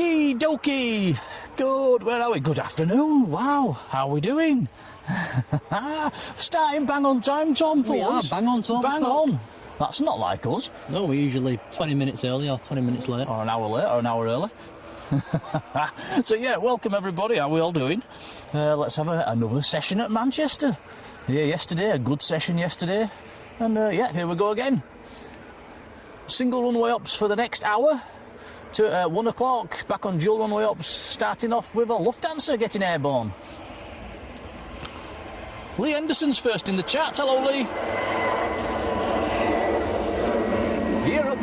Okie dokie. Good, where are we? Good afternoon. Wow, how are we doing? Starting bang on time, Tom, for once. Bang on time. Bang on. That's not like us. No, we're usually 20 minutes early or 20 minutes late. Or an hour late or an hour early. So yeah, welcome everybody. How are we all doing? Let's have another session at Manchester. Yeah, yesterday, a good session yesterday. And yeah, here we go again. Single runway ups for the next hour to 1 o'clock. Back on dual runway ups, starting off with a Lufthansa getting airborne. Lee Henderson's first in the chat. Hello, Lee. Gear up.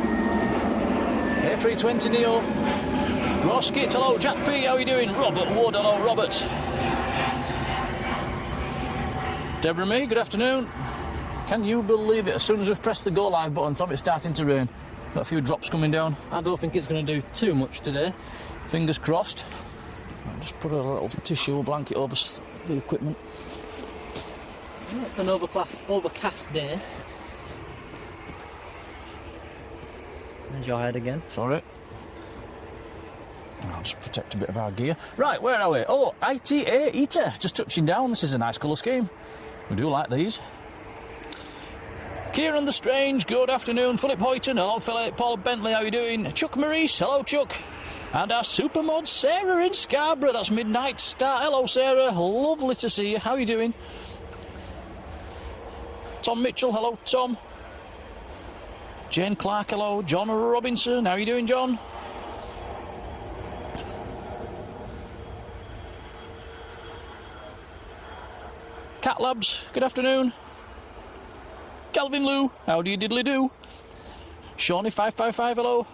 A320 Neo. Ross Kit, hello. Jack P, how are you doing? Robert Wood, hello, Robert. Deborah Mee, good afternoon. Can you believe it? As soon as we've pressed the go live button, Tom, it's starting to rain. Got a few drops coming down. I don't think it's going to do too much today. Fingers crossed. I'll just put a little tissue blanket over the equipment. It's an overcast day. There's your head again. Sorry. I'll just protect a bit of our gear. Right, where are we? Oh, ITA Eater. Just touching down. This is a nice colour scheme. We do like these. Kieran the Strange, good afternoon. Philip Hoyton, hello Philip. Paul Bentley, how are you doing? Chuck Maurice, hello Chuck. And our supermod Sarah in Scarborough, that's Midnight Star. Hello Sarah, lovely to see you. How are you doing? Tom Mitchell, hello Tom. Jane Clark, hello. John Robinson, how are you doing John? Cat Labs, good afternoon. Calvin Lou, how do you diddly do? Shawnee555, hello.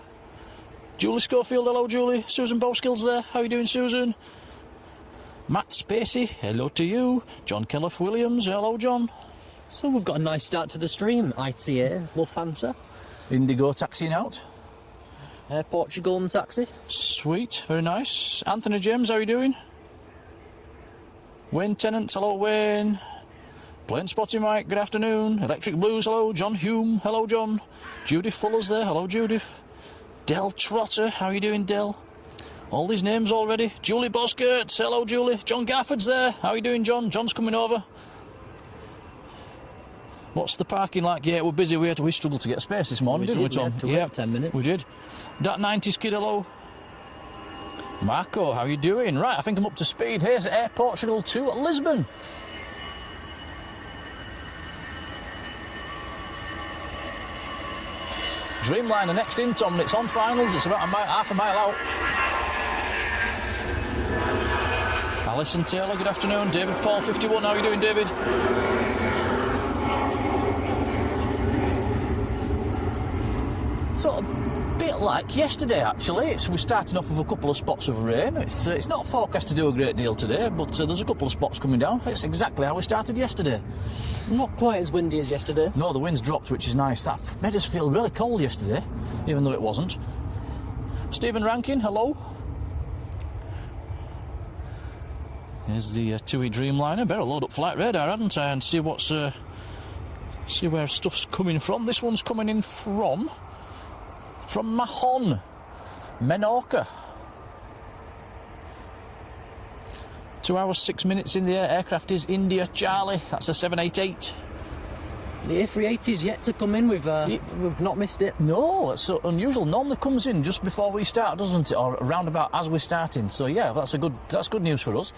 Julie Schofield, hello Julie. Susan Bowskills there, how are you doing Susan? Matt Spacey, hello to you. John Kelloff Williams, hello John. So we've got a nice start to the stream. ITA, Lufthansa. Indigo taxiing out. Air Portugal and taxi. Sweet, very nice. Anthony James, how are you doing? Wayne Tennant, hello Wayne. Plain Spotty Mike, good afternoon. Electric Blues, hello. John Hume, hello John. Judith Fuller's there, hello Judith. Del Trotter, how are you doing Del? All these names already. Julie Boskert, hello Julie. John Gafford's there, how are you doing John? John's coming over. What's the parking like? Yeah, we're busy. We struggled to get space this morning, didn't we Tom? We had to wait 10 minutes. We did. That 90s kid, hello. Marco, how are you doing? Right, I think I'm up to speed. Here's Air Portugal to Lisbon. Dreamliner next in, Tom, and it's on finals. It's about half a mile out. Alison Taylor, good afternoon. David Paul, 51, how are you doing, David? So, a bit like yesterday, actually. We're starting off with a couple of spots of rain. It's not forecast to do a great deal today, but there's a couple of spots coming down. It's exactly how we started yesterday. Not quite as windy as yesterday. No, the wind's dropped, which is nice. That made us feel really cold yesterday, even though it wasn't. Stephen Rankin, hello. Here's the TUI Dreamliner. Better load up flight radar, hadn't I, and see what's see where stuff's coming from. This one's coming in from Mahon, Menorca. 2 hours 6 minutes in the air. Aircraft is India Charlie. That's a 788. The A380's yet to come in. We've not missed it. No, it's so unusual. Normally comes in just before we start, doesn't it? Or around about as we're starting. So yeah, that's good news for us.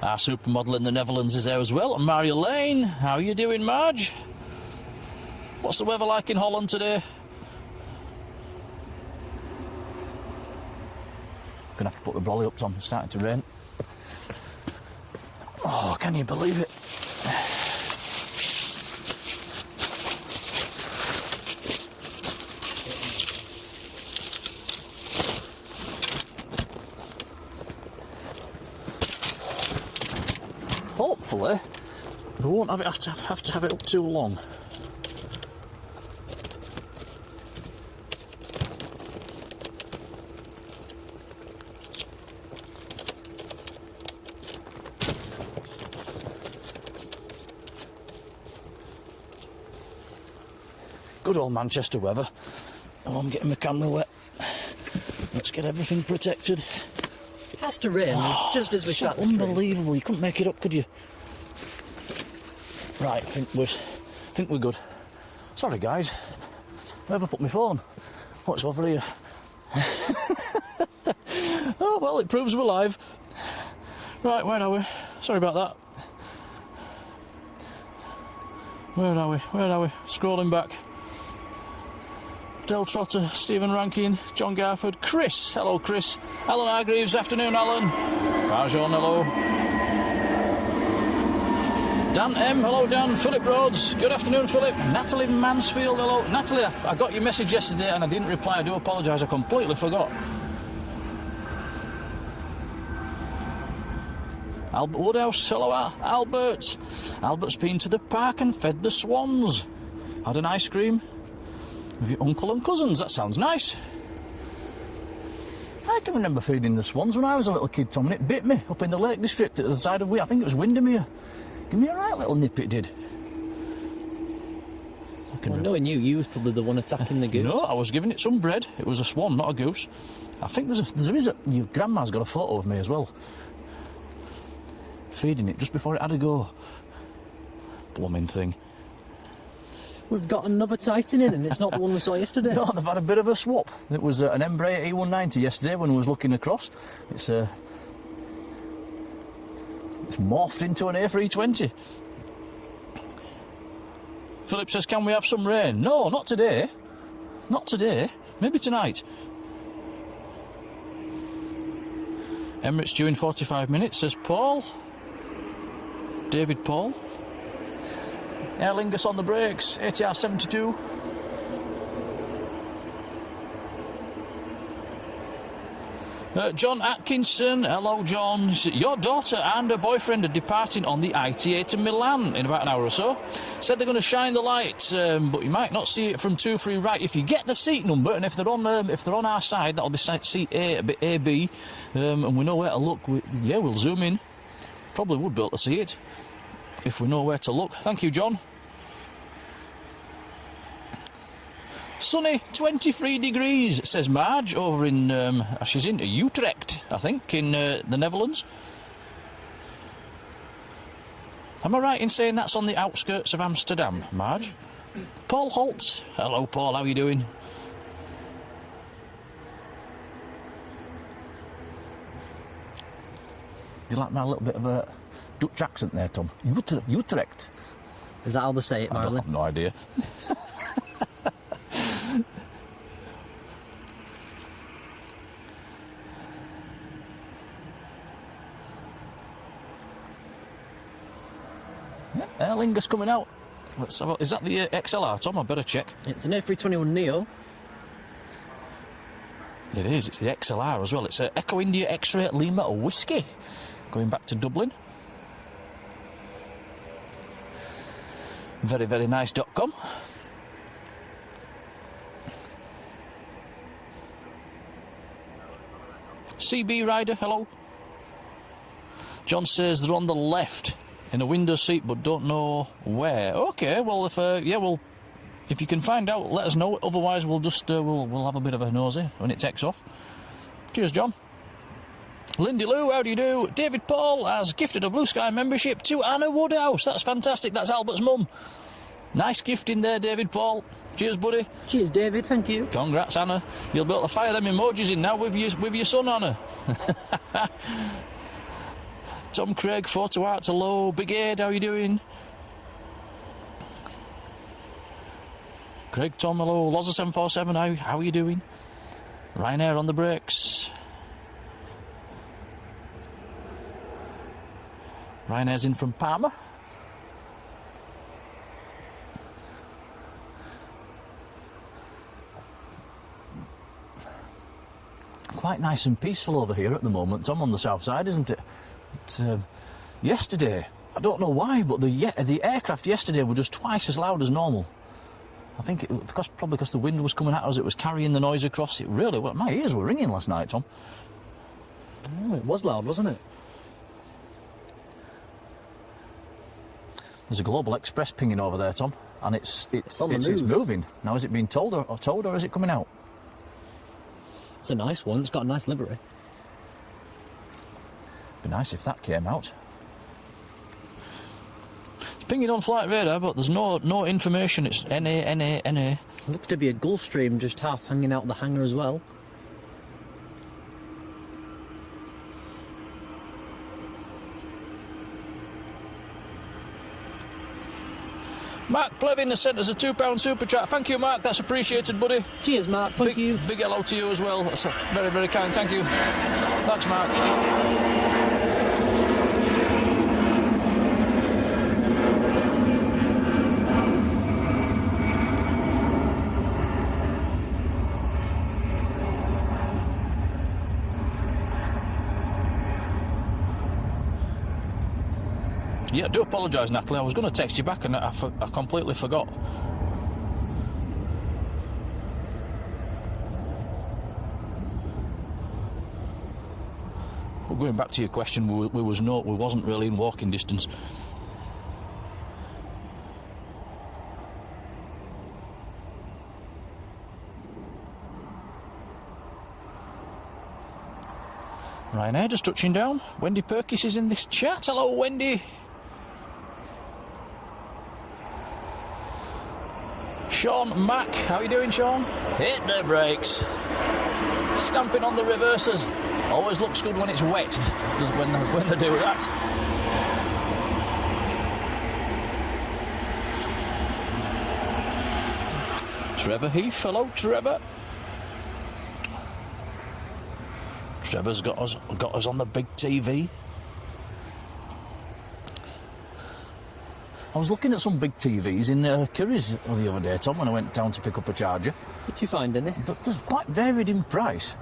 Our supermodel in the Netherlands is there as well. Marjolein, how are you doing, Marge? What's the weather like in Holland today? Gonna have to put the brolly up, Tom. It's starting to rain. Oh, can you believe it? Hopefully, we won't have to have it up too long. good old Manchester weather. Oh, I'm getting my camera wet. Let's get everything protected. It has to rain just as we start the stream. Unbelievable. You couldn't make it up, could you? Right, I think we're good. Sorry, guys. Wherever I put my phone? What's over here? Oh, well, it proves we're live. Right, where are we? Sorry about that. Where are we? Scrolling back. Del Trotter, Stephen Rankin, John Garford, Chris. Hello, Chris. Alan Hargreaves. Afternoon, Alan. Farjon, hello. Dan M. Hello, Dan. Philip Rhodes. Good afternoon, Philip. Natalie Mansfield. Hello. Natalie, I got your message yesterday and I didn't reply. I do apologise. I completely forgot. Albert Woodhouse. Hello, Albert. Albert's been to the park and fed the swans. Had an ice cream with your uncle and cousins. That sounds nice. I can remember feeding the swans when I was a little kid, Tom, and it bit me up in the Lake District at the side of I think it was Windermere. Give me a right little nip, it did. Knowing you was probably the one attacking the goose. No, I was giving it some bread. It was a swan, not a goose. I think your grandma's got a photo of me as well. Feeding it just before it had a go. Blooming thing. We've got another Titan in, and it's not the one we saw yesterday. No, they've had a bit of a swap. It was an Embraer E190 yesterday when I was looking across. It's morphed into an A320. Philip says, can we have some rain? No, not today. Not today. Maybe tonight. Emirates due in 45 minutes, says Paul. David Paul. Aer Lingus on the brakes, ATR 72. John Atkinson, hello John. Your daughter and her boyfriend are departing on the ITA to Milan in about an hour or so. Said they're going to shine the light, but you might not see it from 2-3 right. If you get the seat number, and if they're on our side, that'll be seat AB, and we know where to look. We'll zoom in. Probably would be able to see it if we know where to look. Thank you, John. Sunny, 23 degrees, says Marge, over in, she's in Utrecht, I think, in the Netherlands. Am I right in saying that's on the outskirts of Amsterdam, Marge? Paul Holtz. Hello, Paul, how are you doing? Do you like my little bit of a Dutch accent there, Tom? Utrecht. Is that how they say it, Marley? I have no idea. Aer Lingus coming out. Let's have a, is that the XLR, Tom? I better check. It's an A321neo. It is. It's the XLR as well. It's a Echo India X-Ray Lima Whiskey. Going back to Dublin. Very, very nice.com. CB Rider, hello. John says they're on the left in a window seat, but don't know where. Okay, well, if you can find out, let us know. Otherwise, we'll just we'll have a bit of a nosy when it takes off. Cheers, John. Lindy Lou, how do you do? David Paul has gifted a Blue Sky membership to Anna Woodhouse. That's fantastic. That's Albert's mum. Nice gift in there, David Paul. Cheers, buddy. Cheers, David. Thank you. Congrats, Anna. You'll be able to fire them emojis in now with your son, Anna. Tom Craig, photo art, hello. Big Ed, how are you doing? Craig, Tom, hello. Loza 747, how are you doing? Ryanair on the brakes. Ryanair's in from Parma. Quite nice and peaceful over here at the moment, Tom, on the south side, isn't it? Yesterday, I don't know why, but the aircraft yesterday were just twice as loud as normal. I think probably because the wind was coming at us, it was carrying the noise across. It really, well, my ears were ringing last night, Tom. Oh, it was loud, wasn't it? There's a Global Express pinging over there, Tom. and it's on the move. moving. Now, is it being towed or is it coming out? It's a nice one. It's got a nice livery. Be nice if that came out. It's pinging on flight radar, but there's no information. It's NA. It looks to be a Gulfstream just half hanging out the hangar as well. Mark Plevin has sent us a £2 super chat. Thank you, Mark. That's appreciated, buddy. Cheers, Mark. Thank you. Big hello to you as well. That's very, very kind. Thank you. Thanks, Mark. Yeah, I do apologise, Natalie. I was going to text you back and I completely forgot. But going back to your question, we wasn't really in walking distance. Ryanair just touching down. Wendy Perkis is in this chat. Hello, Wendy. Sean Mack, how are you doing, Sean? Hit the brakes. Stamping on the reversers. Always looks good when it's wet, just when they do that. Trevor Heath, hello, Trevor. Trevor's got us on the big TV. I was looking at some big TVs in Curry's the other day, Tom, when I went down to pick up a charger. Did you find any? They're quite varied in price.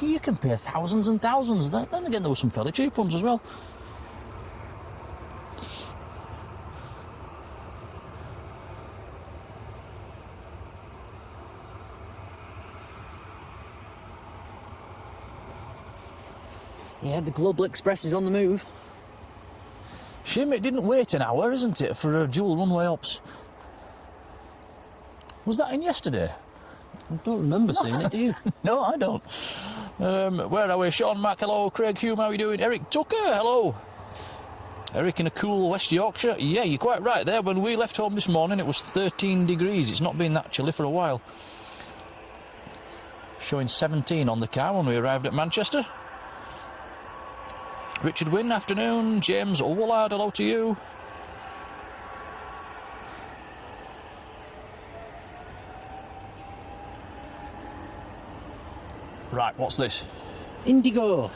You can pay thousands and thousands. Then again, there were some fairly cheap ones as well. Yeah, the Global Express is on the move. Shame it didn't wait an hour, isn't it, for dual runway ops? Was that in yesterday? I don't remember seeing it, do you? No, I don't. Where are we? Sean Mack, hello. Craig Hume, how are you doing? Eric Tucker, hello. Eric in a cool West Yorkshire. Yeah, you're quite right there. When we left home this morning, it was 13 degrees. It's not been that chilly for a while. Showing 17 on the car when we arrived at Manchester. Richard Wynne, afternoon. James Ollard, hello to you. Right, what's this? Indigo.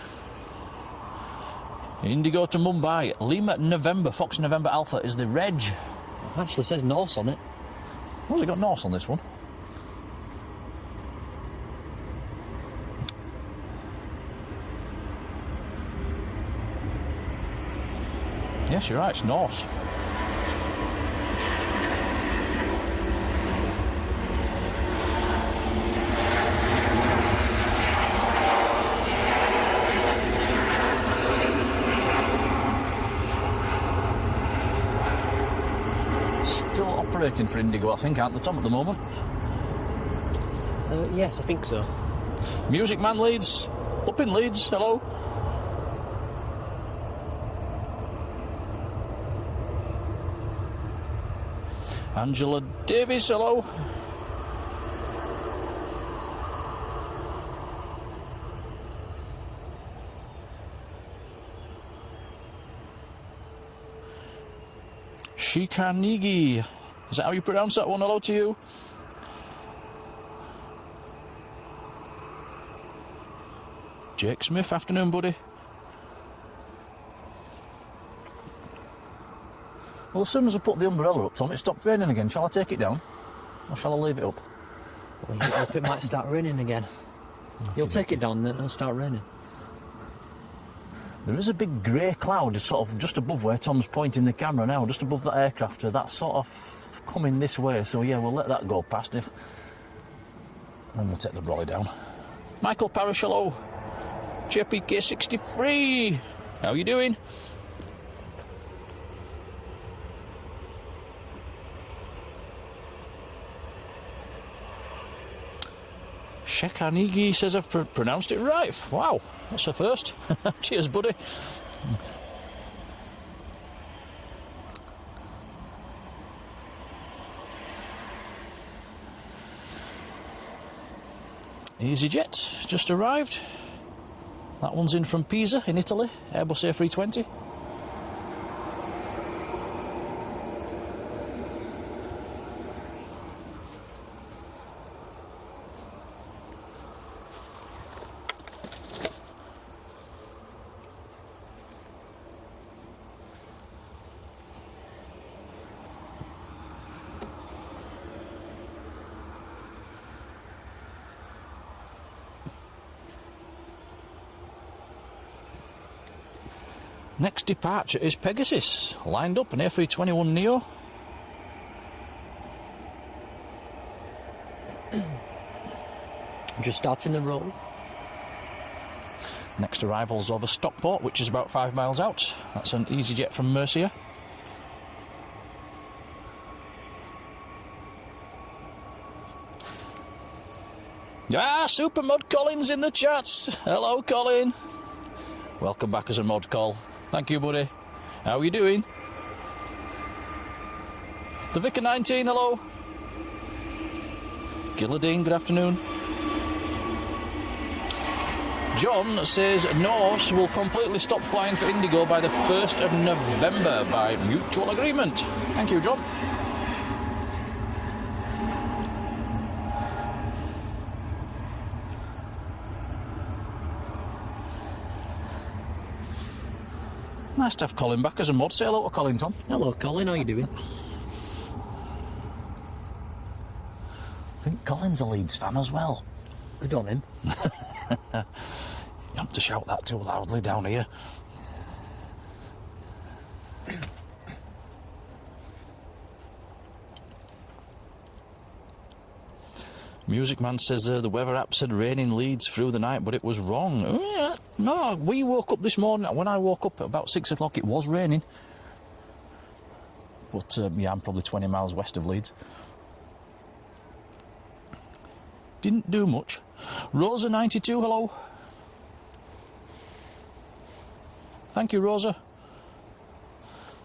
Indigo to Mumbai. Lima November, Fox November Alpha is the reg. It actually says Norse on it. What's it got Norse on this one? Yes, you're right, it's Norse. Still operating for Indigo, I think, aren't they, Tom, at the moment? Yes, I think so. Music Man Leeds. Up in Leeds, hello. Angela Davies, hello. Shikanigi. Is that how you pronounce that one? Hello to you. Jake Smith, afternoon, buddy. Well, as soon as I put the umbrella up, Tom, it stopped raining again. Shall I take it down? Or shall I leave it up? Well, I hope it might start raining again. You'll take it down, then it'll start raining. There is a big grey cloud sort of just above where Tom's pointing the camera now, just above that aircraft. That's sort of coming this way, so yeah, we'll let that go past it. And then we'll take the brolly down. Michael Parrish, hello. JPK63, how are you doing? Shekanigi says I've pronounced it right. Wow, that's a first. Cheers, buddy. EasyJet just arrived. That one's in from Pisa in Italy, Airbus A320. Next departure is Pegasus, lined up an A321neo. Just starting the roll. Next arrival's over Stockport, which is about 5 miles out. That's an EasyJet from Murcia. Super Mod Colin's in the chats. Hello, Colin. Welcome back as a mod call. Thank you, buddy. How are you doing? The Vicar 19, hello. Gilladine, good afternoon. John says Norse will completely stop flying for Indigo by the 1st of November by mutual agreement. Thank you, John. Nice to have Colin back as a mod. Say hello to Colin, Tom. Hello, Colin. How you doing? I think Colin's a Leeds fan as well. Good on him. You have to shout that too loudly down here. Music Man says the weather app said rain in Leeds through the night, but it was wrong. Oh, yeah. No, we woke up this morning. When I woke up at about 6 o'clock, it was raining. But, yeah, I'm probably 20 miles west of Leeds. Didn't do much. Rosa 92, hello. Thank you, Rosa.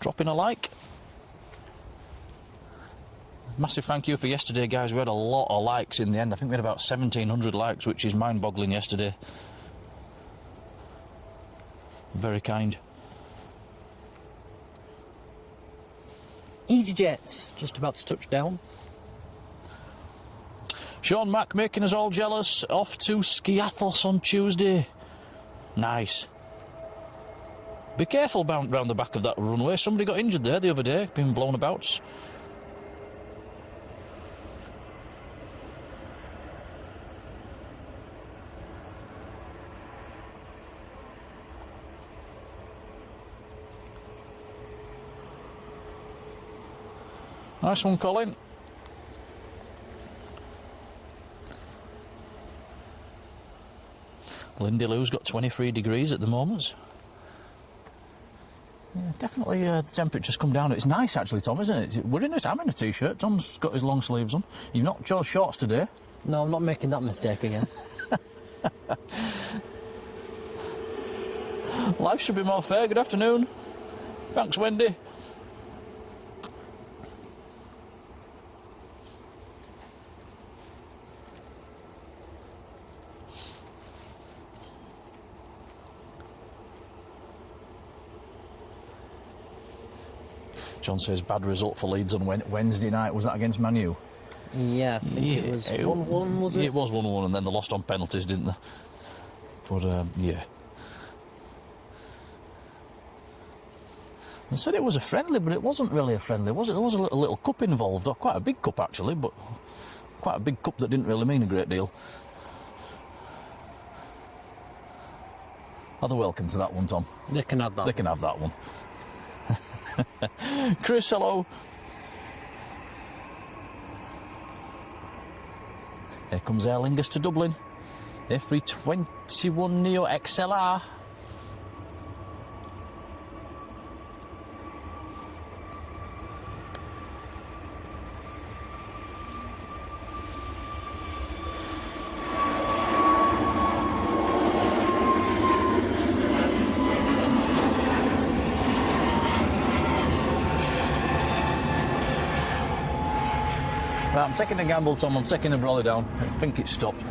Dropping a like. Massive thank you for yesterday, guys. We had a lot of likes in the end. I think we had about 1,700 likes, which is mind-boggling yesterday. Very kind. EasyJet, just about to touch down. Sean Mack making us all jealous. Off to Skiathos on Tuesday. Nice. Be careful round the back of that runway. Somebody got injured there the other day, being blown about. Nice one, Colin. Lindy Lou's got 23 degrees at the moment. Yeah, definitely the temperature's come down. It's nice actually, Tom, isn't it? We're in it. I'm in a t-shirt. Tom's got his long sleeves on. You've not chose shorts today. No, I'm not making that mistake again. Life should be more fair. Good afternoon. Thanks, Wendy. John says bad result for Leeds on Wednesday night. Was that against Man U? Yeah, I think it was 1-1, was it? It was 1-1, and then they lost on penalties, didn't they? But, yeah. I said it was a friendly, but it wasn't really a friendly, was it? There was a little cup involved, or quite a big cup, actually, but quite a big cup that didn't really mean a great deal. Oh, they're welcome to that one, Tom. They can have that. They can have that one. Chris, hello. Here comes Aer Lingus to Dublin. A321neo XLR. Right, I'm taking a gamble, Tom. I'm taking the brolly down. I think it's stopped.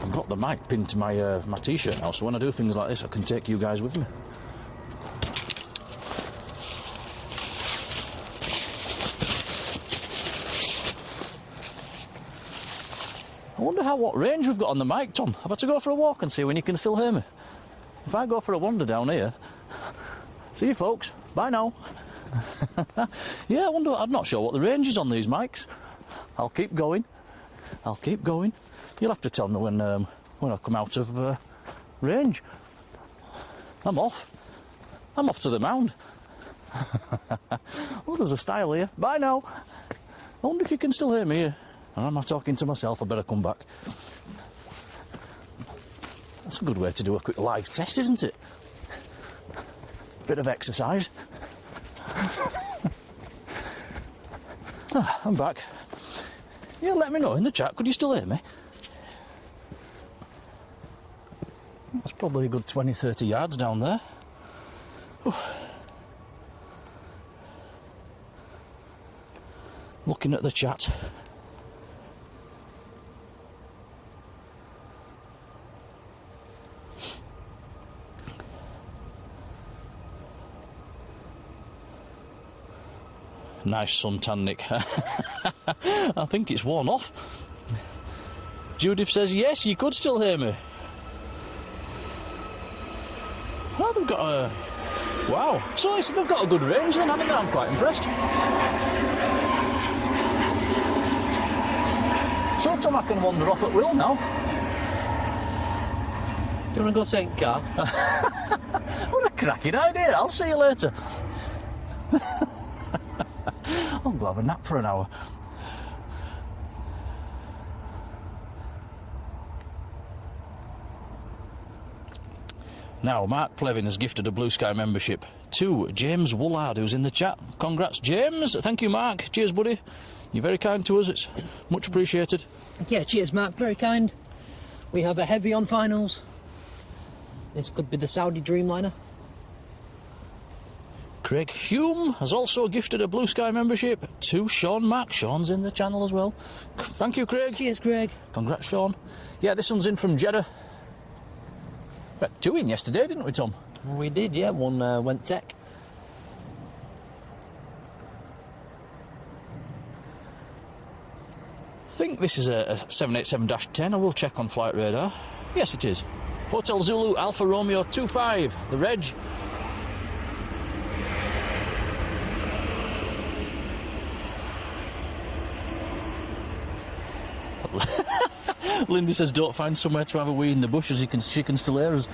I've got the mic pinned to my t-shirt now, so when I do things like this, I can take you guys with me. I wonder what range we've got on the mic, Tom. I've had to go for a walk and see when you can still hear me. If I go for a wander down here... See you, folks. Bye now. Yeah, I wonder... I'm not sure what the range is on these mics. I'll keep going. I'll keep going. You'll have to tell me when I come out of range. I'm off. I'm off to the mound. Oh, there's a stile here. Bye now. I wonder if you can still hear me here. Or am I talking to myself? I better come back. That's a good way to do a quick live test, isn't it? Bit of exercise. I'm back. Yeah, let me know in the chat. Could you still hear me? That's probably a good 20, 30 yards down there. Ooh. Looking at the chat. Nice suntan, Nick. I think it's worn off. Judith says, yes, you could still hear me. Oh, they've got a... Wow. So they've got a good range then, haven't they? I'm quite impressed. So, Tom, I can wander off at will now. Do you want to go second car? What a cracking idea. I'll see you later. I'll go have a nap for an hour. Now, Mark Plevin has gifted a Blue Sky membership to James Woolard, who's in the chat. Congrats, James. Thank you, Mark. Cheers, buddy. You're very kind to us. It's much appreciated. Yeah, cheers, Mark. Very kind. We have a heavy on finals. This could be the Saudi Dreamliner. Craig Hume has also gifted a Blue Sky membership to Sean Mack. Sean's in the channel as well. Thank you, Craig. Cheers, Craig. Congrats, Sean. Yeah, this one's in from Jeddah. We had 2 in yesterday, didn't we, Tom? We did, yeah. One went tech. I think this is a 787-10. I will check on flight radar. Yes, it is. Hotel Zulu Alpha Romeo 25, the reg. Linda says, don't find somewhere to have a wee in the bushes, she can still hear us.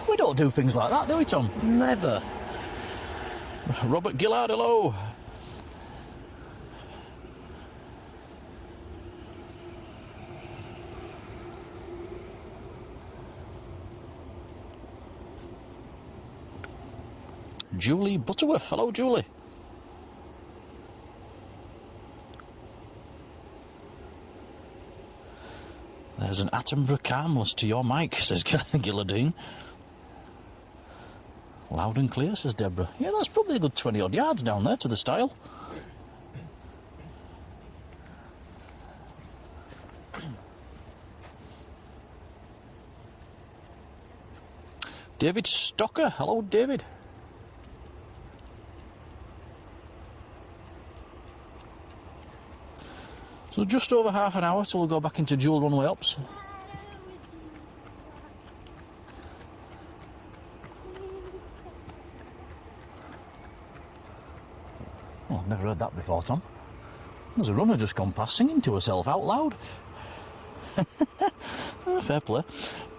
We don't do things like that, do we, Tom? Never. Robert Gillard, hello. Julie Butterworth, hello, Julie. There's an Attenborough Carmeless to your mic, says Gilladine. Loud and clear, says Deborah. Yeah, that's probably a good 20-odd yards down there to the stile. David Stocker, hello, David. So just over half an hour till we'll go back into dual runway ops. Oh, I've never heard that before, Tom. There's a runner just gone past singing to herself out loud. Fair play.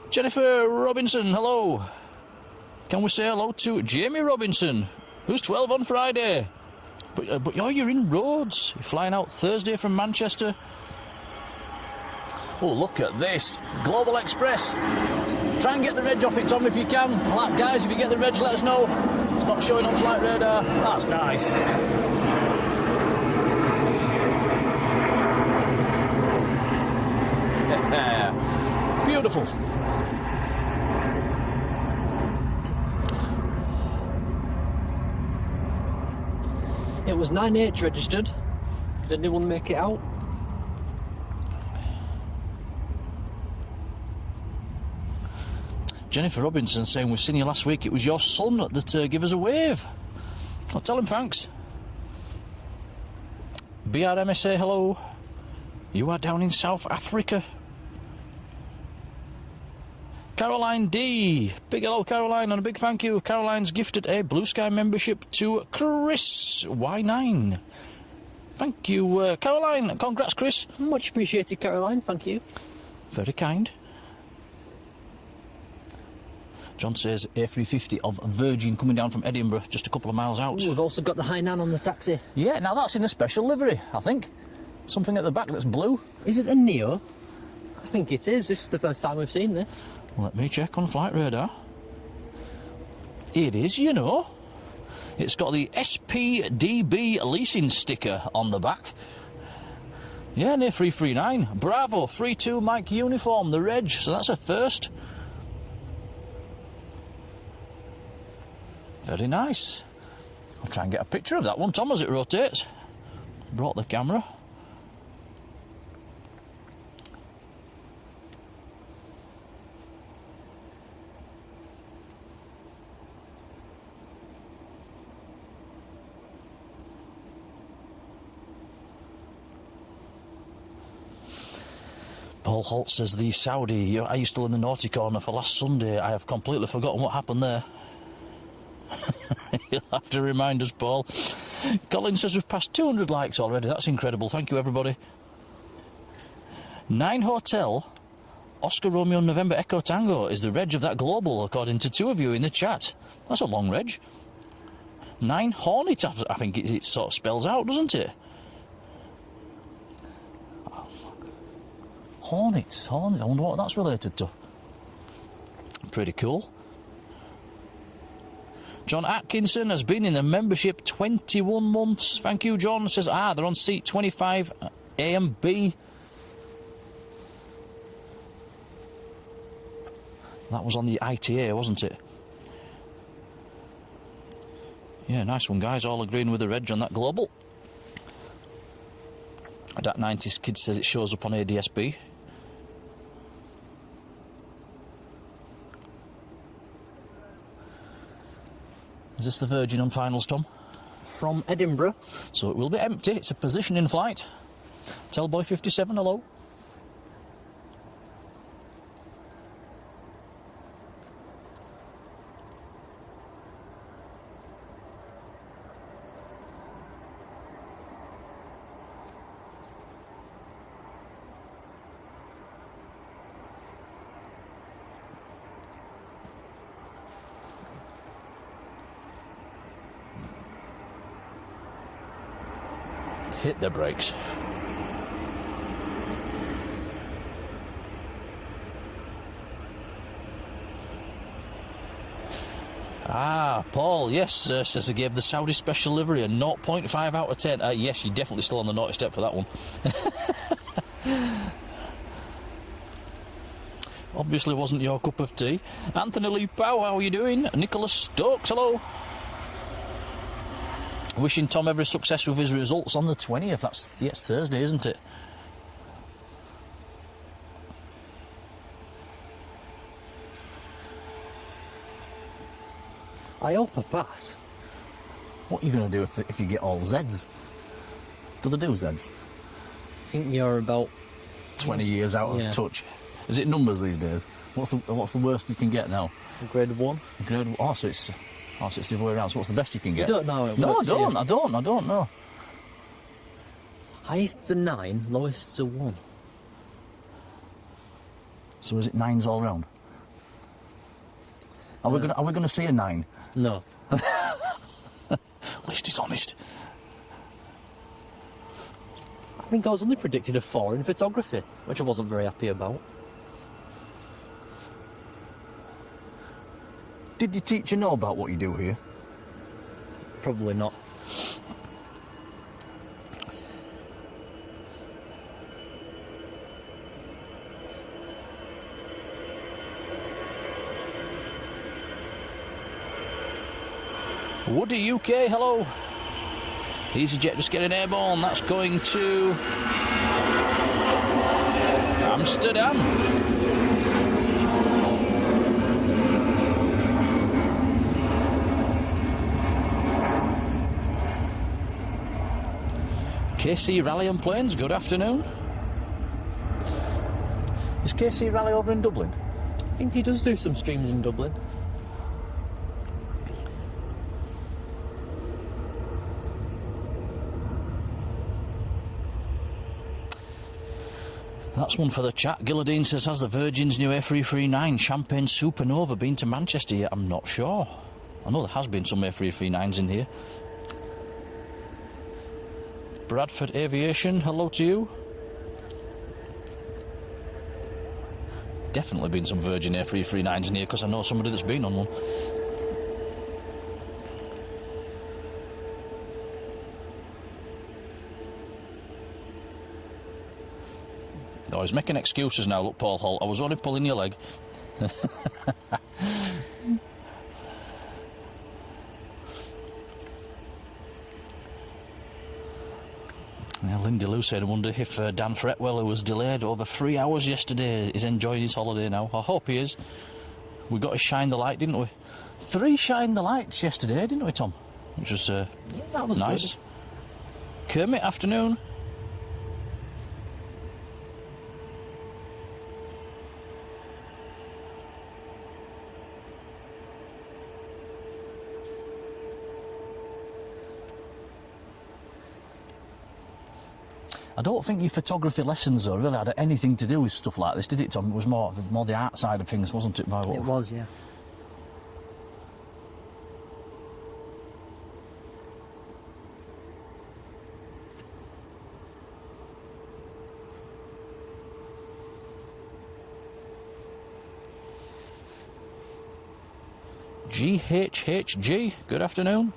Jennifer Robinson, hello. Can we say hello to Jamie Robinson, who's 12 on Friday? But you're in Rhodes. You're flying out Thursday from Manchester. Oh, look at this. Global Express. Try and get the reg off it, Tom, if you can. Guys, if you get the reg, let us know. It's not showing on flight radar. That's nice. Beautiful. It was 9H registered. Did anyone make it out? Jennifer Robinson saying, we've seen you last week. It was your son that gave us a wave. I'll tell him thanks. BRMSA, hello. You are down in South Africa. Caroline D. Big hello, Caroline, and a big thank you. Caroline's gifted a Blue Sky membership to Chris Y9. Thank you, Caroline. Congrats, Chris. Much appreciated, Caroline. Thank you. Very kind. John says A350 of Virgin coming down from Edinburgh, just a couple of miles out. Ooh, we've also got the Hainan on the taxi. Yeah, now that's in a special livery, I think. Something at the back that's blue. Is it a Neo? I think it is. This is the first time we've seen this. Let me check on flight radar. It is, you know. It's got the SPDB leasing sticker on the back. Yeah, near 339. Bravo, 32 Mike uniform, the reg, so that's a first. Very nice. I'll try and get a picture of that one, Tom, as it rotates. Brought the camera. Paul Holt says, the Saudi, are you still in the naughty corner for last Sunday? I have completely forgotten what happened there. You'll have to remind us, Paul. Colin says we've passed 200 likes already. That's incredible. Thank you, everybody. 9 Hotel, Oscar Romeo November Echo Tango is the reg of that global, according to 2 of you in the chat. That's a long reg. 9 Hornet, I think it sort of spells out, doesn't it? Hornets. I wonder what that's related to. Pretty cool. John Atkinson has been in the membership 21 months. Thank you, John. Says, they're on seat 25, A and B. That was on the ITA, wasn't it? Yeah, nice one, guys. All agreeing with the reg on that global. That 90s kid says it shows up on ADSB. Is this the Virgin on finals, Tom? From Edinburgh. So it will be empty. It's a position in flight. Tell boy 57 hello. Hit the brakes. Paul, yes, says he gave the Saudi special livery a 0.5 out of 10. Yes, you're definitely still on the naughty step for that one. Obviously wasn't your cup of tea. Anthony Lee Pow, how are you doing? Nicholas Stokes, hello. Wishing Tom every success with his results on the 20th. It's Thursday, isn't it? I hope I pass. What are you going to do if you get all Zs? Do they do Zs? I think you're about 20 years out of touch. Is it numbers these days? What's the worst you can get now? Grade 1. Grade 1. So it's the other way around. So what's the best you can get? You don't know it. No, I don't know. Highest's a 9, lowest's a 1. So is it 9s all round? Are we gonna see a 9? No. At least he's honest. I think I was only predicted a 4 in photography, which I wasn't very happy about. Did your teacher know about what you do here? Probably not. Woody UK, hello. EasyJet just getting airborne. That's going to Amsterdam. KC Rally on Planes, good afternoon. Is KC Rally over in Dublin? I think he does do some streams in Dublin. That's one for the chat. Gilladine says, has the Virgin's new A339 Champagne Supernova been to Manchester yet? I'm not sure. I know there has been some A339s in here. Bradford Aviation, hello to you. Definitely been some Virgin A339s in here because I know somebody that's been on one. Oh, he's making excuses now. Look, Paul Holt, I was only pulling your leg. Now, Lindy Lou said, I wonder if Dan Fretwell, who was delayed over 3 hours yesterday, is enjoying his holiday now. I hope he is. We got to shine the light, didn't we? 3 shine the lights yesterday, didn't we, Tom? Which was, Yeah, that was nice. good. Kermit, afternoon. I don't think your photography lessons, though, really had anything to do with stuff like this, did it, Tom? It was more the art side of things, wasn't it? It was, yeah. GHHG, good afternoon.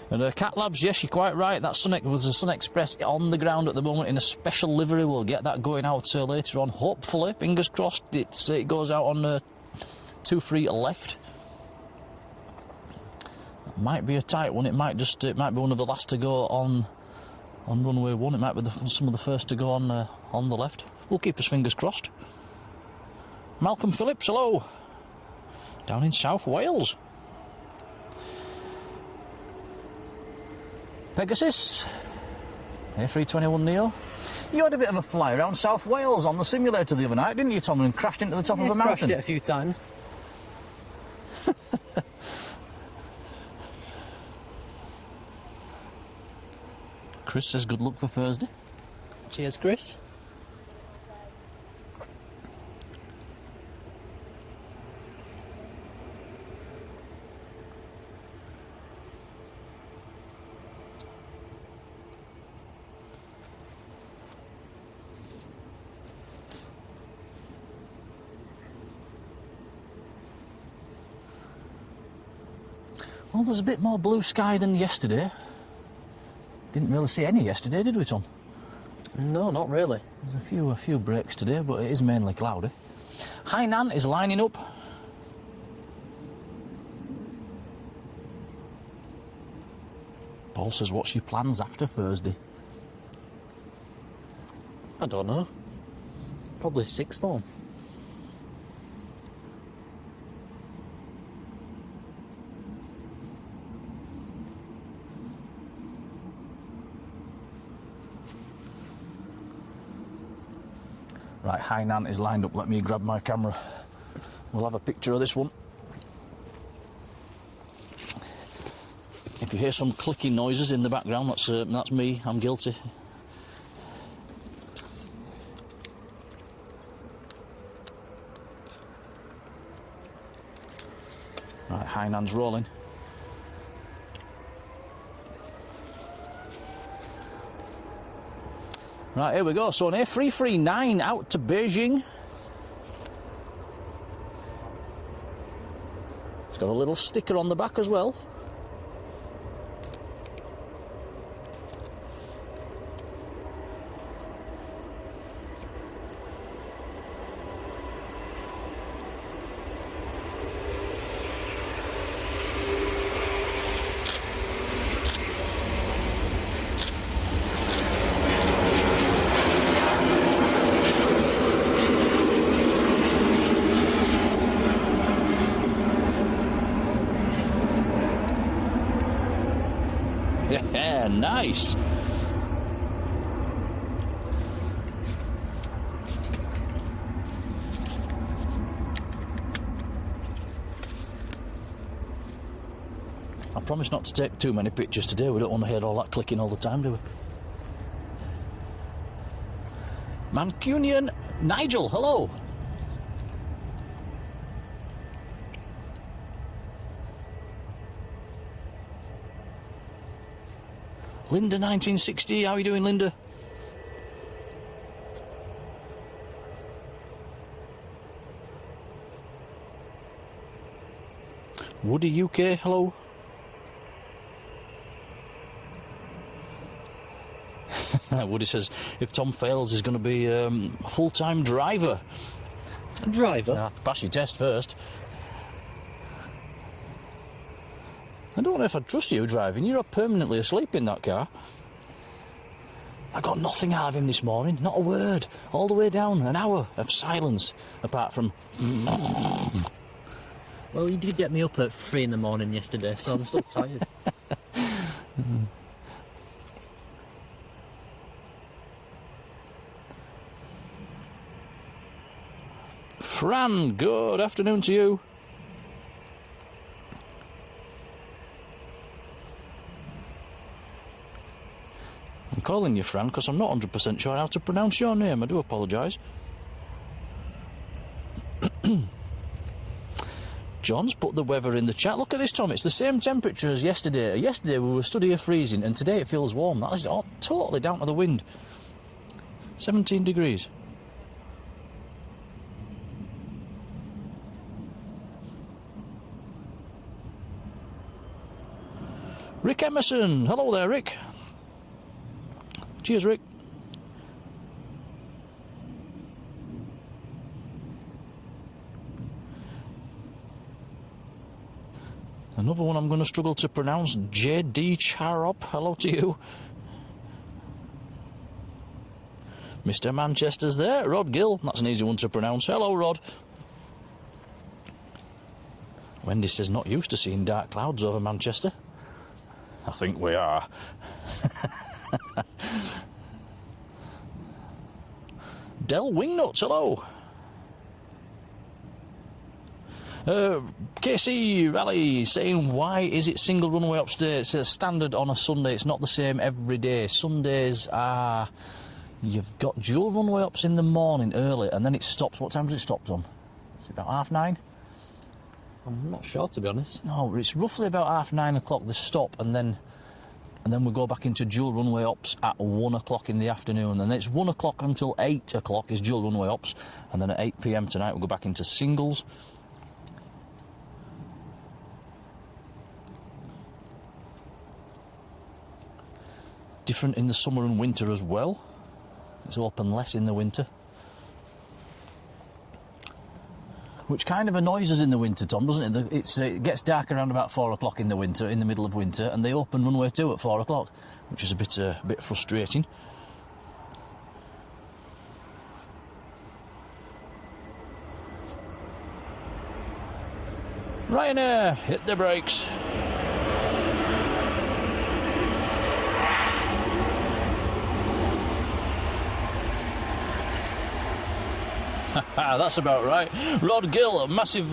And Cat Labs, yes, you're quite right. That was the Sun Express on the ground at the moment in a special livery. We'll get that going out later on. Hopefully, fingers crossed, it goes out on 2-3 left. It might be a tight one. It might be one of the last to go on runway 1. It might be some of the first to go on the left. We'll keep us fingers crossed. Malcolm Phillips, hello. Down in South Wales. Pegasus, A321neo. You had a bit of a fly around South Wales on the simulator the other night, didn't you, Tom, and crashed into the top of a mountain? Crashed it a few times. Chris says good luck for Thursday. Cheers, Chris. Well, there's a bit more blue sky than yesterday. Didn't really see any yesterday, did we, Tom? No, not really. There's a few breaks today, but it is mainly cloudy. Hainan is lining up. Paul says, what's your plans after Thursday? I don't know. Probably sixth form. Right, Hainan is lined up. Let me grab my camera. We'll have a picture of this one. If you hear some clicking noises in the background, that's me. I'm guilty. Right, Hainan's rolling. Right, here we go. So an A339 out to Beijing. It's got a little sticker on the back as well. Yeah, nice. I promise not to take too many pictures today. We don't want to hear all that clicking all the time, do we? Mancunian Nigel, hello. Linda 1960, how are you doing, Linda? Woody UK, hello. Woody says, if Tom fails, he's going to be a full-time driver. A driver? Yeah, pass your test first. I don't know if I'd trust you driving. You're permanently asleep in that car. I got nothing out of him this morning, not a word. All the way down, an hour of silence, apart from... Well, you did get me up at 3 in the morning yesterday, so I'm still tired. Fran, good afternoon to you. I'm calling you Fran because I'm not 100% sure how to pronounce your name. I do apologise. John's put the weather in the chat. Look at this, Tom. It's the same temperature as yesterday. Yesterday we were stood here freezing, and today it feels warm. That is all totally down to the wind. 17 degrees. Rick Emerson. Hello there, Rick. Cheers, Rick. Another one I'm going to struggle to pronounce, J.D. Charop. Hello to you. Mr. Manchester's there. Rod Gill. That's an easy one to pronounce. Hello, Rod. Wendy says not used to seeing dark clouds over Manchester. I think we are. Del Wingnuts, hello. KC Rally saying, why is it single runway upstairs? It's standard on a Sunday. It's not the same every day. Sundays are... You've got dual runway ups in the morning early, and then it stops. What time does it stop, Tom? Is it about 9:30? I'm not sure, to be honest. No, it's roughly about 9:30 o'clock, the stop, and then we go back into dual runway ops at 1 o'clock in the afternoon, and then it's 1 o'clock until 8 o'clock is dual runway ops, and then at 8 p.m. tonight we'll go back into singles. Different in the summer and winter as well. It's open less in the winter. Which kind of annoys us in the winter, Tom, doesn't it? It gets dark around about 4 o'clock in the winter, in the middle of winter, and they open runway 2 at 4 o'clock, which is a bit frustrating. Ryanair, hit the brakes. That's about right. Rod Gill, massive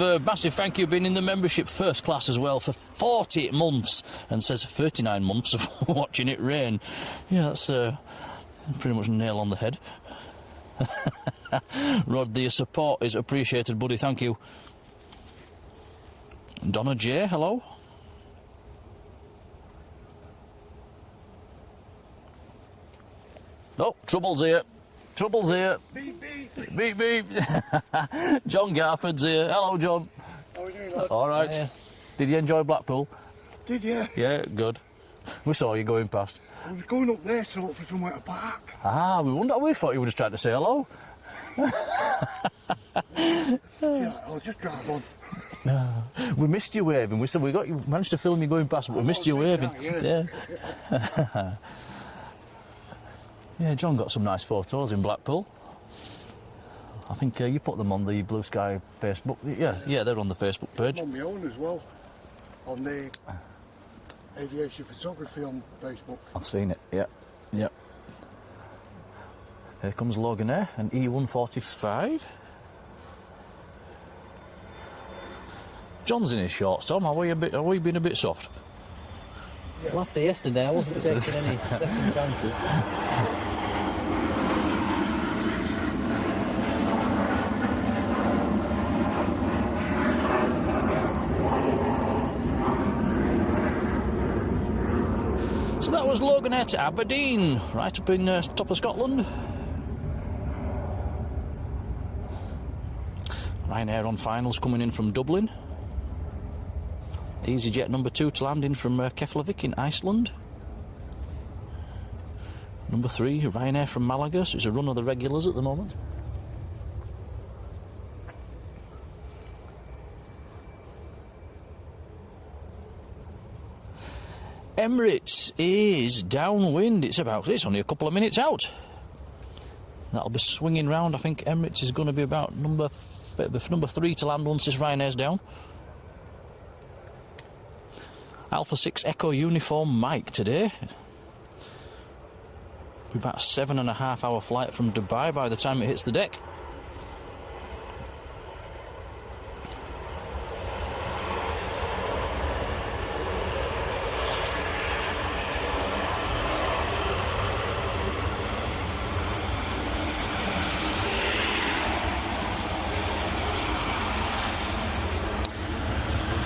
thank you, been in the membership first class as well for 40 months, and says 39 months of watching it rain. Yeah, that's pretty much a nail on the head. Rod, the support is appreciated, buddy, thank you. Donna J, hello. Oh, trouble's here. Trouble's here. Beep, beep. Beep, beep. John Garford's here. Hello, John. How are you doing, lad? All right. Yeah. Did you enjoy Blackpool? Did you? Yeah, good. We saw you going past. I was going up there to look for somewhere to park. Ah, we thought you were just trying to say hello. Yeah, I'll just drive on. We missed you waving. We said managed to film you going past, but we missed you waving. That, Yeah. Yeah, John got some nice photos in Blackpool. I think you put them on the Blue Sky Facebook. Yeah, they're on the Facebook page. I'm on my own as well. On the aviation photography on Facebook. I've seen it, yeah. Yep. Here comes Loganair, an E145. John's in his shorts, Tom. Are we being a bit soft? Well, after yesterday, I wasn't taking any second chances. So that was Loganair to Aberdeen, right up in top of Scotland. Ryanair on finals coming in from Dublin. EasyJet number 2 to land in from Keflavik in Iceland. Number 3, Ryanair from Malaga, so it's a run of the regulars at the moment. Emirates is downwind. It's only a couple of minutes out. That'll be swinging round. I think Emirates is going to be about number 3 to land once this Ryanair's down. Alpha 6 Echo Uniform Mike today. Be about a 7.5 hour flight from Dubai by the time it hits the deck.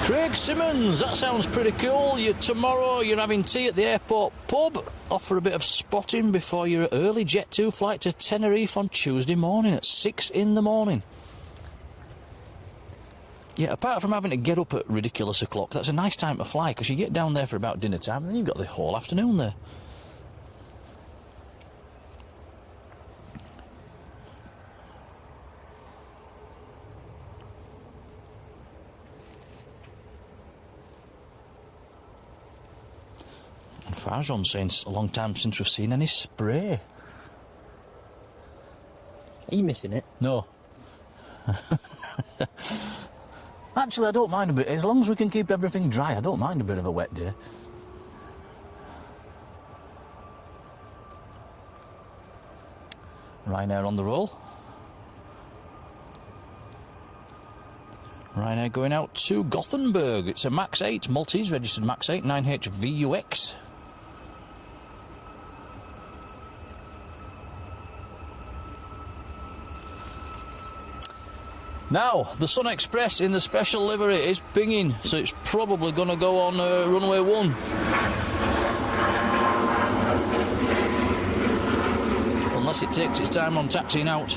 Craig Simmons, that sounds pretty cool. Tomorrow you're having tea at the airport pub. Off for a bit of spotting before your early Jet 2 flight to Tenerife on Tuesday morning at 6 in the morning. Yeah, apart from having to get up at ridiculous o'clock, that's a nice time to fly because you get down there for about dinner time and then you've got the whole afternoon there. Farjon saying it's a long time since we've seen any spray. Are you missing it? No. Actually, I don't mind a bit. As long as we can keep everything dry, I don't mind a bit of a wet day. Ryanair on the roll. Ryanair going out to Gothenburg. It's a Max 8, Maltese registered Max 8, 9HVUX. Now, the Sun Express in the special livery is pinging, so it's probably going to go on runway 1. Unless it takes its time on taxiing out.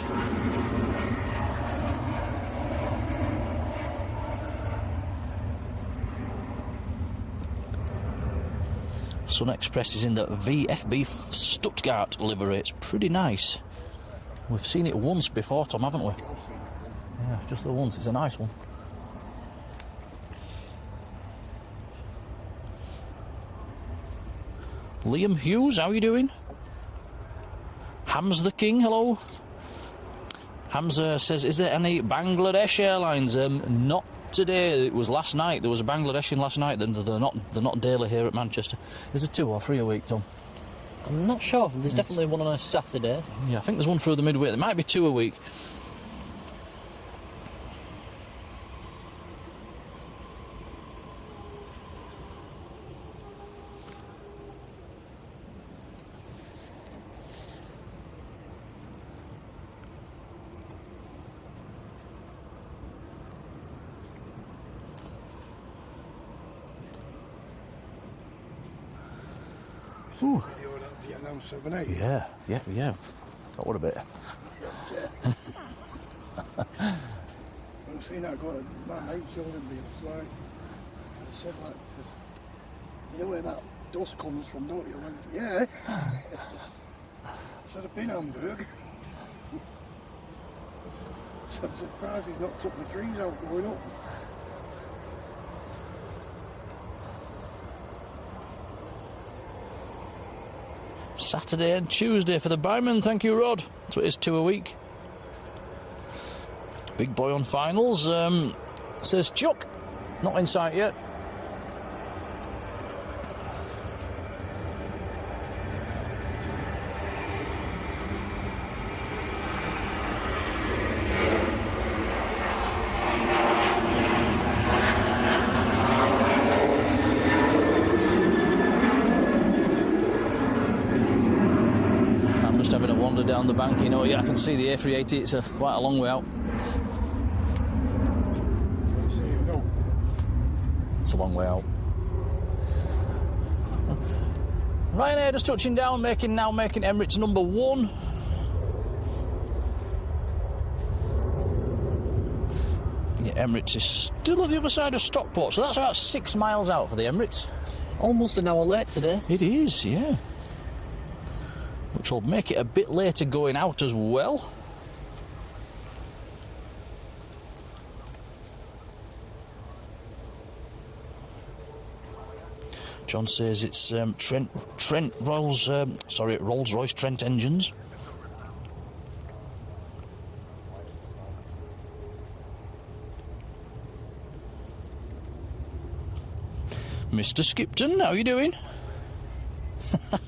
Sun Express is in the VFB Stuttgart livery. It's pretty nice. We've seen it once before, Tom, haven't we? Yeah, just the once. It's a nice one. Liam Hughes, how are you doing? Hamza the King, hello. Hamza says, is there any Bangladesh Airlines? Not today. It was last night. There was a Bangladeshi last night. They're not daily here at Manchester. Is it 2 or 3 a week, Tom? I'm not sure. There's definitely one on a Saturday. Yeah, I think there's one through the midweek. There might be 2 a week. Ooh. Video of that Vietnam 78. Yeah. That would have been. I've seen that go, my mate showed me, it's like, I said like, you know where that dust comes from, don't you? I went, yeah. I said, I've been Hamburg. So I'm surprised he's not took the trees out going up. Saturday and Tuesday for the Byman. Thank you, Rod. So it is 2 a week. Big boy on finals. Says Chuck. Not in sight yet. down the bank, you know. Yeah, I can see the A380. It's quite a long way out. It's a long way out. Ryanair just touching down, making Emirates number 1. Yeah, Emirates is still at the other side of Stockport, so that's about 6 miles out for the Emirates. Almost an hour late today. It is, yeah. Which will make it a bit later going out as well. John says it's Rolls-Royce Trent engines. Mr. Skipton, how are you doing?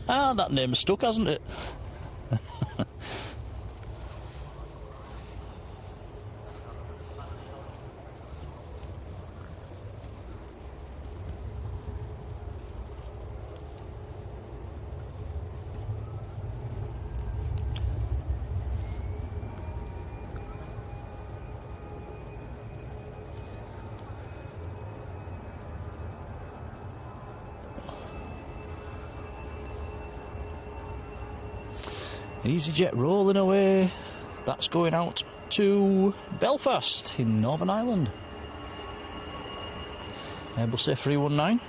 That name's stuck, hasn't it? EasyJet rolling away. That's going out to Belfast in Northern Ireland. Airbus A319.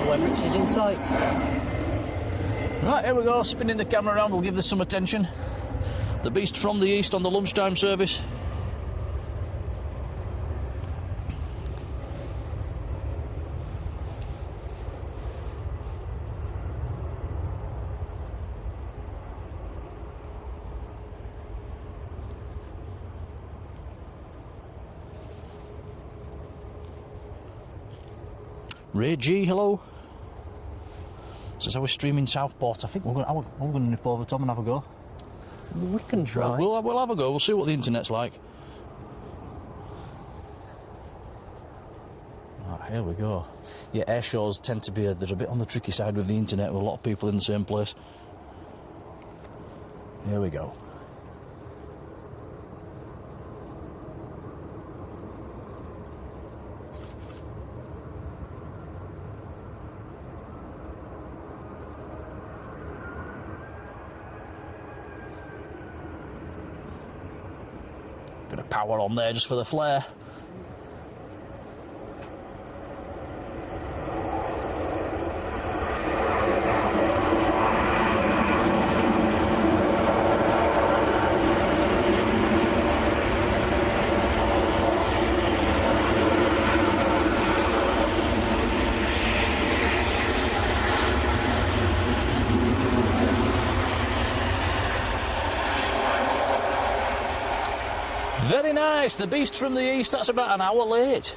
Emirates is in sight. Right, here we go, spinning the camera around, we'll give this some attention. The Beast from the East on the lunchtime service. Ray G, hello. Says how we're streaming Southport. I think we're going to nip over, Tom, and have a go. We can try. We'll have a go. We'll see what the internet's like. Right, here we go. Yeah, air shows tend to be they're a bit on the tricky side with the internet, with a lot of people in the same place. Here we go. Bit of power on there just for the flare. Very nice, the Beast from the East, that's about an hour late.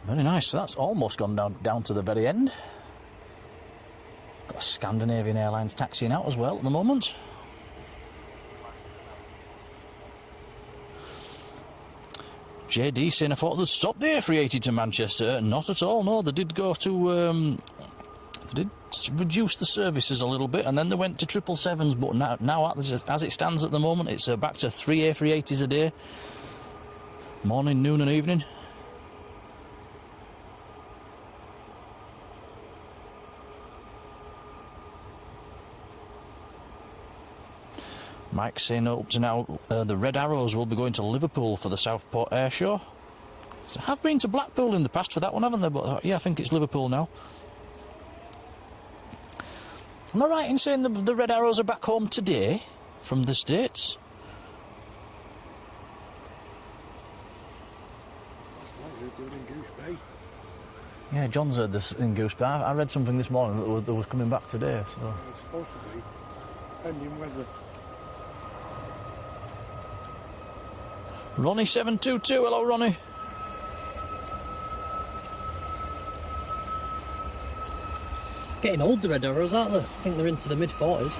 Very nice, so that's almost gone down to the very end. Got Scandinavian Airlines taxiing out as well at the moment. JD saying, I thought they'd stop the A380 to Manchester. Not at all, no, they did go to... they did reduce the services a little bit, and then they went to 777s, but now as it stands at the moment, it's back to 3 A380s a day. Morning, noon and evening. Mike saying up to now the Red Arrows will be going to Liverpool for the Southport Air Show. So I've been to Blackpool in the past for that one, haven't they? But yeah, I think it's Liverpool now. Am I right in saying the Red Arrows are back home today from the States? Yeah, John's heard this in Goose Bay. I read something this morning that was coming back today. So. It's supposed to be, pending weather. Ronnie 722, hello Ronnie. Getting old, the Red Arrows, aren't they? I think they're into the mid-40s.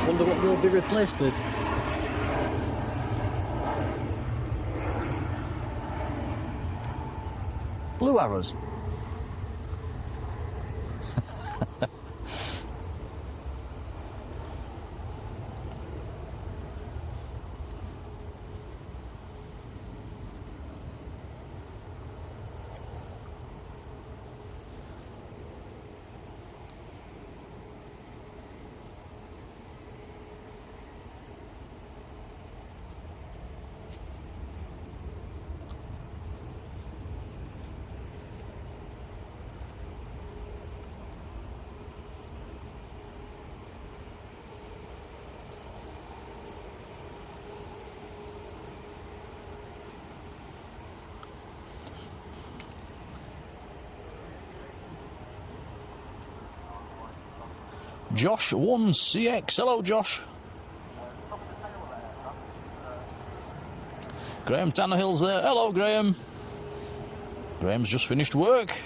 Wonder what they'll be replaced with. Blue Arrows. Josh 1CX, hello Josh. Graham Tannehill's there, hello Graham. Graham's just finished work.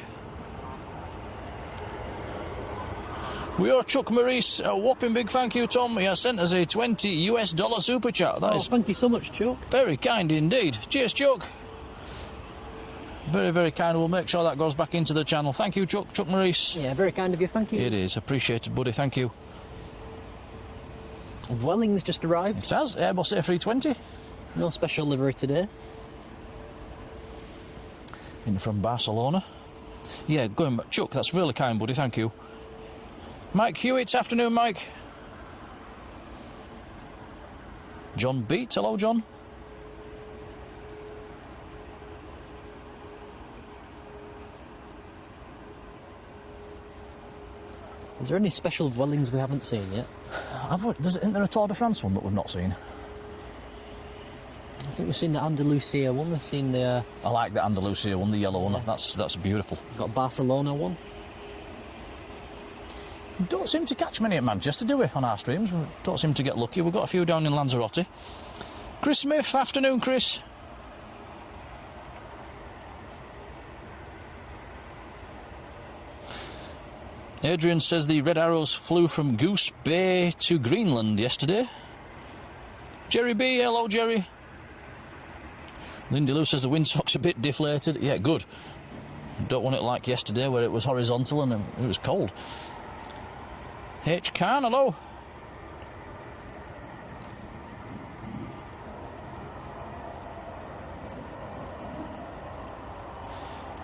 We owe Chuck Maurice a whopping big thank you, Tom. He has sent us a $20 super chat. That is thank you so much, Chuck. very kind indeed. Cheers, Chuck. Very, very kind. We'll make sure that goes back into the channel. Thank you, Chuck Maurice. Yeah, very kind of you, thank you. It is. Appreciated, buddy. Thank you. Welling's just arrived. It has. Airbus A320. No special livery today. In from Barcelona. Yeah, going back. Chuck, that's really kind, buddy. Thank you. Mike Hewitt. Afternoon, Mike. John Beat. Hello, John. Is there any special dwellings we haven't seen yet? Isn't there a Tour de France one that we've not seen? I think we've seen the Andalusia one, we've seen the... I like the Andalusia one, the yellow one. That's beautiful. We've got Barcelona one. We don't seem to catch many at Manchester, do we, on our streams? We don't seem to get lucky. We've got a few down in Lanzarote. Chris Smith, afternoon, Chris. Adrian says the Red Arrows flew from Goose Bay to Greenland yesterday. Jerry B, hello Jerry. Lindy Lou says the windsock's a bit deflated. Yeah, good. Don't want it like yesterday where it was horizontal and it was cold. H. Khan, hello.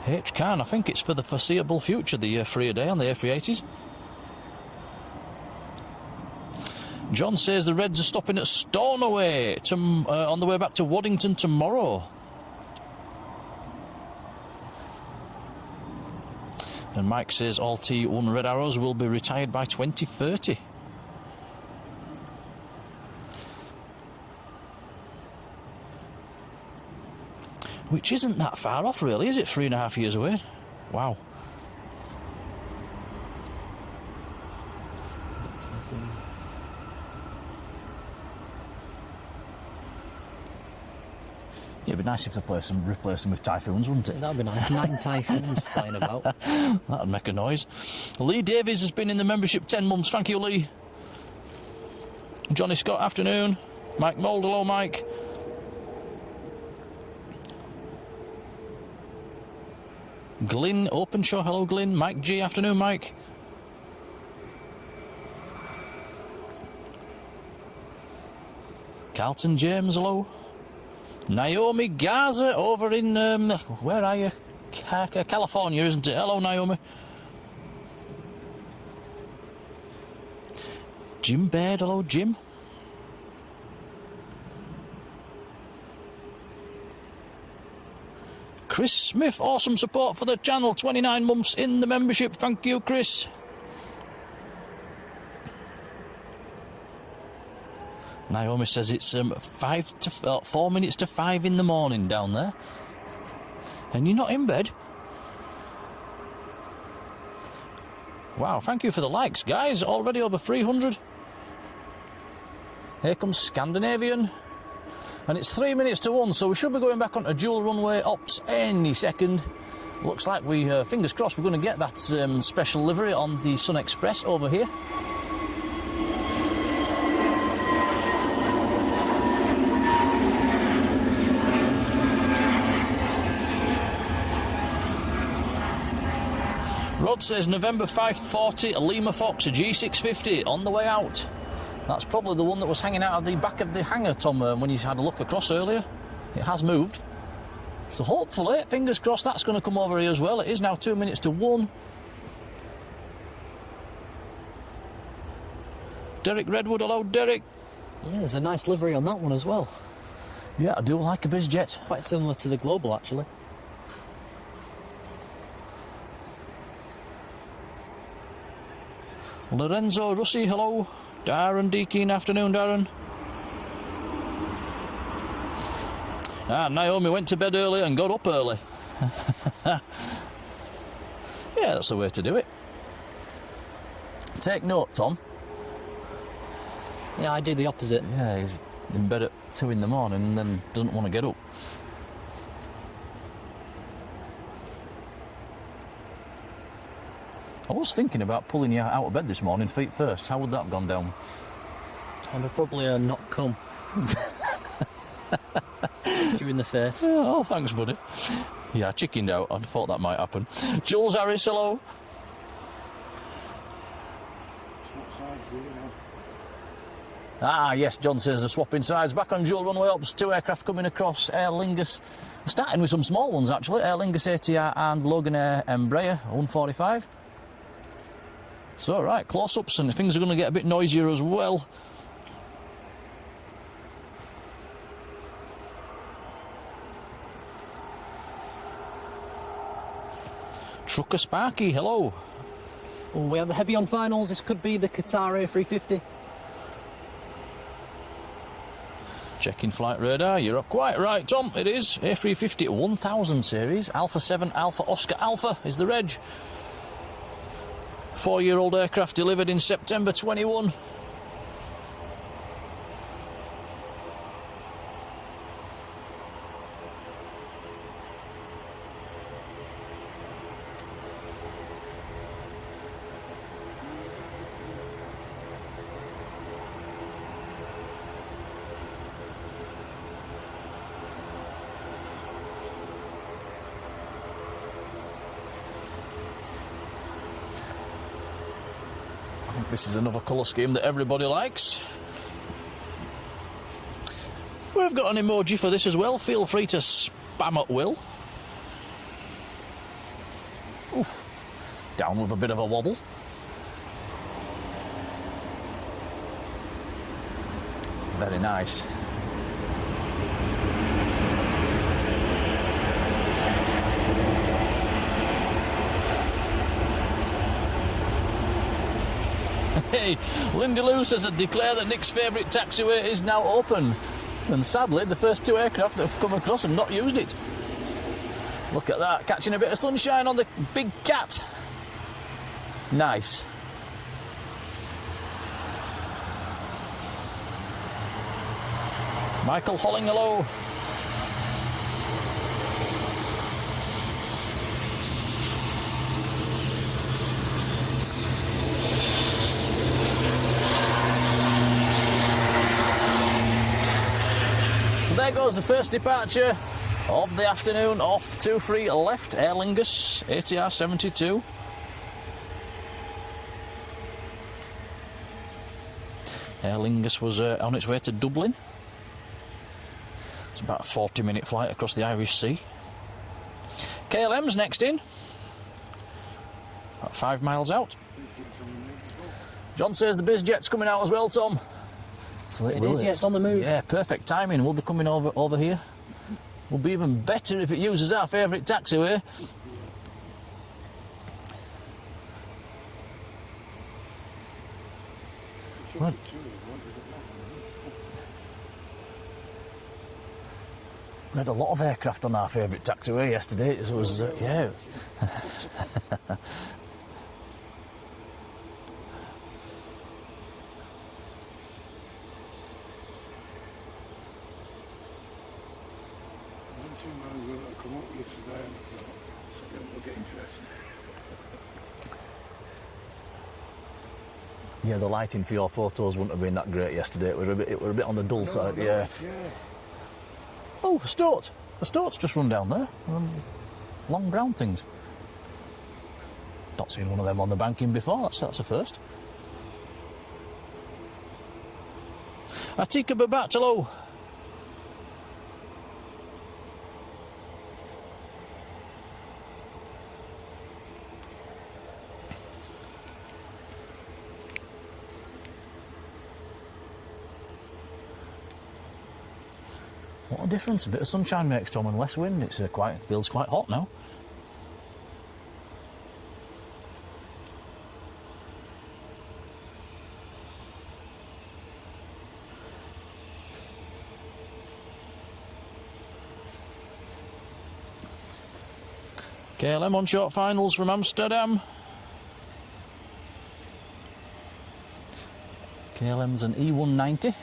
H. Khan, I think it's for the foreseeable future, the free day on the A380s. John says the Reds are stopping at Stornoway on the way back to Waddington tomorrow. And Mike says all T1 Red Arrows will be retired by 2030. Which isn't that far off, really, is it? 3.5 years away. Wow. Yeah, it'd be nice if they replace them with Typhoons, wouldn't it? That'd be nice. 9 Typhoons flying about. That'd make a noise. Lee Davies has been in the membership 10 months. Thank you, Lee. Johnny Scott, afternoon. Mike Mould, hello, Mike. Glyn Openshaw, hello Glyn. Mike G, afternoon Mike. Carlton James, hello. Naomi Garza over in, where are you? California, isn't it? Hello Naomi. Jim Baird, hello Jim. Chris Smith, awesome support for the channel, 29 months in the membership, thank you Chris. Naomi says it's 4 minutes to 5 in the morning down there. And you're not in bed? Wow, thank you for the likes, guys. Already over 300. Here comes Scandinavian. And it's 3 minutes to 1, so we should be going back onto dual runway ops any second. Looks like we, fingers crossed, we're going to get that special livery on the Sun Express over here. Rod says November 540, a Lima Fox, a G650 on the way out. That's probably the one that was hanging out of the back of the hangar, Tom, when you had a look across earlier. It has moved. So hopefully, fingers crossed, that's going to come over here as well. It is now 2 minutes to 1. Derek Redwood, hello Derek. Yeah, there's a nice livery on that one as well. Yeah, I do like a BizJet. Quite similar to the Global, actually. Lorenzo Russi, hello. Darren Deakin, afternoon, Darren. Naomi went to bed early and got up early. Yeah, that's the way to do it. Take note, Tom. Yeah, I do the opposite. Yeah, he's in bed at 2 in the morning and then doesn't want to get up. I was thinking about pulling you out of bed this morning, feet first. How would that have gone down? I'd have probably not come. You in the face. Oh, thanks, buddy. Yeah, I chickened out. I thought that might happen. Jules Harris, hello. Yes, John says they're swapping sides. Back on dual runway ops, 2 aircraft coming across. Aer Lingus, starting with some small ones actually. Aer Lingus ATR and Logan Air Embraer 145. So, right, close-ups, and things are going to get a bit noisier as well. Trucker Sparky, hello. Oh, we have the heavy on finals. This could be the Qatar A350. Checking flight radar, you're quite right, Tom. It is A350 1000 series. Alpha 7 Alpha Oscar Alpha is the reg. 4-year-old aircraft delivered in September 21. This is another colour scheme that everybody likes. We've got an emoji for this as well. Feel free to spam at will. Oof. Down with a bit of a wobble. Very nice. Hey, Lindy Lou says that declare that Nick's favourite taxiway is now open. And sadly, the first 2 aircraft that have come across have not used it. Look at that, catching a bit of sunshine on the big cat. Nice. Michael Holling, hello. So there goes the first departure of the afternoon off 23 left, Aer Lingus, ATR 72. Aer Lingus was on its way to Dublin. It's about a 40-minute flight across the Irish Sea. KLM's next in. About 5 miles out. John says the biz jet's coming out as well, Tom. So It is, yeah, it's on the move. Yeah, perfect timing. We'll be coming over here. Will be even better if it uses our favourite taxiway. What? We had a lot of aircraft on our favourite taxiway yesterday. It was, yeah. Yeah, the lighting for your photos wouldn't have been that great yesterday. It were a bit on the dull side. Yeah. Oh, a stoat. A stoat's just run down there. Long brown things. Not seen one of them on the banking before. That's a first. Atika Babat, hello. What a difference a bit of sunshine makes, Tom, and less wind. It's feels quite hot now. KLM on short finals from Amsterdam. KLM's an E190.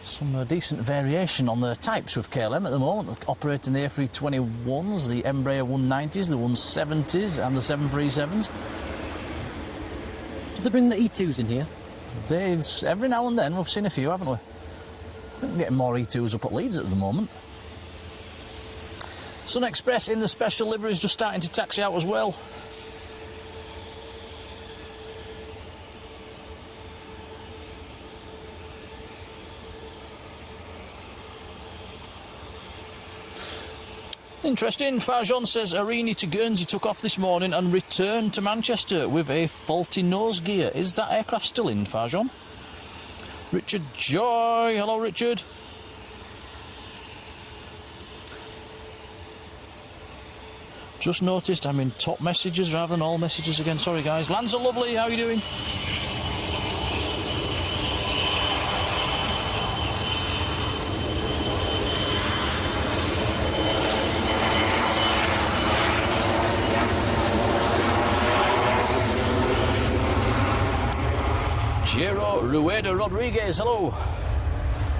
Some decent variation on the types with KLM at the moment. They're operating the A321s, the Embraer 190s, the 170s and the 737s. Did they bring the E2s in here? Every now and then we've seen a few, haven't we? I think we're getting more E2s up at Leeds at the moment. Sun Express in the special livery is just starting to taxi out as well. Interesting, Farjon says Arini to Guernsey took off this morning and returned to Manchester with a faulty nose gear. Is that aircraft still in, Farjon? Richard Joy, hello Richard. Just noticed I'm in top messages rather than all messages again. Sorry guys. Lanza Lovely, how are you doing? Jero Rueda Rodriguez, hello.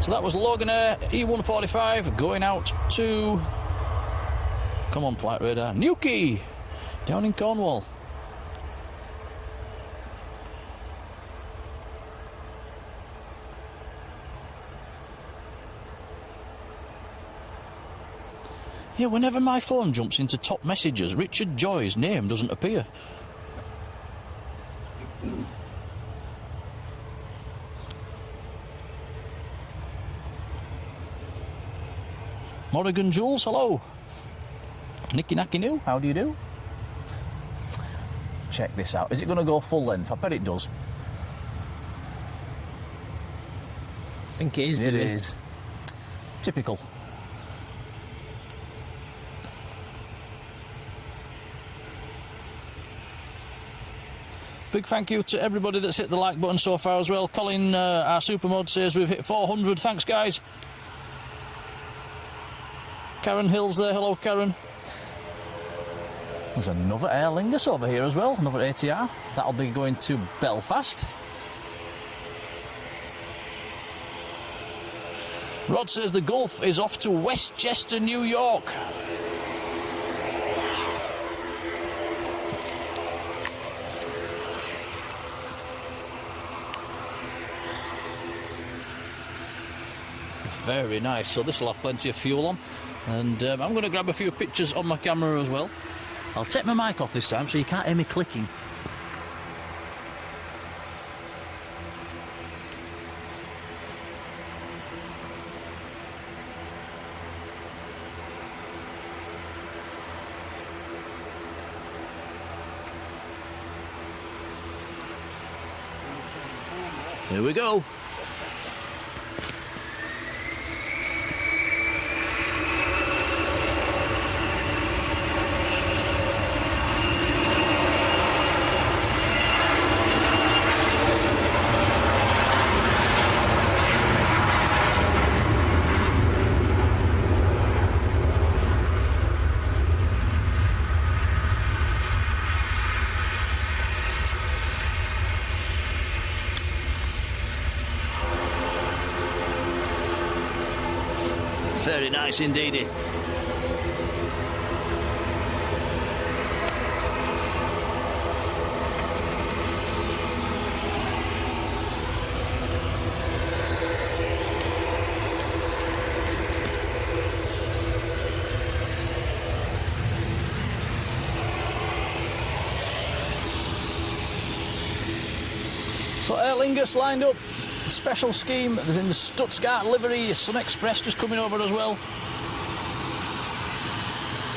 So that was Logan Air E145 going out to, come on Flight Radar, Newquay, down in Cornwall. Yeah, whenever my phone jumps into top messages, Richard Joy's name doesn't appear. Morrigan Jules, hello. Nicky Nacky New, how do you do? Check this out. Is it going to go full length? I bet it does. I think it is. It is. Typical. Big thank you to everybody that's hit the like button so far as well. Colin, our supermod, says we've hit 400. Thanks, guys. Karen Hill's there. Hello, Karen. There's another Aer Lingus over here as well. Another ATR. That'll be going to Belfast. Rod says the Gulf is off to Westchester, New York. Very nice. So this will have plenty of fuel on. And I'm going to grab a few pictures on my camera as well. I'll take my mic off this time so you can't hear me clicking. Here we go. Very nice indeedy. So Aer Lingus lined up. Special scheme. There's in the Stuttgart livery. Sun Express just coming over as well.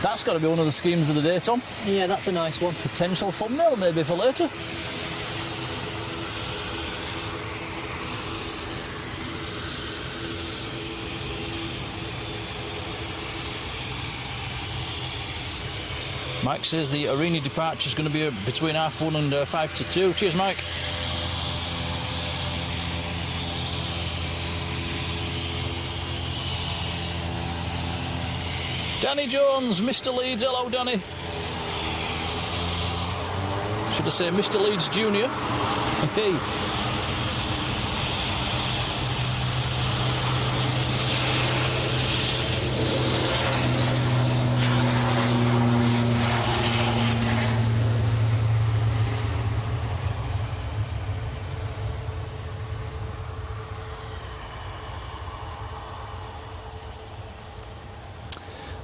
That's got to be one of the schemes of the day, Tom. Yeah, that's a nice one. Potential thumbnail maybe for later. Mike says the Arini departure is going to be between 1:30 and 1:55 to 2. Cheers, Mike. Danny Jones, Mr. Leeds. Hello, Danny. Should I say Mr. Leeds Jr.? Hey.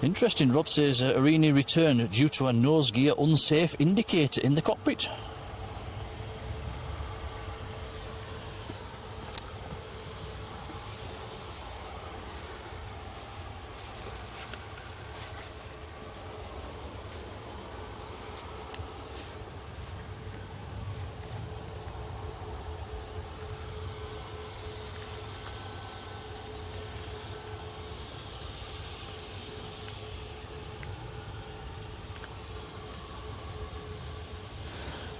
Interesting, Rod says Arini returned due to a nose gear unsafe indicator in the cockpit.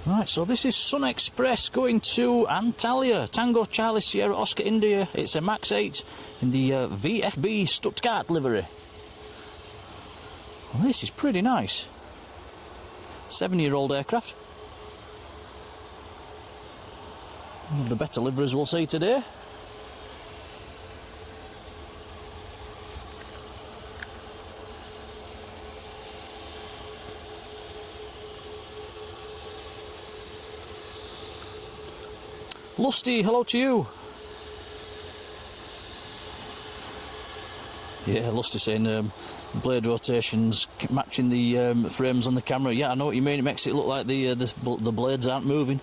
Right, so this is Sun Express going to Antalya, Tango Charlie Sierra Oscar India. It's a Max 8 in the VFB Stuttgart livery. Well, this is pretty nice. 7-year-old aircraft. One of the better liveries we'll see today. Lusty, hello to you. Yeah, Lusty saying blade rotations matching the frames on the camera. Yeah, I know what you mean. It makes it look like the blades aren't moving.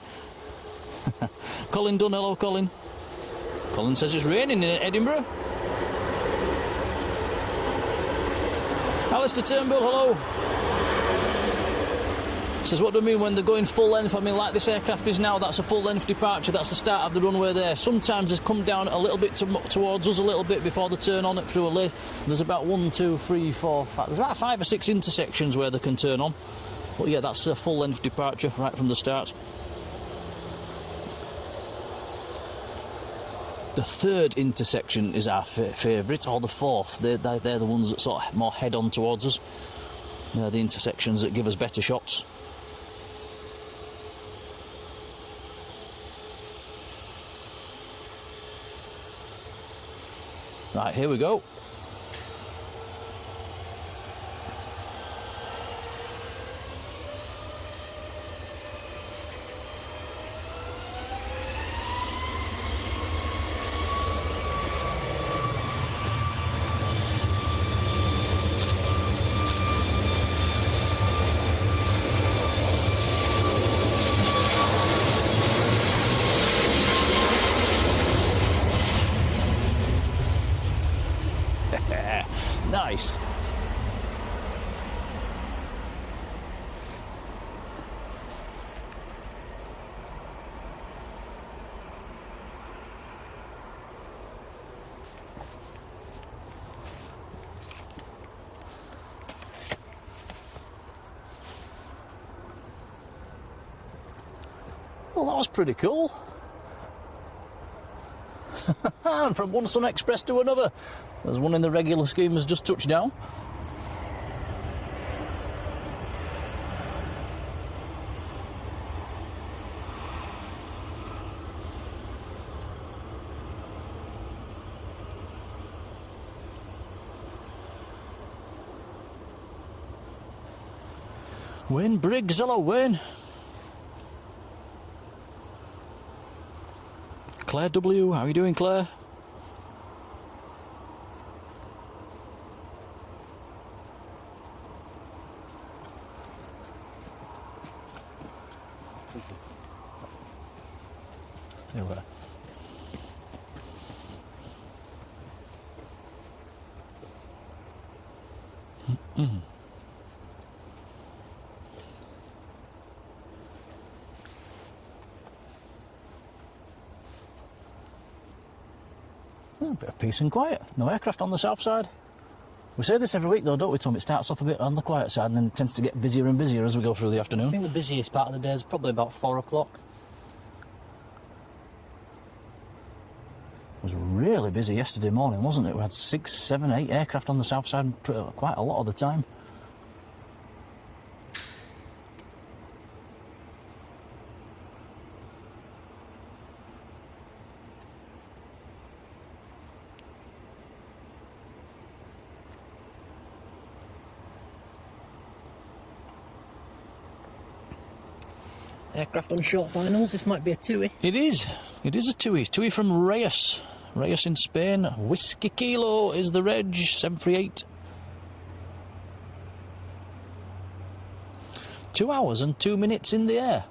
Colin Dunn, hello, Colin. Colin says it's raining in Edinburgh. Alistair Turnbull, hello. Says, what do I mean when they're going full length? I mean, like this aircraft is now, that's a full length departure, that's the start of the runway there. Sometimes they come down a little bit towards us a little bit before they turn on it through a lane. There's about 1, 2, 3, 4, 5, there's about 5 or 6 intersections where they can turn on. But yeah, that's a full length departure right from the start. The third intersection is our favourite, or the fourth. They're the ones that sort of more head on towards us. They're the intersections that give us better shots. Right, here we go. Nice. Well, that was pretty cool. And from one Sun Express to another. There's one in the regular scheme has just touched down. Wayne Briggs, hello Wayne. Claire W, how are you doing, Claire? There we are. A bit of peace and quiet. No aircraft on the south side. We say this every week though, don't we, Tom? It starts off a bit on the quiet side and then tends to get busier and busier as we go through the afternoon. I think the busiest part of the day is probably about 4 o'clock. It was really busy yesterday morning, wasn't it? We had 6, 7, 8 aircraft on the south side quite a lot of the time. Aircraft on short finals, this might be a TUI. It is a TUI. TUI from Reyes. Reyes in Spain. Whiskey Kilo is the reg, 738. 2 hours and 2 minutes in the air.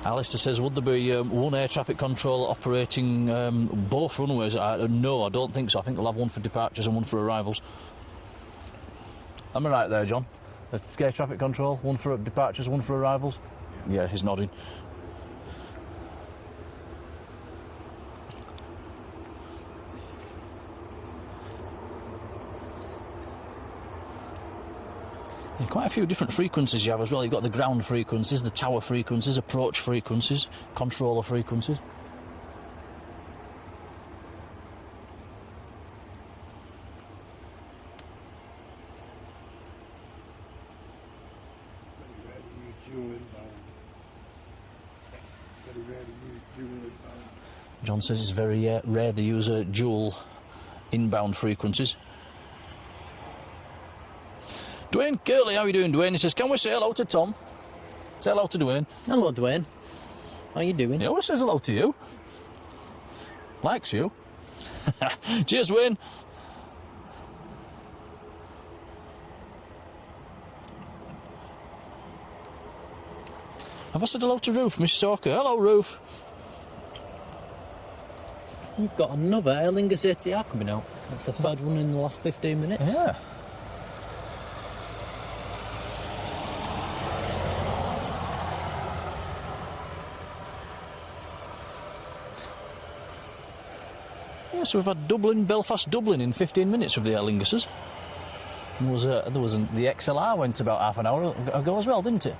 Alistair says, would there be one air traffic controller operating both runways? No, I don't think so. I think they'll have one for departures and one for arrivals. Am I right there, John? Air traffic control, one for departures, one for arrivals? Yeah, he's nodding. Yeah, quite a few different frequencies you have as well. You've got the ground frequencies, the tower frequencies, approach frequencies, controller frequencies. John says it's very rare to use dual inbound frequencies. Dwayne Curley, how are you doing, Dwayne? He says, can we say hello to Tom? Say hello to Dwayne. Hello, Dwayne. How you doing? He always says hello to you. Likes you. Cheers, Dwayne. Have I said hello to Ruth, Mrs. Hawker? Hello, Ruth. We've got another Aer Lingus ATR coming out. That's the third one in the last 15 minutes. Yeah. Yes, we've had Dublin, Belfast, Dublin in 15 minutes with the Aer Linguses. There was the XLR went about half an hour ago as well, didn't it?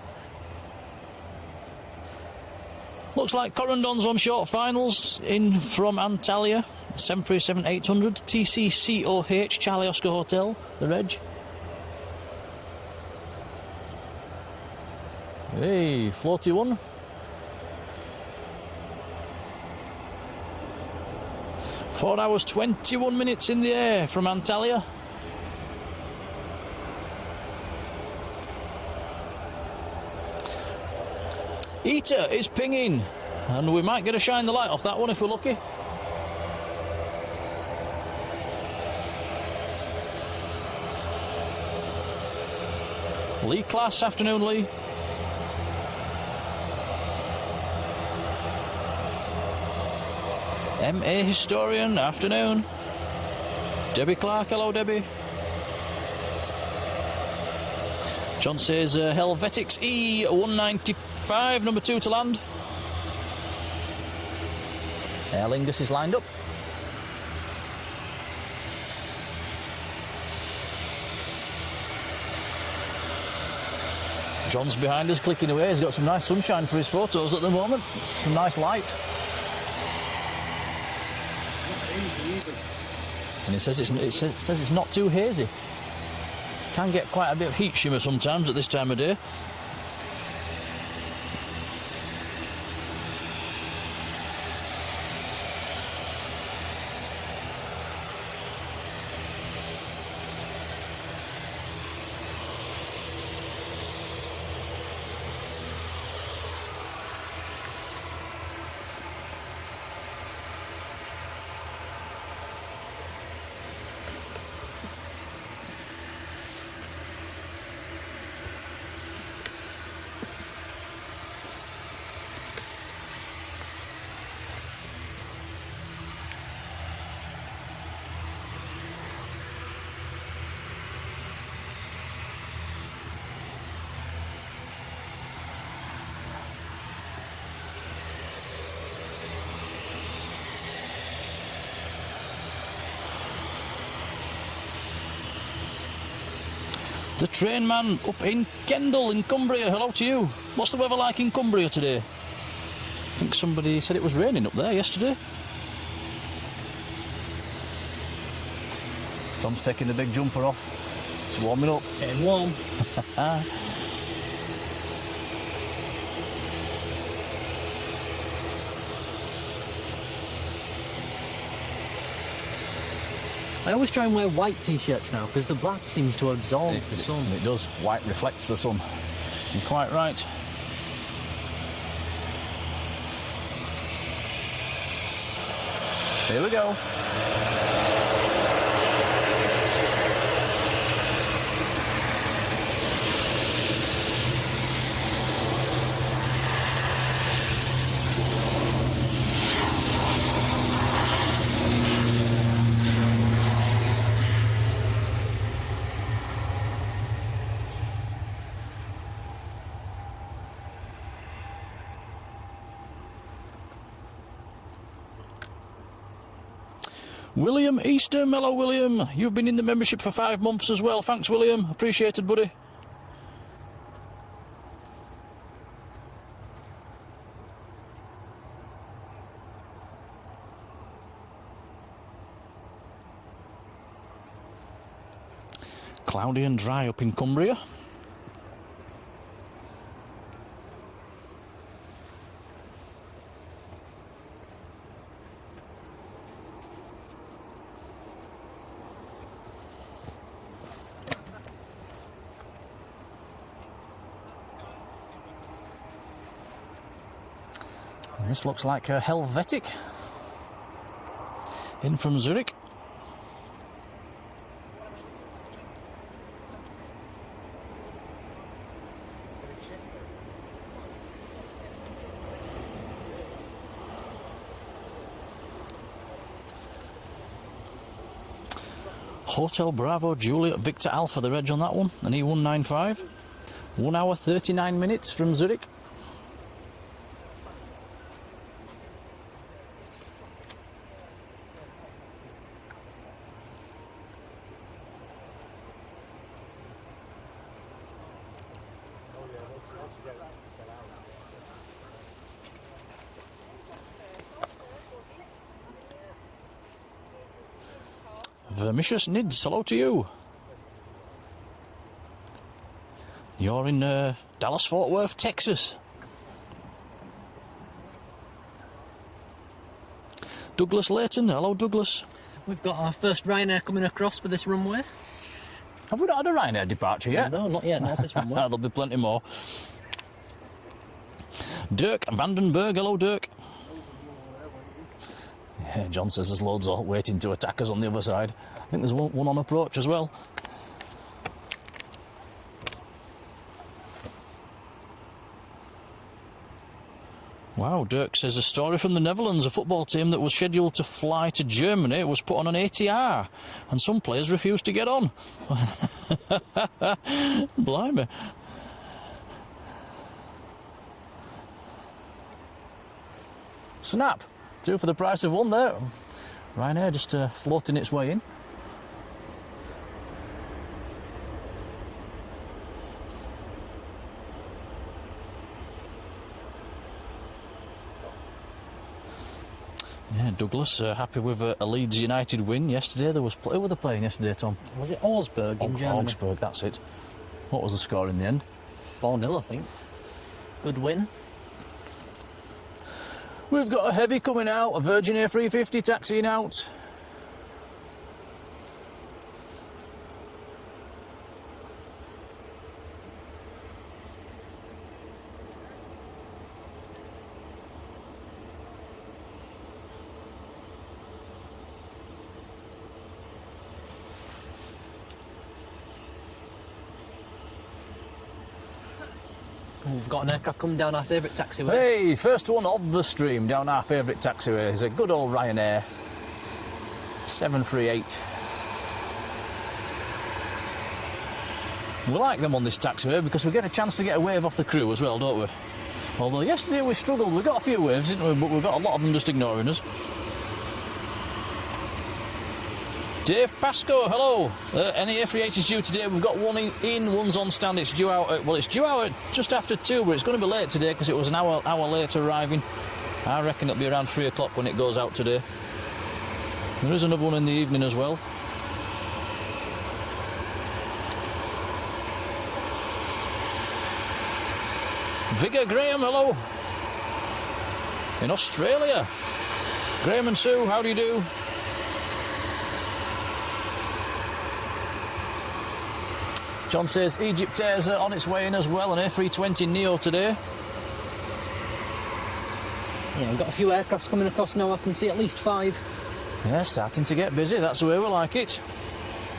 Looks like Corendon's on short finals in from Antalya, 737-800, TCCOH, Charlie Oscar Hotel, the reg. Hey, floaty one. Four hours, 21 minutes in the air from Antalya. Eater is pinging, and we might get a shine the light off that one if we're lucky. Lee Class, afternoon, Lee. MA Historian, afternoon. Debbie Clark, hello Debbie. John says Helvetics E195 5, number 2 to land. Aer Lingus is lined up. John's behind us, clicking away. He's got some nice sunshine for his photos at the moment. Some nice light. And it says it's not too hazy. Can get quite a bit of heat shimmer sometimes at this time of day. The train man up in Kendal in Cumbria. Hello to you. What's the weather like in Cumbria today? I think somebody said it was raining up there yesterday. Tom's taking the big jumper off. It's warming up. It's getting warm. I always try and wear white t-shirts now because the black seems to absorb the sun. It does. White reflects the sun. You're quite right. Here we go. William Eastham, hello William. You've been in the membership for 5 months as well. Thanks William, appreciated buddy. Cloudy and dry up in Cumbria. This looks like a Helvetic in from Zurich. Hotel Bravo Juliet Victor Alpha, the reg on that one, an E195. 1 hour 39 minutes from Zurich. Vermicious Nids, hello to you. You're in Dallas, Fort Worth, Texas. Douglas Layton, hello Douglas. We've got our first Ryanair coming across for this runway. Have we not had a Ryanair departure yet? No, not yet, not this runway. There'll be plenty more. Dirk Vandenberg, hello Dirk. Yeah, John says there's loads of waiting to attack us on the other side. I think there's one on approach as well. Wow, Dirk says a story from the Netherlands. A football team that was scheduled to fly to Germany was put on an ATR and some players refused to get on. Blimey. Snap. 2 for the price of 1 there. Ryanair just floating its way in. Yeah, Douglas happy with a Leeds United win yesterday. Who were they playing yesterday, Tom? Was it Augsburg in Germany? Augsburg, that's it. What was the score in the end? 4-0, I think. Good win. We've got a heavy coming out, a Virgin A350 taxiing out. We've got an aircraft coming down our favourite taxiway. Hey, first one of the stream down our favourite taxiway is a good old Ryanair 738. We like them on this taxiway because we get a chance to get a wave off the crew as well, don't we? Although yesterday we struggled, we got a few waves, didn't we? But we got a lot of them just ignoring us. Dave Pascoe, hello. Any A380s due today? We've got one in, one's on stand. It's due out at, well, it's due out at just after 2, but it's going to be late today because it was an hour late arriving. I reckon it'll be around 3 o'clock when it goes out today. There is another one in the evening as well. Vigor Graham, hello. In Australia. Graham and Sue, how do you do? John says Egypt Air's on its way in as well, an A320 Neo today. Yeah, we've got a few aircrafts coming across now. I can see at least 5. Yeah, starting to get busy. That's the way we like it.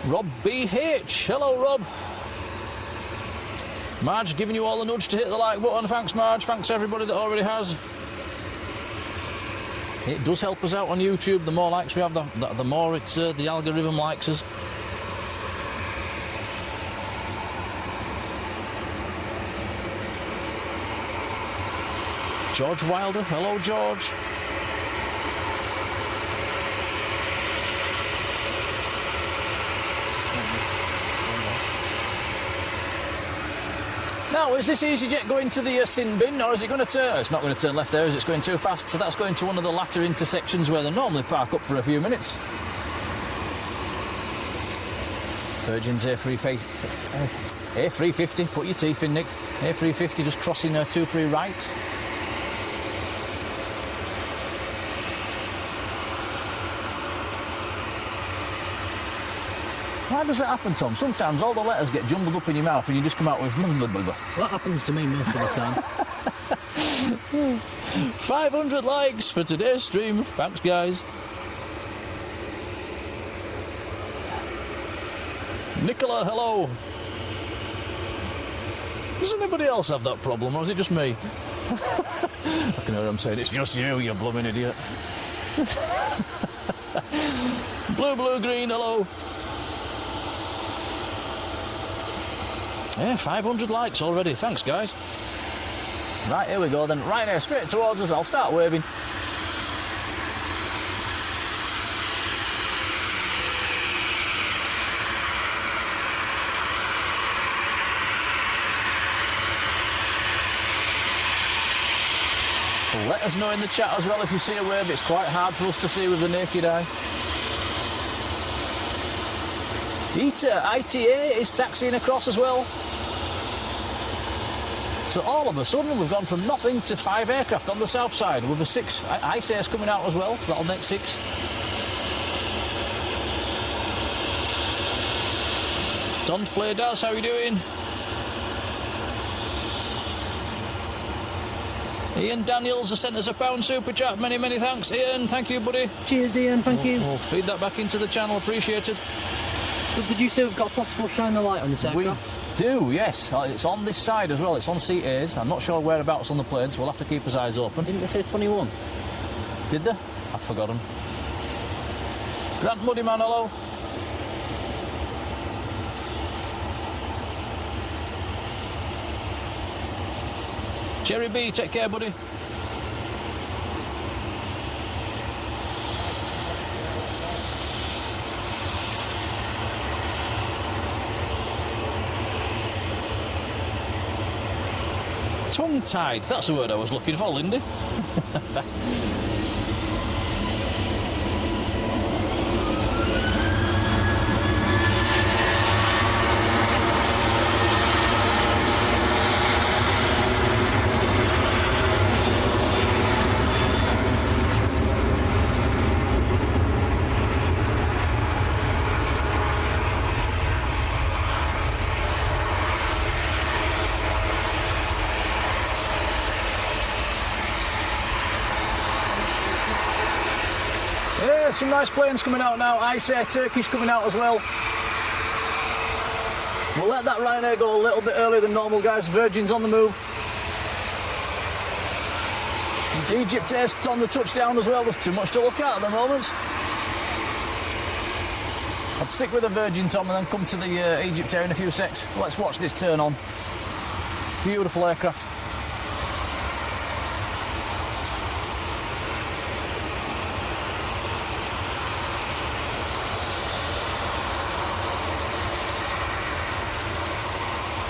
Rob BH. Hello, Rob. Marge giving you all a nudge to hit the like button. Thanks, Marge. Thanks, everybody that already has. It does help us out on YouTube. The more likes we have, the more it's the algorithm likes us. George Wilder. Hello, George. Now, is this EasyJet going to the sin bin, or is it going to turn? It's not going to turn left there, as it's going too fast, so that's going to one of the latter intersections where they normally park up for a few minutes. Virgin's A350, put your teeth in, Nick. A350 just crossing 23 right. Why does that happen, Tom? Sometimes all the letters get jumbled up in your mouth and you just come out with... Well, that happens to me most of the time. 500 likes for today's stream. Thanks, guys. Nicola, hello. Does anybody else have that problem, or is it just me? I can hear him saying, it's just you blooming idiot. Blue, green, hello. Yeah, 500 likes already. Thanks, guys. Right, here we go then. Ryanair straight towards us. I'll start waving. Let us know in the chat as well if you see a wave. It's quite hard for us to see with the naked eye. ITA is taxiing across as well. So all of a sudden we've gone from nothing to 5 aircraft on the south side with a 6. ICA's coming out as well, so that'll make 6. Don't play Daz, how are you doing? Ian Daniels has sent us a £1 super chat. Many thanks, Ian. Thank you, buddy. Cheers, Ian. Thank you. We'll feed that back into the channel. Appreciated. So did you say we've got a possible shine a light on this aircraft? We do, yes. It's on this side as well. It's on seat A's. I'm not sure whereabouts on the plane, so we'll have to keep his eyes open. Didn't they say 21? Did they? I've forgotten. Grant Muddyman, hello. Cherry B, take care, buddy. Tongue-tied, that's the word I was looking for, Lindy. Yeah, some nice planes coming out now. Ice Air Turkish coming out as well. We'll let that Ryanair go a little bit earlier than normal, guys. Virgin's on the move. Egypt Air's on the touchdown as well. There's too much to look at the moment. I'd stick with the Virgin, Tom, and then come to the Egypt Air in a few secs. Let's watch this turn on. Beautiful aircraft.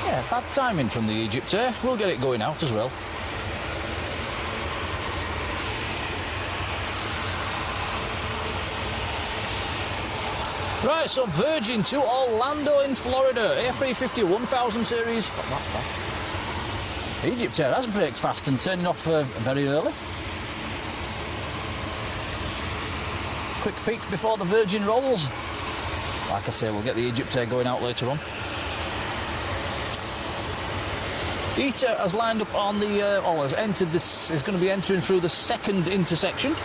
Yeah, bad timing from the Egypt Air. We'll get it going out as well. Right, so Virgin to Orlando in Florida. A350 1000 series. Not that fast. Egypt Air has braked fast and turning off very early. Quick peek before the Virgin rolls. Like I say, we'll get the Egypt Air going out later on. ITA has lined up on the, or has entered this, is going to be entering through the second intersection.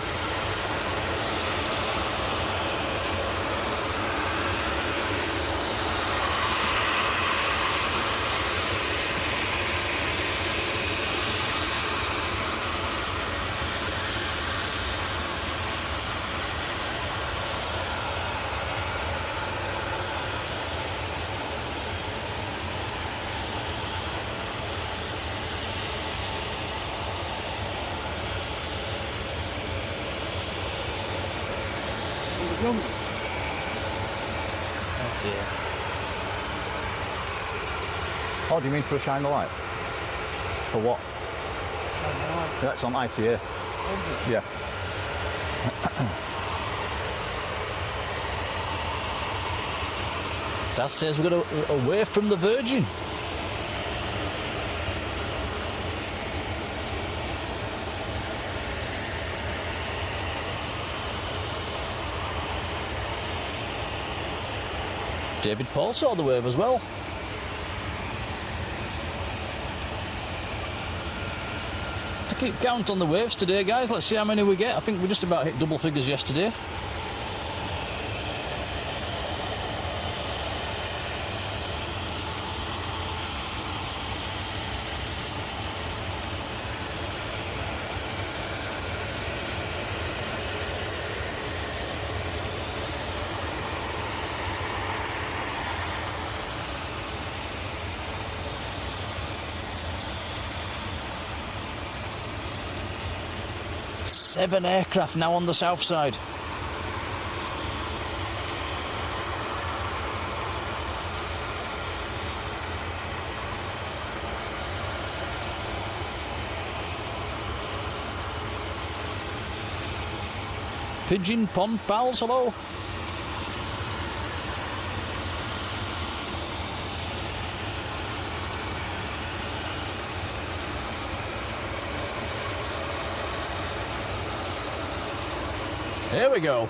Oh dear. Oh, do you mean for a shine the light? For what? Shine the light. That's on ITA. Yeah. Daz says we're going to away from the Virgin. David Paul saw the wave as well. To keep count on the waves today, guys. Let's see how many we get. I think we just about hit double figures yesterday. Seven aircraft now on the south side. Pigeon Pond Pals, hello. Here we go.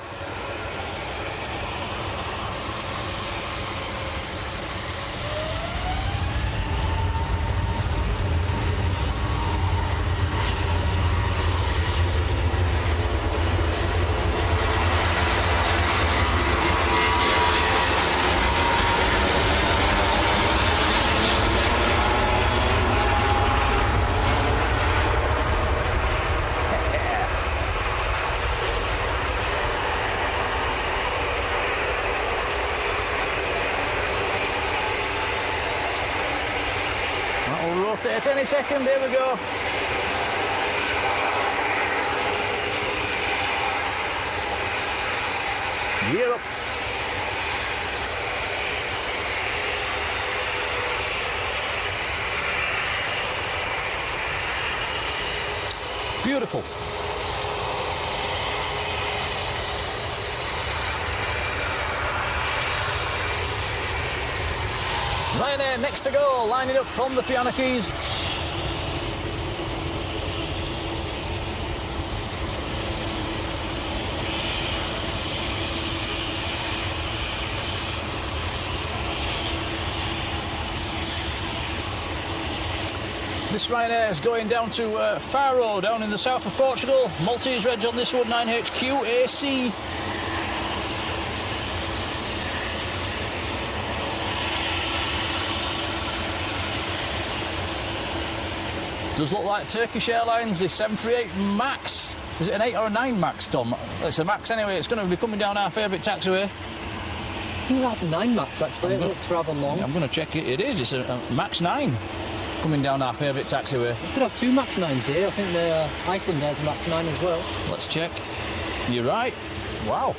That'll rotate any second. Here we go. Gear up. Beautiful. Ryanair next to go, lining up from the piano keys. This Ryanair is going down to Faro, down in the south of Portugal. Maltese reg on this one, 9HQ AC. Does look like Turkish Airlines, the 738 MAX. Is it an 8 or a 9 MAX, Tom? It's a MAX anyway. It's going to be coming down our favourite taxiway. I think that's a 9 MAX actually. It looks rather long. I'm going to check it. It is. It's a MAX 9 coming down our favourite taxiway. We could have 2 MAX 9s here. I think the Iceland has a MAX 9 as well. Let's check. You're right. Wow.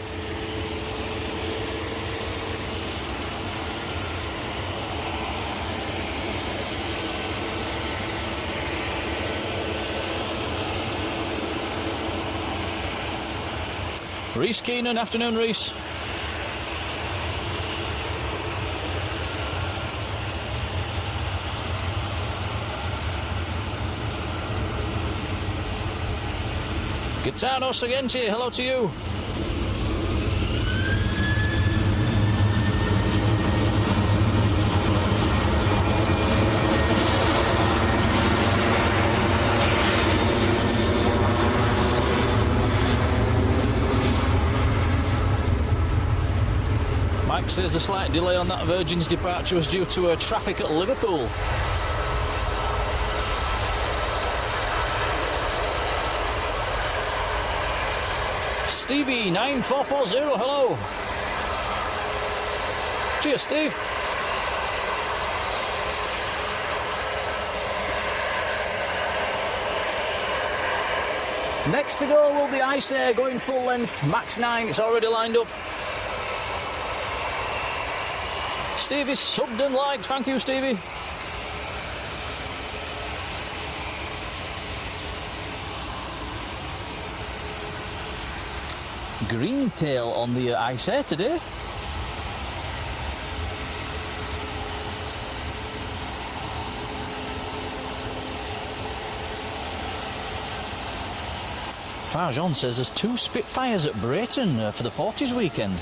Reese Keenan, afternoon, Reese. Gitanos Agenti, hello to you. Mike says the slight delay on that Virgin's departure was due to traffic at Liverpool. Stevie 9440, hello. Cheers, Steve. Next to go will be Ice Air going full length, Max 9, it's already lined up. Stevie's subbed and liked, thank you, Stevie. Green tail on the Ice Air today. Farjon says there's 2 Spitfires at Brayton for the 40s weekend.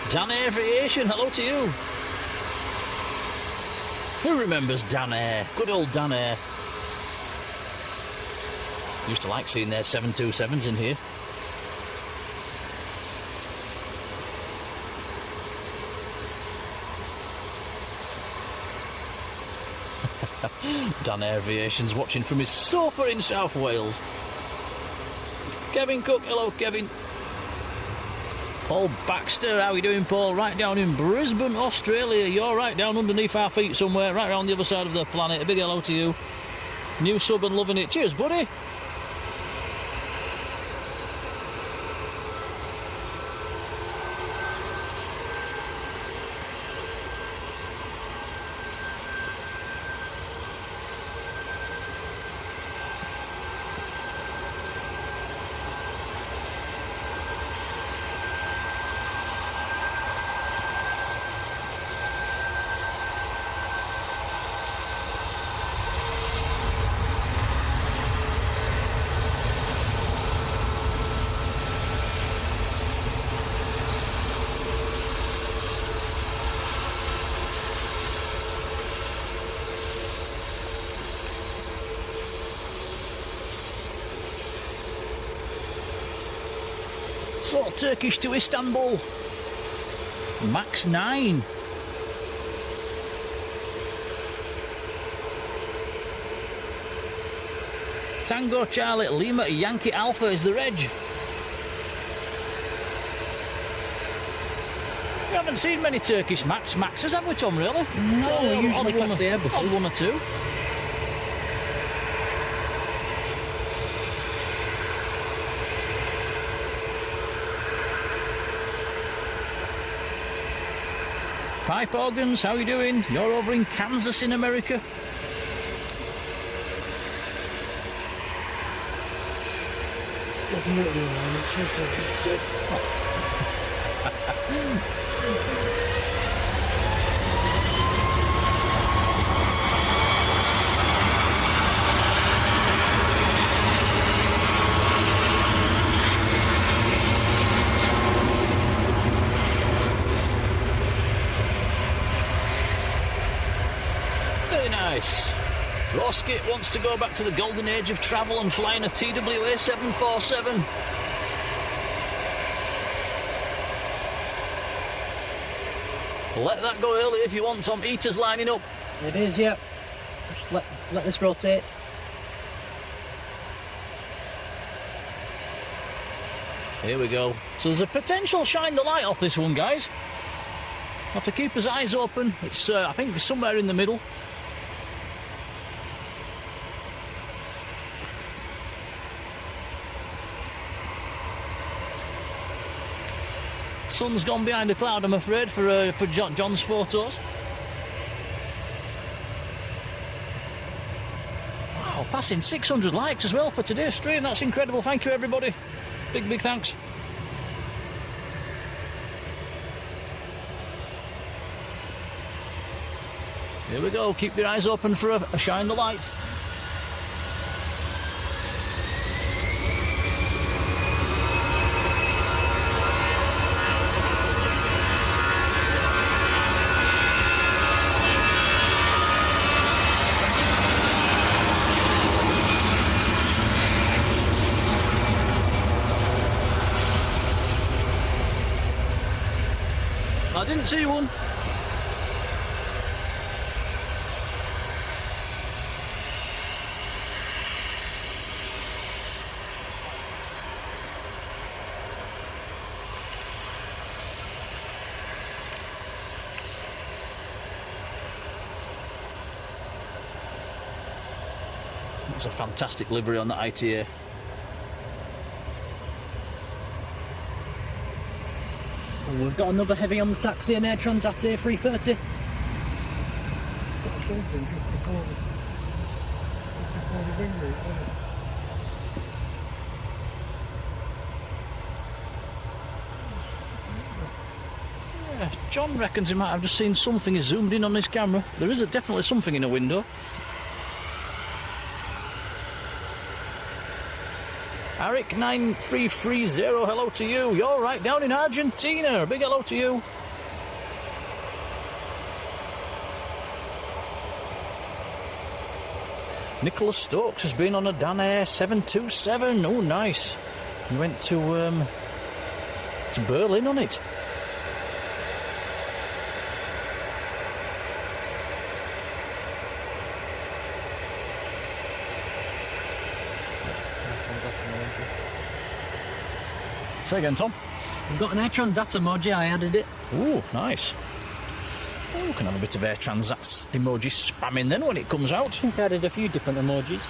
Dan Aviation, hello to you. Who remembers Dan Air? Good old Dan Air. Used to like seeing their 727s in here. Dan Aviation's watching from his sofa in South Wales. Kevin Cook, hello Kevin. Paul Baxter, how are you doing, Paul? Right down in Brisbane, Australia. You're right down underneath our feet somewhere, right around the other side of the planet. A big hello to you. New sub and loving it. Cheers, buddy. So, Turkish to Istanbul. Max 9. Tango Charlie Lima Yankee Alpha is the reg. We haven't seen many Turkish Maxes, have we, Tom, really? No, we usually catch the Airbuses. Odd one or two. Pipe Organs, how you doing? You're over in Kansas in America. Very nice. Roskit wants to go back to the golden age of travel and flying a TWA 747. Let that go early if you want, Tom. Eater's lining up. It is, yeah. Just let this rotate. Here we go. So there's a potential shine the light off this one, guys. Have to keep his eyes open. It's, I think, somewhere in the middle. Sun's gone behind the cloud, I'm afraid, for John's photos. Wow, passing 600 likes as well for today's stream. That's incredible. Thank you, everybody. Big thanks. Here we go. Keep your eyes open for a shine the light. I didn't see one. That's a fantastic livery on that ITA. And we've got another heavy on the taxi, an Air Transat A330. Something just before the wing route there. Yeah, John reckons he might have just seen something. He's zoomed in on his camera. There is definitely something in a window. Arik 9330, hello to you. You're right down in Argentina. Big hello to you. Nicholas Stokes has been on a Danair 727. Oh, nice. He went to Berlin on it. Say again, Tom. We've got an Air Transat emoji, I added it. Ooh, nice. Oh, we can have a bit of Air Transat emoji spamming then when it comes out. I think I added a few different emojis.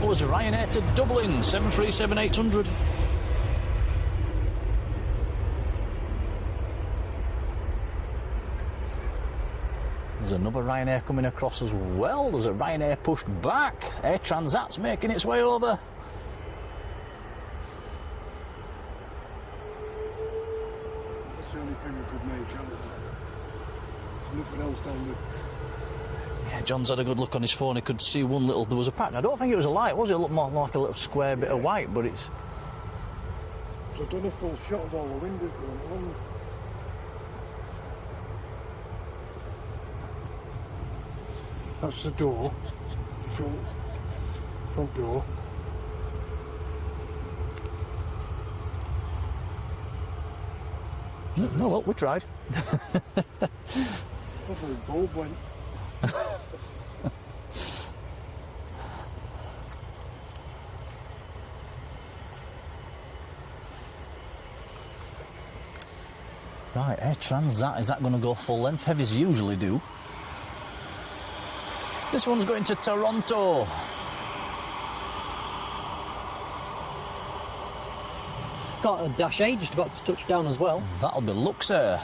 Was Ryanair to Dublin, 737-800. There's another Ryanair coming across as well. There's a Ryanair pushed back. Air Transat's making its way over. chance that. There's nothing else down there. Yeah, John's had a good look on his phone. He could see one little... There was a pattern. I don't think it was a light, was it? It looked more like a little square bit of white, but it's... So I've done a full shot of all the windows going along. That's the door, front door. No, well, we tried. Hopefully the bulb went. Right, Air Transat, is that going to go full length? Heavies usually do. This one's going to Toronto. Got a Dash 8 just about to touch down as well. That'll be Luxair.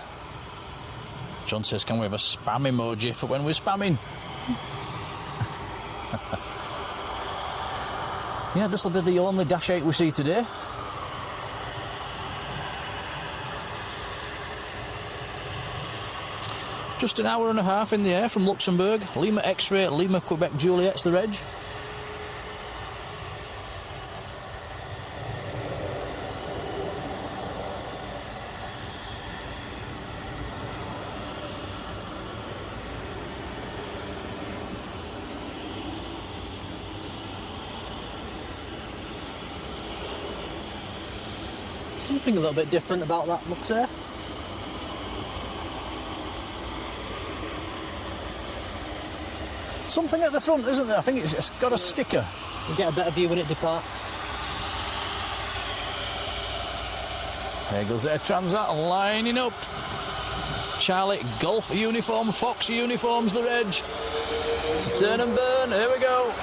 John says, can we have a spam emoji for when we're spamming? Yeah, this will be the only Dash 8 we see today. Just an hour and a half in the air from Luxembourg. Lima X-ray, Lima Quebec Juliet's the reg. Something a little bit different about that Luxair. Something at the front, isn't there? I think it's got a sticker. You get a better view when it departs. There goes Air Transat lining up. Charlie Golf uniform, Fox uniforms the reg. It's a turn and burn, here we go.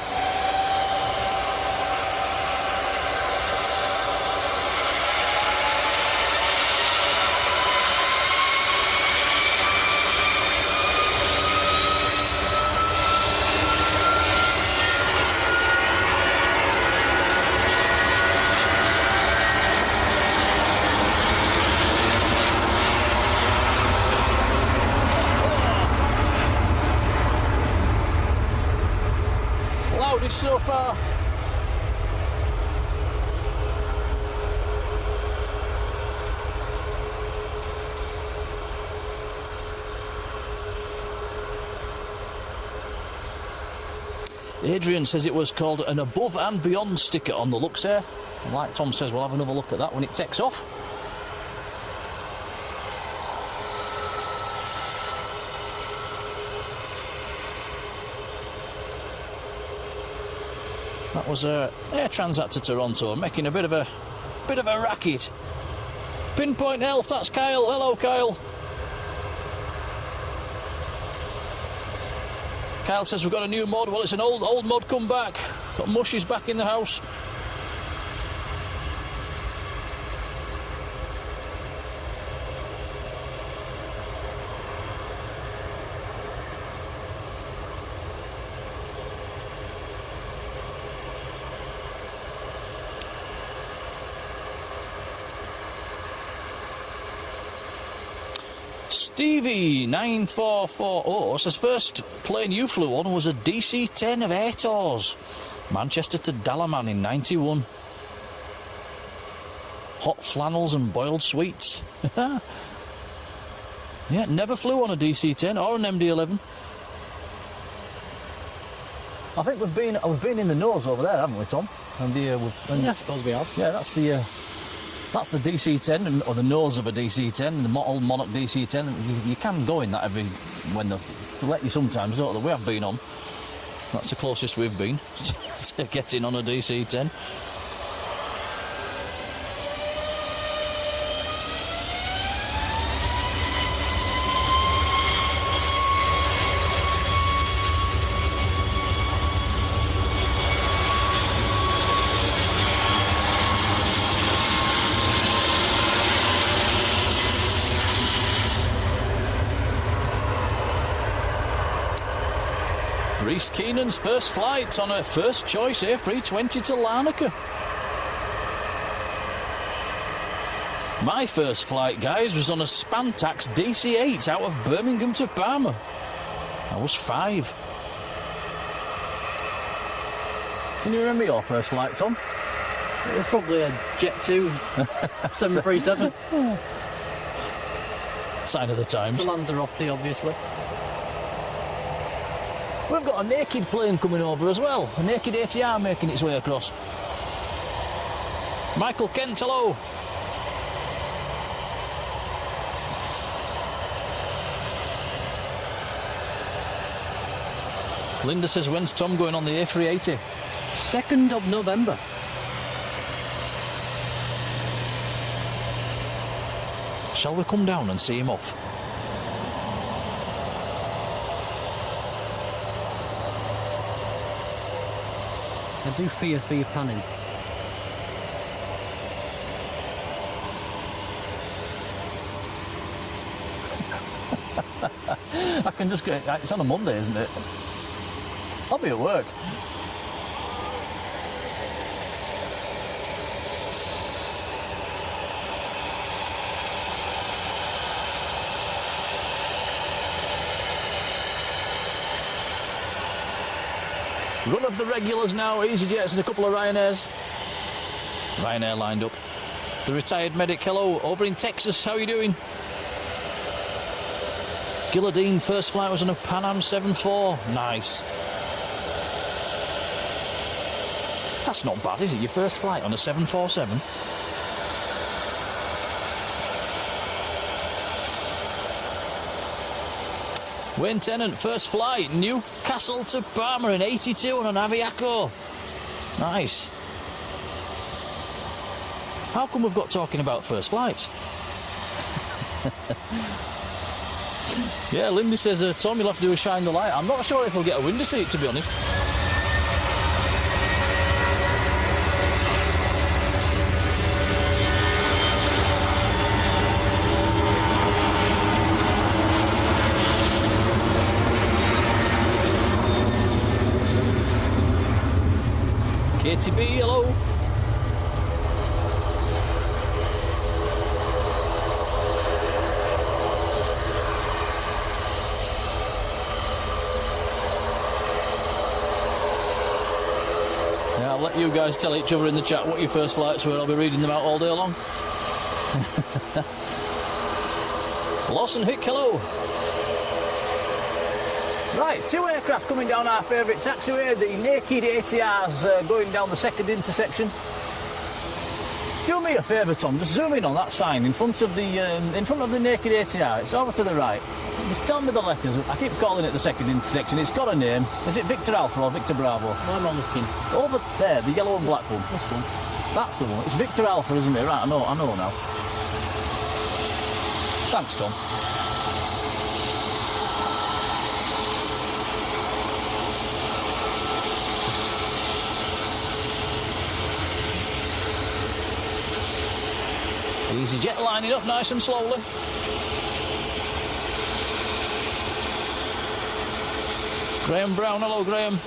So far. Adrian says it was called an above and beyond sticker on the Luxair. And like Tom says, we'll have another look at that when it takes off. That was Air Transat to Toronto, making a bit of a racket. Pinpoint Health, that's Kyle. Hello, Kyle. Kyle says we've got a new mod. Well, it's an old mod come back. Got Mushies back in the house. Stevie9440 says first plane you flew on was a DC-10 of Airtours, Manchester to Dalaman in '91. Hot flannels and boiled sweets. Yeah, never flew on a DC-10 or an MD-11. I think we've been in the nose over there, haven't we, Tom? And yeah, I suppose we have. Yeah, that's the DC-10, or the nose of a DC-10, the old Monarch DC-10. You can go in that when they let you sometimes, don't they? We have been on. That's the closest we've been to getting on a DC-10. Reese Keenan's first flight on her first choice A320 to Larnaca. My first flight, guys, was on a Spantax DC-8 out of Birmingham to Parma. I was 5. Can you remember your first flight, Tom? It was probably a Jet 2 737. Sign of the times. It's a Lanzarote, obviously. We've got a naked plane coming over as well. A naked ATR making its way across. Michael Kent, hello. Linda says, when's Tom going on the A380? 2nd of November. Shall we come down and see him off? I do fear for your panning. I can just get... It's on a Monday, isn't it? I'll be at work. Run of the regulars now, EasyJets and a couple of Ryanairs. Ryanair lined up. The retired medic, hello, over in Texas, how are you doing? Gilladine, first flight was on a Pan Am 7-4, nice. That's not bad, is it? Your first flight on a 747? Wayne Tennant, first flight, Newcastle to Parma in 82 on an Aviaco. Nice. How come we've got talking about first flights? Yeah, Lindy says, Tom, you'll have to do a shine the light. I'm not sure if we'll get a window seat, to be honest. KTB, hello. Yeah, I'll let you guys tell each other in the chat what your first flights were. I'll be reading them out all day long. Lawson Hick, hello. Right, 2 aircraft coming down our favourite taxiway, the naked ATRs going down the second intersection. Do me a favour, Tom, just zoom in on that sign in front of the naked ATR. It's over to the right. Just tell me the letters. I keep calling it the second intersection. It's got a name. Is it Victor Alpha or Victor Bravo? Why am I looking? Over there, the yellow and black one. This one. That's the one. It's Victor Alpha, isn't it? Right, I know now. Thanks, Tom. EasyJet lining up nice and slowly. Graham Brown, hello Graham.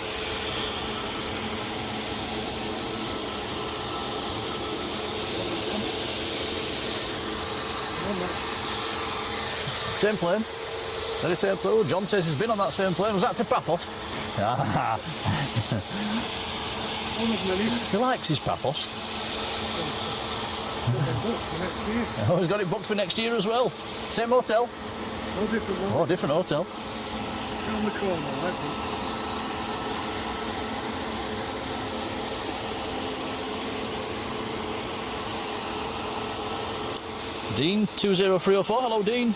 Same plane. Very same plane. John says he's been on that same plane. Was that to Paphos? He likes his Paphos. Oh, he's got it booked for next year as well. Same hotel? No different one. Oh, different hotel. Around the corner, I think. Dean 20304. Hello, Dean.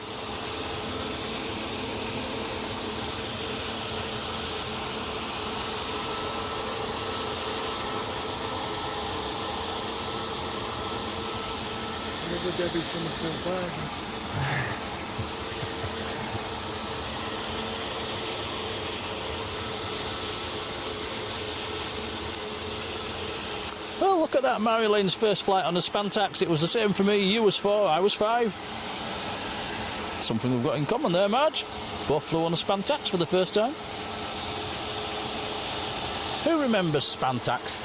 Debbie from the front bag. Well, look at that. Marjoleine's first flight on a Spantax. It was the same for me. You was 4, I was 5. Something we've got in common there, Marge. Both flew on a Spantax for the first time. Who remembers Spantax?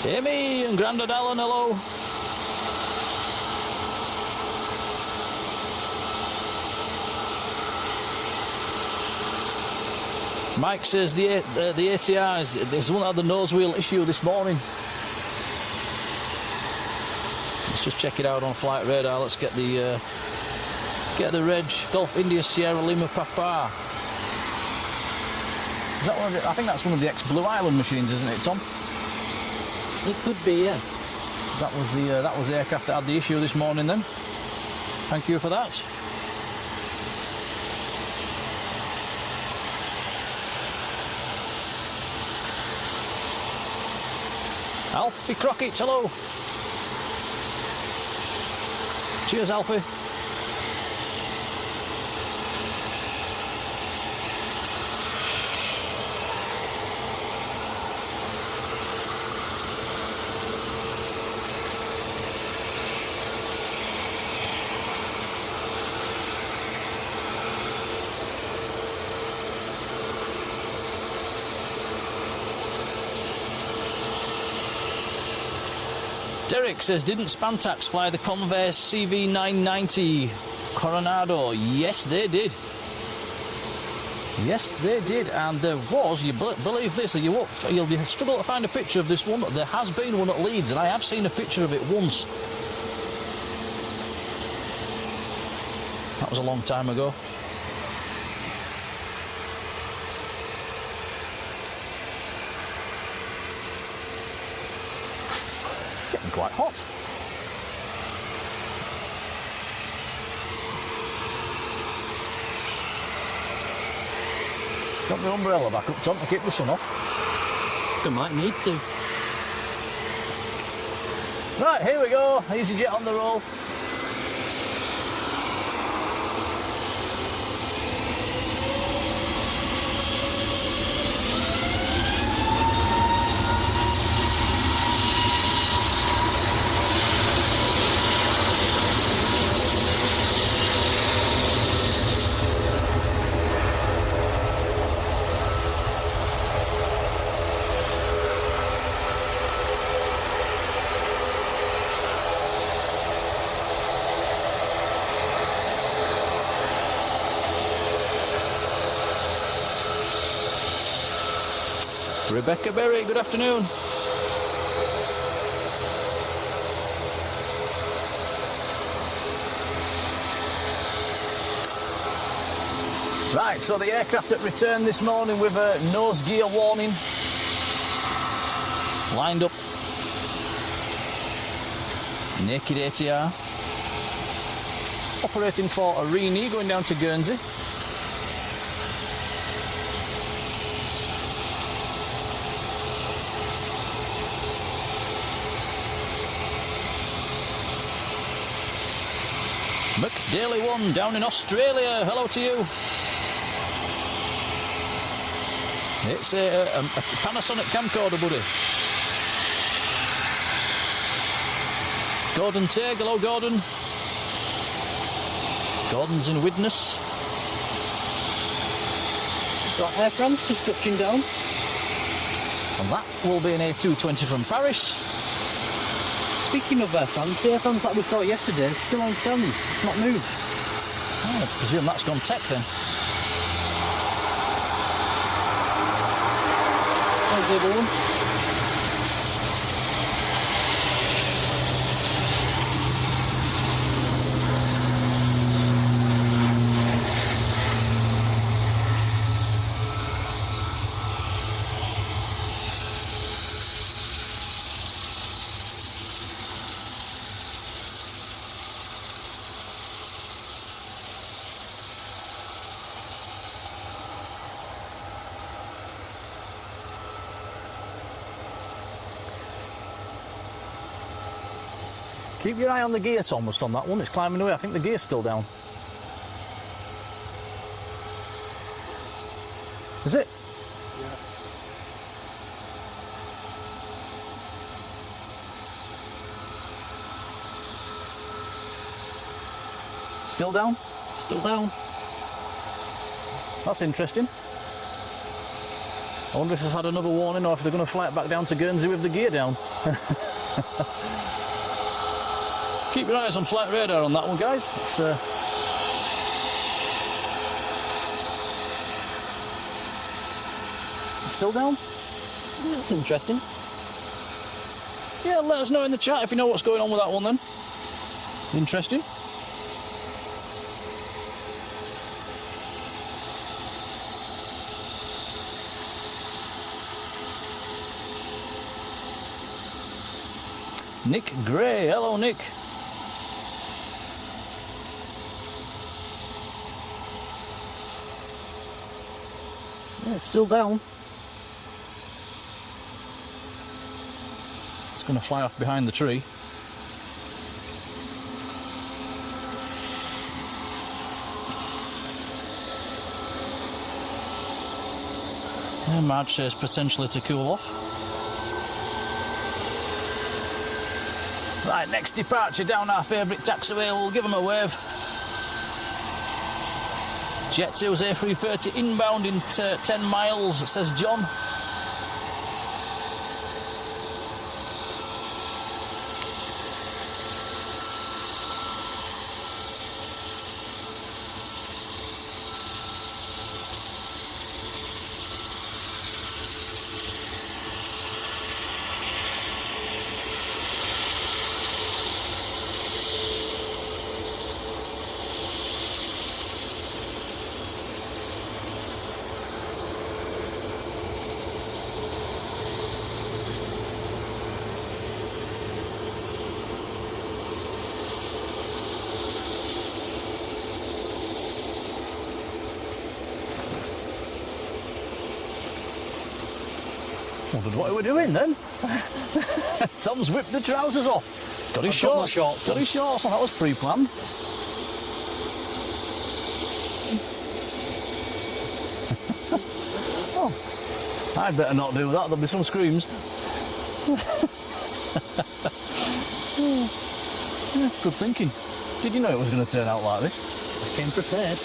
Amy and Grandad Alan, hello. Mike says the ATR is one of the nose wheel issue this morning. Let's just check it out on flight radar. Let's get the reg Golf India Sierra Lima Papa. Is that one of the, I think that's one of the ex-Blue Island machines, isn't it, Tom? It could be, yeah. So that was the aircraft that had the issue this morning. Then, thank you for that. Alfie Crockett, hello. Cheers, Alfie. Derek says, didn't Spantax fly the Converse CV990 Coronado? Yes, they did. Yes, they did. And there was, you believe this, you'll struggle to find a picture of this one. There has been one at Leeds, and I have seen a picture of it once. That was a long time ago. Quite hot. Got the umbrella back up, Tom, to keep the sun off. I might need to. Right, here we go. EasyJet on the roll. Rebecca Berry, good afternoon. Right, so the aircraft that returned this morning with a nose gear warning lined up. Naked ATR. Operating for Arini, going down to Guernsey. McDaily 1 down in Australia. Hello to you. It's a Panasonic camcorder, buddy. Gordon Tague. Hello, Gordon. Gordon's in Widnes. Got Air France just touching down. And that will be an A220 from Paris. Speaking of Air France, the Air France that we saw yesterday is still on stand. It's not moved. I presume that's gone tech then. There's the other one. Keep your eye on the gear, Thomas, on that one. It's climbing away. I think the gear's still down. Is it? Yeah. Still down? Still down. That's interesting. I wonder if they've had another warning or if they're going to fly it back down to Guernsey with the gear down. Keep your eyes on flight radar on that one, guys. It's still down? That's interesting. Yeah, let us know in the chat if you know what's going on with that one then. Interesting. Nick Gray, hello Nick. Yeah, it's still down. It's going to fly off behind the tree. And Marge says potentially to cool off. Right, next departure down our favourite taxiway, we'll give them a wave. Jet 2's A330 inbound in 10 miles, says John. Wondered what we were doing then. Tom's whipped the trousers off. Got his shorts. Got his shorts on. That was pre-planned. Oh, I'd better not do that. There'll be some screams. Good thinking. Did you know it was going to turn out like this? I came prepared.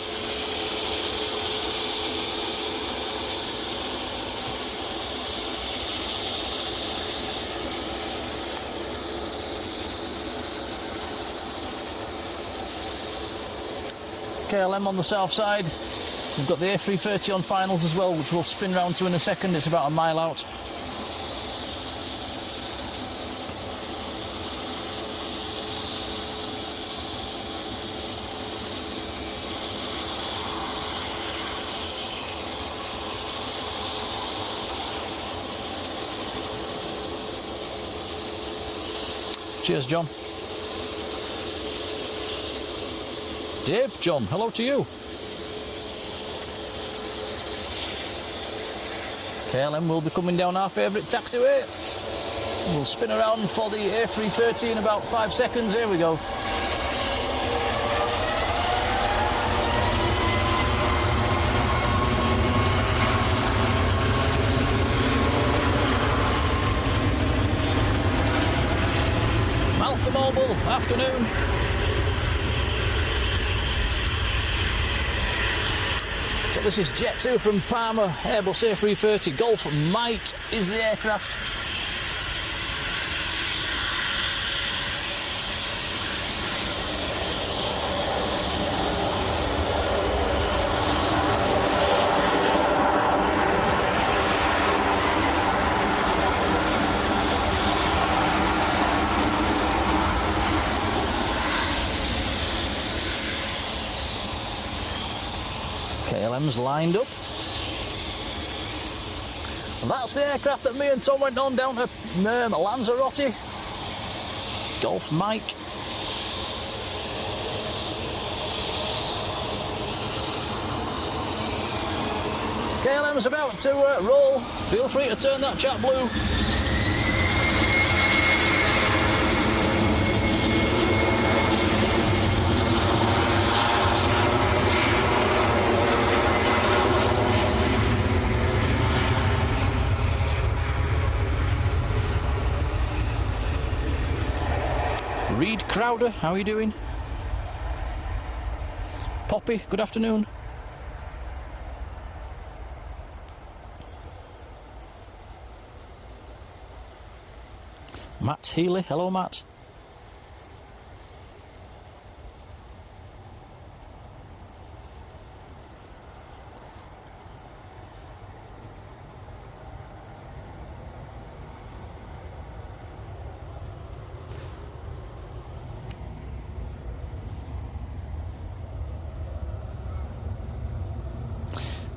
KLM on the south side. We've got the A330 on finals as well, which we'll spin round to in a second. It's about a mile out. Cheers, John. Dave, John, hello to you. KLM will be coming down our favourite taxiway. We'll spin around for the A330 in about 5 seconds. Here we go. Malta Mobile, afternoon. So this is Jet 2 from Parma, Airbus A330 Golf. Mike is the aircraft. KLM's lined up. And that's the aircraft that me and Tom went on down to Lanzarote. Golf Mike. KLM's about to roll. Feel free to turn that chat blue. Reed Crowder, how are you doing? Poppy, good afternoon. Matt Healy, hello Matt.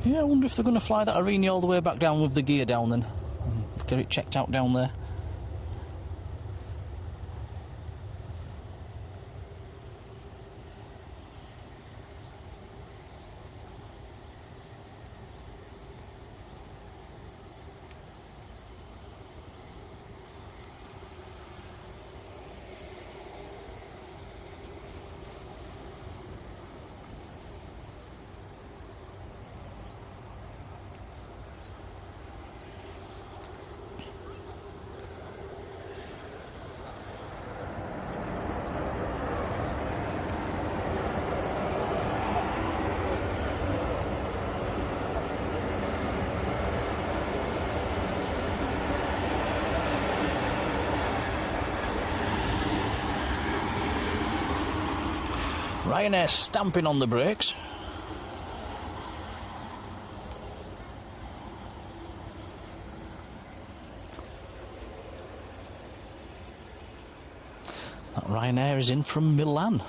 Yeah, I wonder if they're going to fly that Arini all the way back down with the gear down then. Get it checked out down there. Ryanair stamping on the brakes. That Ryanair is in from Milan.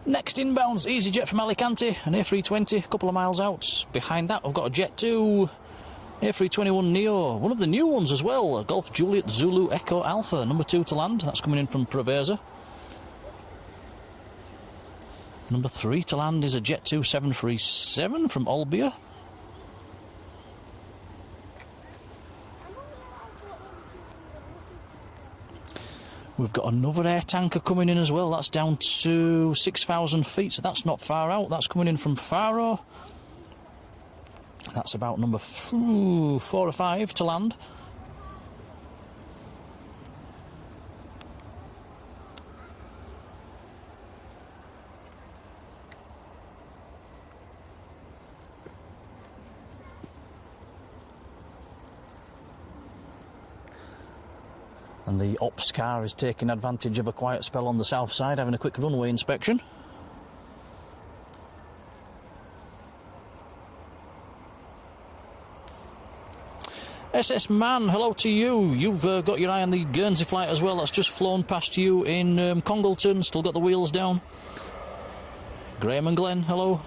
Next inbounds, EasyJet from Alicante, an A320, a couple of miles out. Behind that, I've got a Jet 2, A321 Neo, one of the new ones as well, a Golf Juliet Zulu Echo Alpha, number 2 to land. That's coming in from Preveza. Number 3 to land is a Jet 2 737 from Olbia. We've got another air tanker coming in as well. That's down to 6,000 feet, so that's not far out. That's coming in from Faro. That's about number 4 or 5 to land. And the ops car is taking advantage of a quiet spell on the south side, having a quick runway inspection. SS Man, hello to you. You've got your eye on the Guernsey flight as well. That's just flown past you in Congleton. Still got the wheels down. Graham and Glenn, hello.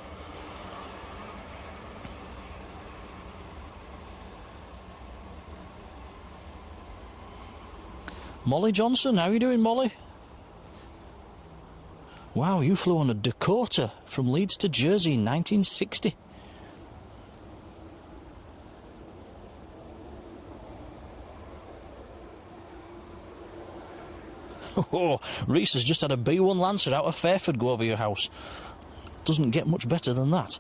Molly Johnson, how are you doing, Molly? Wow, you flew on a Dakota from Leeds to Jersey in 1960. Oh, Reese has just had a B1 Lancer out of Fairford go over your house. Doesn't get much better than that.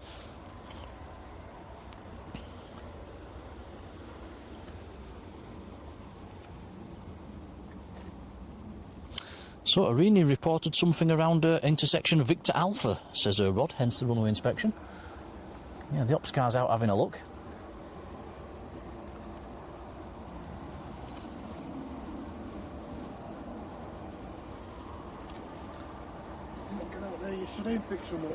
So, Arini reported something around intersection Victor Alpha, says Rod, hence the runway inspection. Yeah, the ops car's out having a look. Looking out there yesterday and picked some up.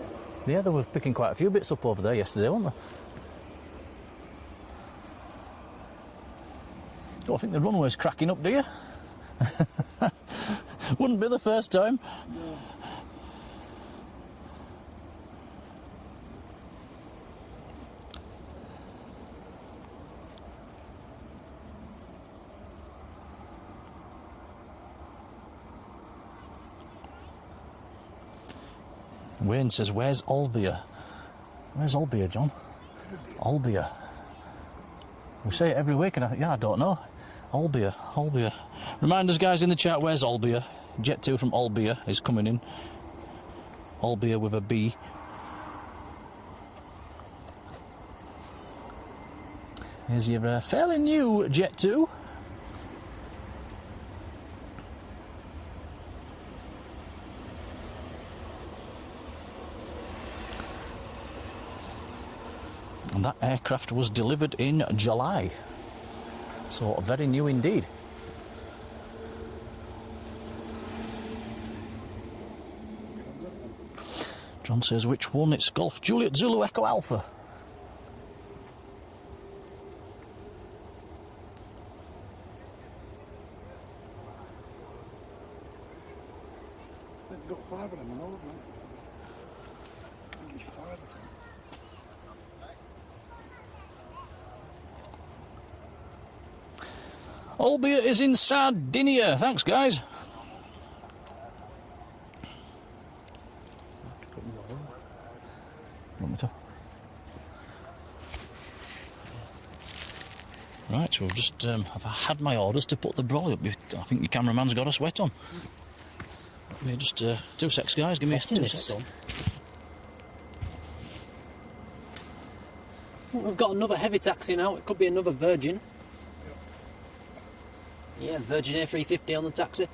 Yeah, they were picking quite a few bits up over there yesterday, weren't they? Don't think the runway's cracking up, do you? Wouldn't be the first time. No. Wayne says, where's Olbia? Where's Olbia, John? Olbia. We say it every week and I don't know. Olbia. Remind us, guys, in the chat, where's Olbia? Jet 2 from Olbia is coming in. Olbia with a B. Here's your fairly new Jet 2. And that aircraft was delivered in July. So very new indeed. John says which one? It's Golf Juliet Zulu Echo Alpha. They've got 5 of them and all of them. I think it's 5 of them. Albeit is in Sardinia. Thanks, guys. Want me to? Right, so we've just I've had my orders to put the brolly up. I think your cameraman's got a sweat on. Let me just 2 secs, guys. Give me 2 secs. We've got another heavy taxi now. It could be another Virgin. Yeah, Virgin A350 on the taxi.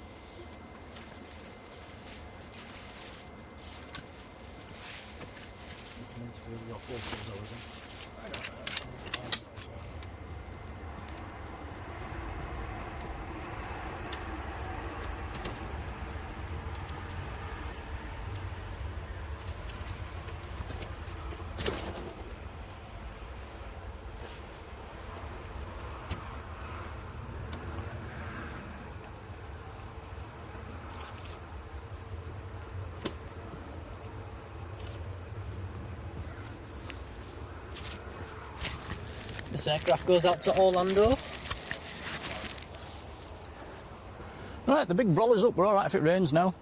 This aircraft goes out to Orlando. Right, the big brolly's up. We're all right if it rains now.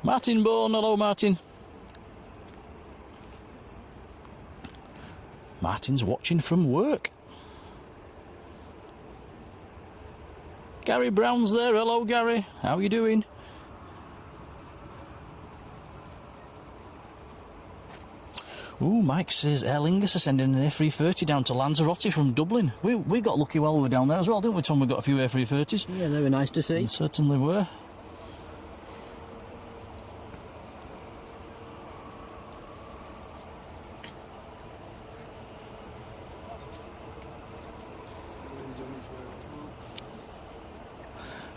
Martin Bourne, hello Martin. Martin's watching from work. Gary Brown's there, hello Gary, how are you doing? Ooh, Mike says Aer Lingus are sending an A330 down to Lanzarote from Dublin. We got lucky while we were down there as well, didn't we, Tom? We got a few A330s. Yeah, they were nice to see. They certainly were.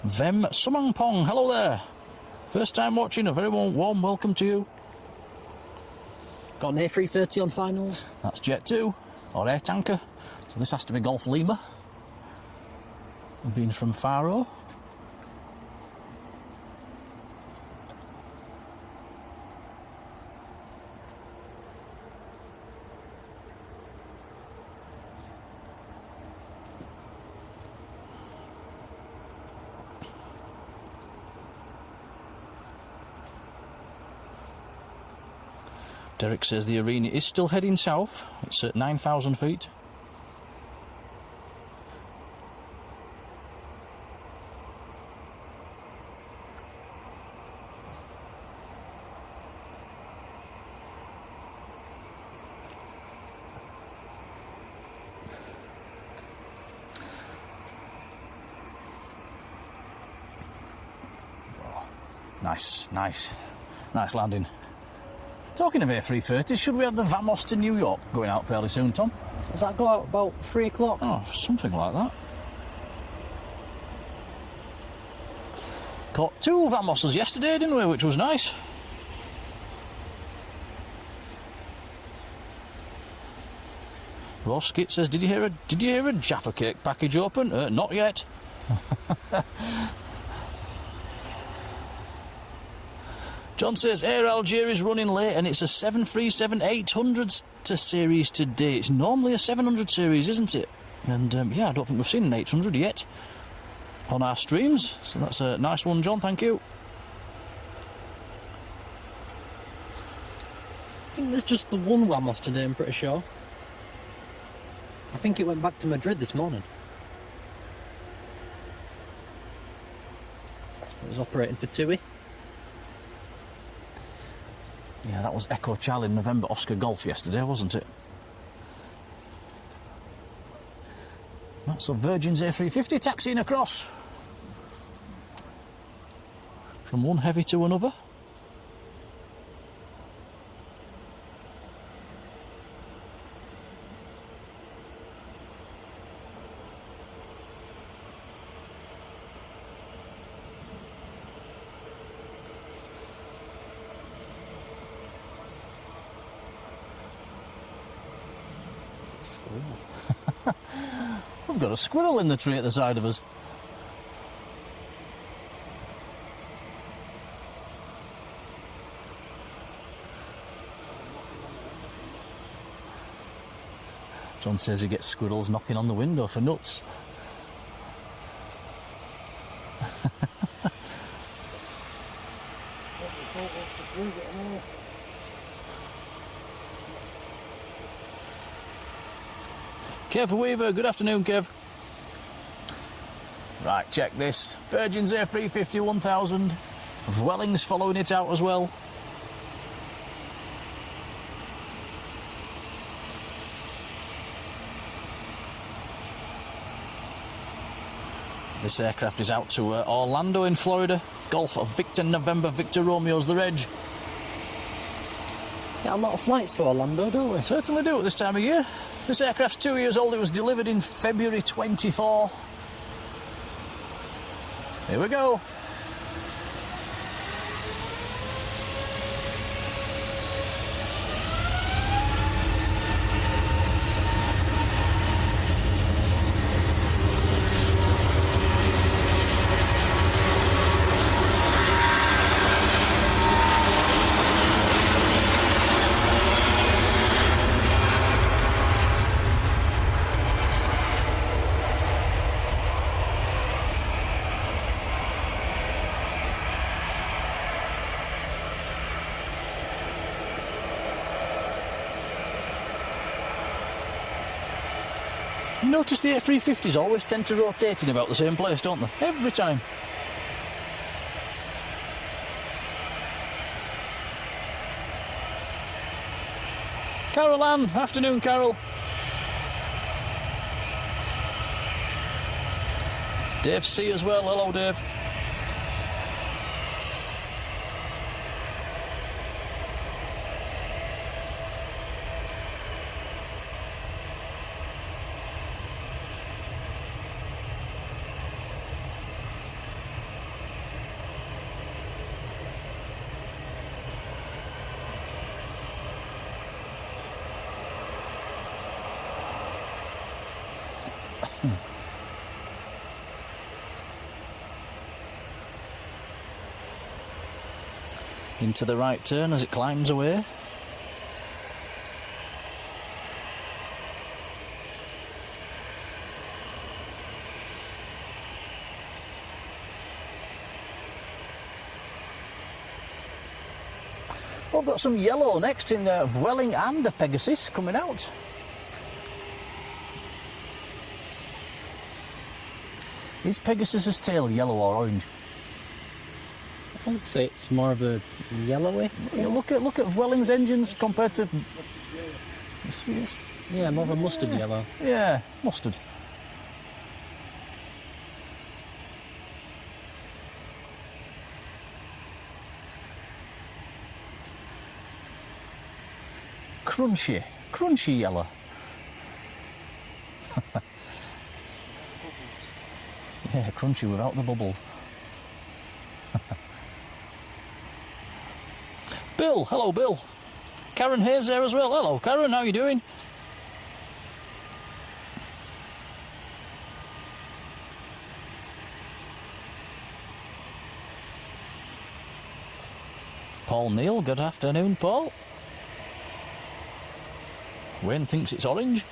Vem Sumang Pong, hello there. First time watching, a very warm welcome to you. Got an A330 on finals. That's Jet 2, or Air Tanker. So this has to be Golf Lima. Being from Faro. Derek says the arena is still heading south. It's at 9,000 feet. Oh, nice landing. Talking of A330s, should we have the Vamos to New York going out fairly soon, Tom? Does that go out about 3 o'clock? Oh, something like that. Caught 2 Vamoses yesterday, didn't we, which was nice. Ross Skit says, did you hear a Jaffa Cake package open? Not yet. John says Air Algiers is running late and it's a 737-800 to series today. It's normally a 700 series, isn't it? And yeah, I don't think we've seen an 800 yet on our streams. So that's a nice one, John, thank you. I think there's just the one Ramos today, I'm pretty sure. I think it went back to Madrid this morning. It was operating for TUI. Yeah, that was Echo Charlie November Oscar Golf yesterday, wasn't it? That's a Virgin's A350 taxiing across. From one heavy to another. We've got a squirrel in the tree at the side of us. John says he gets squirrels knocking on the window for nuts. Kev Weaver, good afternoon, Kev. Right, check this. Virgin's A350 1000. Vwelling's following it out as well. This aircraft is out to Orlando in Florida. Golf of Victor November, Victor Romeo's the reg. Get a lot of flights to Orlando, don't we? Certainly do at this time of year. This aircraft's 2 years old. It was delivered in February 24. Here we go. You notice the A350s always tend to rotate in about the same place, don't they? Every time. Carol Ann, afternoon, Carol. Dave C as well. Hello, Dave. Into the right turn as it climbs away. We've got some yellow next in the Vwelling and the Pegasus coming out. Is Pegasus's tail yellow or orange? I would say it's more of a yellowy. Yeah, look at Vwelling's engines compared to. Yeah, more of a mustard yellow. Yeah, mustard. Crunchy yellow. Yeah, crunchy without the bubbles. Bill, hello Bill. Karen Hayes there as well. Hello Karen, how are you doing? Paul Neal, good afternoon Paul. Wayne thinks it's orange.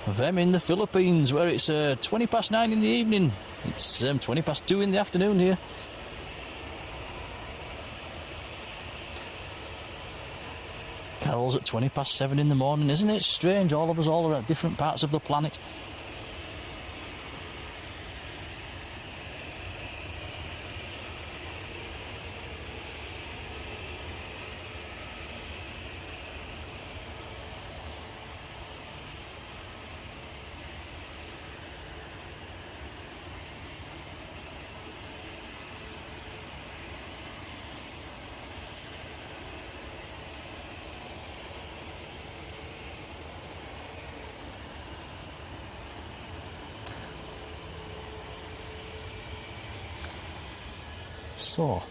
Them in the Philippines, where it's 20 past 9 in the evening. It's 20 past 2 in the afternoon here. Carol bells at 7:20 in the morning. Isn't it strange? All of us all are at different parts of the planet. So,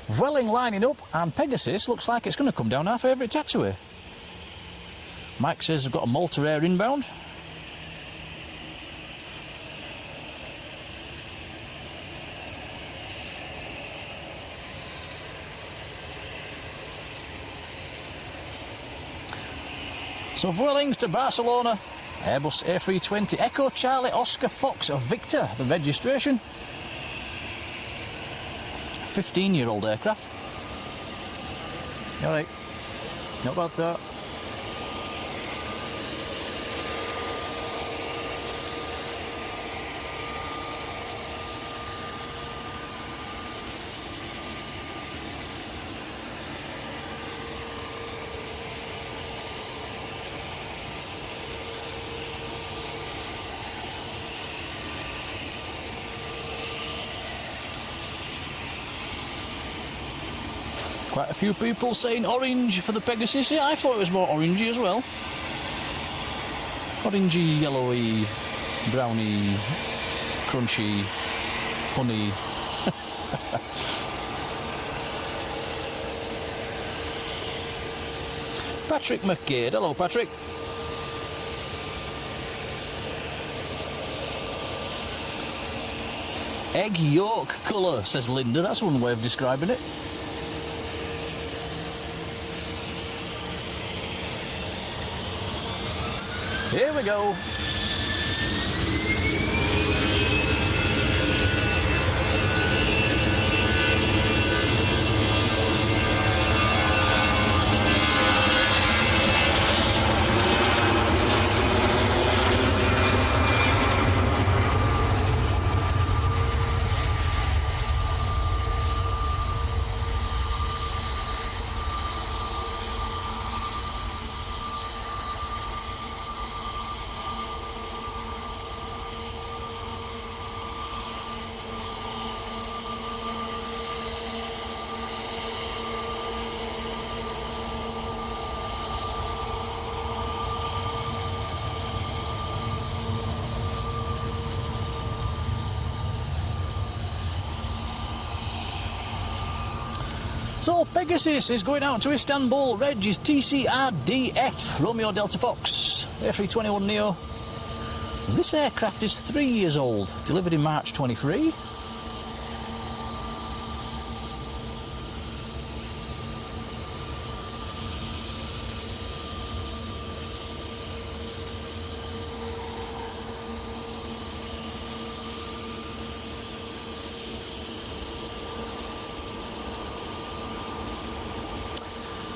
Vueling lining up, and Pegasus looks like it's going to come down our favourite taxiway. Mike says they've got a Malta Air inbound. So Vueling's to Barcelona. Airbus A320 Echo Charlie Oscar Fox of Victor, the registration. 15-year-old aircraft. All right. Not bad that. Quite a few people saying orange for the Pegasus. Yeah, I thought it was more orangey as well. Orangey, yellowy, browny, crunchy, honey. Patrick McGade. Hello, Patrick. Egg yolk colour, says Linda. That's one way of describing it. Here we go. So Pegasus is going out to Istanbul. Reg is TCRDF, Romeo Delta Fox, A321neo. This aircraft is 3 years old, delivered in March 23.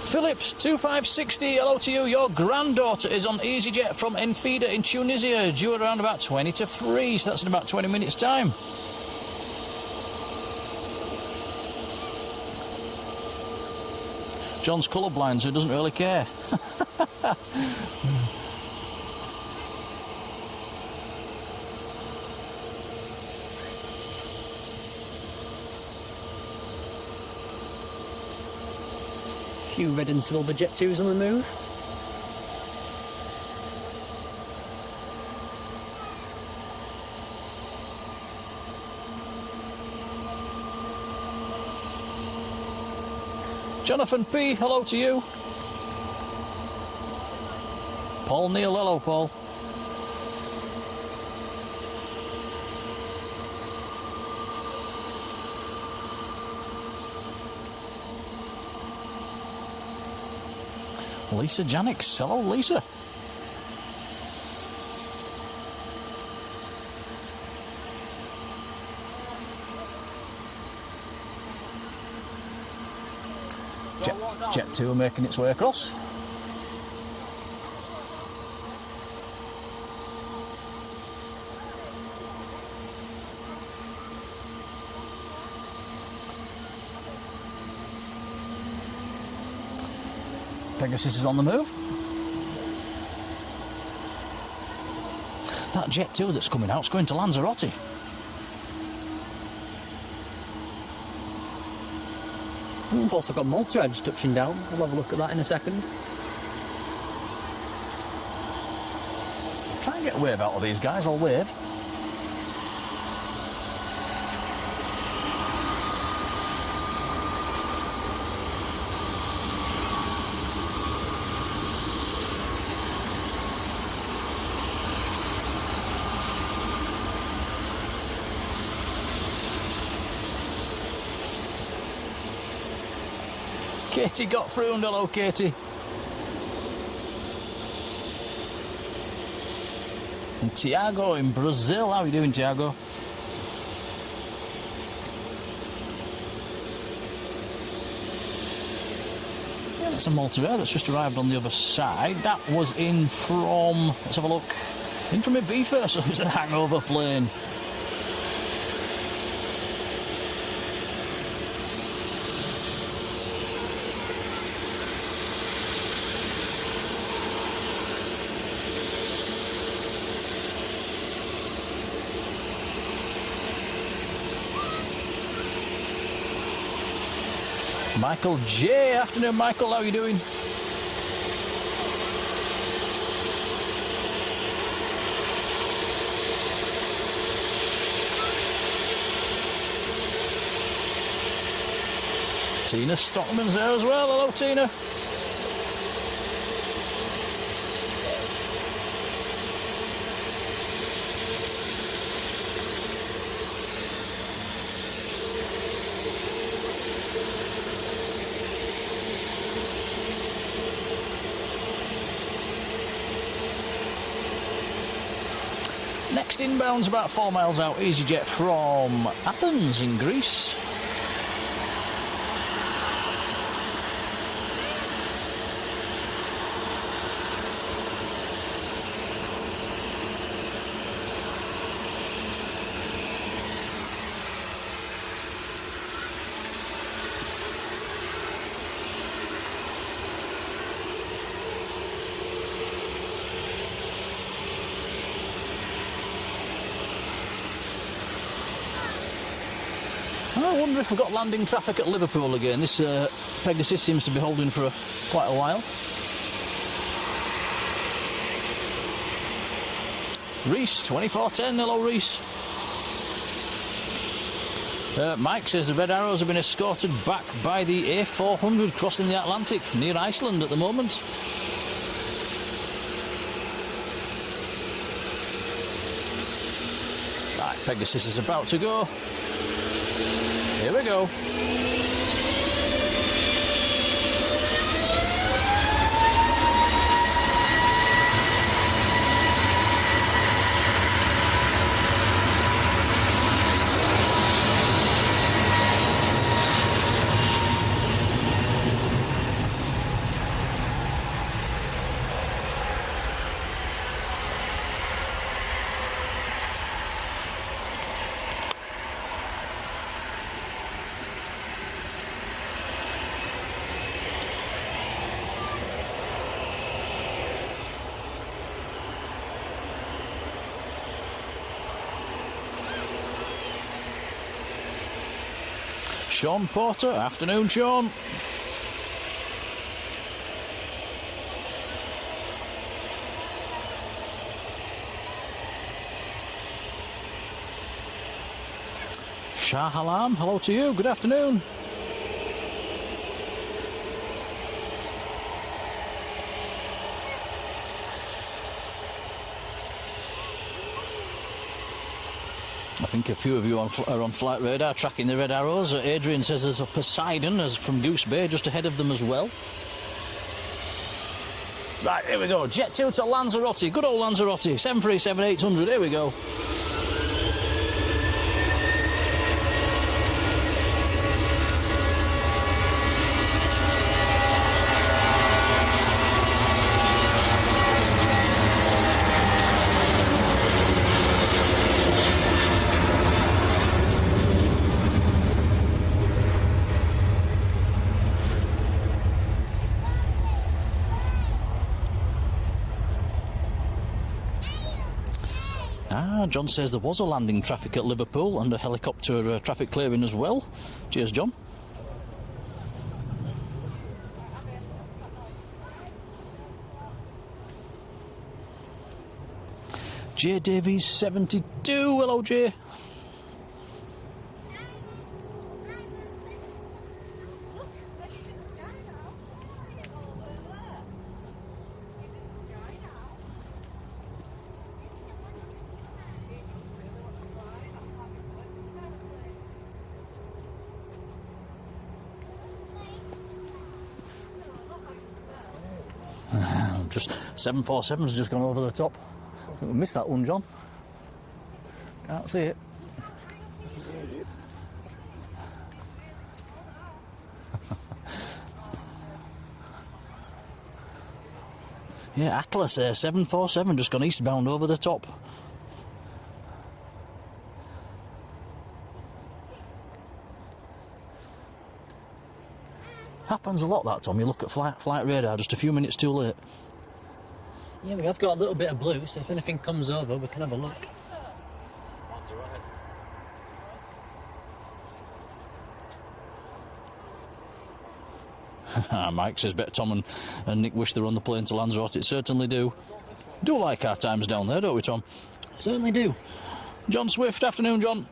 Phillips 2560, hello to you. Your granddaughter is on EasyJet from Enfida in Tunisia, due around about 20 to 3, so that's in about 20 minutes' time. John's colourblind, so he doesn't really care. Few red and silver Jet 2s on the move. Jonathan P, hello to you. Paul Neal, hello Paul. Lisa Janix, hello Lisa. Jet 2 making its way across. Pegasus is on the move. That Jet 2 that's coming out's going to Lanzarote. We've also got Malta Edge touching down. We'll have a look at that in a second. Try and get a wave out of these guys, I'll wave. Katie got through, and hello, Katie. And Tiago in Brazil. How are you doing, Tiago? Yeah, that's a Malta Air that's just arrived on the other side. That was in from, let's have a look, in from Ibiza, so it was a hangover plane. Michael J. Afternoon, Michael. How are you doing? Tina Stockman's there as well. Hello, Tina. Next inbound's about 4 miles out, EasyJet from Athens in Greece. I wonder if we've got landing traffic at Liverpool again. This Pegasus seems to be holding for quite a while. Reese, 2410. Hello, Reese. Mike says the Red Arrows have been escorted back by the A400 crossing the Atlantic near Iceland at the moment. Right, Pegasus is about to go. Here we go. Sean Porter, afternoon, Sean. Shah Alam, hello to you, good afternoon. I think a few of you are on flight radar tracking the Red Arrows. Adrian says there's a Poseidon as from Goose Bay just ahead of them as well. Right, here we go. Jet 2 to Lanzarote. Good old Lanzarote. 737-800. Here we go. Ah, John says there was a landing traffic at Liverpool and a helicopter traffic clearing as well. Cheers, John. J Davies 72. Hello, Jay. Just 747's just gone over the top. I think we missed that one, John. Can't see it. Yeah, Atlas 747 just gone eastbound over the top. Happens a lot, that, Tom. You look at flight radar just a few minutes too late. Yeah, we have got a little bit of blue, so if anything comes over, we can have a look. Mike says, bet Tom and Nick wish they were on the plane to Lanzarote. It certainly do. Do like our times down there, don't we, Tom? Certainly do. John Swift, afternoon, John.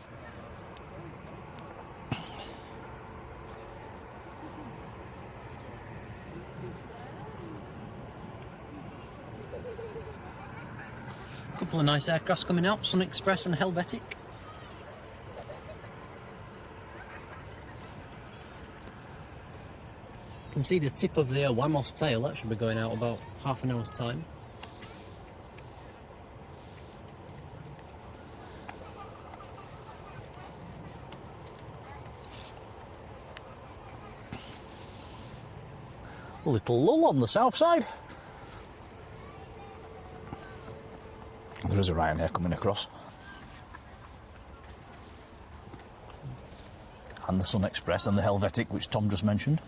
Couple of nice aircrafts coming out, Sun Express and Helvetic. You can see the tip of the Wamos tail, that should be going out about half an hour's time. A little lull on the south side. There is a Ryanair coming across. And the Sun Express and the Helvetic, which Tom just mentioned.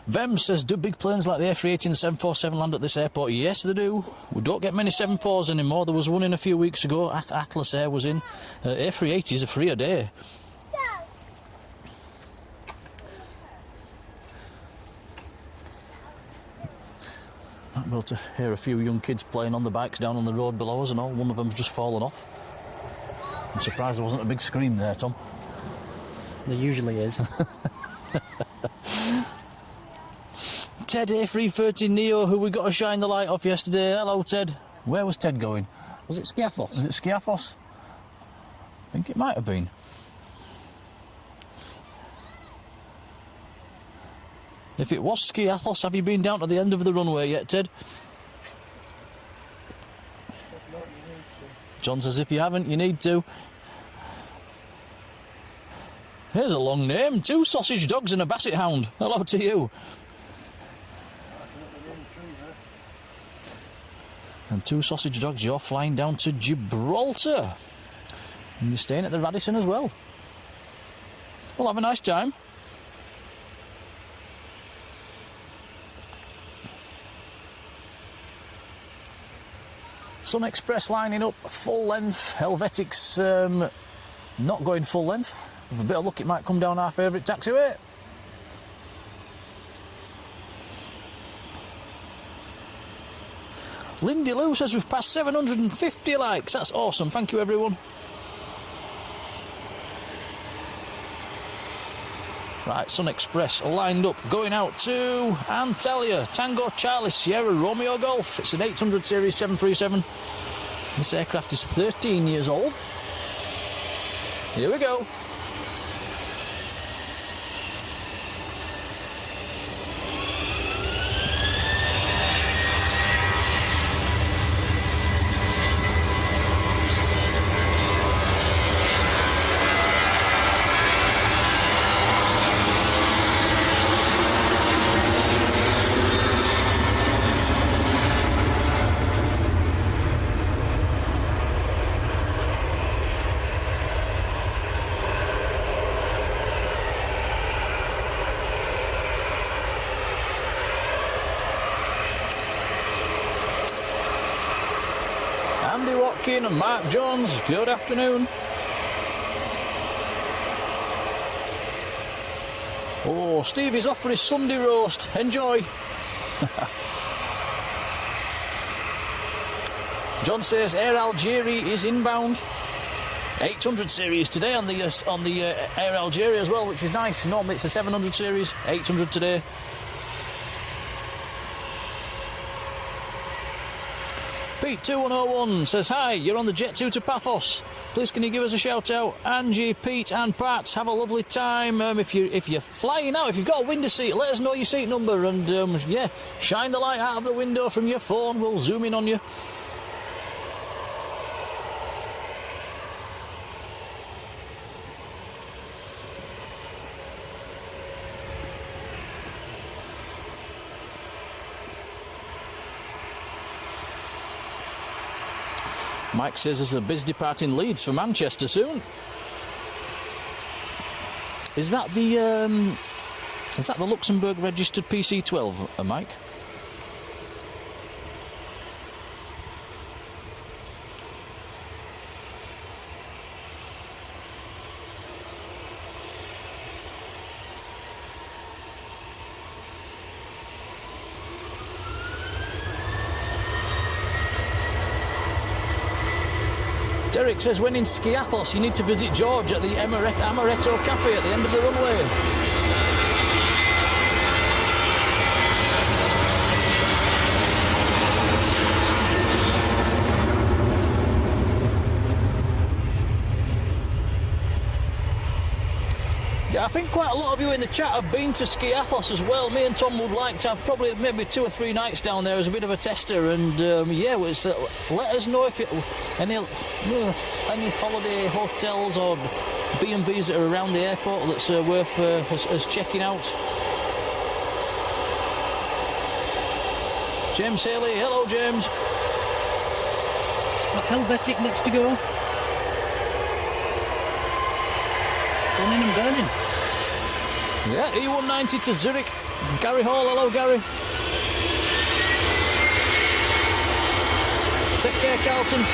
Vem says, do big planes like the A380 and the 747 land at this airport? Yes, they do. We don't get many 74s anymore. There was one in a few weeks ago. Atlas Air was in. A380s are free a day. Might be able to hear a few young kids playing on the bikes down on the road below us and all. One of them's just fallen off. I'm surprised there wasn't a big scream there, Tom. There usually is. Ted A330 Neo, who we got to shine the light off yesterday. Hello, Ted. Where was Ted going? Was it Skiathos? Was it Skiathos? I think it might have been. If it was Skiathos, have you been down to the end of the runway yet, Ted? John says, if you haven't, you need to. Here's a long name. 2 sausage dogs and a basset hound. Hello to you. And 2 sausage dogs, you're flying down to Gibraltar. And you're staying at the Radisson as well. Well, have a nice time. Sun Express lining up full length. Helvetic's not going full length. With a bit of luck, it might come down our favourite taxiway. Lindy Lou says we've passed 750 likes. That's awesome. Thank you, everyone. Right, Sun Express lined up, going out to Antalya, Tango Charlie Sierra Romeo Golf. It's an 800 Series 737. This aircraft is 13 years old. Here we go. Andy Watkin and Mark Jones, good afternoon. Oh, Stevie's off for his Sunday roast. Enjoy. John says Air Algeria is inbound. 800 series today on the Air Algeria as well, which is nice. Normally it's a 700 series, 800 today. Pete 2101 says hi. You're on the Jet 2 to Paphos. Please can you give us a shout out? Angie, Pete, and Pat, have a lovely time. If you're flying out, if you've got a window seat, let us know your seat number and yeah, shine the light out of the window from your phone. We'll zoom in on you. Mike says there's a biz departing Leeds for Manchester soon. Is that the Luxembourg registered PC12, Mike? Derek says when in Skiathos you need to visit George at the Amaretto Cafe at the end of the runway. Yeah, I think quite a lot of you in the chat have been to Skiathos as well. Me and Tom would like to have probably maybe 2 or 3 nights down there as a bit of a tester. And yeah, let us know if any holiday hotels or B&Bs that are around the airport that's worth us checking out. James Haley, hello James. Got Helvetic next to go. It's on in and burning. Yeah, E190 to Zurich. Gary Hall, hello Gary. Take care, Carlton.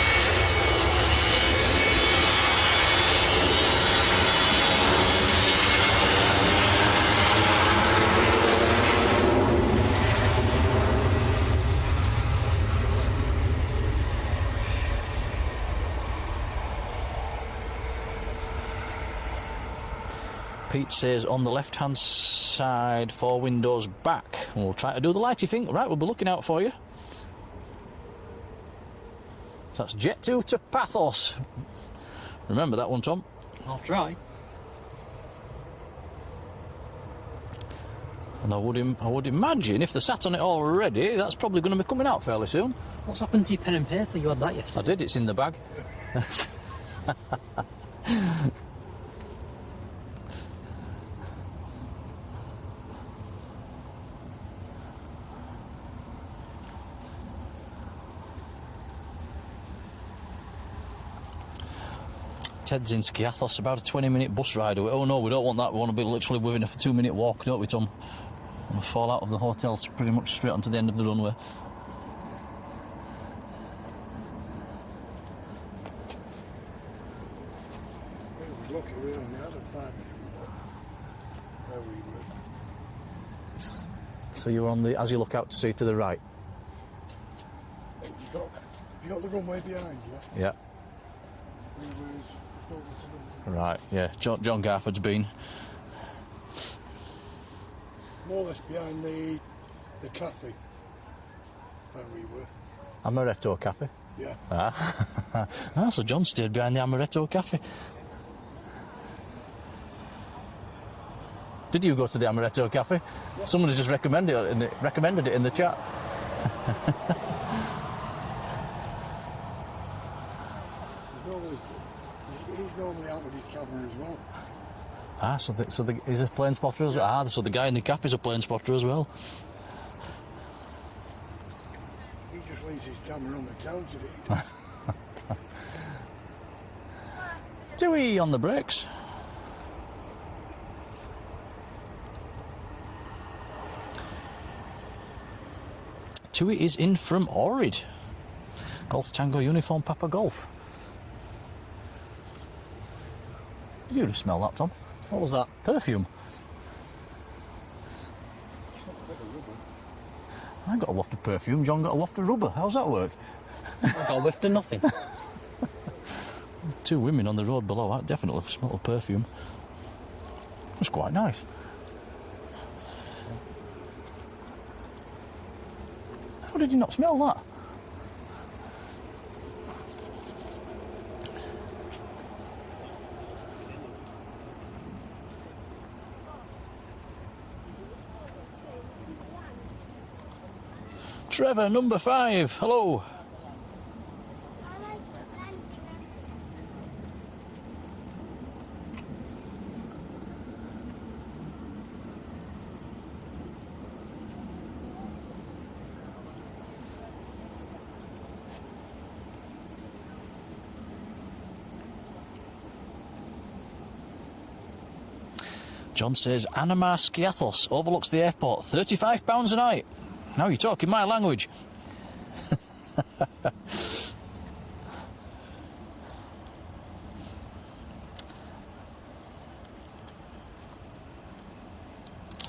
Pete says on the left-hand side, 4 windows back. We'll try to do the lighty thing. Right, we'll be looking out for you. So that's Jet 2 to Paphos. Remember that one, Tom? I'll try. And I would imagine if they sat on it already, that's probably going to be coming out fairly soon. What's happened to your pen and paper? You had that yesterday. I did, it's in the bag. Ted's in Skiathos, about a 20-minute bus ride away. Oh no, we don't want that. We want to be literally within a 2-minute walk, don't we, Tom? And we fall out of the hotel pretty much straight onto the end of the runway. It was lucky we only had a 5-minute walk where we were. So you're on the, as you look out to see to the right? You got the runway behind you? Yeah. We was Right, yeah. John Garford's been. more or less behind the cafe where we were. Amaretto Cafe? Yeah. Ah, so John stayed behind the Amaretto Cafe. Did you go to the Amaretto Cafe? Yeah. Somebody just recommended it in the chat. He's normally out with his camera as well. Ah, so he's a plane spotter as well. Ah, so the guy in the cafe is a plane spotter as well. He just leaves his camera on the counter. Dewey on the brakes. Tui is in from Ohrid. Golf Tango Uniform Papa Golf. You'd have smelled that, Tom. What was that? Perfume. It's not a bit of rubber. I got a waft of perfume, John got a waft of rubber. How's that work? I got a whiff to nothing. Two women on the road below, I definitely smell of perfume. It's quite nice. How did you not smell that? Trevor, number 5, hello. John says, Anamar Skiathos overlooks the airport, £35 a night. Now you're talking my language.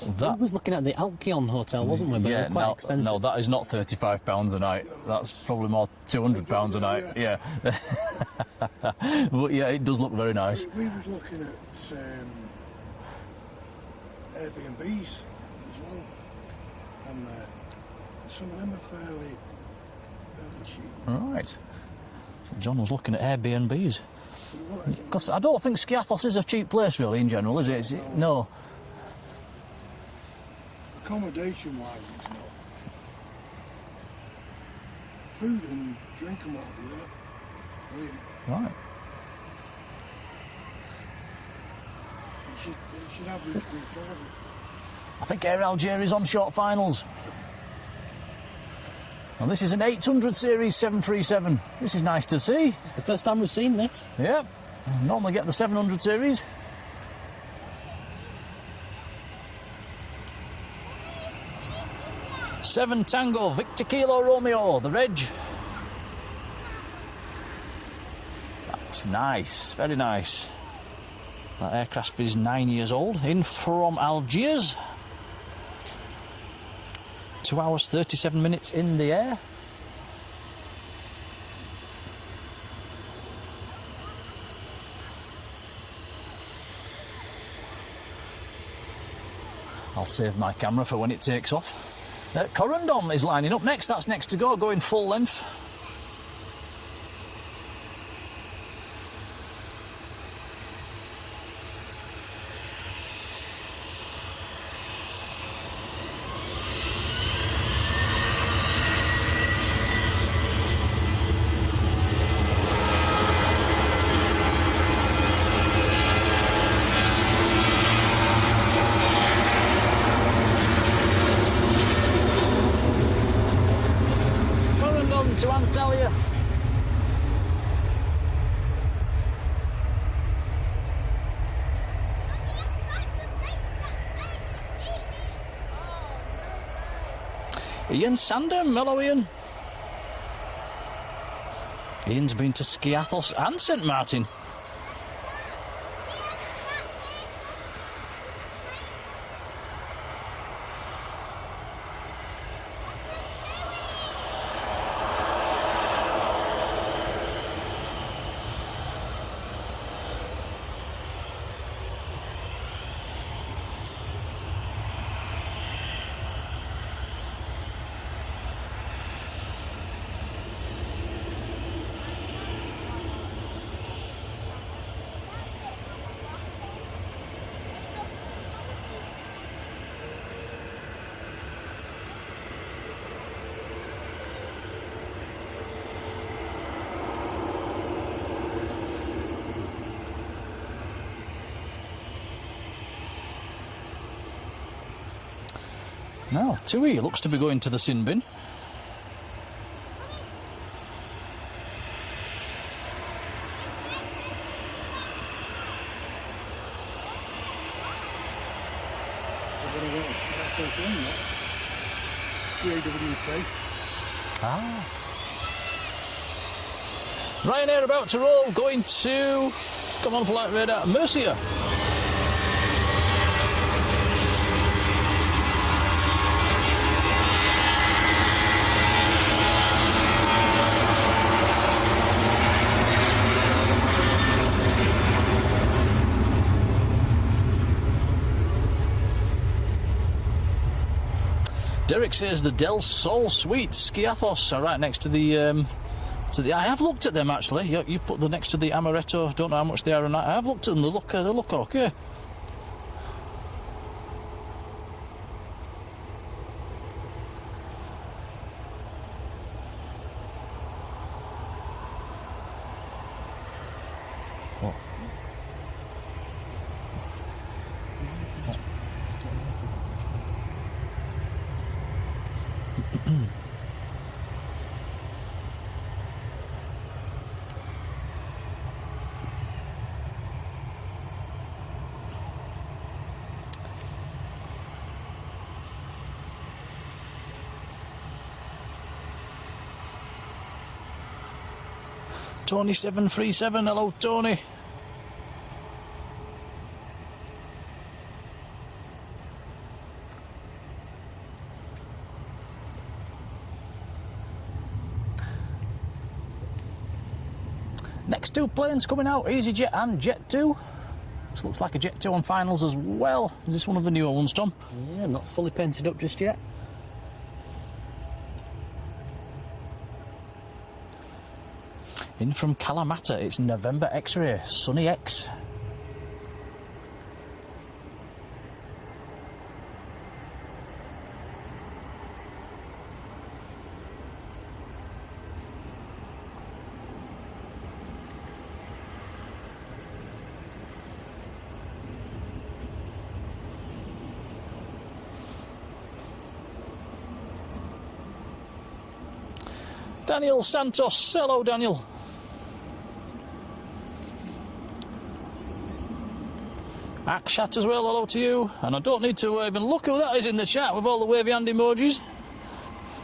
We was looking at the Alkion Hotel, wasn't we? But yeah, they're quite expensive. No, that is not £35 a night. That's probably more £200 a night. Yeah. But yeah, it does look very nice. We was looking at Airbnbs as well, and some of them are fairly cheap. Right. So John was looking at Airbnbs. Because I don't think Skiathos is a cheap place, really, in general, is it? No. Accommodation-wise, it's not. Food and drink and what have you, brilliant. Right. You should have this week, haven't you? I think Air Algeria's on short finals. And this is an 800 Series 737. This is nice to see. It's the first time we've seen this. Yeah. Normally get the 700 Series. Seven Tango, Victor Kilo Romeo, the reg. That's nice, very nice. That aircraft is 9 years old, in from Algiers. 2 hours, 37 minutes in the air. I'll save my camera for when it takes off. Corendon is lining up next, that's next to go, going full length. To Antalya. Ian Sandham, hello Ian. Ian's been to Skiathos and St Martin. Now, Tui looks to be going to the sin bin. CAWK. Ah. Ryanair about to roll, going to... Come on, flight radar. Mercia. Derek says the Del Sol Suites, Skiathos, are right next to the... I have looked at them actually. You put them next to the Amaretto. Don't know how much they are. I have looked at them. They look okay. What? Tony737, hello Tony. Next two planes coming out, EasyJet and Jet2. This looks like a Jet2 on finals as well. Is this one of the newer ones, Tom? Yeah, not fully painted up just yet. In from Kalamata, it's November X-ray, Sunny X. Daniel Santos, hello Daniel. Akshat as well, hello to you. And I don't need to even look who that is in the chat with all the wavy hand emojis.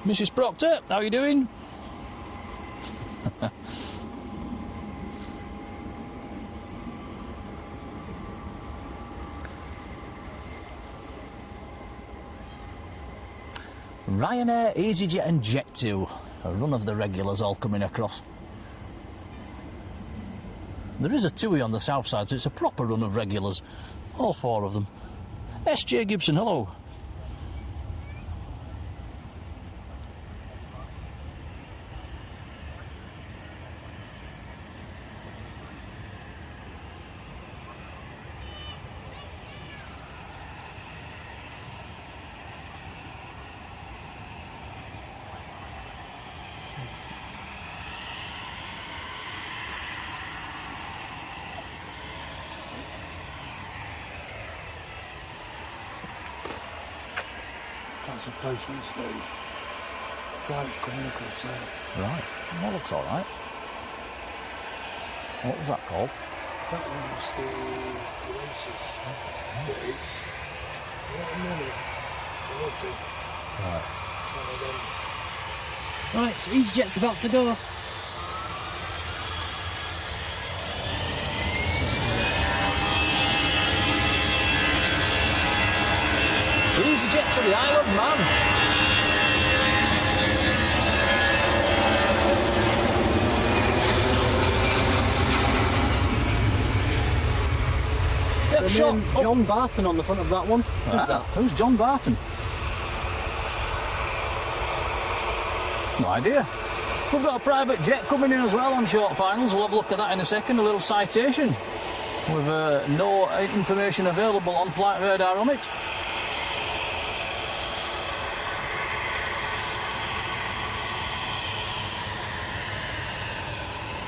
Mrs. Proctor, how are you doing? Ryanair, EasyJet and Jet2. A run of the regulars all coming across. There is a TUI on the south side, so it's a proper run of regulars. All four of them. SJ Gibson, hello. That's a placement stage. Flight's coming across there. Right, that looks all right. What was that called? That one's the Oasis. But it's a lot of money for nothing. Right. One of them. Right, so EasyJet's about to go. EasyJet to the Isle of Man. Yep, shot. John Barton on the front of that one. Who's that? Who's John Barton? No idea. We've got a private jet coming in as well on short finals. We'll have a look at that in a second. A little citation with no information available on flight radar on it.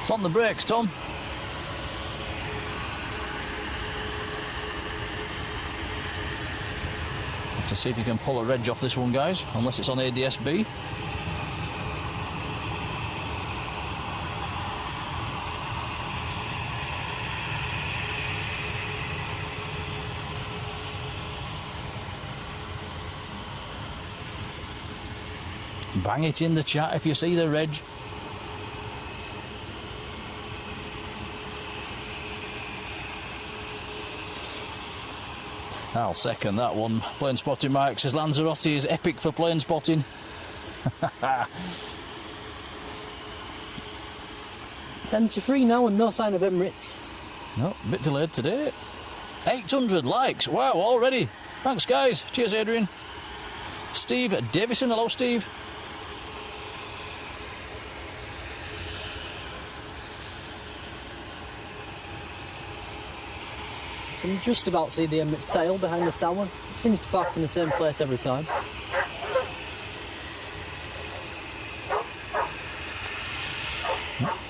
It's on the brakes, Tom. Have to see if you can pull a reg off this one, guys, unless it's on ADS-B. Bang it in the chat if you see the reg. I'll second that one. Plane spotting Mike says Lanzarote is epic for plane spotting. 10-3 now and no sign of Emirates. No, a bit delayed today. 800 likes. Wow, already. Thanks, guys. Cheers, Adrian. Steve Davison. Hello, Steve. You can just about see the Emirates tail behind the tower. It seems to park in the same place every time.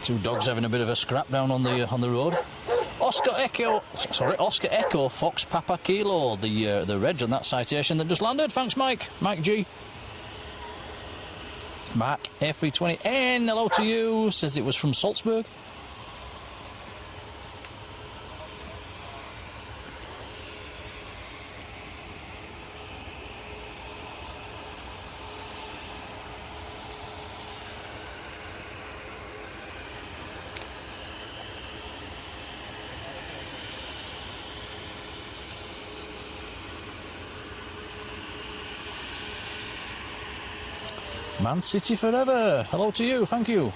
Two dogs having a bit of a scrap down on the road. Oscar Echo Fox Papa Kilo, the reg on that citation that just landed. Thanks, Mike. Mike G. Mark F320N, hello to you. Says it was from Salzburg. Man City forever. Hello to you, thank you.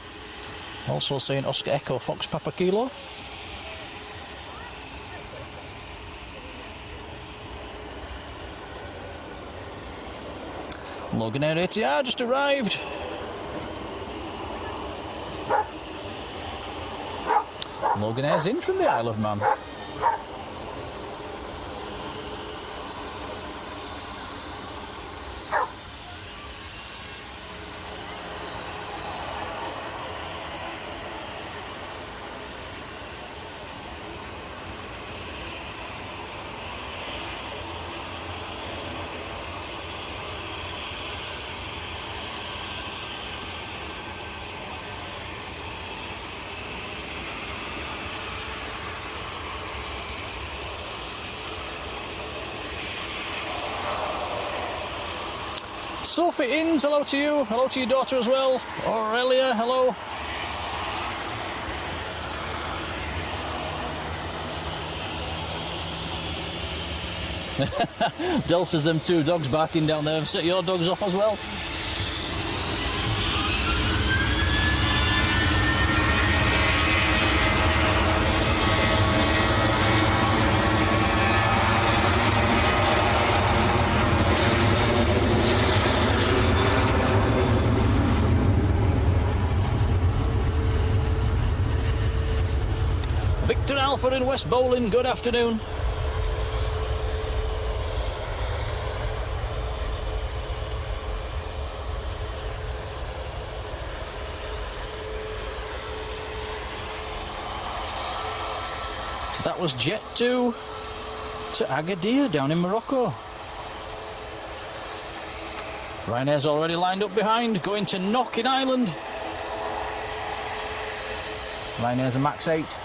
Also saying Oscar Echo Fox Papa Kilo. Logan Air ATR just arrived. Logan Air's in from the Isle of Man. Sophie Inns, hello to you. Hello to your daughter as well. Aurelia, hello. Del says them two dogs barking down there. Set your dogs off as well. Victor Alpha in West Bowling, good afternoon. So that was Jet 2 to Agadir down in Morocco. Ryanair's already lined up behind, going to Knock in Ireland. Ryanair's a Max 8.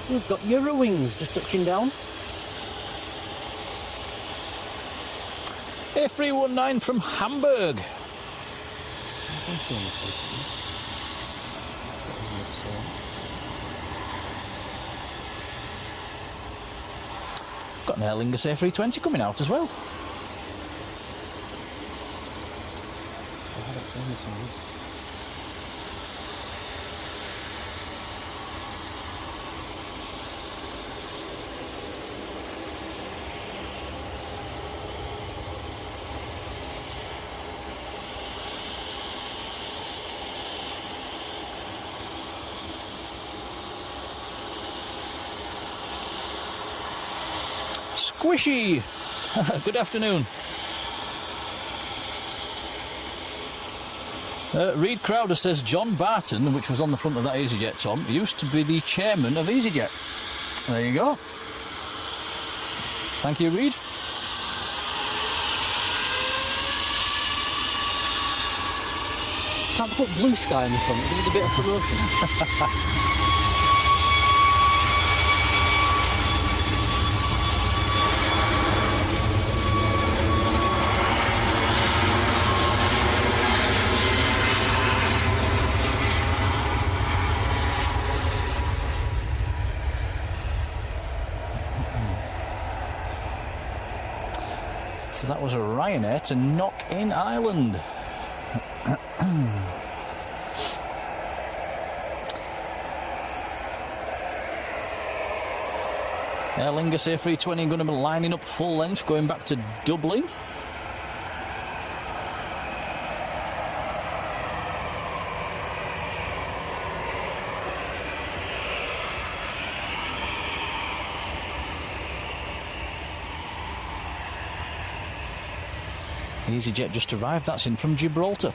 We've got Eurowings just touching down. A319 from Hamburg. Got an Aer Lingus A320 coming out as well. Squishy! Good afternoon. Reed Crowder says John Barton, which was on the front of that EasyJet, Tom, used to be the chairman of EasyJet. There you go. Thank you, Reed. Can't put blue sky in the front, give us a bit of promotion. So that was a Ryanair to Knock-in Island. Aer Lingus A320 going to be lining up full length, going back to Dublin. EasyJet just arrived, that's in from Gibraltar.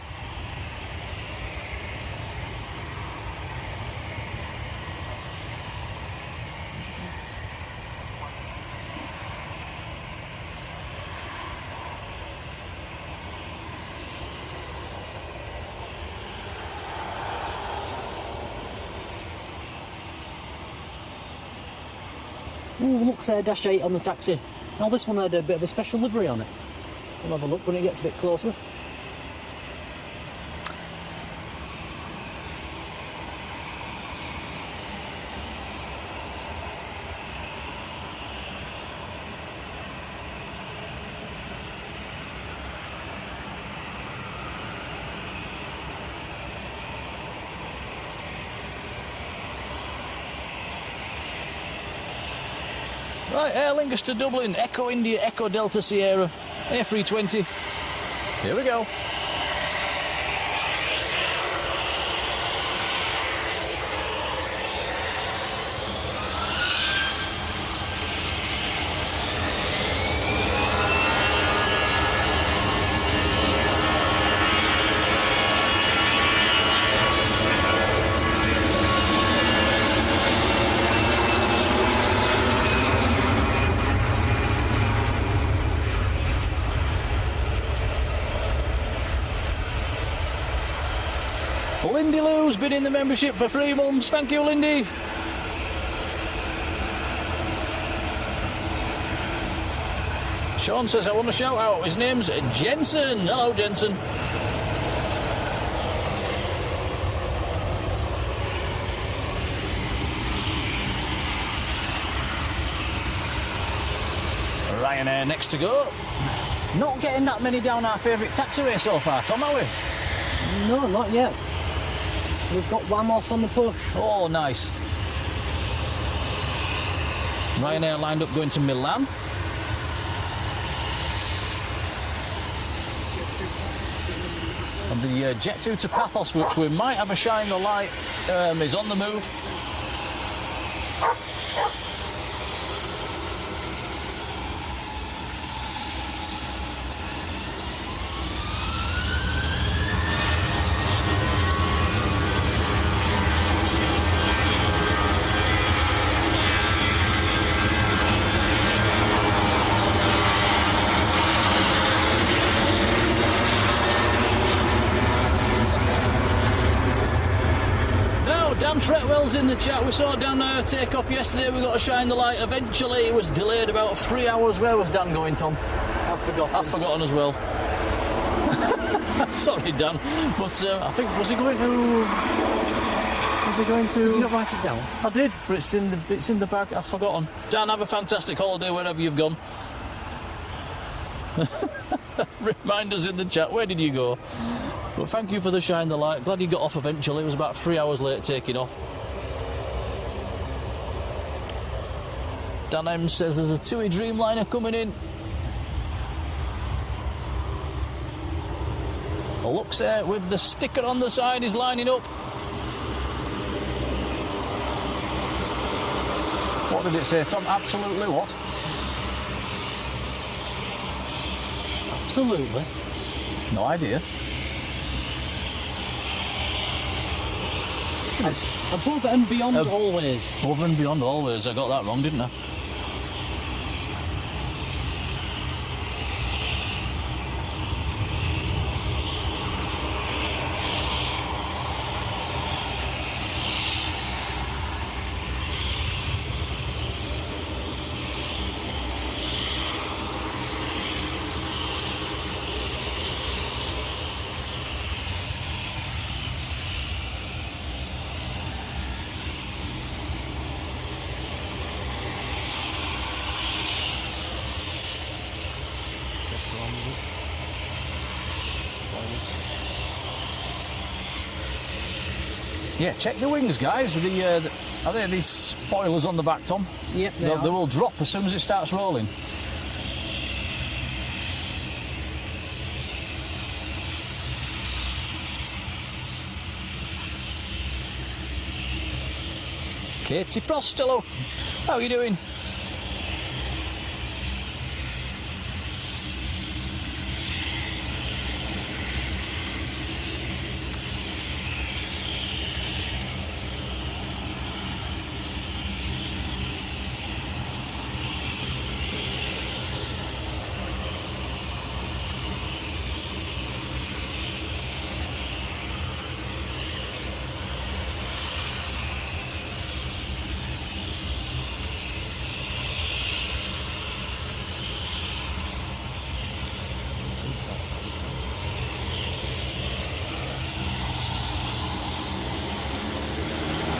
Ooh, looks Dash 8 on the taxi. Now this one had a bit of a special livery on it. We'll have a look when it gets a bit closer. Right, Aer Lingus to Dublin, Echo India, Echo Delta Sierra, A320. Here we go. Lindy Lou's been in the membership for 3 months. Thank you, Lindy. Sean says, I want to shout out. His name's Jensen. Hello, Jensen. Ryanair next to go. Not getting that many down our favourite taxiway so far, Tom, are we? No, not yet. We've got Wamos on the push. Oh, nice. Ryanair lined up going to Milan. And the Jet 2 to Pathos, which we might have a shine the light, is on the move. Fretwell's in the chat. We saw Dan take off yesterday. We got to shine the light. Eventually, it was delayed about 3 hours. Where was Dan going, Tom? I've forgotten as well. Sorry, Dan. But I think was he going to? Did you not write it down? I did, but it's in the bag. I've forgotten. Dan, have a fantastic holiday wherever you've gone. Remind us in the chat. Where did you go? But thank you for the shine the light. Glad you got off eventually. It was about 3 hours late taking off. Dan M says there's a TUI Dreamliner coming in. Looks with the sticker on the side is lining up. What did it say, Tom? Absolutely what? Absolutely. No idea. It's above and beyond always. Above and beyond always. I got that wrong, didn't I? Yeah, check the wings, guys. Are there these spoilers on the back, Tom? Yep, they will drop as soon as it starts rolling. Katie Frost, hello. How are you doing?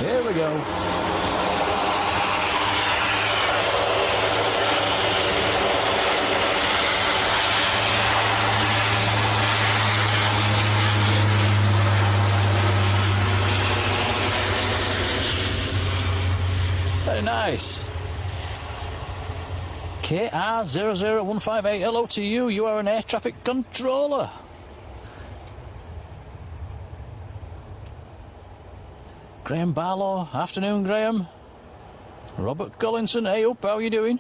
Here we go. Very nice. KR00158, hello to you. You are an air traffic controller. Graham Barlow, afternoon, Graham. Robert Collinson, hey up, how are you doing?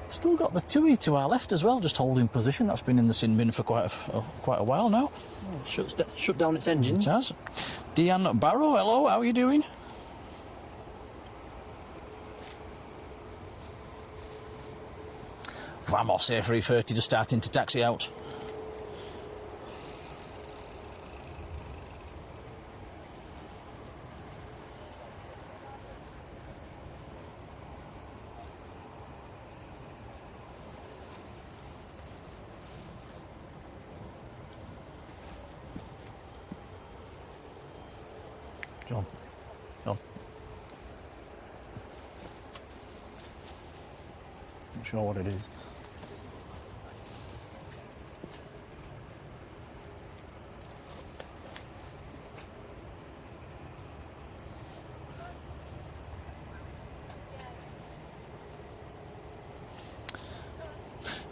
Still got the Tui to our left as well, just holding position. That's been in the sin bin for quite a while now. Oh, shut down its engines. It has. Deanne Barrow, hello, how are you doing? Vamos A330 just starting to taxi out. John. Not sure what it is.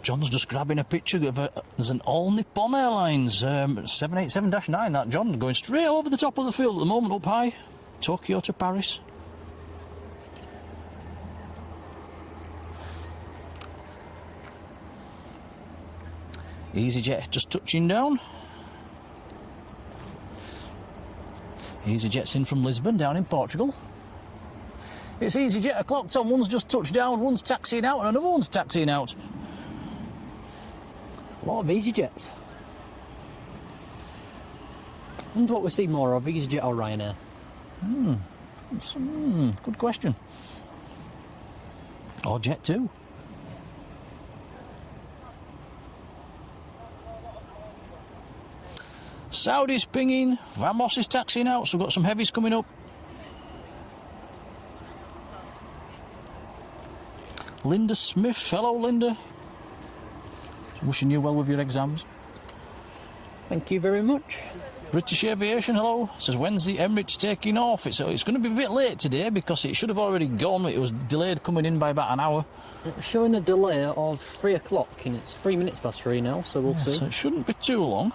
John's just grabbing a picture of there's an All Nippon Airlines 787-9, that John, going straight over the top of the field at the moment, up high. Tokyo to Paris. EasyJet just touching down. EasyJet's in from Lisbon, down in Portugal. It's EasyJet o'clock, Tom. One's just touched down, one's taxiing out, and another one's taxiing out. A lot of EasyJets. I wonder what we see more of, EasyJet or Ryanair? Good question. Or Jet 2. Saudi's pinging, Vamos is taxiing out, so we've got some heavies coming up. Linda Smith, hello Linda. Wishing you well with your exams. Thank you very much. British Aviation, hello. Says, when's the Emirates taking off? It's going to be a bit late today because it should have already gone. It was delayed coming in by about an hour. It's showing a delay of 3 o'clock, and it's 3 minutes past 3 now, so we'll see. So it shouldn't be too long.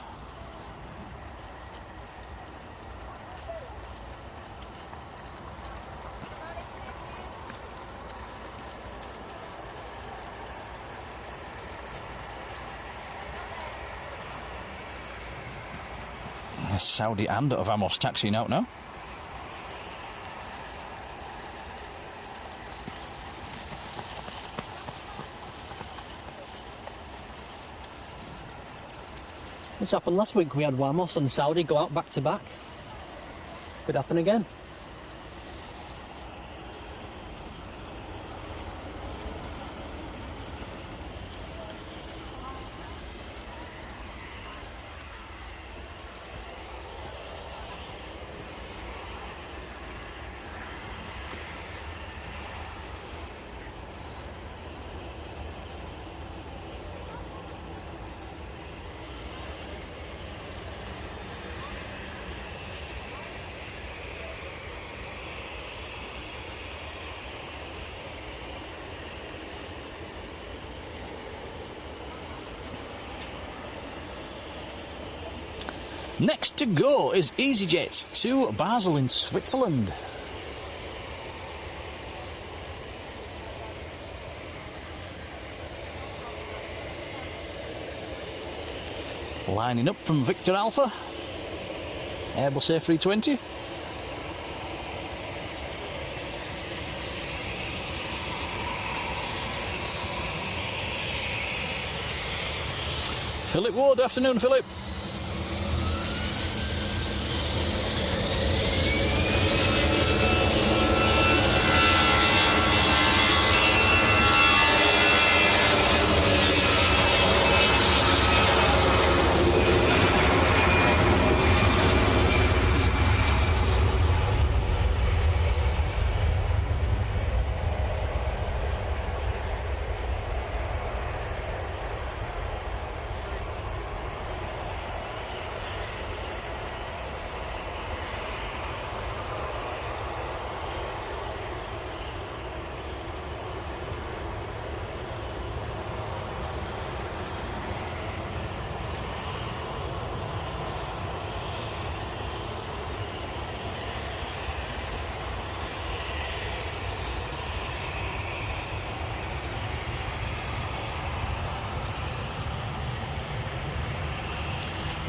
Saudi and Vamos taxiing out now. This happened last week. We had Vamos and Saudi go out back to back. Could happen again. Next to go is EasyJet to Basel in Switzerland. Lining up from Victor Alpha, Airbus A320. Philip Ward, afternoon Philip.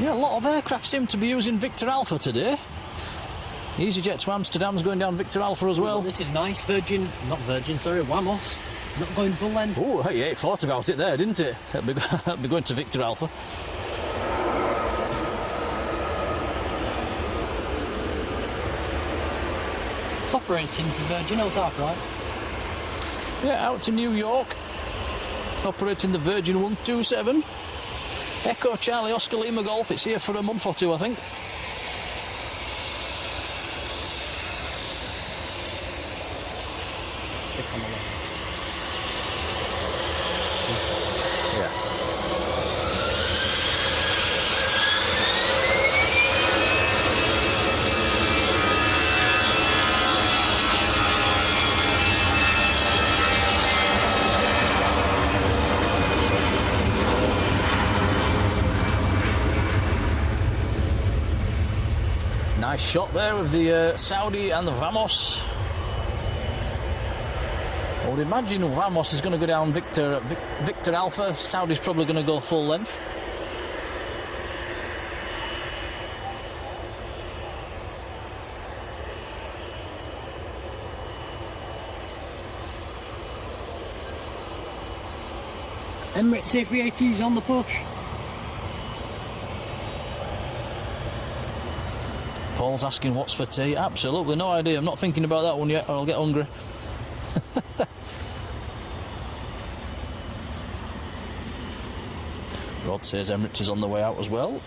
Yeah, a lot of aircraft seem to be using Victor Alpha today. EasyJet to Amsterdam's going down Victor Alpha as well. This is nice. Wamos. Not going full length. Oh, hey, it thought about it there, didn't it? That'll be going to Victor Alpha. It's operating for Virgin South, right? Yeah, out to New York. Operating the Virgin 127. Echo Charlie Oscar Lima Golf. It's here for a month or two, I think. Stick on the lens. Yeah. Nice shot there of the Saudi and the Vamos. I would imagine Vamos is going to go down Victor Alpha. Saudi's probably going to go full length. Emirates A380's on the push. Paul's asking what's for tea. Absolutely no idea. I'm not thinking about that one yet or I'll get hungry. Rod says Emirates is on the way out as well.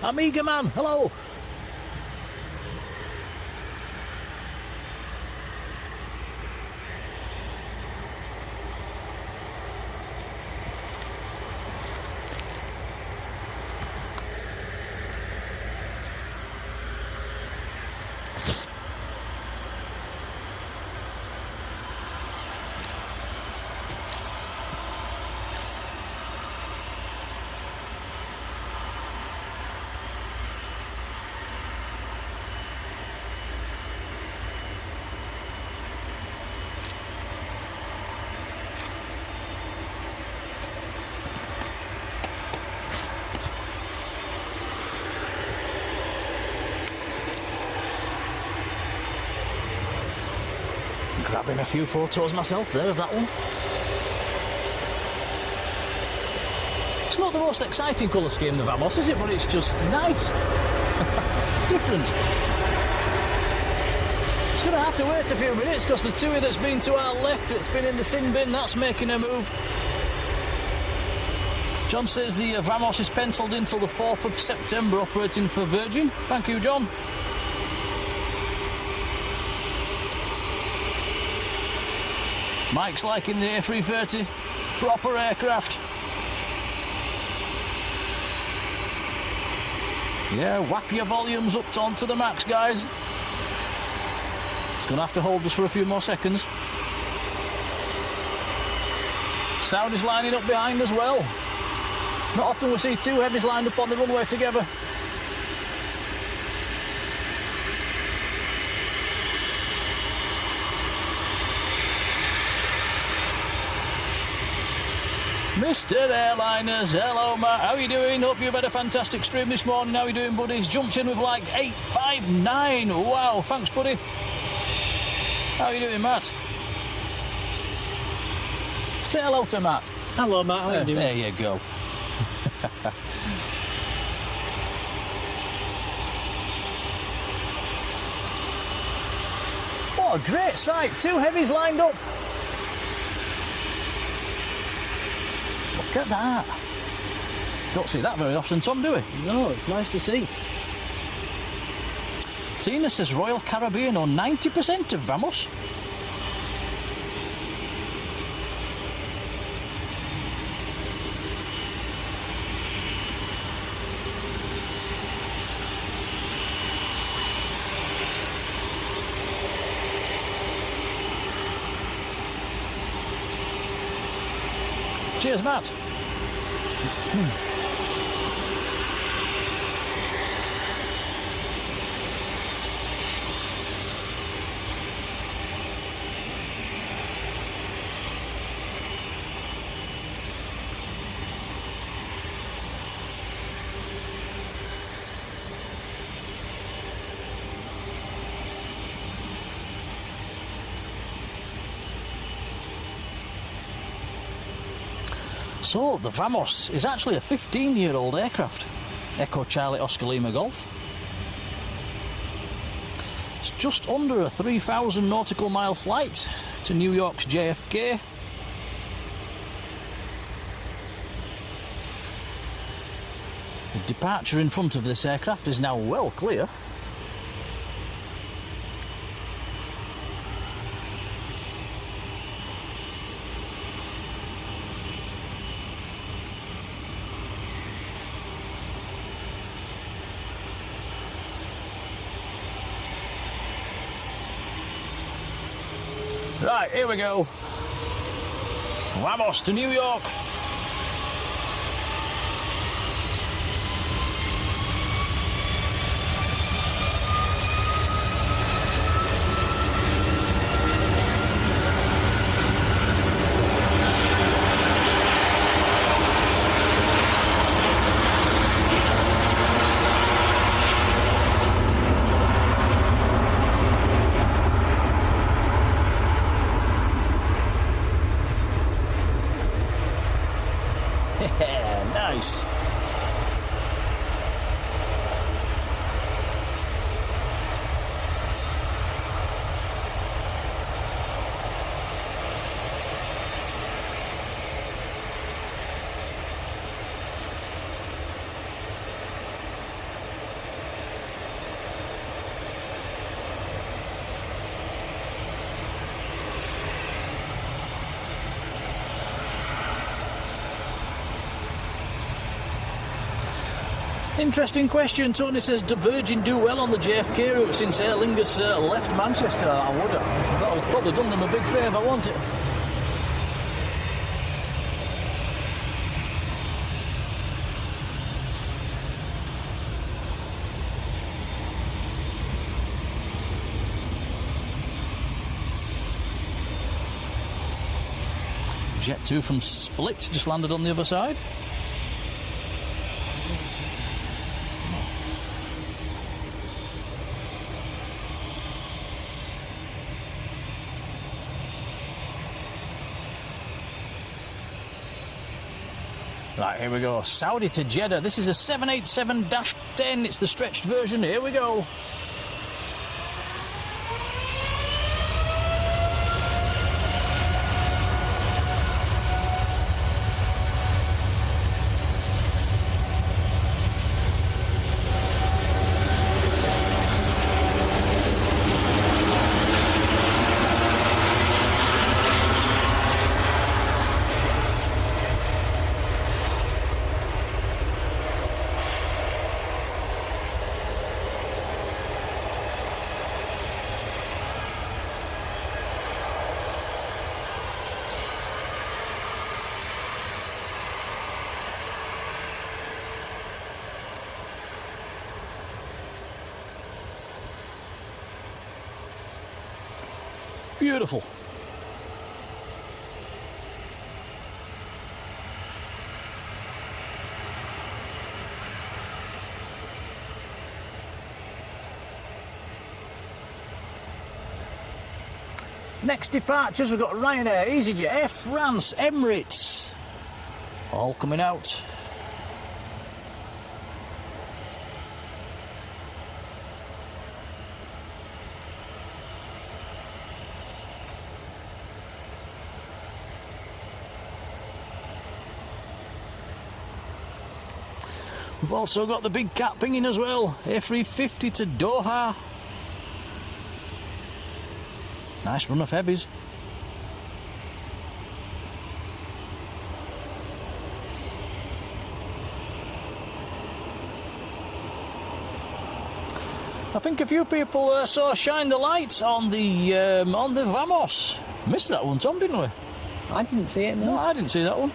Amiga man, hello. Grabbing a few photos myself there of that one. It's not the most exciting colour scheme, the Vamos, is it? But it's just nice. Different. It's going to have to wait a few minutes because the TUI that's been to our left, it's been in the sin bin, that's making a move. John says the Vamos is penciled in till the 4th of September, operating for Virgin. Thank you, John. Mike's liking the A330. Proper aircraft. Yeah, whap your volumes up onto the max, guys. It's going to have to hold us for a few more seconds. Sound is lining up behind as well. Not often we see two heavies lined up on the runway together. Mr. Airliners, hello Matt, how are you doing? Hope you've had a fantastic stream this morning. How are you doing, buddies? Jumped in with like 859. Wow, thanks, buddy. How are you doing, Matt? Say hello to Matt. Hello, Matt. How are you doing? There you go. What a great sight. Two heavies lined up. Look at that. Don't see that very often, Tom, do we? No, it's nice to see. Tina says Royal Caribbean on 90% of Vamos. Cheers, Matt. So, the Vamos is actually a 15-year-old aircraft. Echo Charlie Oscar Lima Golf. It's just under a 3,000 nautical mile flight to New York's JFK. The departure in front of this aircraft is now well clear. Right, here we go. Vamos to New York. Nice. Interesting question. Tony says, do Virgin do well on the JFK route since Aer Lingus left Manchester? I would have. That would have probably done them a big favour, won't it? Jet 2 from Split just landed on the other side. Right, here we go. Saudi to Jeddah. This is a 787-10. It's the stretched version. Here we go. Beautiful. Next departures, we've got Ryanair, EasyJet, Air France, Emirates, all coming out. We've also got the big cat pinging as well, A350 to Doha. Nice run of heavies. I think a few people saw Shine the Lights on the Vamos. Missed that one, Tom, didn't we? I didn't see it, No, I didn't see that one.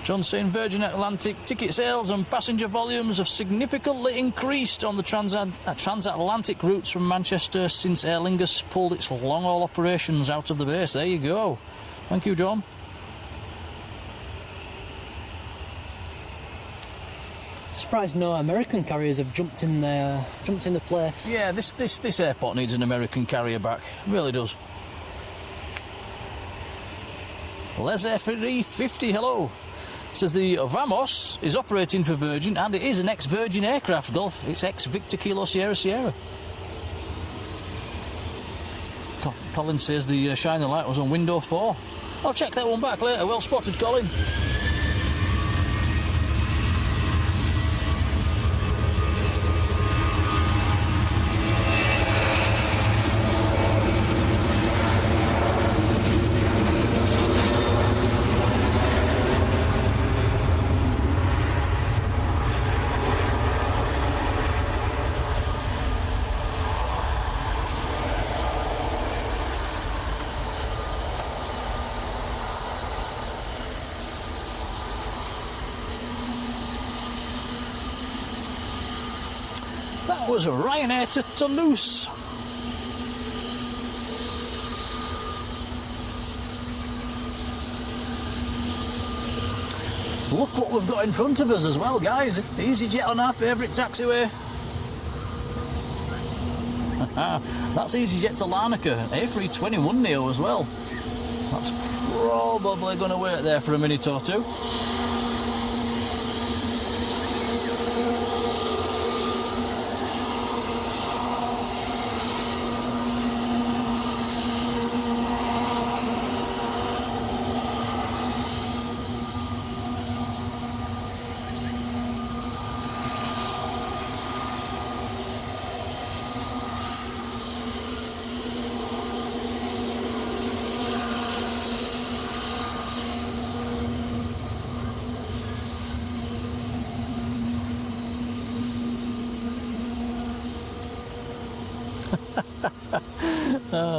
John saying Virgin Atlantic ticket sales and passenger volumes have significantly increased on the transatlantic routes from Manchester since Aer Lingus pulled its long-haul operations out of the base. There you go. Thank you, John. Surprised no American carriers have jumped in the place. Yeah, this airport needs an American carrier back. It really does. Les F350, hello. Says the Vamos is operating for Virgin and it is an ex-Virgin aircraft, Golf. It's ex-Victor Kilo Sierra Sierra. Colin says the Shine the Light was on window 4. I'll check that one back later. Well spotted, Colin. That was Ryanair to Toulouse. Look what we've got in front of us as well, guys. EasyJet on our favourite taxiway. That's EasyJet to Larnaca, A321neo as well. That's probably going to wait there for a minute or two.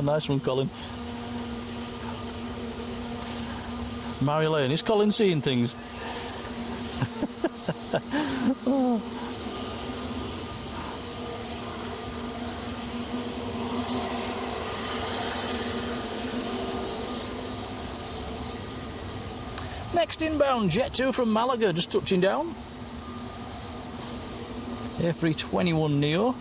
Nice one, Colin. Marjolein, is Colin seeing things? Oh. Next inbound, Jet 2 from Malaga, just touching down. A321neo.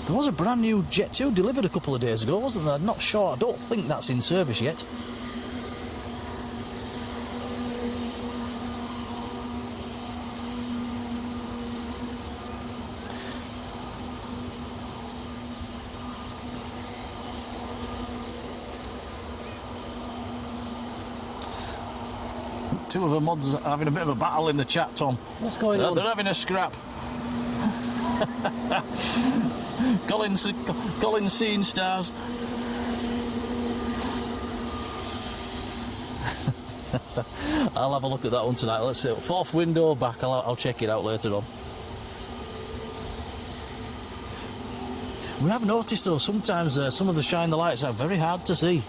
There was a brand new Jet 2 delivered a couple of days ago, wasn't there? I'm not sure. I don't think that's in service yet. Two of the mods are having a bit of a battle in the chat, Tom. What's going on? They're having a scrap. Colin's seeing stars. I'll have a look at that one tonight. Let's see. Fourth window back. I'll check it out later on. We have noticed though sometimes some of the Shine the Lights are very hard to see.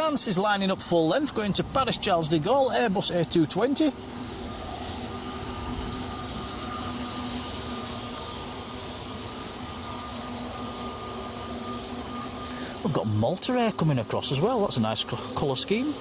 France is lining up full length, going to Paris Charles de Gaulle, Airbus A220. We've got Malta Air coming across as well. That's a nice colour scheme.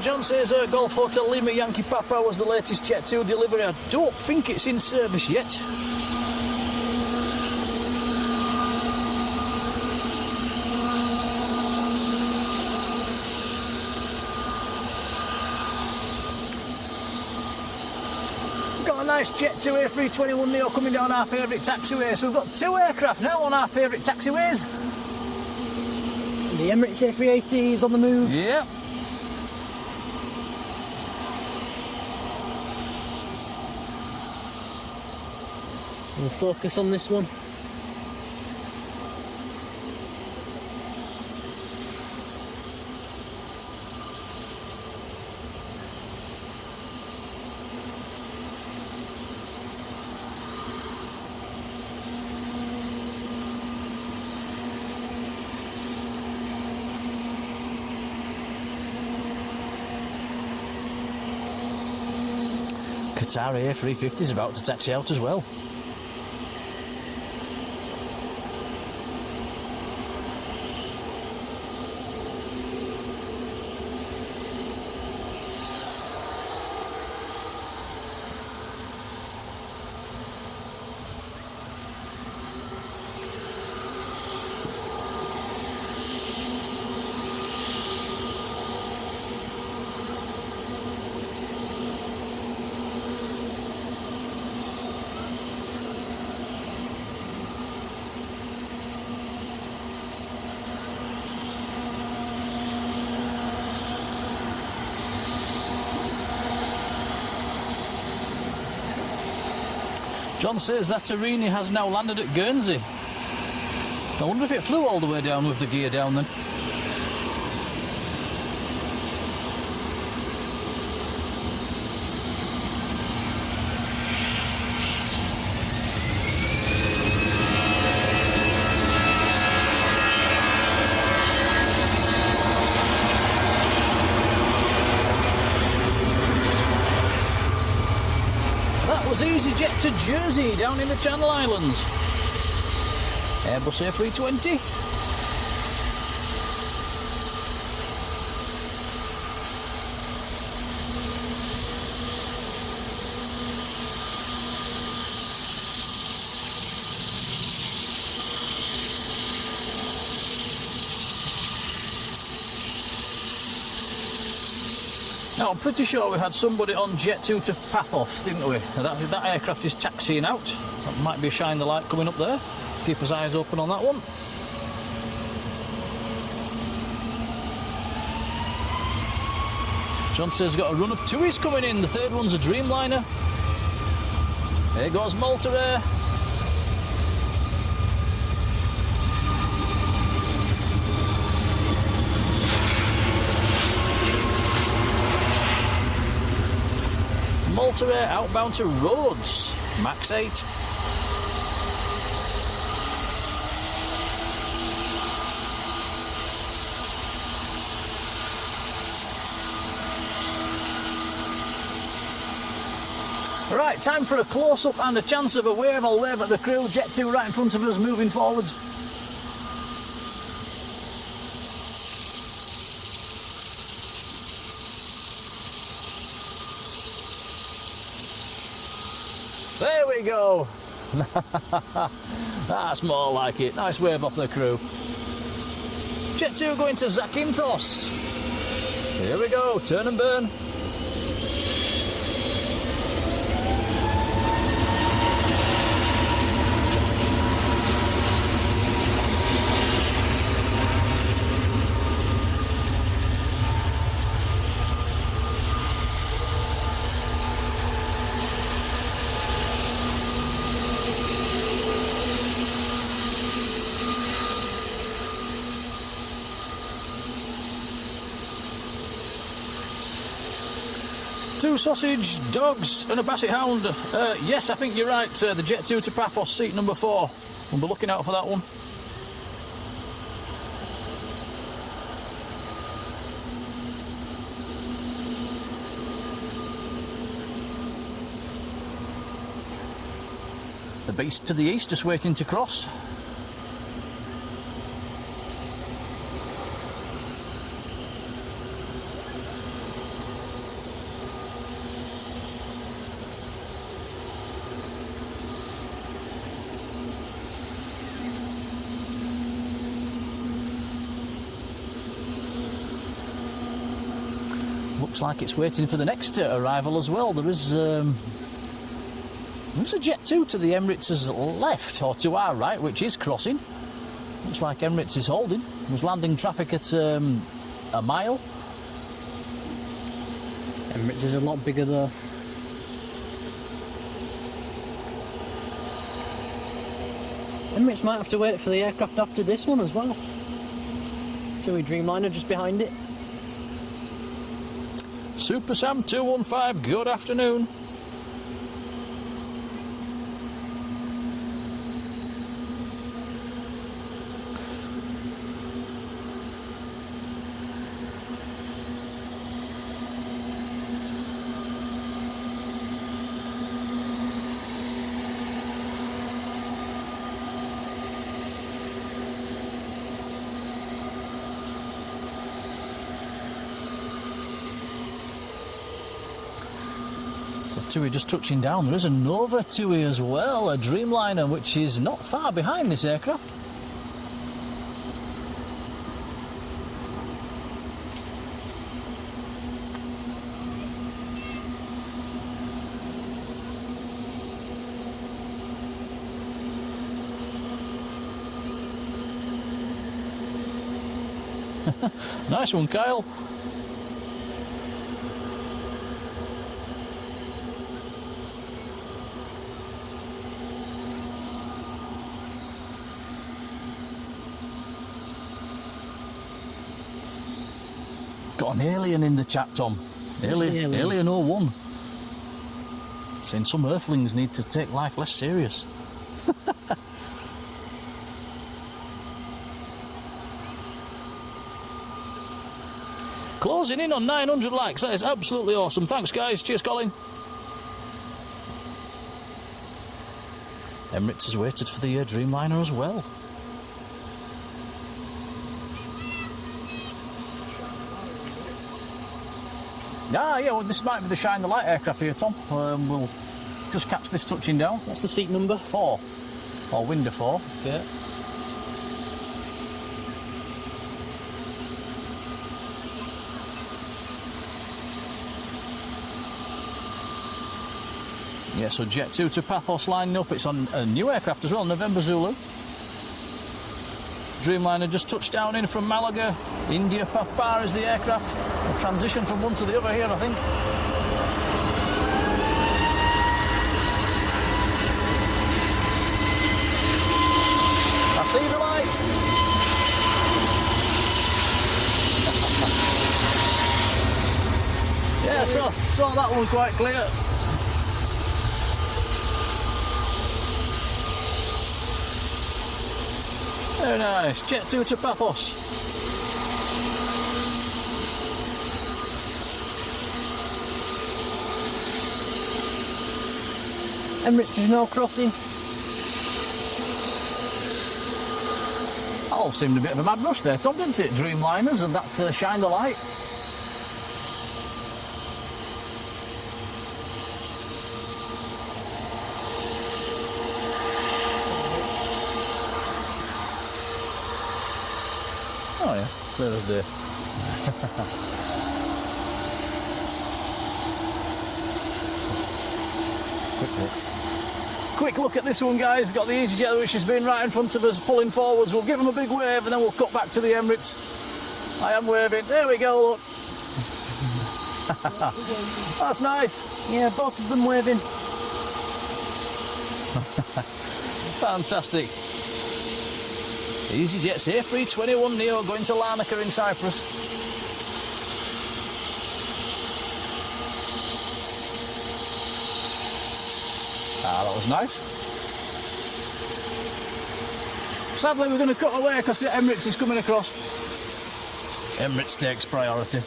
John says Golf Hotel Lima Yankee Papa was the latest Jet 2 delivery. I don't think it's in service yet. Got a nice Jet 2 A321 Neo coming down our favourite taxiway. So we've got 2 aircraft now on our favourite taxiways. The Emirates A380 is on the move. Yeah. We'll focus on this one. Qatar A350 is about to taxi out as well. John says that Arini has now landed at Guernsey. I wonder if it flew all the way down with the gear down then. EasyJet to Jersey, down in the Channel Islands. Airbus A320. Now, I'm pretty sure we had somebody on Jet 2 to Paphos, didn't we? That aircraft is taxiing out. That might be a shine the light coming up there. Keep his eyes open on that one. John says got a run of 2s coming in. The third one's a Dreamliner. There goes Malta Air. Malta Air outbound to Rhodes, Max 8. Right, time for a close-up and a chance of a wave. I'll wave at the crew. Jet 2 right in front of us, moving forwards. There we go. That's more like it. Nice wave off the crew. Jet 2 going to Zakynthos. Here we go, turn and burn. 2 sausage, dogs and a basset hound. Yes, I think you're right. The Jet 2 to Paphos, seat number 4. We'll be looking out for that one. The beast to the east, just waiting to cross. Looks like it's waiting for the next arrival as well. There's a Jet 2 to the Emirates' left, or to our right, which is crossing. Looks like Emirates is holding. There's landing traffic at a mile. Emirates is a lot bigger though. Emirates might have to wait for the aircraft after this one as well. TUI Dreamliner just behind it. Super Sam 215, good afternoon. So TUI just touching down. There is a Nova TUI as well, a Dreamliner, which is not far behind this aircraft. Nice one, Kyle. Got an alien in the chat, Tom. Alien 01. Saying some earthlings need to take life less serious. Closing in on 900 likes. That is absolutely awesome. Thanks, guys. Cheers, Colin. Emirates has waited for the Dreamliner as well. Ah, yeah, well, this might be the Shine the Light aircraft here, Tom. We'll just catch this touching down. What's the seat number? 4. Or window 4. Okay. Yeah, so Jet 2 to Paphos lining up. It's on a new aircraft as well, November Zulu. Dreamliner just touched down in from Malaga. India Papa is the aircraft. A transition from one to the other here, I think. I see the light. Yeah, saw that one quite clear. Very nice. Jet 2 to Paphos. Emirates is now crossing. All seemed a bit of a mad rush there, Tom, didn't it? Dreamliners and that Shine the Light. Oh yeah, clear as day. Quick look at this one, guys. Got the EasyJet which has been right in front of us, pulling forwards. We'll give them a big wave and then we'll cut back to the Emirates. I am waving. There we go, look. That's nice. Yeah, both of them waving. Fantastic. EasyJet's A321neo going to Larnaca in Cyprus. Ah, that was nice. Sadly, we're going to cut away because Emirates is coming across. Emirates takes priority.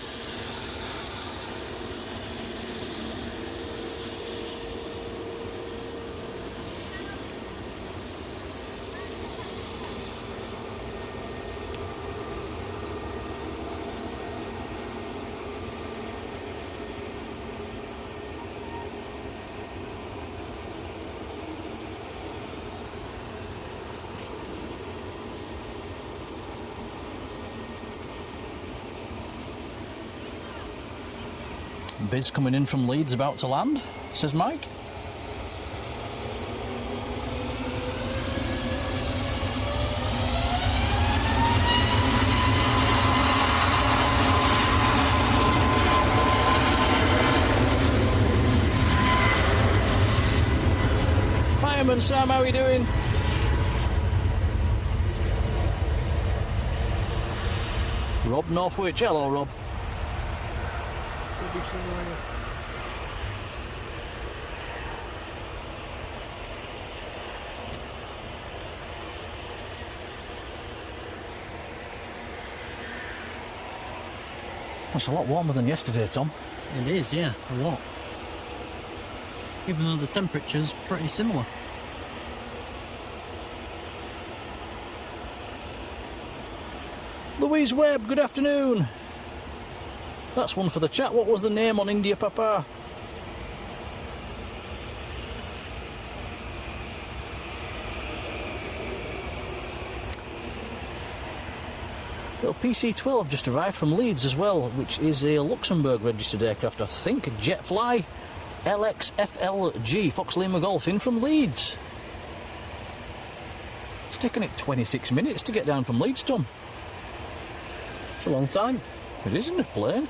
Biz coming in from Leeds, about to land, says Mike. Fireman Sam, how are you doing? Rob Northwich, hello Rob. It's a lot warmer than yesterday, Tom. It is, yeah, a lot. Even though the temperature's pretty similar. Louise Webb, good afternoon. That's one for the chat. What was the name on India Papa? Little PC-12 just arrived from Leeds as well, which is a Luxembourg registered aircraft, I think. A Jetfly LXFLG, Fox Lima Golf, in from Leeds. It's taken it 26 minutes to get down from Leeds, Tom. It's a long time. It isn't a plane.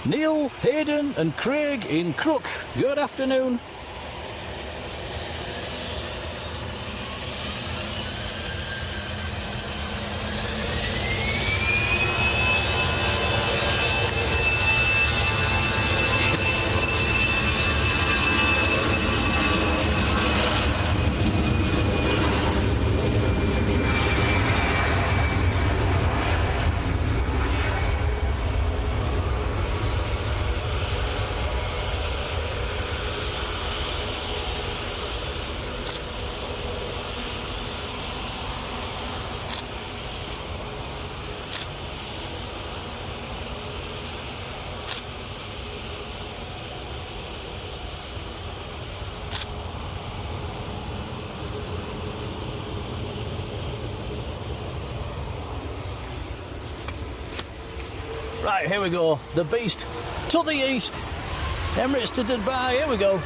Neil, Hayden and Craig in Crook, good afternoon. Right, here we go. The beast to the east. Emirates to Dubai. Here we go.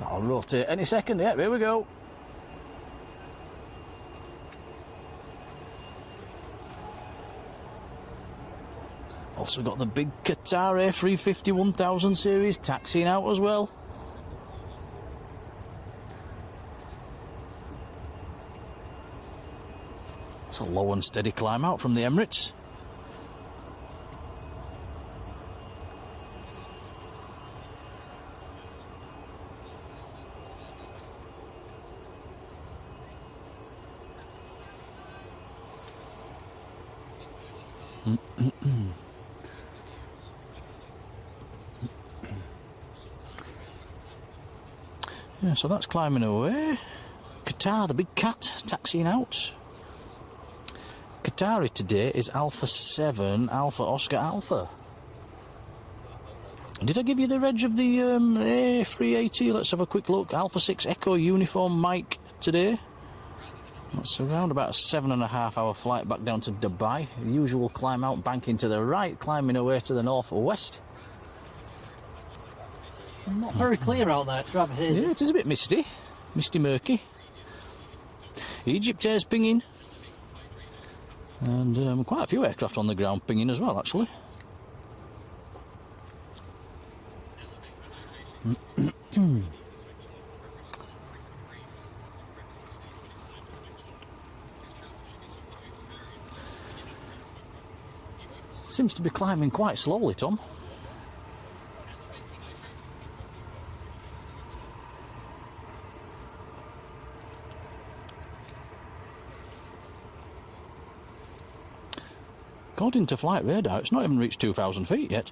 I'll rotate any second. Yeah, here we go. Also got the big Qatar A350 1000 series taxiing out as well. It's a low and steady climb out from the Emirates. Yeah, so that's climbing away. Qatar, the big cat, taxiing out. Qatari today is Alpha 7, Alpha Oscar Alpha. Did I give you the reg of the A380? Let's have a quick look. Alpha 6 Echo Uniform Mike today. That's around about a 7.5 hour flight back down to Dubai. The usual climb out, banking to the right, climbing away to the north or west. Not very clear out there, Travis, is Yeah, it? it is a bit misty. Misty murky. Egypt Air's pinging. And quite a few aircraft on the ground pinging as well, actually. Seems to be climbing quite slowly, Tom. According to flight radar, it's not even reached 2,000 feet yet.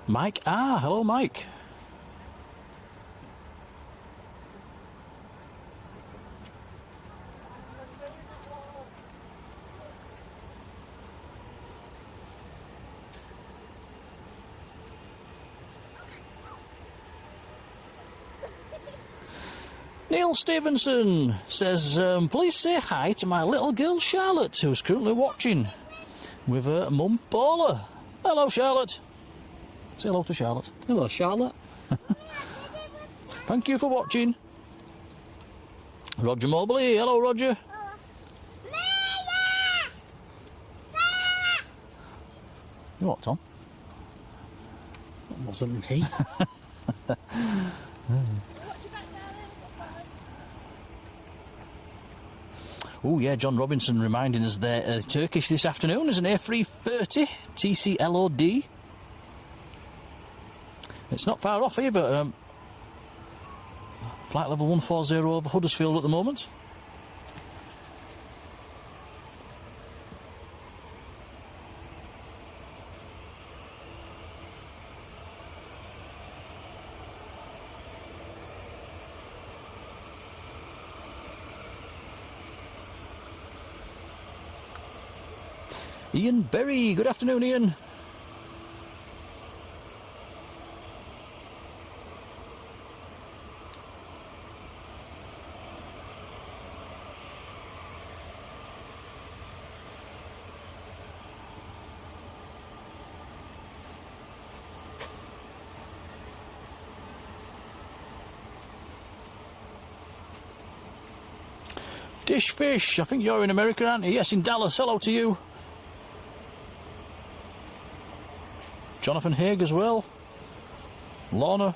Mike, hello Mike. Neil Stevenson says, please say hi to my little girl Charlotte, who's currently watching with her mum Paula. Hello Charlotte. Say hello to Charlotte. Hello, Charlotte. Thank you for watching. Roger Mobley. Hello, Roger. You what, Tom? That wasn't me. Oh, yeah, John Robinson reminding us they're Turkish this afternoon is an A330 TCLOD. It's not far off either. Flight level 140 over Huddersfield at the moment. Ian Berry, good afternoon, Ian. Dish Fish, I think you're in America, aren't you? Yes, in Dallas. Hello to you. Jonathan Haig as well. Laura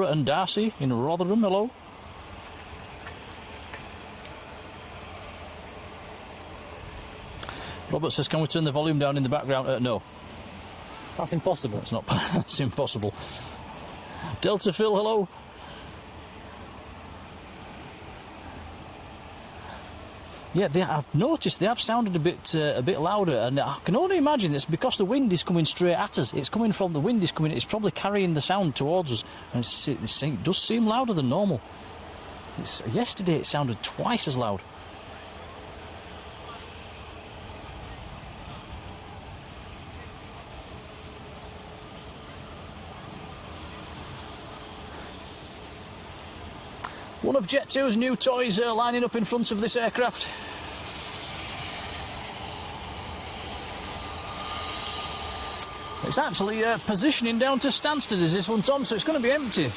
and Darcy in Rotherham. Hello. Robert says, can we turn the volume down in the background? No. That's impossible. That's not. That's impossible. Delta Phil, hello. Yeah, I've noticed they have sounded a bit louder, and I can only imagine it's because the wind is coming straight at us. It's coming from the wind is coming. It's probably carrying the sound towards us, and it does seem louder than normal. Yesterday it sounded twice as loud. One of Jet 2's new toys lining up in front of this aircraft. It's actually positioning down to Stansted, is this one, Tom, so it's going to be empty.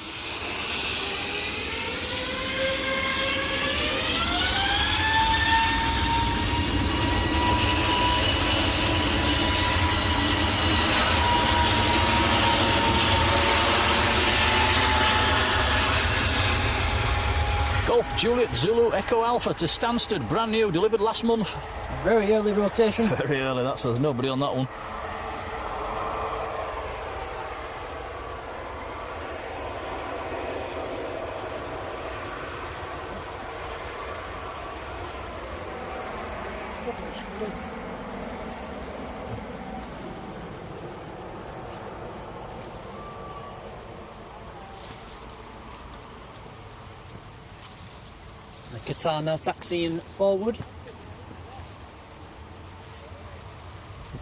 Golf Juliet Zulu Echo Alpha to Stansted, brand new, delivered last month. Very early rotation. Very early, there's nobody on that one. couple of squirrels. The Qatar now taxiing forward.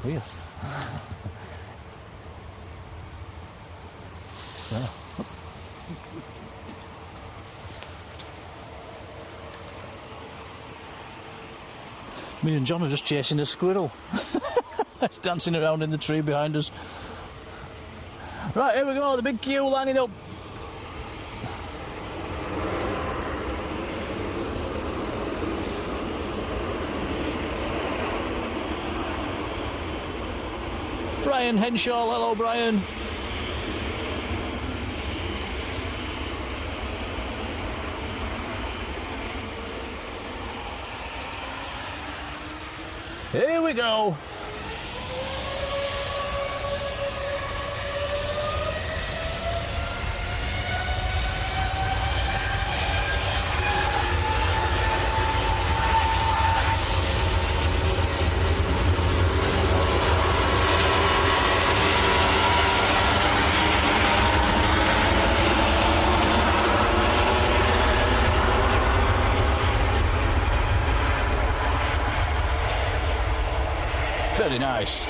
Weird. Yeah. Me and John are just chasing a squirrel. It's dancing around in the tree behind us. Right, here we go, the big queue lining up. Brian Henshaw, hello Brian. Here we go. Very nice.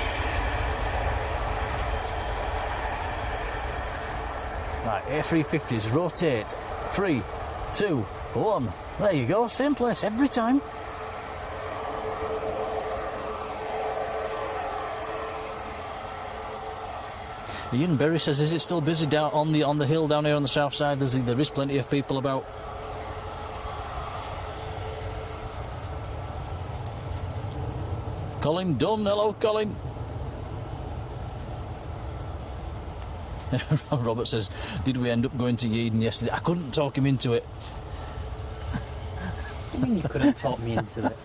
Right, A350s, rotate. 3, 2, 1. There you go, same place every time. Ian Berry says, is it still busy down on the hill down here on the south side? There is plenty of people about. Colin Dunn, hello Colin. Robert says, did we end up going to Yeadon yesterday? I couldn't talk him into it. What do you mean you couldn't talk me into it?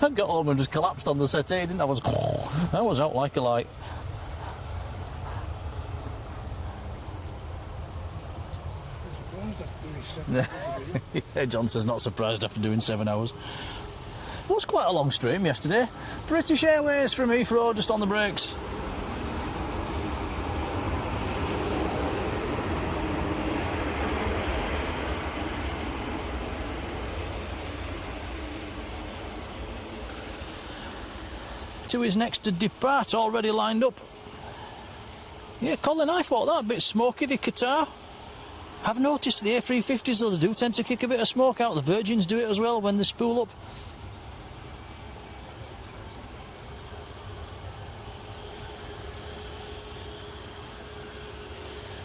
I got home and just collapsed on the settee, didn't I? I was out like a light. Yeah, John says, not surprised after doing 7 hours. It was quite a long stream yesterday. British Airways from Heathrow, just on the brakes. Two is next to depart, already lined up. Yeah, Colin, I thought that a bit smoky, the Qatar. I've noticed the A350s, though, they do tend to kick a bit of smoke out. The Virgins do it as well when they spool up.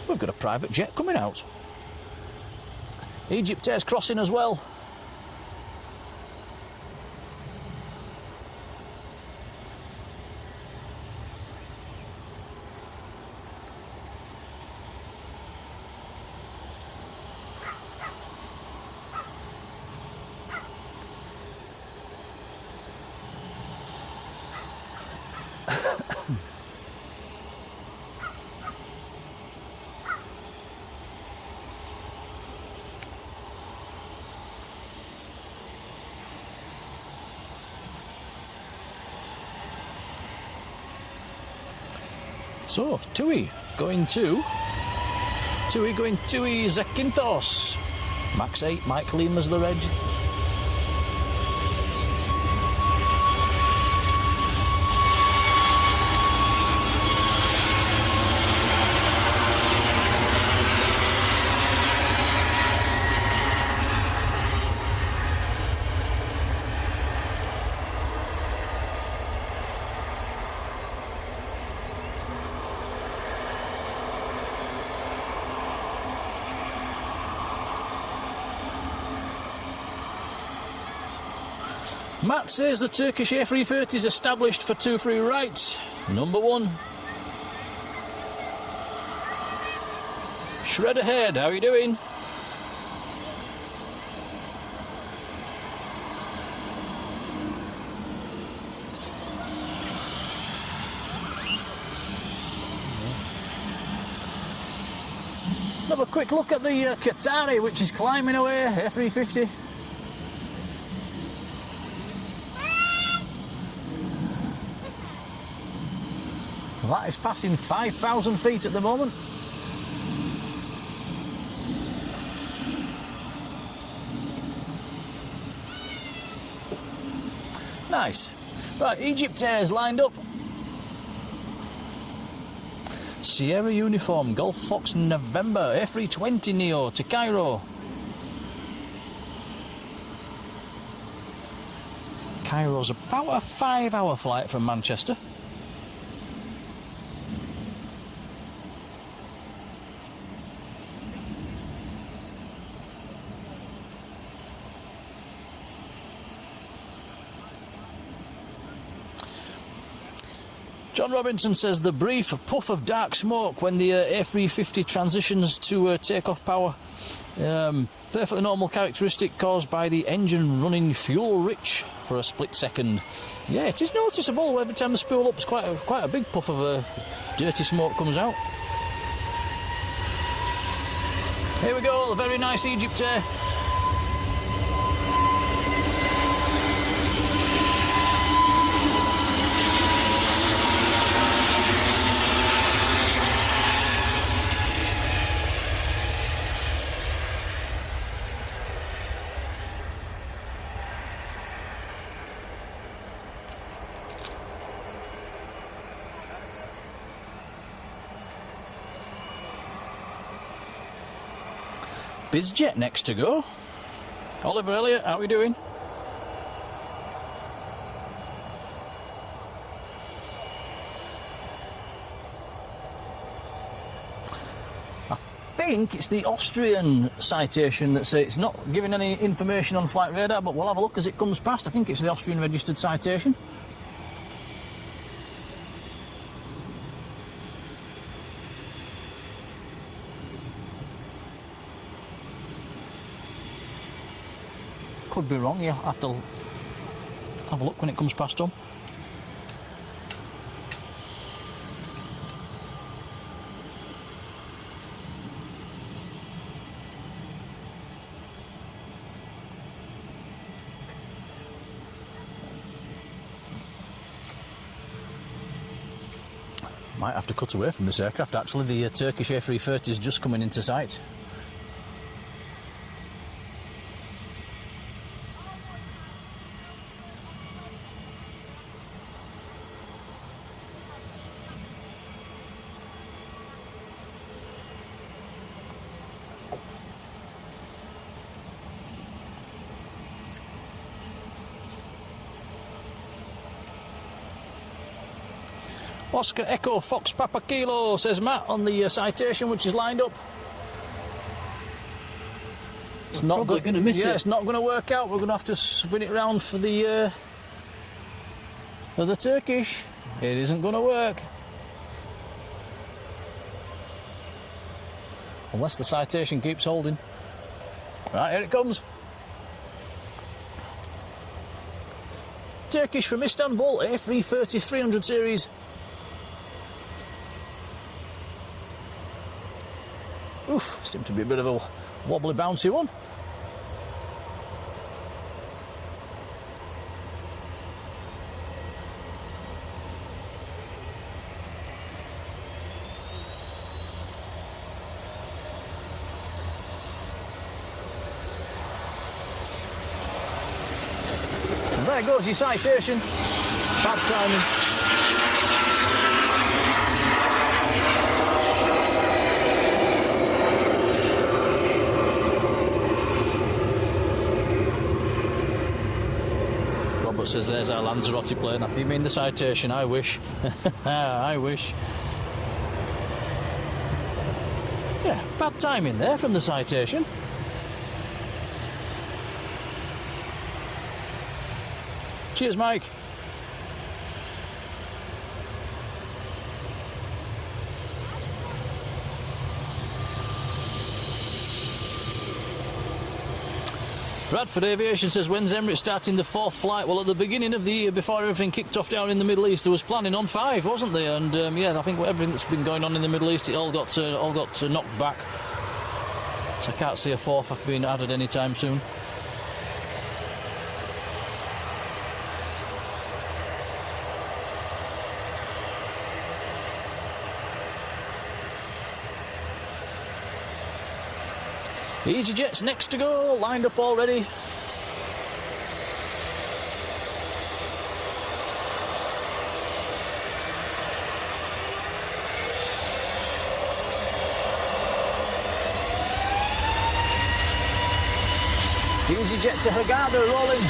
We've got a private jet coming out. Egypt Air's crossing as well. So, Tui going to Zakynthos. Max 8, Mike Lima's the reg. Matt says the Turkish A330 is established for 2 free right. Number 1. Shred ahead, how are you doing? Have a quick look at the Qatari, which is climbing away, A350. That is passing 5,000 feet at the moment. Nice. Right, Egypt Air's lined up. Sierra Uniform, Golf Fox November, A320 Neo to Cairo. Cairo's about a 5-hour flight from Manchester. John Robinson says the brief puff of dark smoke when the A350 transitions to takeoff power. Perfectly normal characteristic caused by the engine running fuel rich for a split second. Yeah, it is noticeable. Every time the spool ups, quite a big puff of dirty smoke comes out. Here we go, the very nice Egypt Air. BizJet next to go. Oliver Elliott, how are we doing? I think it's the Austrian citation that says it's not giving any information on flight radar, but we'll have a look as it comes past. I think it's the Austrian registered citation. Could be wrong, you'll have to have a look when it comes past them. Might have to cut away from this aircraft actually. The Turkish A330 is just coming into sight. Oscar Echo Fox Papa Kilo, says Matt on the citation, which is lined up. It's not probably going to miss it. Yeah, it's not going to work out. We're going to have to spin it round for the Turkish. It isn't going to work. Unless the citation keeps holding. Right, here it comes. Turkish from Istanbul, A330 300 series. Oof, seemed to be a bit of a wobbly, bouncy one. And there goes your citation. Bad timing. Says there's our Lanzarote plane. Do you mean the citation? I wish. I wish. Yeah, bad timing there from the citation. Cheers, Mike. Bradford Aviation says, when's Emirates starting the 4th flight? Well, at the beginning of the year, before everything kicked off down in the Middle East, there was planning on 5, wasn't there? And yeah, I think everything that's been going on in the Middle East, it all got knocked back. So I can't see a 4th being added anytime soon. EasyJet's next to go, lined up already. EasyJet to Hurghada rolling.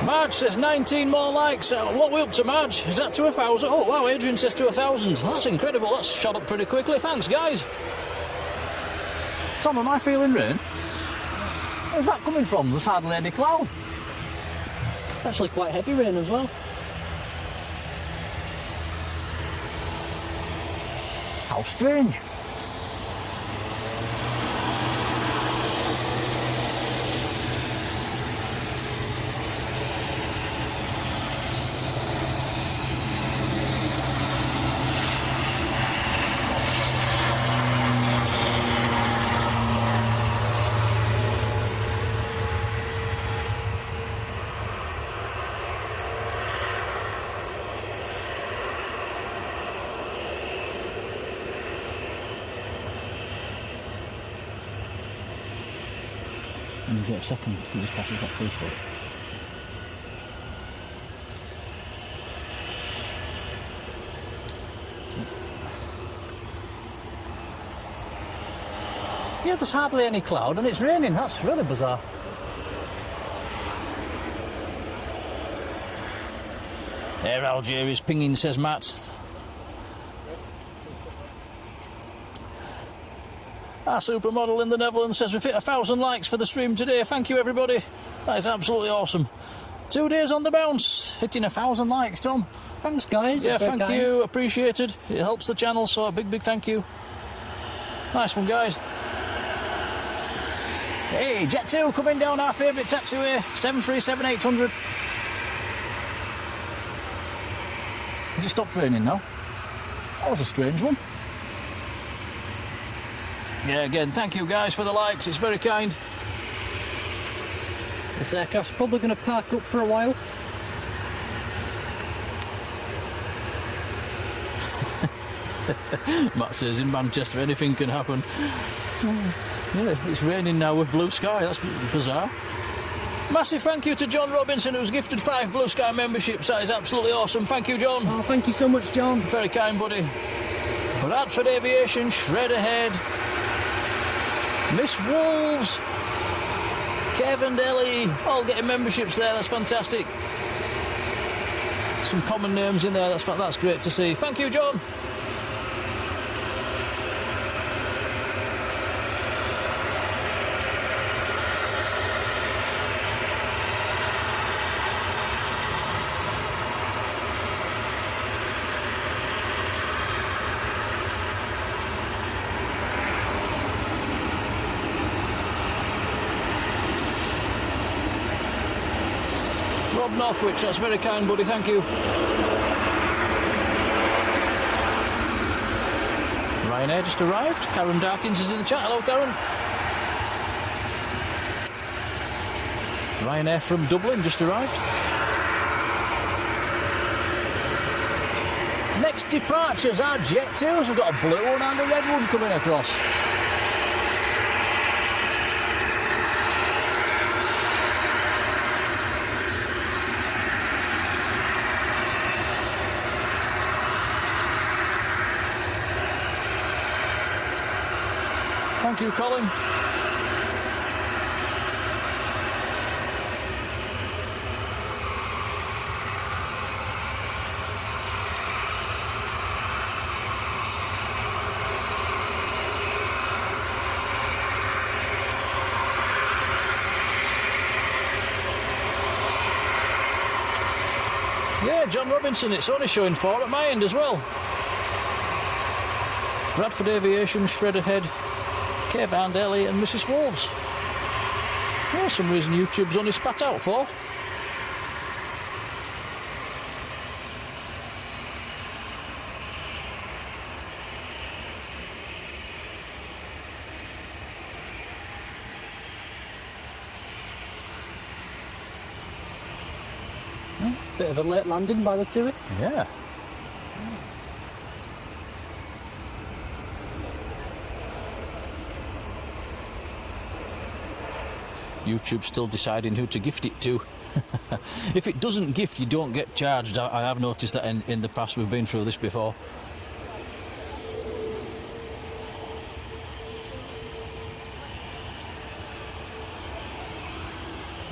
Marge says 19 more likes. What are we up to, Marge? Is that to 1,000? Oh, wow, Adrian says to 1,000. That's incredible. That's shot up pretty quickly. Thanks, guys. Tom, am I feeling rain? Where's that coming from? There's hardly any cloud. It's actually quite heavy rain as well. How strange. When you get a second, it's good as passes that t-shirt. Yeah, there's hardly any cloud and it's raining. That's really bizarre. Air Algiers is pinging, says Matt. Our supermodel in the Netherlands says we've hit 1,000 likes for the stream today. Thank you, everybody. That is absolutely awesome. 2 days on the bounce, hitting 1,000 likes, Tom. Thanks, guys. Yeah, thank you. Appreciated. It helps the channel, so a big, big thank you. Nice one, guys. Hey, Jet 2 coming down our favourite taxiway, 737-800. Has it stopped raining now? That was a strange one. Yeah, again, thank you guys for the likes, it's very kind. This aircraft's probably going to park up for a while. Matt says in Manchester anything can happen. Yeah, it's raining now with blue sky, that's bizarre. Massive thank you to John Robinson, who's gifted 5 Blue Sky memberships. That is absolutely awesome. Thank you, John. Oh, thank you so much, John. Very kind, buddy. Radford Aviation, Shred Ahead. Miss Wolves, Kevin Deli, all getting memberships there. That's fantastic. Some common names in there. That's great to see. Thank you, John. Northwich, that's very kind, buddy, thank you. Ryanair just arrived. Karen Darkins is in the chat. Hello, Karen. Ryanair from Dublin just arrived. Next departures are Jet 2s. We've got a blue one and a red one coming across. Thank you, Colin. Yeah, John Robinson, it's only showing 4 at my end as well. Bradford Aviation, Shredderhead, Kev and Ellie and Mrs. Wolves. For some reason YouTube's only spat out 4. Bit of a late landing by the two. Yeah. YouTube's still deciding who to gift it to. If it doesn't gift, you don't get charged. I have noticed that in the past. We've been through this before.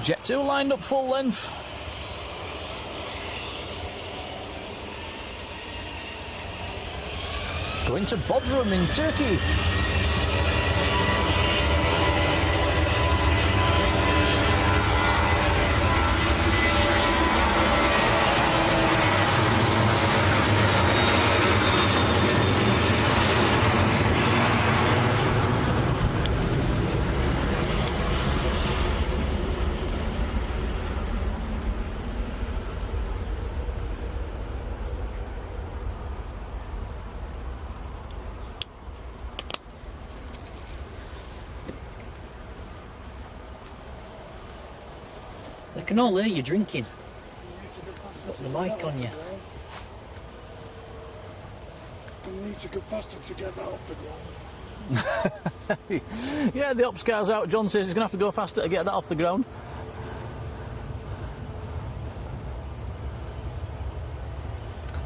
Jet 2 lined up full length. Going to Bodrum in Turkey. They can all hear you drinking. Got the mic on you. You need to go faster to get that off the ground. Yeah, the ops car's out. John says he's going to have to go faster to get that off the ground.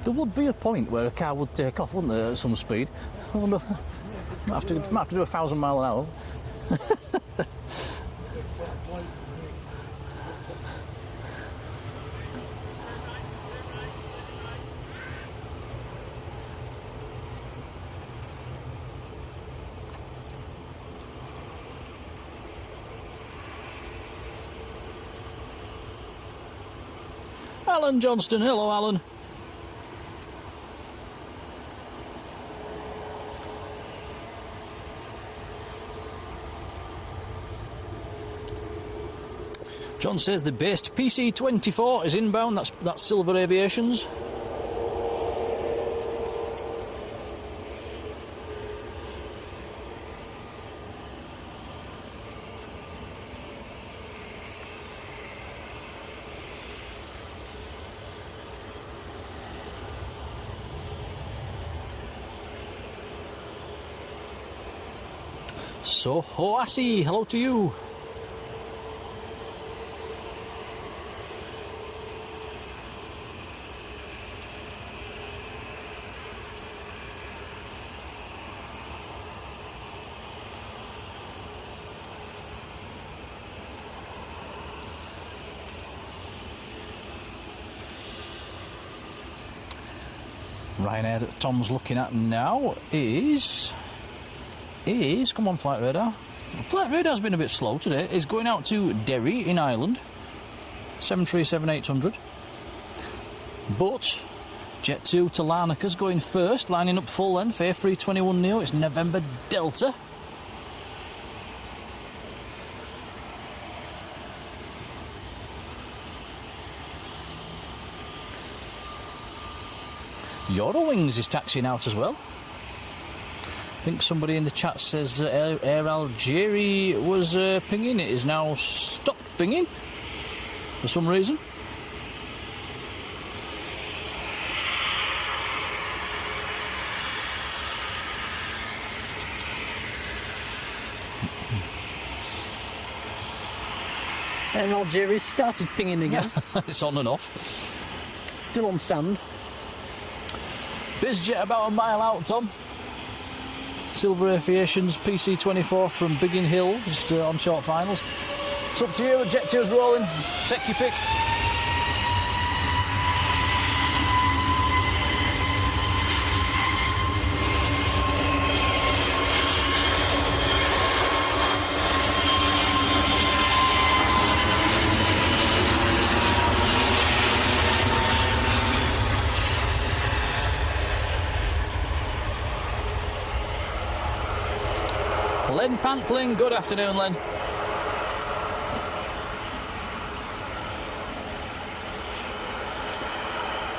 There would be a point where a car would take off, wouldn't there, at some speed? I wonder. Might have to do 1,000 miles an hour. Alan Johnston, hello Alan. John says the based PC-24 is inbound, that's Silver Aviation's. So, Hoasi, hello to you. Ryanair that Tom's looking at now is come on Flight Radar. Flight Radar's been a bit slow today. It's going out to Derry in Ireland, 737-800. But Jet 2 to Larnaca's going first, lining up full length, A321neo. It's November Delta. Eurowings is taxiing out as well. I think somebody in the chat says Air Algeria was pinging. It is now stopped pinging for some reason. Air Algeria started pinging again. It's on and off. Still on stand. BizJet about a mile out, Tom. Silver Aviation's PC-24 from Biggin Hill, just on short finals. It's up to you. Jet 2's rolling. Take your pick. Len Pantling, good afternoon, Len.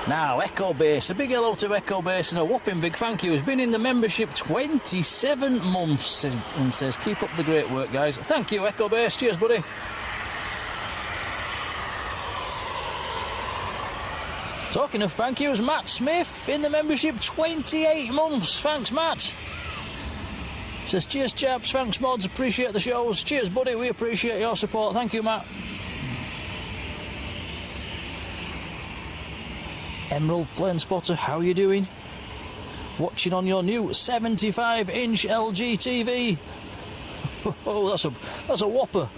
Now, Echo Base, a big hello to Echo Base and a whopping big thank you. Has been in the membership 27 months and says, keep up the great work, guys. Thank you, Echo Base. Cheers, buddy. Talking of thank yous, Matt Smith in the membership 28 months. Thanks, Matt. Says, cheers, chaps. Thanks, mods. Appreciate the shows. Cheers, buddy. We appreciate your support. Thank you, Matt. Emerald Plane Spotter, how you doing? Watching on your new 75-inch LG TV. Oh, that's a whopper.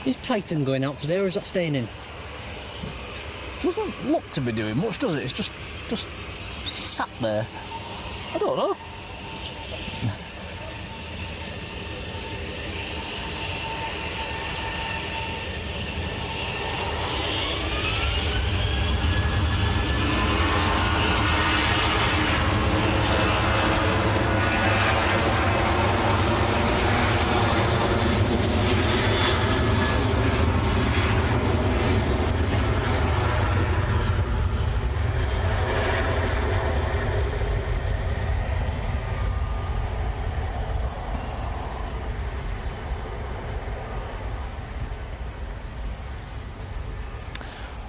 Is Titan going out today, or is that staying in? Doesn't look to be doing much, does it? It's just sat there. I don't know.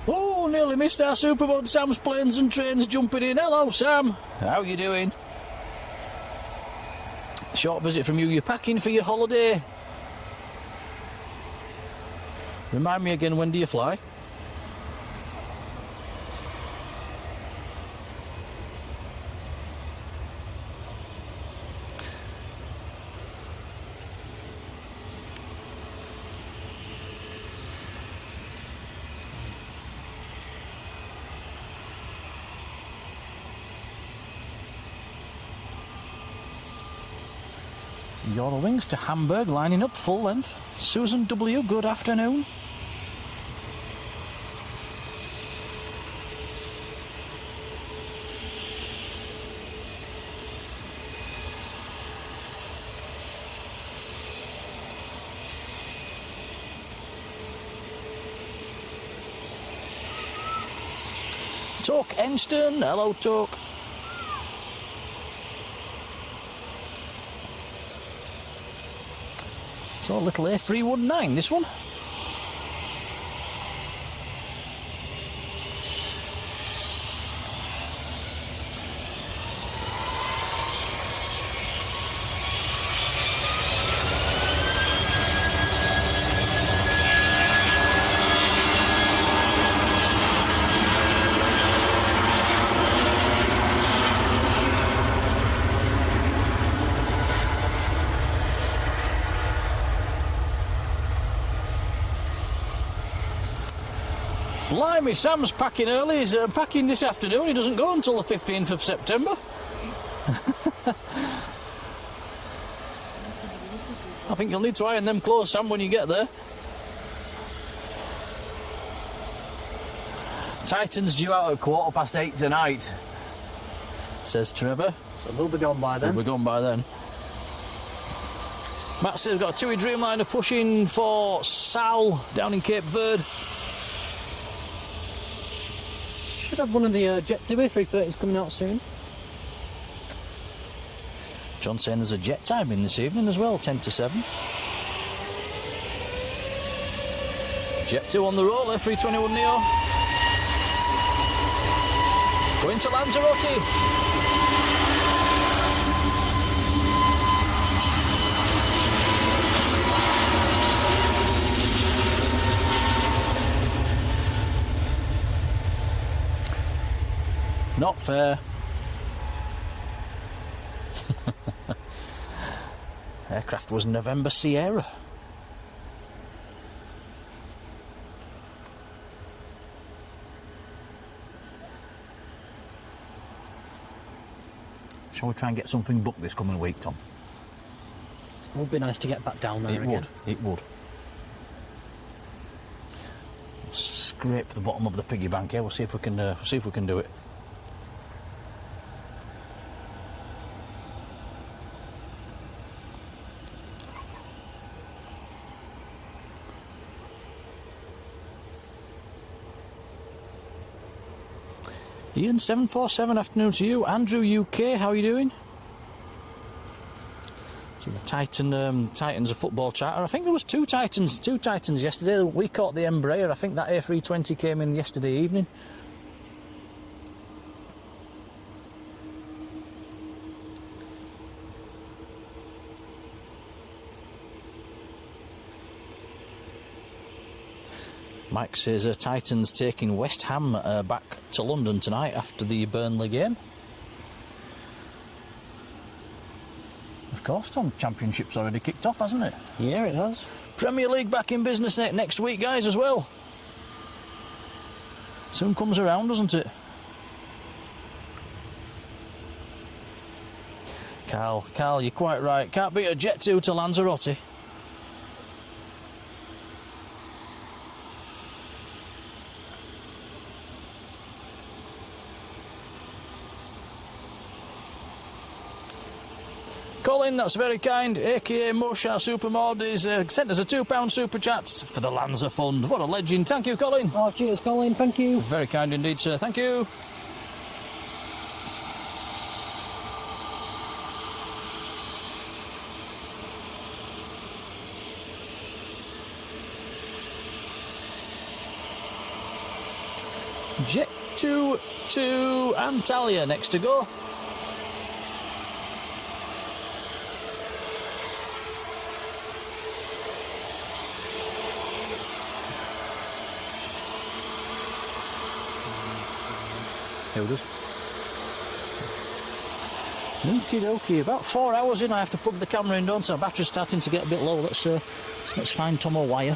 Oh, nearly missed our Supermod. Sam's Planes and Trains jumping in. Hello, Sam. How you doing? Short visit from you. You're packing for your holiday. Remind me again, when do you fly? Eurowings to Hamburg, lining up full length. Susan W, good afternoon. Talk Enston, hello Talk. So, little A319, this one. Blimey, Sam's packing early. He's packing this afternoon. He doesn't go until the 15th of September. I think you'll need to iron them clothes, Sam, when you get there. Titan's due out at 8:15 tonight, says Trevor. So we'll be gone by then. We'll be gone by then. Matt says, got a TUI Dreamliner pushing for Sal down in Cape Verde. Should have one of the Jet 2 A330s coming out soon. John saying there's a jet time in this evening as well, 10 to 7. Jet 2 on the roll, F321 Neo. Going to Lanzarote. Not fair. Aircraft was November Sierra. Shall we try and get something booked this coming week, Tom? It would be nice to get back down there again. It would. Scrape the bottom of the piggy bank here. We'll see if we can do it. Ian 747, afternoon to you. Andrew UK, how are you doing? So the Titans of football chatter. I think there was two Titans yesterday. We caught the Embraer. I think that A320 came in yesterday evening. Mike says Titans taking West Ham back to London tonight after the Burnley game. Of course, Tom, Championship's already kicked off, hasn't it? Yeah, it has. Premier League back in business next week, guys, as well. Soon comes around, doesn't it? Carl, you're quite right. Can't beat a Jet 2 to Lanzarote. Colin, that's very kind. AKA Mosha Supermod is sent us a £2 super chat for the Lanza Fund. What a legend. Thank you, Colin. Oh, cheers, Colin. Thank you. Very kind indeed, sir. Thank you. Jet 2 to Antalya next to go. Who does? Okie dokie, about 4 hours in, I have to plug the camera in, don't I? Battery's starting to get a bit low. Let's find Tom a wire.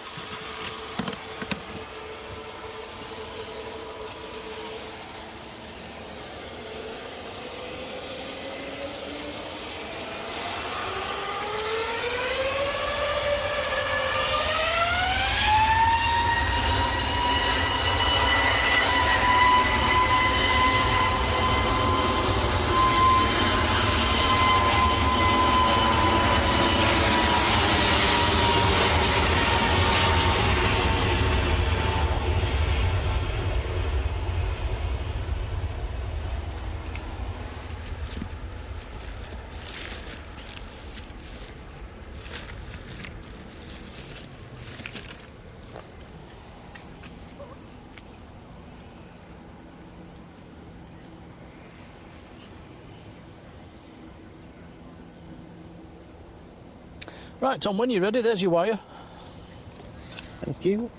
Right, Tom, when you're ready, there's your wire. Thank you.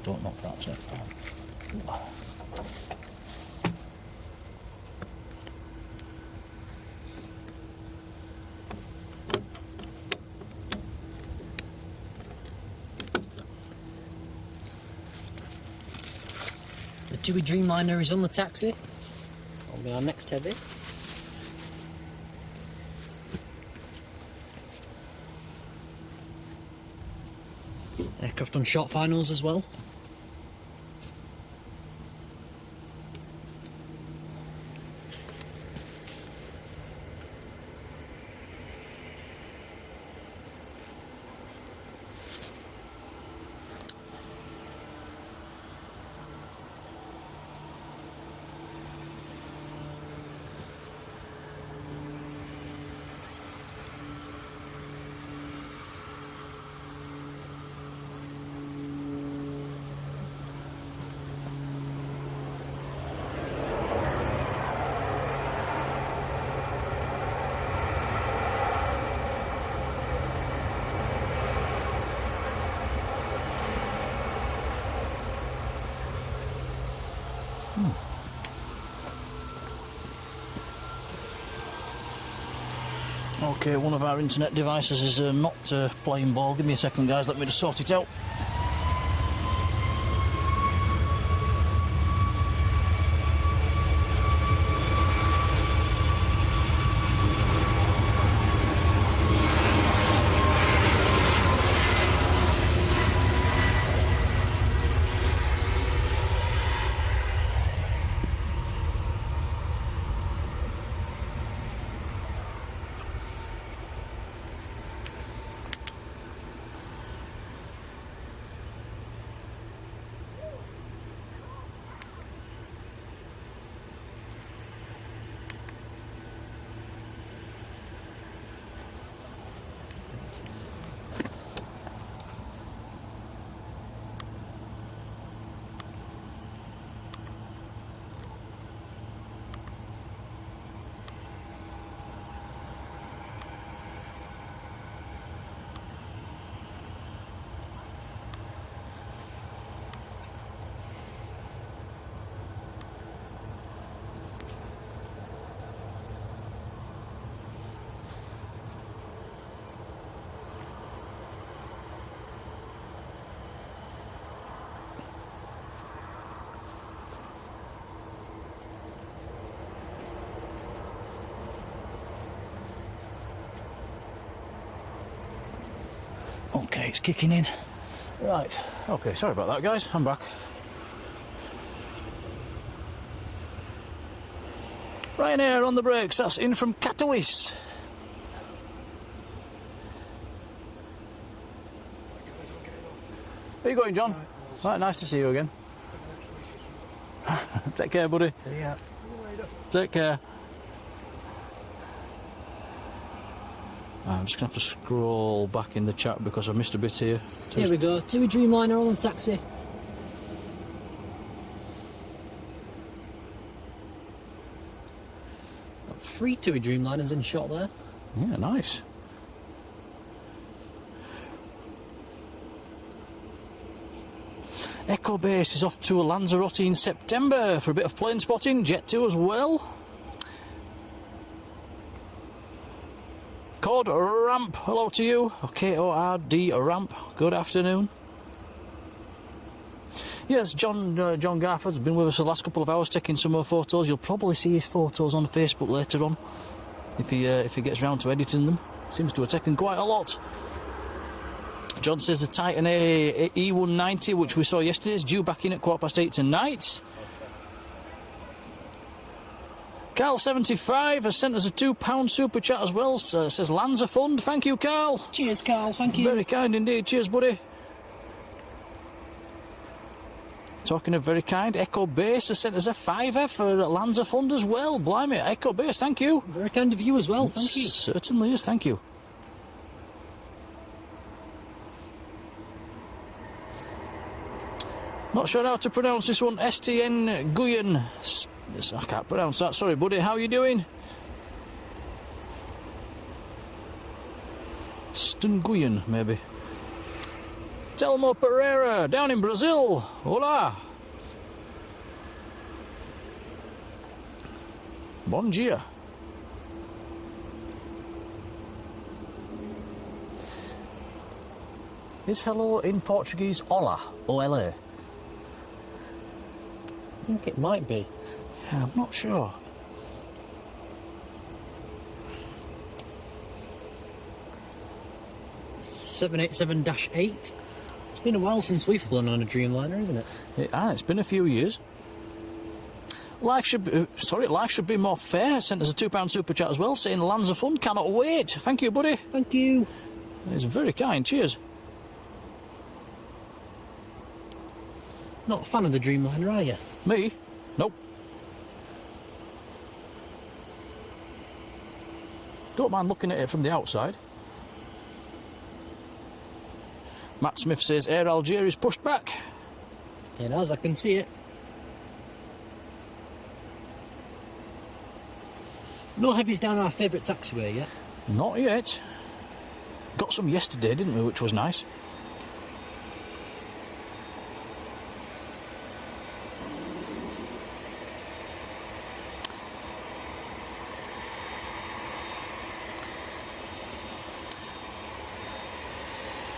Don't knock that, sir. The TUI Dreamliner is on the taxi. That'll be our next heavy. Aircraft on short finals as well. Okay, one of our internet devices is not playing ball. Give me a second, guys. Let me just sort it out. Okay, it's kicking in. Right. Okay, sorry about that, guys. I'm back. Ryanair on the brakes. That's in from Katowice. Where are you going, John? Right, nice to see you again. Take care, buddy. See ya. Take care. I'm just going to have to scroll back in the chat because I missed a bit here. Here we go. TUI Dreamliner on the taxi. Got 3 TUI Dreamliners in shot there. Yeah, nice. Echo Base is off to Lanzarote in September for a bit of plane spotting. Jet2 as well. Cod Ramp, hello to you. K-O-R-D Ramp, good afternoon. Yes, John Garford's been with us the last couple of hours taking some more photos. You'll probably see his photos on Facebook later on if he gets round to editing them. Seems to have taken quite a lot. John says the Titan E190, which we saw yesterday, is due back in at 8:15 tonight. Carl75 has sent us a £2 super chat as well. Says Lanza Fund. Thank you, Carl. Cheers, Carl. Thank you. Very kind indeed. Cheers, buddy. Talking of very kind, Echo Base has sent us a £5 for Lanza Fund as well. Blimey, Echo Base, thank you. Very kind of you as well. Thank you. Certainly is. Thank you. Not sure how to pronounce this one. STN Guyen. I can't pronounce that. Sorry, buddy. How are you doing? Stunguyen, maybe. Telmo Pereira, down in Brazil. Hola. Bom dia. Is hello in Portuguese hola, O-L-A? I think it might be. Yeah, I'm not sure. (787-8). It's been a while since we've flown on a Dreamliner, isn't it? It's been a few years. Life should be more fair. Sent us a £2 super chat as well, saying Lanza Fund cannot wait. Thank you, buddy. Thank you. It's very kind. Cheers. Not a fan of the Dreamliner, are you? Me? Nope. Don't mind looking at it from the outside. Matt Smith says Air Algiers is pushed back. It has, I can see it. No heavies down our favourite taxiway yet. Not yet. Got some yesterday, didn't we, which was nice.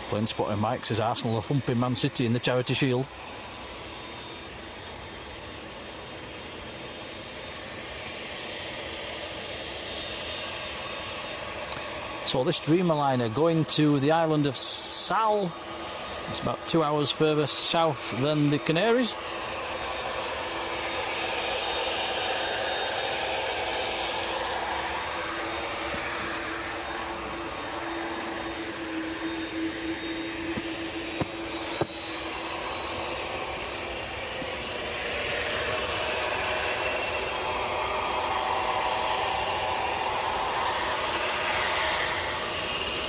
Playing spotting Mike says Arsenal are thumping Man City in the Charity Shield. So this Dreamliner going to the island of Sal. It's about 2 hours further south than the Canaries.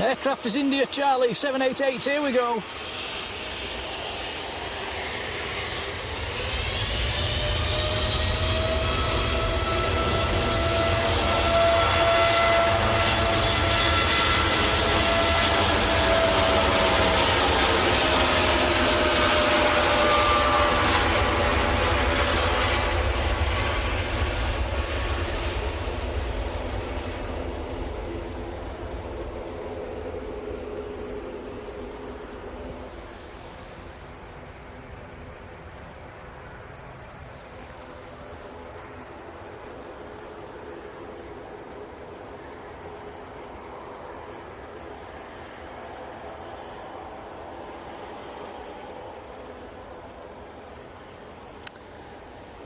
Aircraft is India Charlie 788, here we go.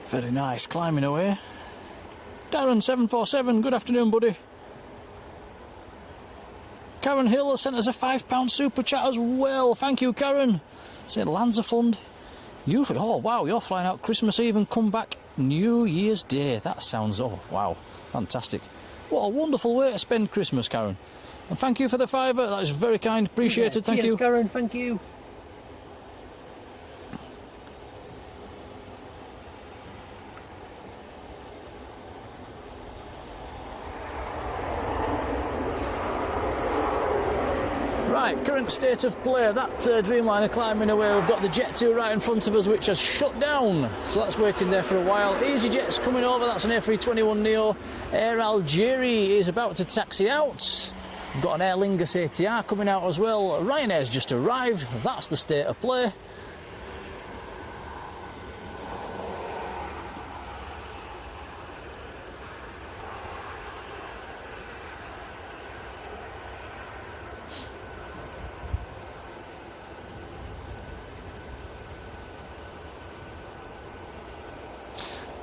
Very nice, climbing away. Darren747, good afternoon, buddy. Karen Hill has sent us a £5 super chat as well. Thank you, Karen. Said Lanza Fund. Oh, wow, you're flying out Christmas Eve and come back New Year's Day. That sounds, oh, wow, fantastic. What a wonderful way to spend Christmas, Karen. And thank you for the £5. That is very kind. Appreciated. Thank you. Cheers, Karen. Thank you. Right, current state of play. That Dreamliner climbing away. We've got the Jet 2 right in front of us, which has shut down. So that's waiting there for a while. EasyJet's coming over. That's an A321neo. Air Algeria is about to taxi out. We've got an Aer Lingus ATR coming out as well. Ryanair's just arrived. That's the state of play.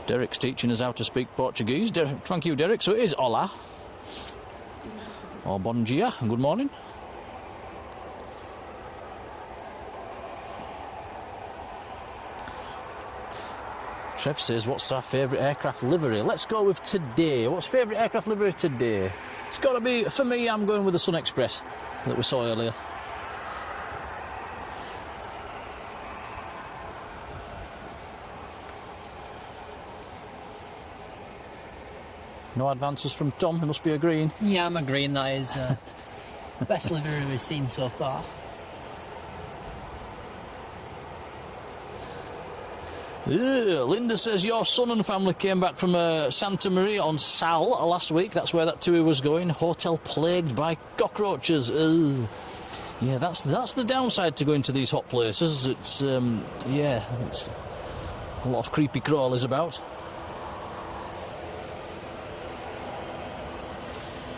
Derek's teaching us how to speak Portuguese. Thank you, Derek. So it is hola. Or bom dia. Good morning. Trev says, what's our favourite aircraft livery? Let's go with today. What's favourite aircraft livery today? It's got to be, for me, I'm going with the Sun Express that we saw earlier. No advances from Tom, he must be agreeing. Yeah, I'm agreeing that is the best livery we've seen so far. Linda says your son and family came back from Santa Maria on Sal last week. That's where that tour was going. Hotel plagued by cockroaches. Yeah, that's the downside to going to these hot places. It's it's a lot of creepy crawlies about.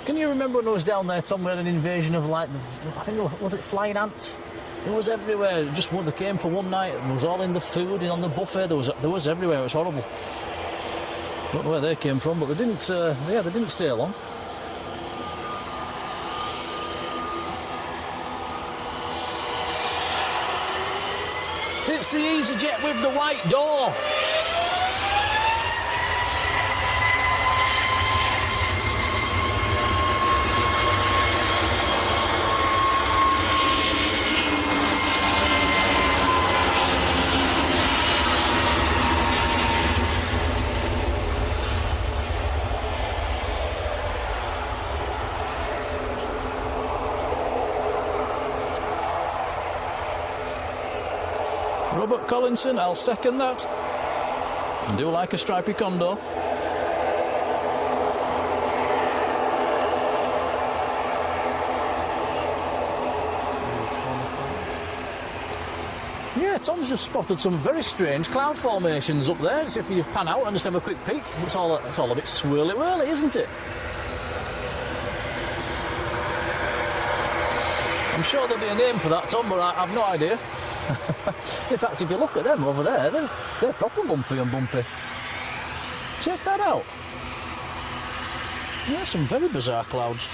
Can you remember when I was down there, Tom, we had an invasion of, like, I think, was it flying ants? There was everywhere. Just when they came for one night, it was all in the food and on the buffet. There was everywhere. It was horrible. Don't know where they came from, but they didn't. They didn't stay long. It's the EasyJet with the white door. Robert Collinson, I'll second that. I do like a stripy condor. Yeah, Tom's just spotted some very strange cloud formations up there. So if you pan out and just have a quick peek, it's all a bit swirly-whirly, isn't it? I'm sure there'll be a name for that, Tom, but I've no idea. In fact, if you look at them over there, they're proper lumpy and bumpy. Check that out. Yeah, some very bizarre clouds.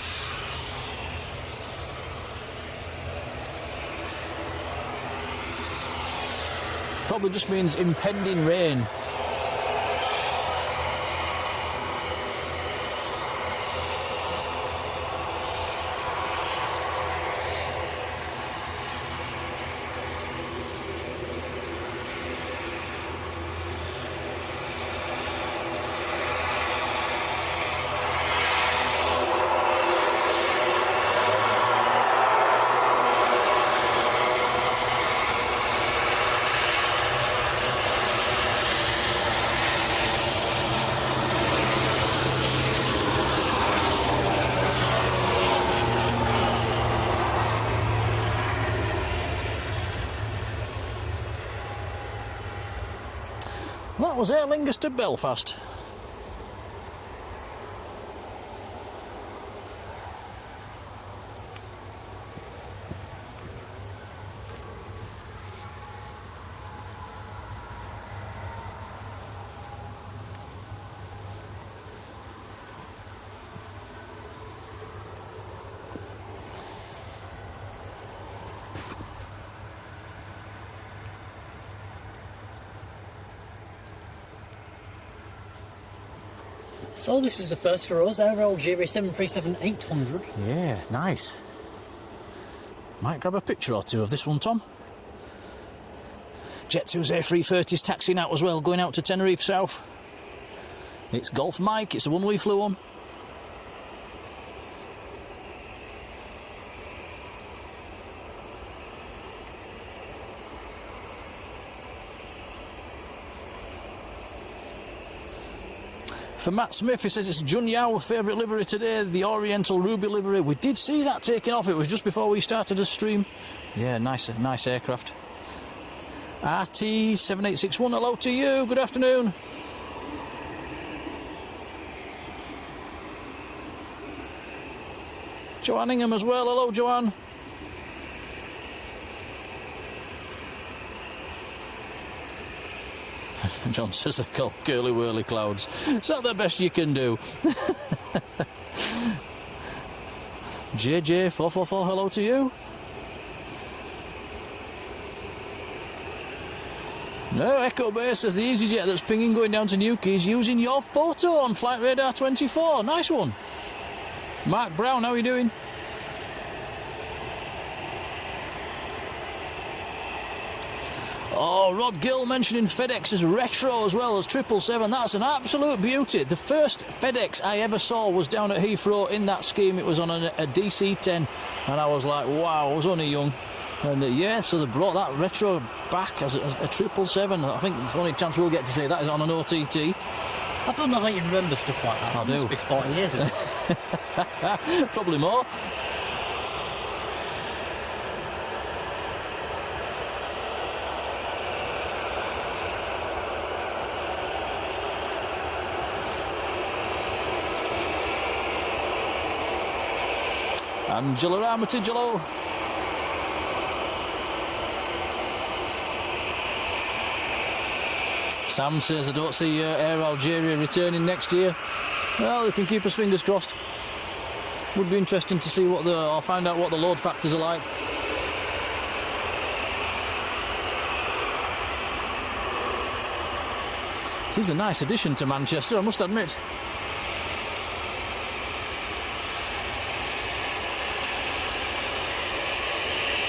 Probably just means impending rain. That was Aer Lingus to Belfast. So this is the first for us, Air Algeria 737-800. Yeah, nice. Might grab a picture or two of this one, Tom. Jet2's A330's taxiing out as well, going out to Tenerife South. It's Golf Mike, it's the one we flew on. For Matt Smith, he says it's Jun Yao, favourite livery today, the Oriental Ruby livery. We did see that taking off, it was just before we started the stream. Yeah, nice aircraft. RT7861, hello to you, good afternoon. Joanne Ingham as well, hello Joanne. John says they're called curly whirly clouds. Is that the best you can do? JJ444, hello to you. No, Echo Bay says the EasyJet that's pinging going down to Newquay is using your photo on Flight Radar 24. Nice one. Mark Brown, how are you doing? Oh, Rod Gill mentioning FedEx's retro as well as 777. That's an absolute beauty. The first FedEx I ever saw was down at Heathrow in that scheme. It was on a DC-10, and I was like, wow, I was only young. And yeah, so they brought that retro back as a 777. I think the only chance we'll get to see that is on an OTT. I don't know how you remember stuff like that. I do. It must be 40 years ago. Probably more. Angela Armitage, hello. Sam says, I don't see Air Algeria returning next year. Well, they can keep us fingers crossed. Would be interesting to see I'll find out what the load factors are like. It is a nice addition to Manchester, I must admit.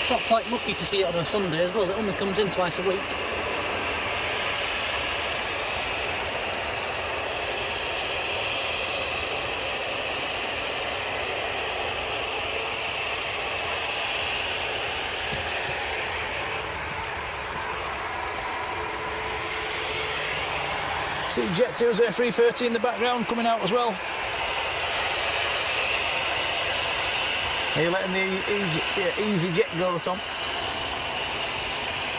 Got quite lucky to see it on a Sunday as well. It only comes in twice a week. See Jet2's A330 in the background coming out as well. Are you letting the EasyJet go, Tom?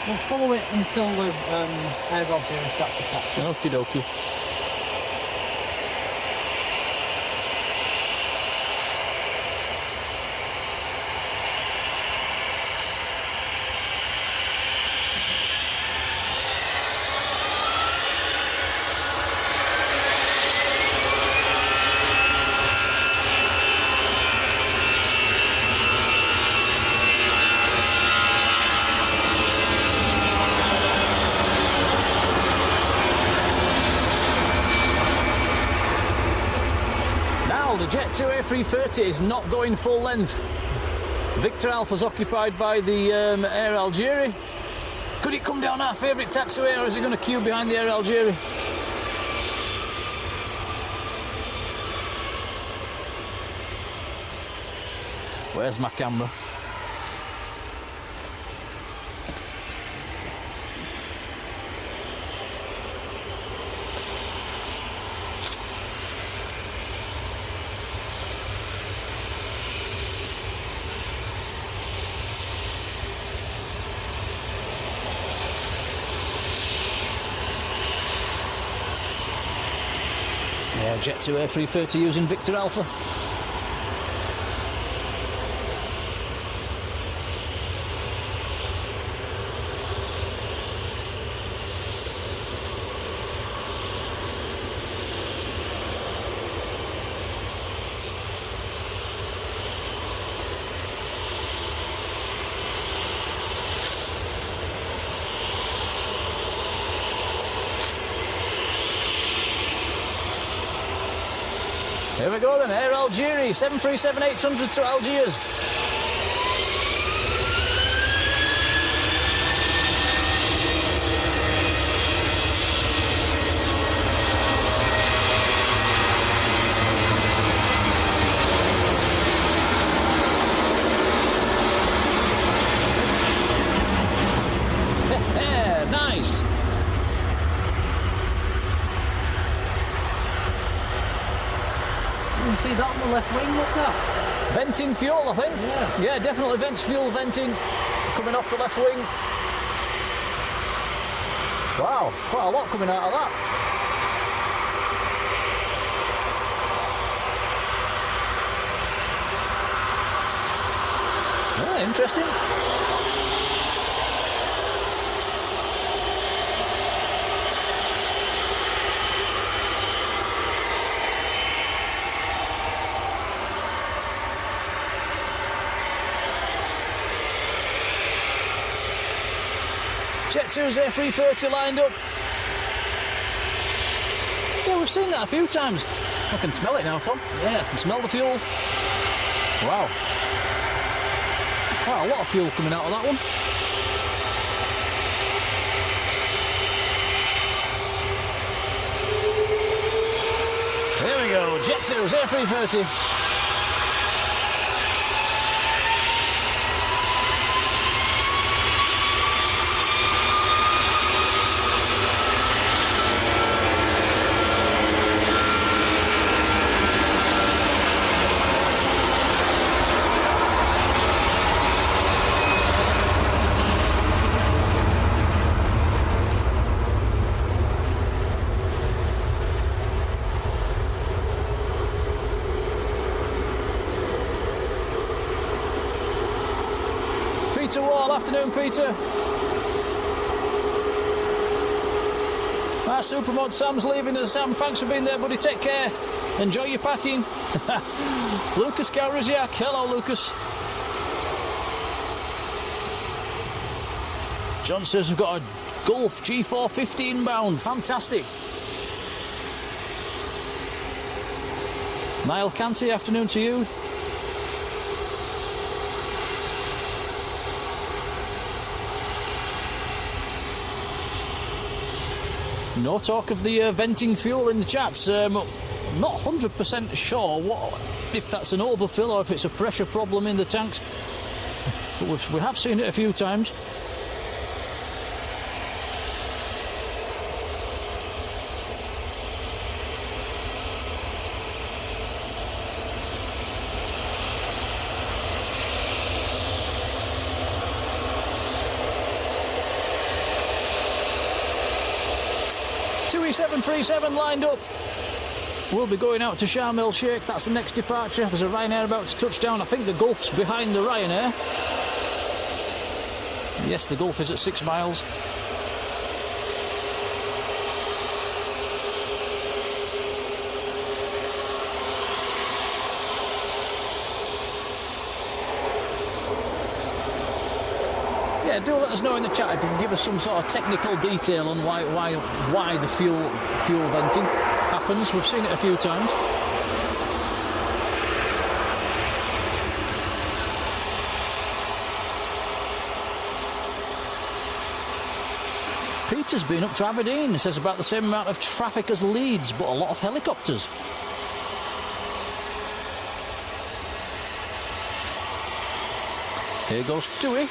We'll follow it until the Air Algeria starts to taxi. Okie dokie. The Jet2 A330 is not going full length. Victor Alpha's occupied by the Air Algeria. Could it come down our favourite taxiway, or is it going to queue behind the Air Algeria? Where's my camera? Yeah, Jet2 A330 using Victor Alpha. Here we go then, Air Algeria, 737-800 to Algiers. Nice. You can see that on the left wing, what's that? Venting fuel, I think. Yeah, definitely vents fuel venting coming off the left wing. Wow, quite a lot coming out of that. Yeah, interesting. Jet 2's A330 lined up. Yeah, we've seen that a few times. I can smell it now, Tom. Yeah, I can smell the fuel. Wow. Quite a lot of fuel coming out of that one. There we go, Jet 2's A330. Peter Wall, afternoon, Peter. Our Supermod Sam's leaving us. Sam, thanks for being there, buddy. Take care. Enjoy your packing. Lucas Gauraziak. Hello, Lucas. John says we've got a Gulf G450 inbound. Fantastic. Niall Canty, afternoon to you. No talk of the venting fuel in the chats. Not 100% sure if that's an overfill or if it's a pressure problem in the tanks. But we have seen it a few times. E737 lined up. We'll be going out to Sharm el Sheikh. That's the next departure. There's a Ryanair about to touch down. I think the Gulf's behind the Ryanair. Yes, the Gulf is at 6 miles. Yeah, do let us know in the chat if you can give us some sort of technical detail on why the fuel venting happens. We've seen it a few times. Peter's been up to Aberdeen. He says about the same amount of traffic as Leeds, but a lot of helicopters. Here goes Tui.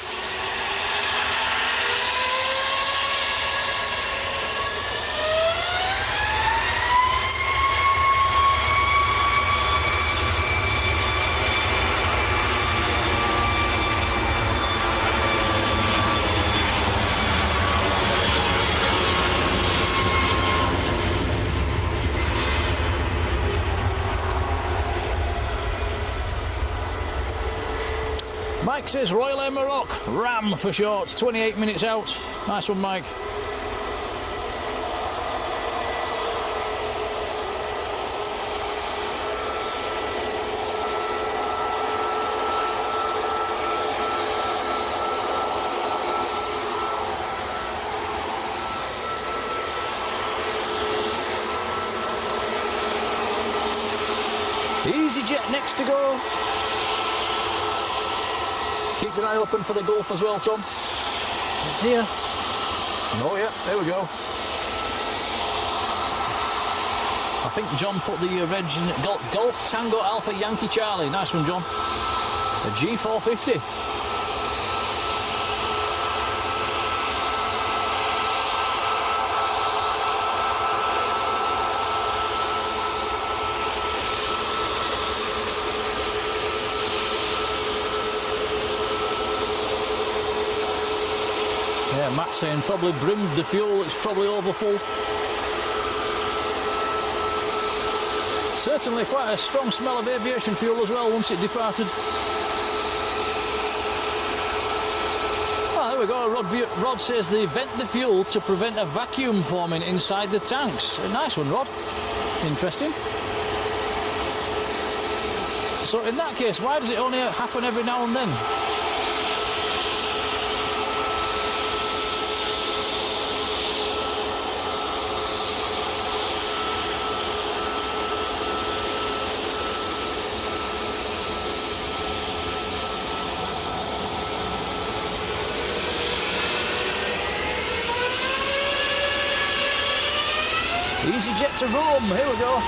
Mike says Royal Air Maroc, RAM for short, 28 minutes out. Nice one, Mike. EasyJet next to go. Keep your eye open for the Gulf as well, Tom. It's here. Oh yeah, there we go. I think John put the reg in Golf Tango Alpha Yankee Charlie. Nice one, John. A G450. Yeah, Matt's saying probably brimmed the fuel. It's probably overfull. Certainly quite a strong smell of aviation fuel as well once it departed. Ah, there we go. Rod says they vent the fuel to prevent a vacuum forming inside the tanks. A nice one, Rod. Interesting. So in that case, why does it only happen every now and then? EasyJet to Rome, here we go.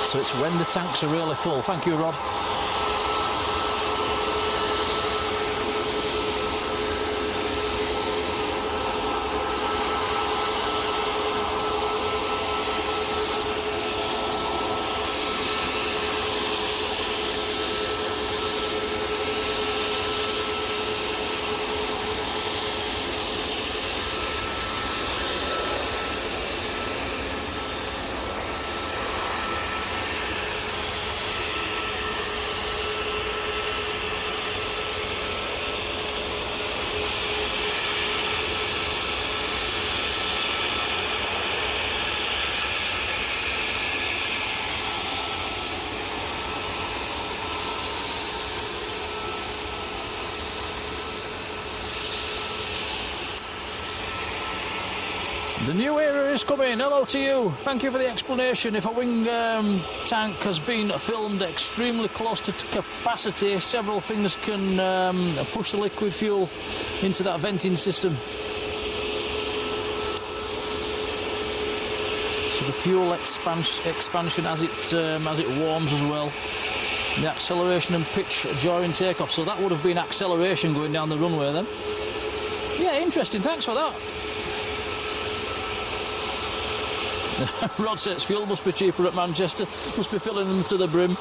So it's when the tanks are really full. Thank you, Rod. The new era is coming. Hello to you. Thank you for the explanation. If a wing tank has been filmed extremely close to capacity, several things can push the liquid fuel into that venting system. So the fuel expansion as it warms as well. The acceleration and pitch during takeoff. So that would have been acceleration going down the runway then. Yeah, interesting. Thanks for that. Rod says fuel must be cheaper at Manchester. Must be filling them to the brim.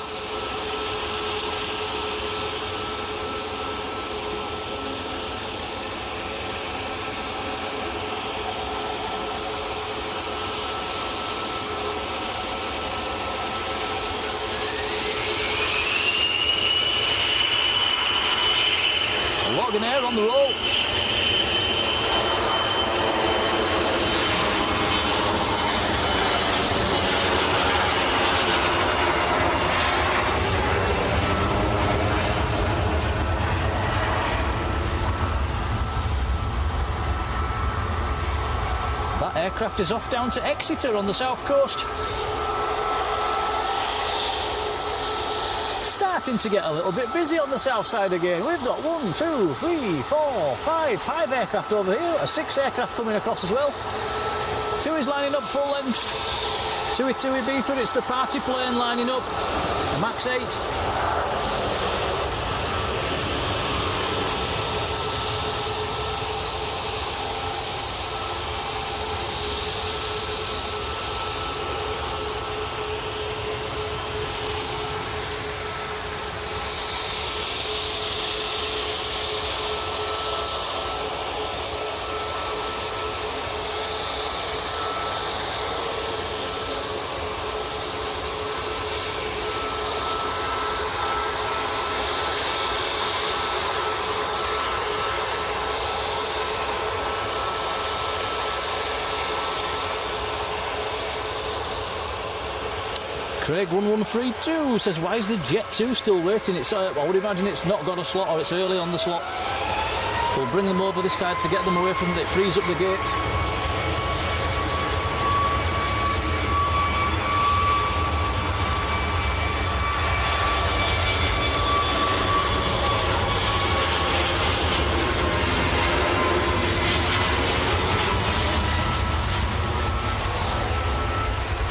Logging air on the roll. Aircraft is off down to Exeter on the south coast. Starting to get a little bit busy on the south side again. We've got 1, 2, 3, 4, 5 aircraft over here. A 6 aircraft coming across as well. 2 is lining up full length. Tui Beeford, it's the party plane lining up. A Max 8. Craig 1132 says, why is the Jet 2 still waiting? It's I would imagine it's not got a slot, or it's early on the slot. We'll bring them over this side to get them away from it, frees up the gates.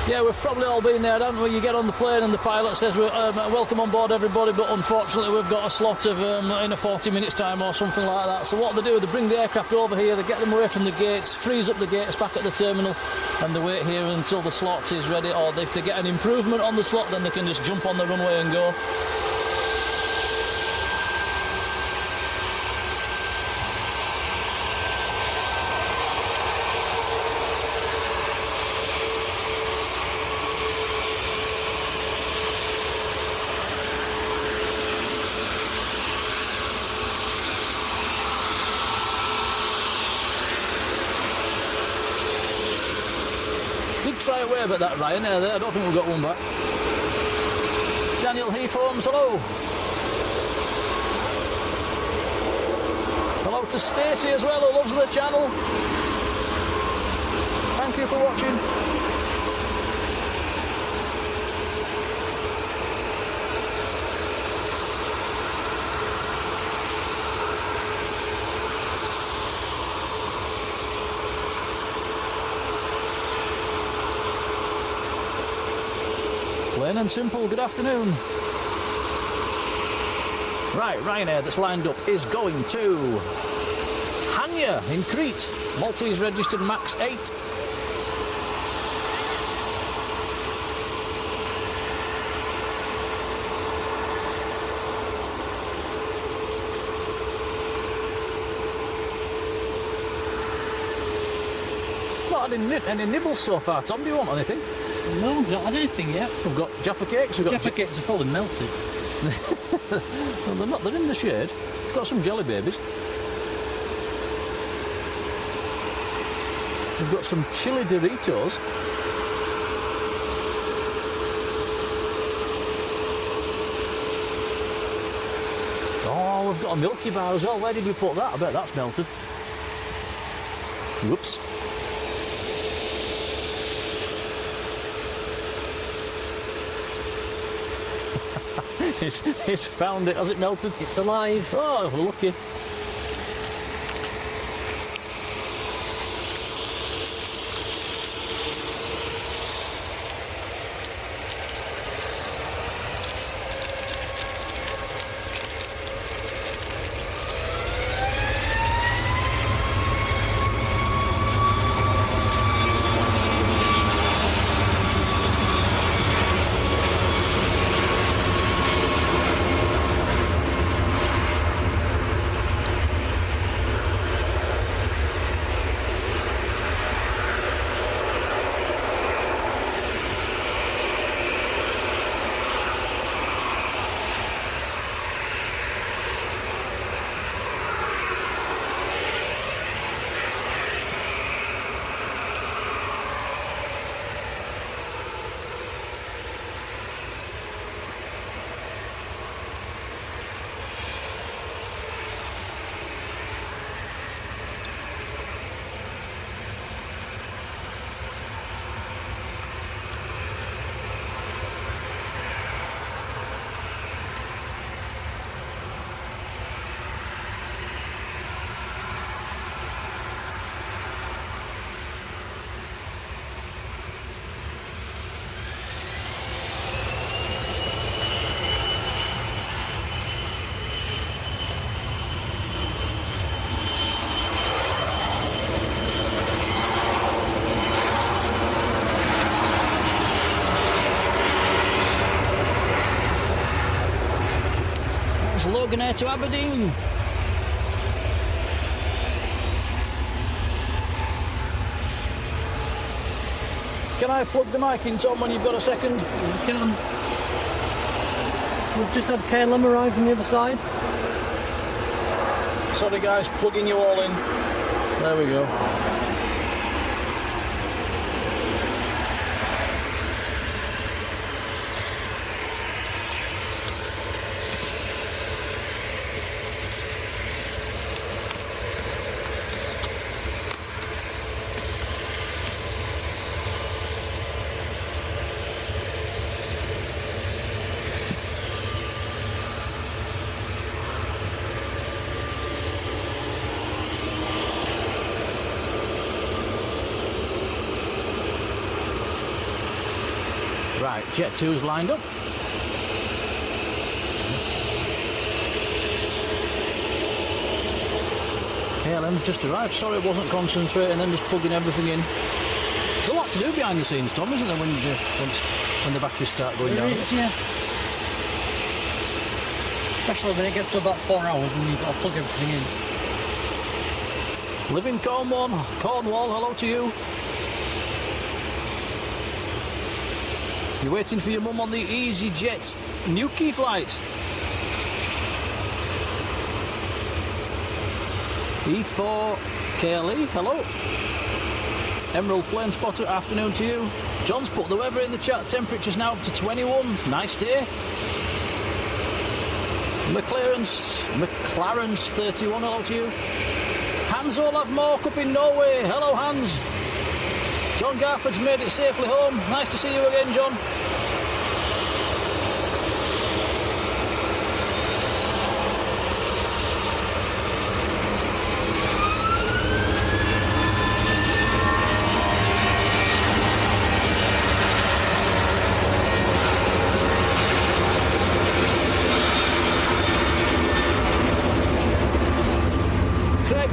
Yeah, we've probably all been there, haven't we? You get on the plane and the pilot says, welcome on board everybody, but unfortunately we've got a slot of in a 40 minutes time or something like that. So what they do, they bring the aircraft over here, they get them away from the gates, freeze up the gates back at the terminal, and they wait here until the slot is ready, or if they get an improvement on the slot, then they can just jump on the runway and go. Try a wave at that Ryanair there. I don't think we've got one back. Daniel Heath-Holmes, hello. Hello to Stacey as well, who loves the channel. Thank you for watching. Plain and simple, good afternoon. Right, Ryanair that's lined up is going to Hania in Crete. Maltese registered MAX 8. Not had any nibbles so far, Tom. Do you want anything? No, I've not had anything yet. We've got Jaffa cakes. Jaffa cakes are probably melted. No, they're not. They're in the shade. We've got some jelly babies. We've got some chili Doritos. Oh, we've got a Milky Bar as well. Where did we put that? I bet that's melted. Whoops. He's found it. Has it melted? It's alive. Oh, we're lucky. Loganair to Aberdeen. Can I plug the mic in, Tom, when you've got a second? You can. We've just had KLM arrive from the other side. Sorry guys, plugging you all in. There we go. Right, Jet 2's lined up. KLM's just arrived. Sorry, I wasn't concentrating, then just plugging everything in. There's a lot to do behind the scenes, Tom, isn't there, when the batteries start going down? There is, yeah. Especially when it gets to about 4 hours and you've got to plug everything in. Live in Cornwall, hello to you. You're waiting for your mum on the EasyJet Newquay flight. E4 KLE, hello. Emerald Plane Spotter, afternoon to you. John's put the weather in the chat, temperature's now up to 21. It's a nice day. McLaren's 31, hello to you. Hans Olav Mork up in Norway, hello Hans. John Garford's made it safely home. Nice to see you again, John.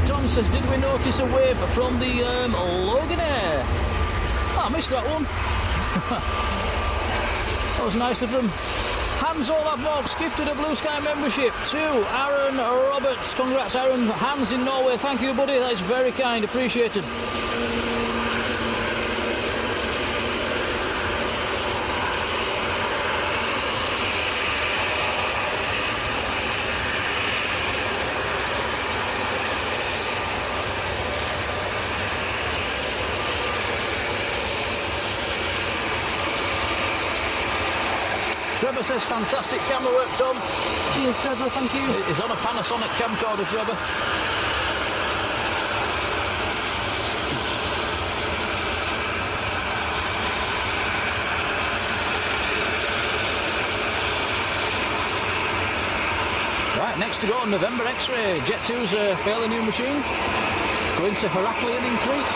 Tom says, did we notice a wave from the Loganair? Oh, I missed that one. That was nice of them. Hans Olav Morks gifted a Blue Sky membership to Aaron Roberts. Congrats, Aaron. Hans in Norway. Thank you, buddy. That is very kind. Appreciated. Trevor says, fantastic camera work, Tom. Cheers, Trevor, thank you. He's on a Panasonic camcorder, Trevor. Right, next to go, November X-Ray. Jet 2's a fairly new machine. Going to Heraklion in Crete.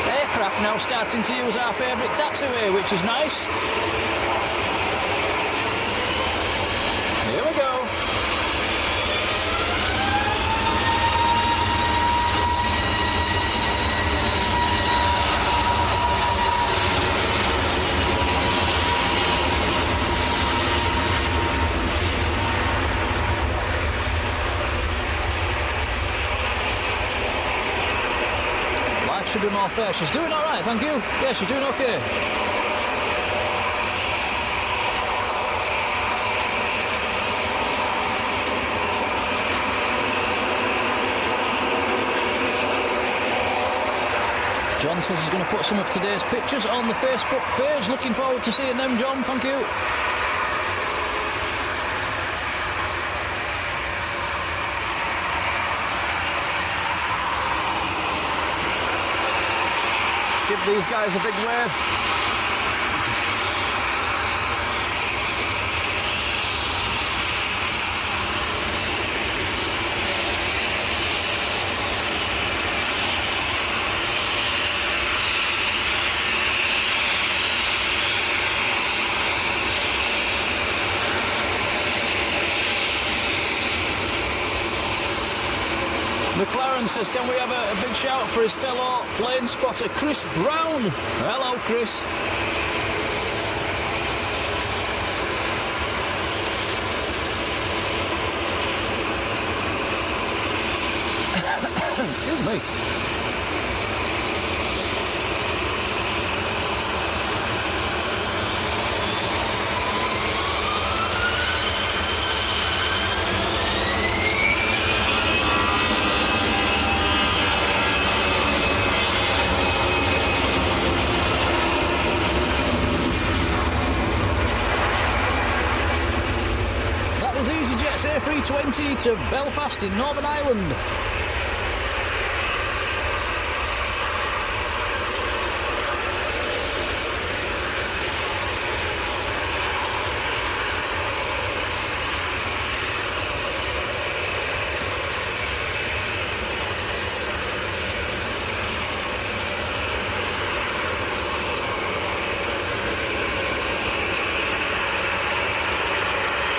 Aircraft now starting to use our favourite taxiway, which is nice. Here we go. Should be more fair. She's doing all right, thank you. Yeah, she's doing okay. John says he's going to put some of today's pictures on the Facebook page. Looking forward to seeing them, John. Thank you. Give these guys a big wave. McLaren says, can we have a big shout for his fellow plane spotter, Chris Brown? Hello, Chris. Excuse me. EasyJet's A320 to Belfast in Northern Ireland.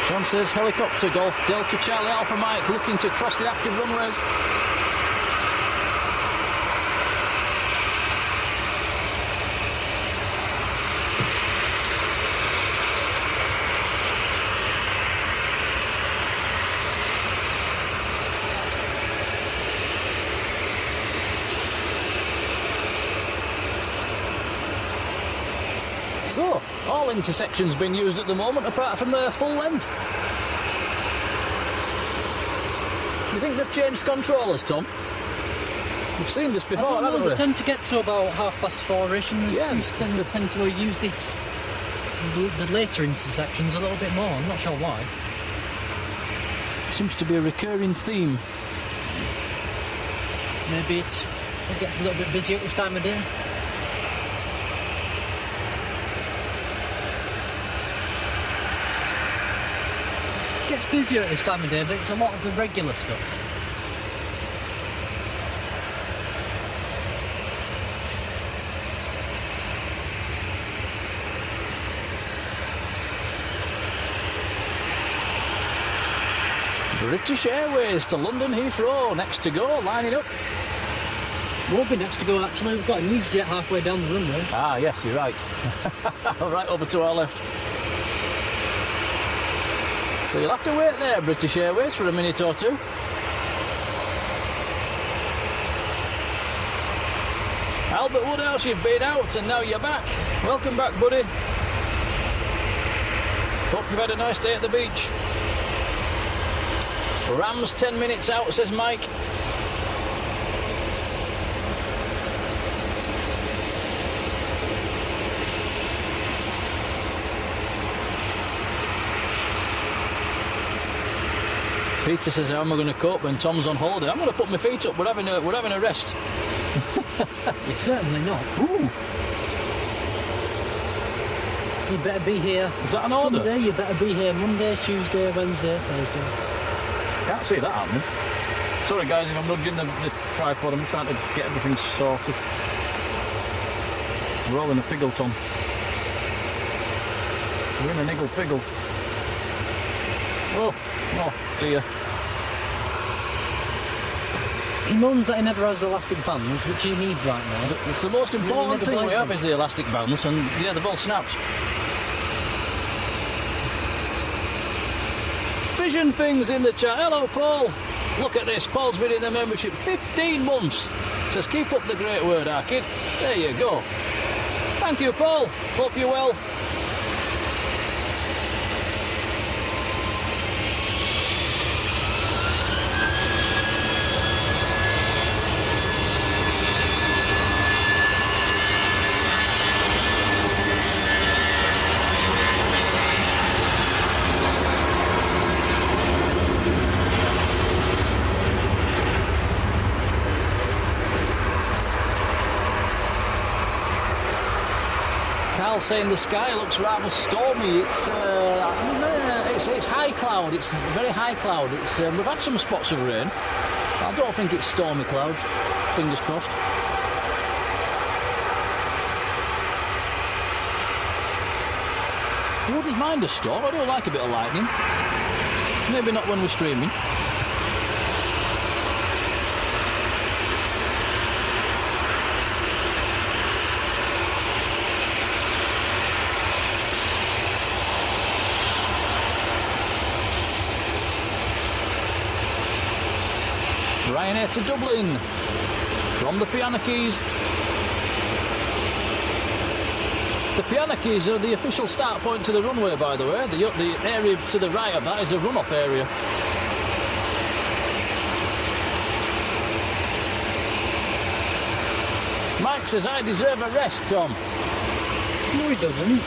John says helicopter Golf Delta Charlie Alpha Mike looking to cross the active runways. So, all intersections being used at the moment, apart from full length. You think they've changed controllers, Tom? We've seen this before, haven't we? They tend to get to about 4:30ish, and they tend to use this, the later intersections a little bit more. I'm not sure why. Seems to be a recurring theme. Maybe it gets a little bit busier at this time of day. It gets busier at this time of day, but it's a lot of the regular stuff. British Airways to London Heathrow, next to go, lining up. Won't be next to go, actually. We've got an EasyJet halfway down the runway. Ah, yes, you're right. Right over to our left. So you'll have to wait there, British Airways, for a minute or two. Albert Woodhouse, you've been out and now you're back. Welcome back, buddy. Hope you've had a nice day at the beach. Rams 10 minutes out, says Mike. Peter says, how am I going to cope when Tom's on holiday? I'm going to put my feet up. We're having a rest. It's certainly not. Ooh. You better be here. Is that an order? Sunday, you better be here Monday, Tuesday, Wednesday, Thursday. Can't see that happening. Sorry guys if I'm nudging the tripod, I'm just trying to get everything sorted. We're all in a piggle, Tom. We're in a niggle piggle. Oh dear. He moans that he never has elastic bands, which he needs right now. It's the most important thing we have is the elastic bands, and yeah, they've all snapped. Vision Things in the chat. Hello, Paul. Look at this. Paul's been in the membership 15 months. Says, keep up the great word, Arkid. There you go. Thank you, Paul. Hope you're well. Saying the sky looks rather stormy. It's high cloud. It's very high cloud. We've had some spots of rain. I don't think it's stormy clouds. Fingers crossed. I wouldn't mind a storm. I do like a bit of lightning. Maybe not when we're streaming. Ryanair to Dublin from the Piano Keys. The Piano Keys are the official start point to the runway, by the way. The area to the right of that is a runoff area. Mike says, I deserve a rest, Tom. No, he doesn't.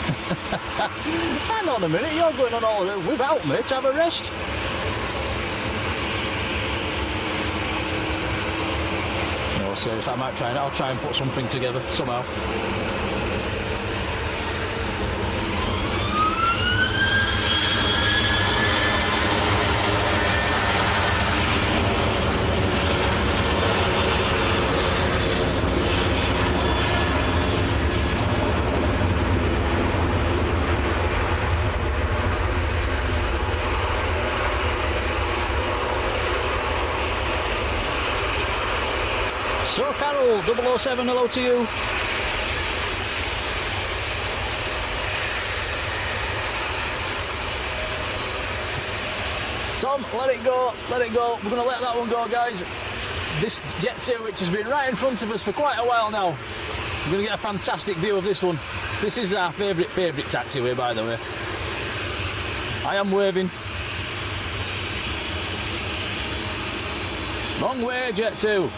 Hang on a minute, you're going on holiday without me to have a rest? Seriously, I'll try and put something together somehow. 007, hello to you. Tom, let it go, let it go. We're going to let that one go, guys. This Jet 2, which has been right in front of us for quite a while now. We're going to get a fantastic view of this one. This is our favourite taxiway, by the way. I am waving. Long way, Jet 2.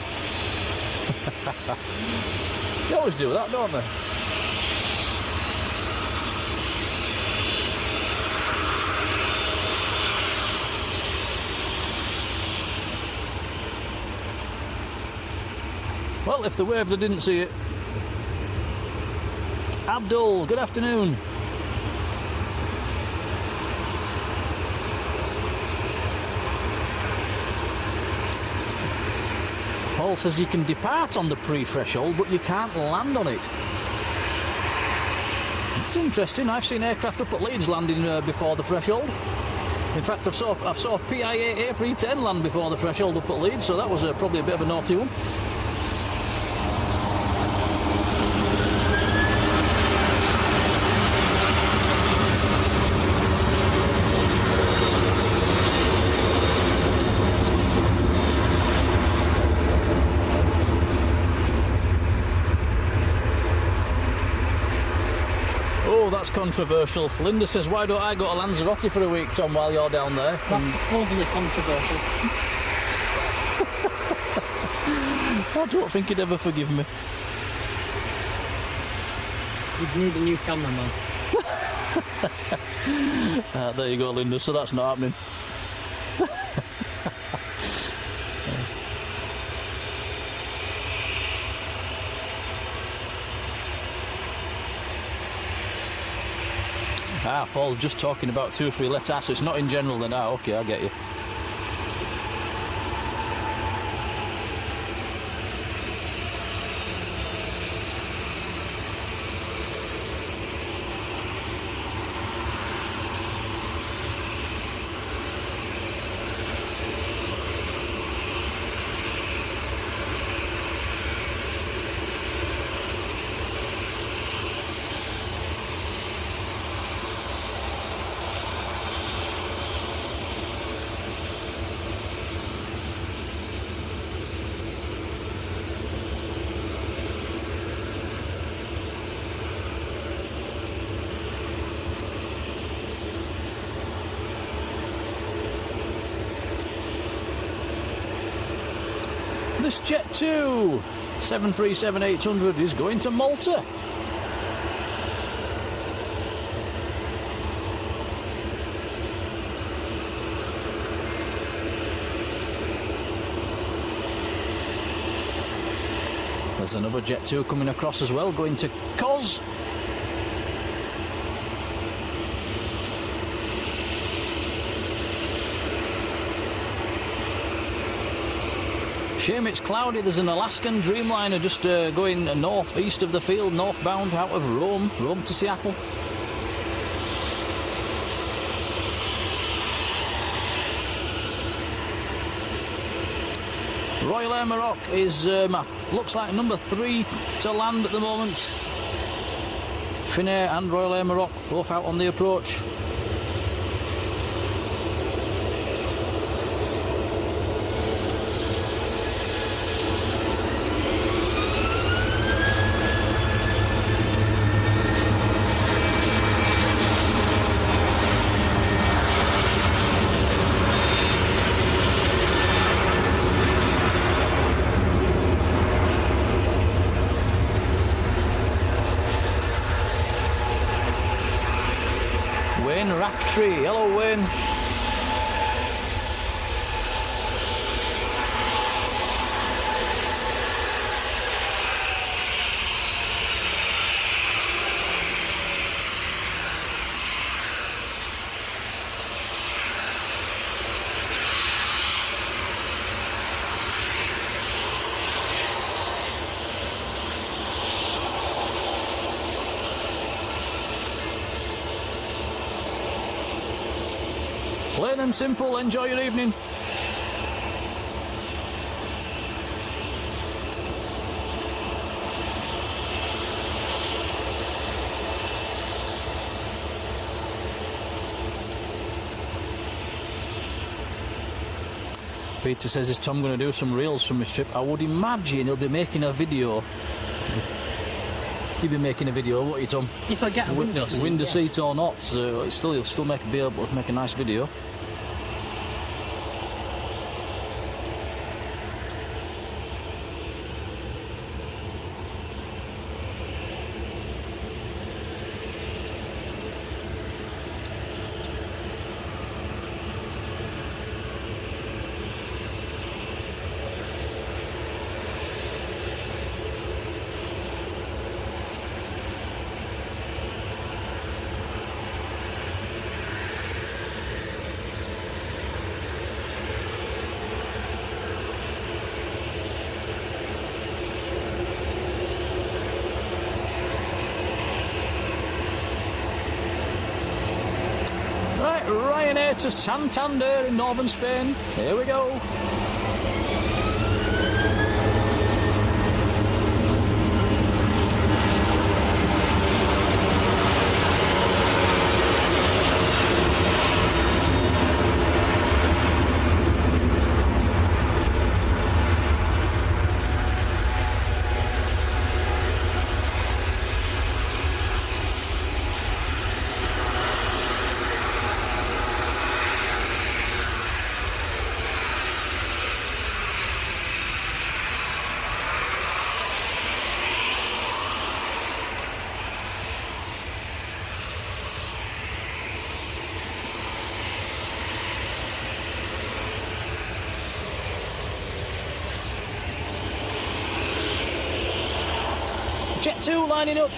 They always do that, don't they? Well, if they waved, I didn't see it. Abdul, good afternoon. Paul says you can depart on the pre-threshold, but you can't land on it. It's interesting. I've seen aircraft up at Leeds landing before the threshold. In fact, I've saw a PIA A310 land before the threshold up at Leeds, so that was probably a bit of a naughty one. That's controversial. Linda says, why don't I go to Lanzarote for a week, Tom, while you're down there? That's overly controversial. I don't think he'd ever forgive me. You'd need a new cameraman. There you go, Linda, so that's not happening. Paul's just talking about 2 or 3 left arse, so it's not in general then. Okay, I get you. This Jet 2 737-800 is going to Malta. There's another Jet 2 coming across as well, going to Kos. Shame it's cloudy. There's an Alaskan Dreamliner just going north-east of the field, northbound out of Rome to Seattle. Royal Air Maroc is, looks like number 3 to land at the moment. Finnair and Royal Air Maroc both out on the approach. Raftree, hello Wayne. Plain and simple, enjoy your evening. Peter says, is Tom going to do some reels from his trip? I would imagine he'll be making a video. He'll be making a video, won't you, Tom? If I get a window seat. Window seat or not, so he'll still be able to make a nice video. Ryanair to Santander in northern Spain. Here we go. Jet 2 lining up.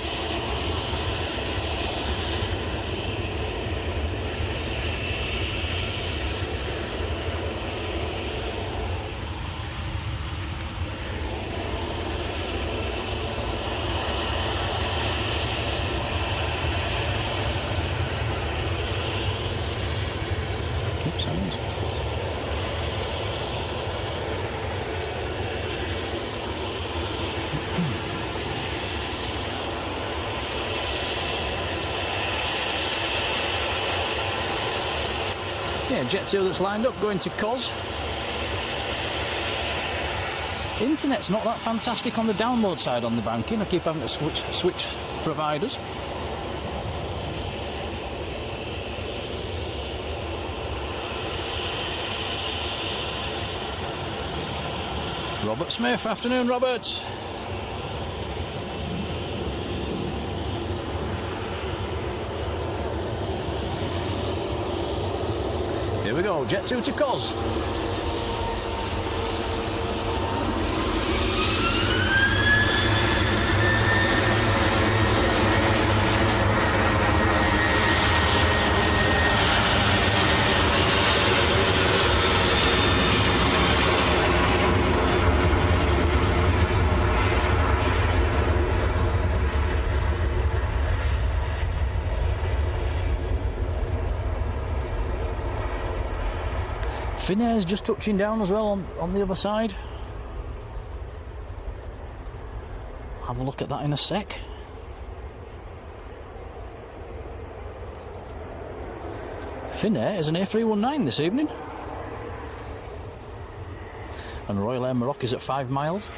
Keeps on in space. Yeah, Jet 2 that's lined up, going to Cos. Internet's not that fantastic on the download side on the banking. I keep having to switch providers. Robert Smith, afternoon, Robert. Here we go, Jet 2 to Cos. Finnair's just touching down as well on the other side. Have a look at that in a sec. Finnair is an A319 this evening. And Royal Air Maroc is at 5 miles.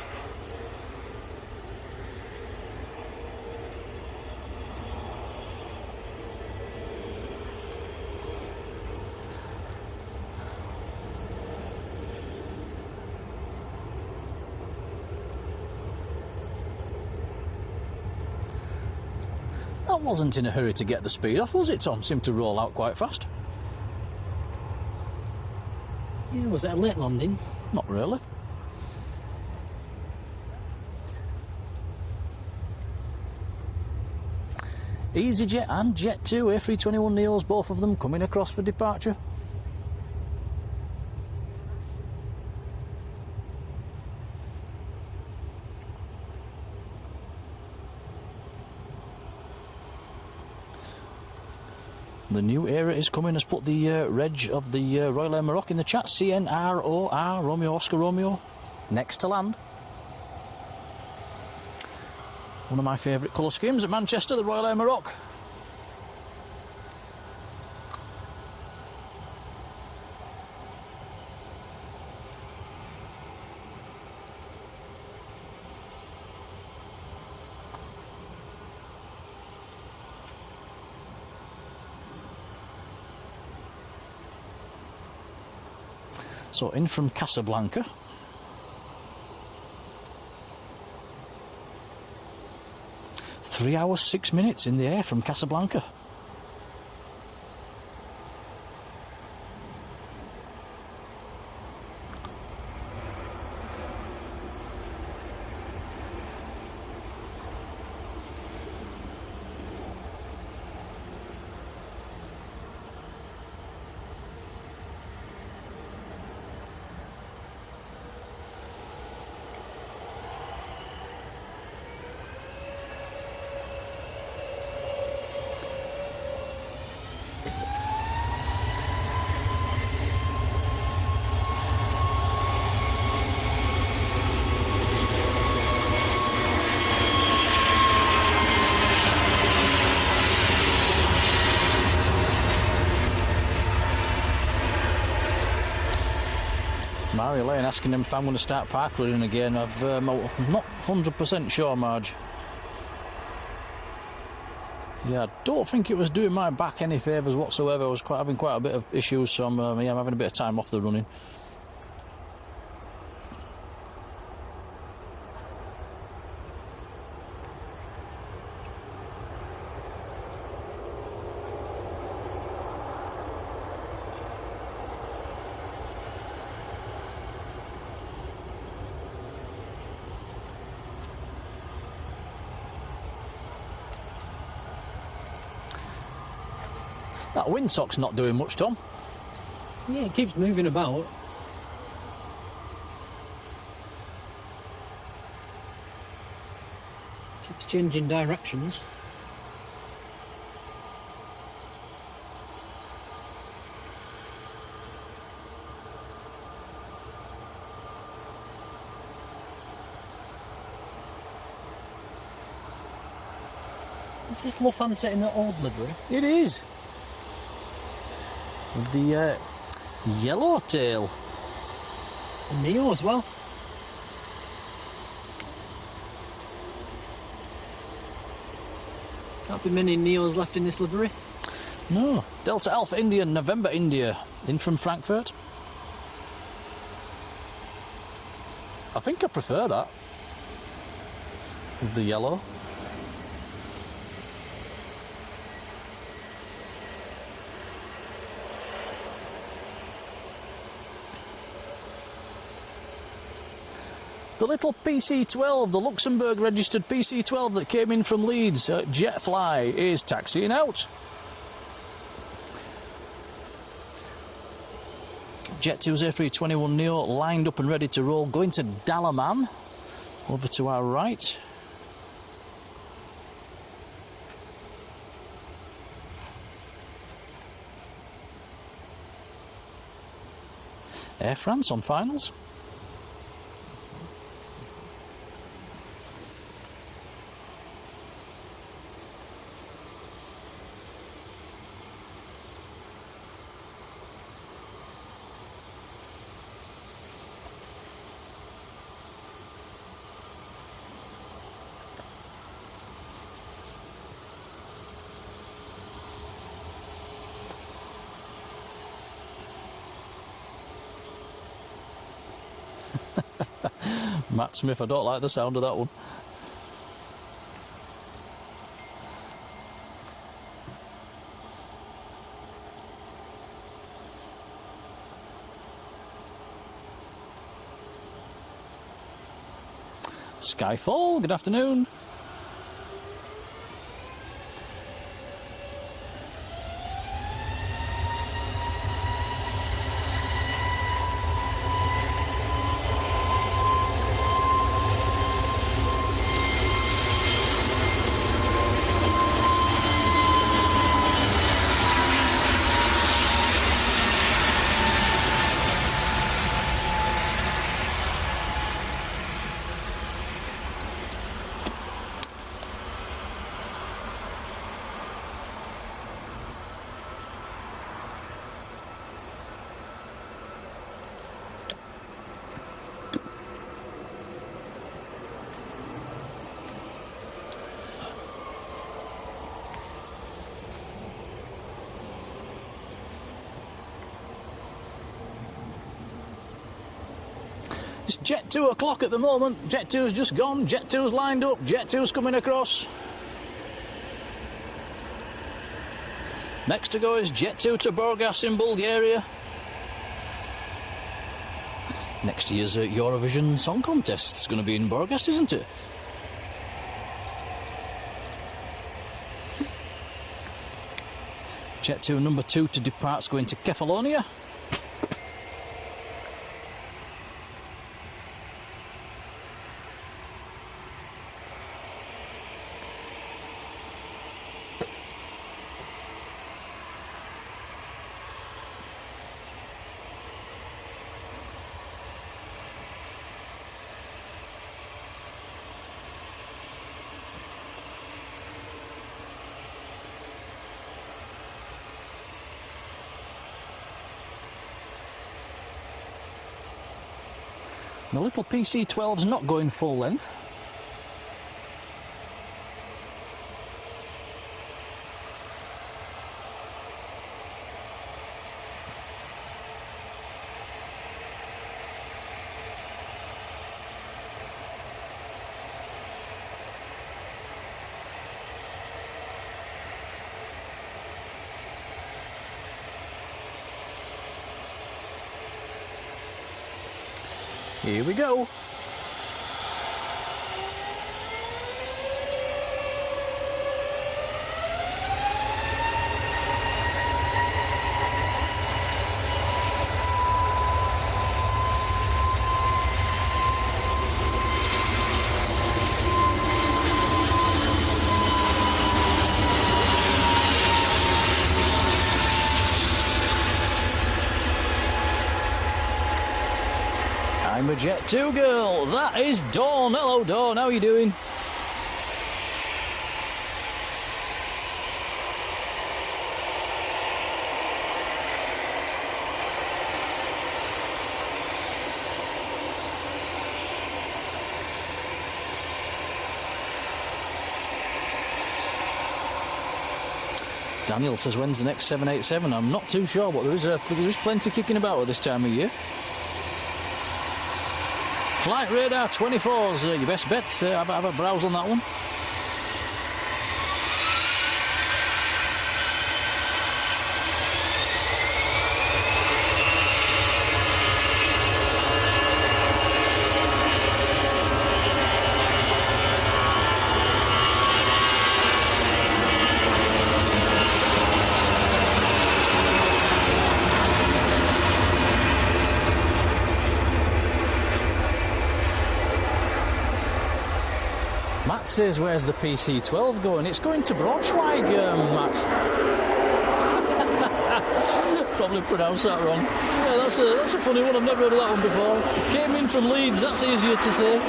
That wasn't in a hurry to get the speed off, was it, Tom? Seemed to roll out quite fast. Yeah, was it a late landing? Not really. EasyJet and Jet 2 A321neos, both of them coming across for departure. The new era is coming. Has put the reg of the Royal Air Maroc in the chat. CNROR, Romeo Oscar Romeo, next to land. One of my favourite colour schemes at Manchester, the Royal Air Maroc. So in from Casablanca. Three hours, 6 minutes in the air from Casablanca. Marjolein asking him if I'm going to start park running again. I'm not 100% sure, Marge. Yeah, I don't think it was doing my back any favours whatsoever. I was having quite a bit of issues, so I'm having a bit of time off the running. That windsock's not doing much, Tom. Yeah, it keeps moving about. Keeps changing directions. Is this Lufthansa in the old livery? It is. With the yellow tail. The Neo as well. Can't be many Neos left in this livery. No. Delta Alpha India, November India. In from Frankfurt. I think I prefer that. With the yellow. The little PC-12, the Luxembourg-registered PC-12 that came in from Leeds at Jetfly is taxiing out. Jet2's A321neo lined up and ready to roll, going to Dalaman, over to our right. Air France on finals. Matt Smith, I don't like the sound of that one. Skyfall, good afternoon. It's Jet 2 o'clock at the moment. Jet 2's just gone. Jet 2's lined up. Jet 2's coming across. Next to go is Jet 2 to Burgas in Bulgaria. Next year's Eurovision Song Contest is going to be in Burgas, isn't it? Jet 2 number 2 to depart's going to Kefalonia. The little PC-12's not going full length. Here we go. I'm a Jet 2 girl. That is Dawn. Hello, Dawn. How are you doing? Daniel says, when's the next 787? I'm not too sure, but there is plenty kicking about at this time of year. Flight Radar 24's your best bets. Have a browse on that one. Matt says, where's the PC-12 going? It's going to Braunschweig, Matt. Probably pronounced that wrong. Yeah, that's a funny one. I've never heard of that one before. Came in from Leeds, that's easier to say.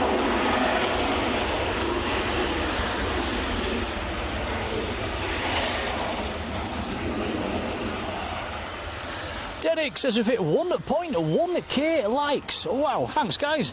Derek says we've hit 1.1k likes. Oh, wow, thanks, guys.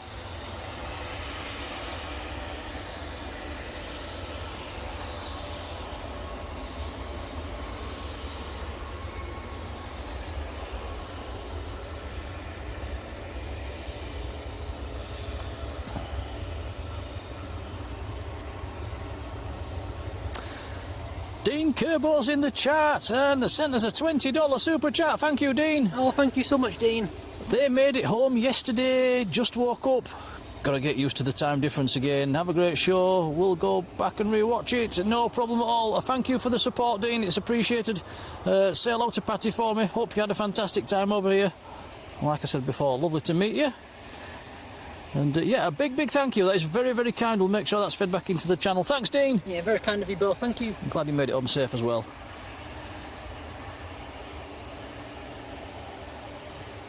Dean Kerbo's in the chat and sent us a $20 super chat. Thank you, Dean. Oh, thank you so much, Dean. They made it home yesterday, just woke up. Got to get used to the time difference again. Have a great show. We'll go back and rewatch it. No problem at all. Thank you for the support, Dean. It's appreciated. Say hello to Patty for me. Hope you had a fantastic time over here. Like I said before, lovely to meet you. And yeah, a big thank you. That is very, very kind. We'll make sure that's fed back into the channel. Thanks, Dean. Yeah, very kind of you both. Thank you. I'm glad you made it home safe as well.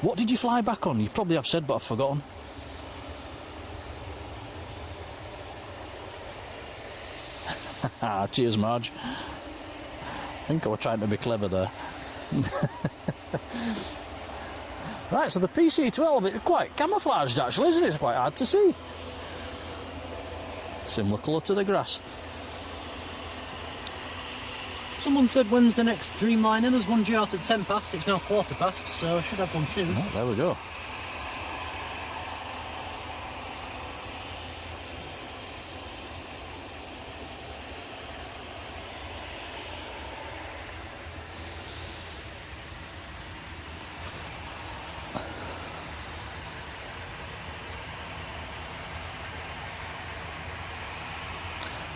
What did you fly back on? You probably have said, but I've forgotten. Cheers, Marge. I think I was trying to be clever there. Right, so the PC-12, it's quite camouflaged actually, isn't it? It's quite hard to see. Similar colour to the grass. Someone said, when's the next Dreamliner? There's one due out at 10 past. It's now 15 past, so I should have one soon. Oh, there we go.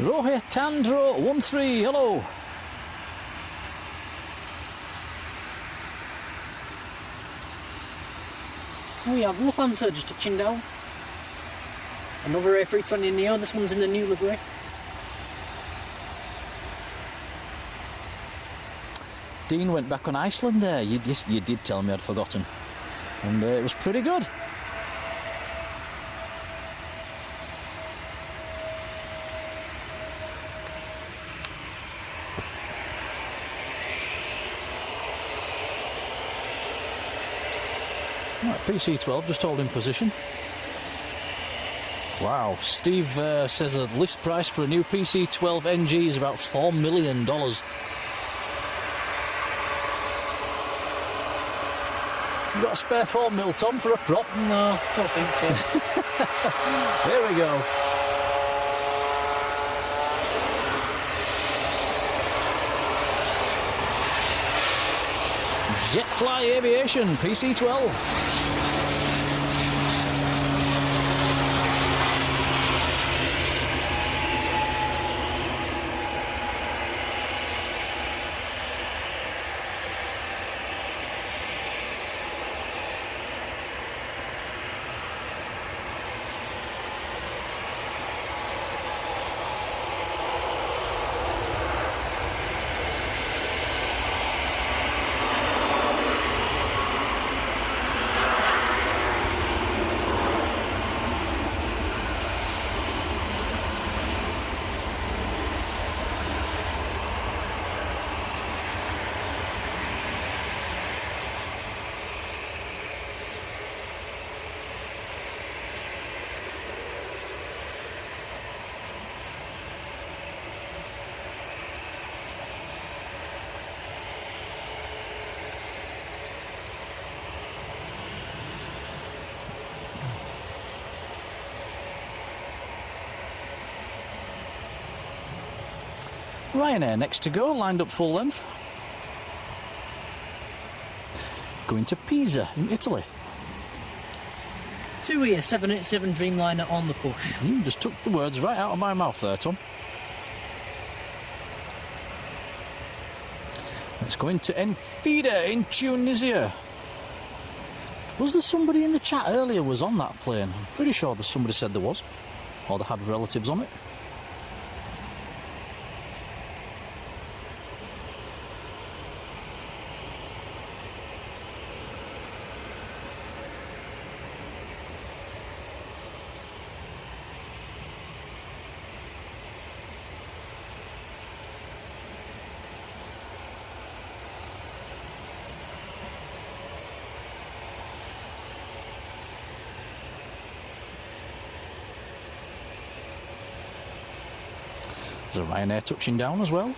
Rohetandro 13, hello. Oh yeah, Lufthansa just touching down. Another A320 Neo, this one's in the new livery. Dean went back on Iceland there. You did tell me I'd forgotten. And it was pretty good. Right, PC-12 just holding position. Wow, Steve says the list price for a new PC-12 NG is about $4 million. You got a spare 4 mil, Tom, for a prop? No, don't think so. Here we go. Jetfly Aviation, PC-12. Ryanair next to go, lined up full length. Going to Pisa in Italy. 2 here, 787 Dreamliner on the push. You just took the words right out of my mouth there, Tom. Let's go into Enfida in Tunisia. Was there somebody in the chat earlier was on that plane? I'm pretty sure that somebody said there was. Or they had relatives on it. There's a Ryanair touching down as well.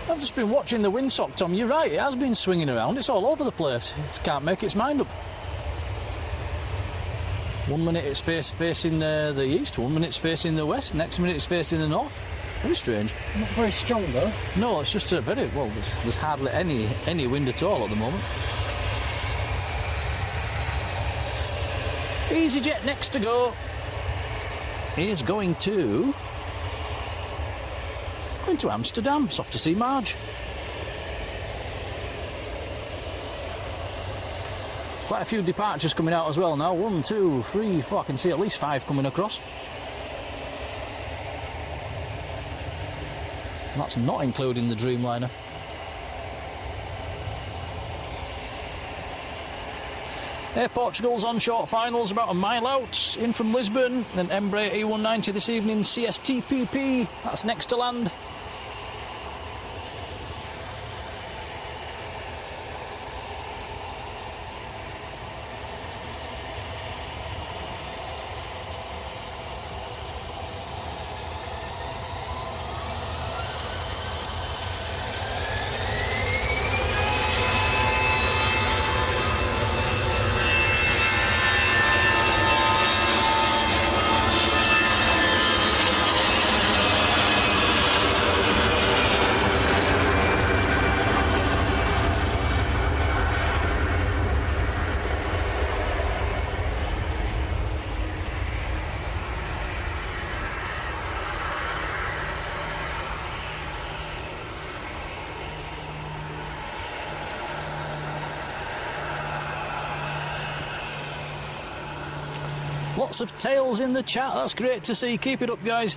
I've just been watching the windsock, Tom. You're right, it has been swinging around. It's all over the place. It can't make its mind up. 1 minute it's facing the east, 1 minute it's facing the west, next minute it's facing the north. Very strange. Not very strong, though. No, it's just a very... Well, there's hardly any wind at all at the moment. EasyJet next to go is going to Amsterdam. It's off to see Marge. Quite a few departures coming out as well now. 1, 2, 3, 4. I can see at least 5 coming across. That's not including the Dreamliner. Air Portugal's on short finals, about a mile out, in from Lisbon. Then Embraer E190 this evening, CSTPP, that's next to land. Lots of tails in the chat, that's great to see. Keep it up, guys.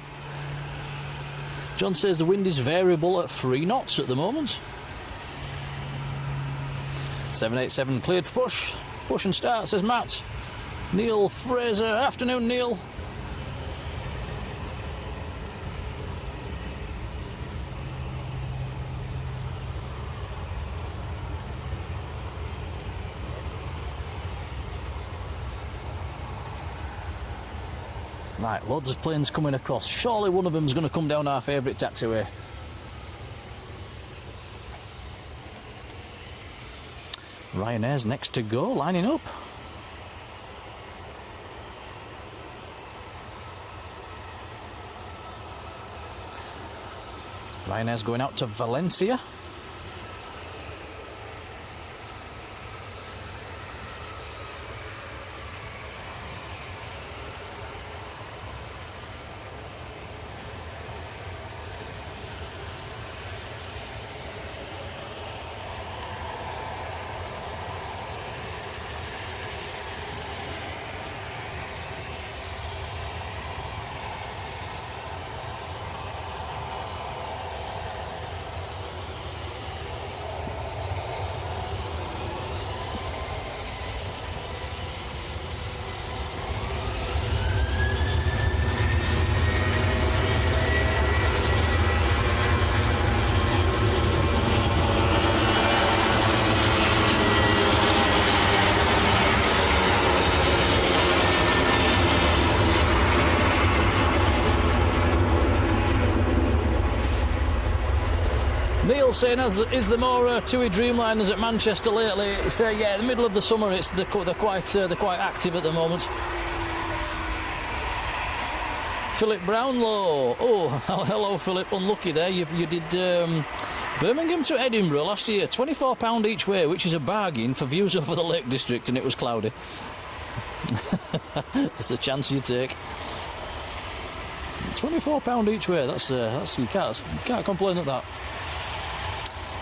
John says the wind is variable at 3 knots at the moment. 787 cleared for push. Push and start, says Matt. Neil Fraser. Afternoon, Neil. Right, loads of planes coming across. Surely one of them's going to come down our favourite taxiway. Ryanair's next to go, lining up. Ryanair's going out to Valencia. Neil saying, is there more TUI Dreamliners at Manchester lately? It's yeah, in the middle of the summer. They're quite active at the moment. Philip Brownlow. Oh, hello, Philip. Unlucky there. You did Birmingham to Edinburgh last year. £24 each way, which is a bargain for views over the Lake District, and it was cloudy. It's a chance you take. £24 each way. That's you can't complain at that.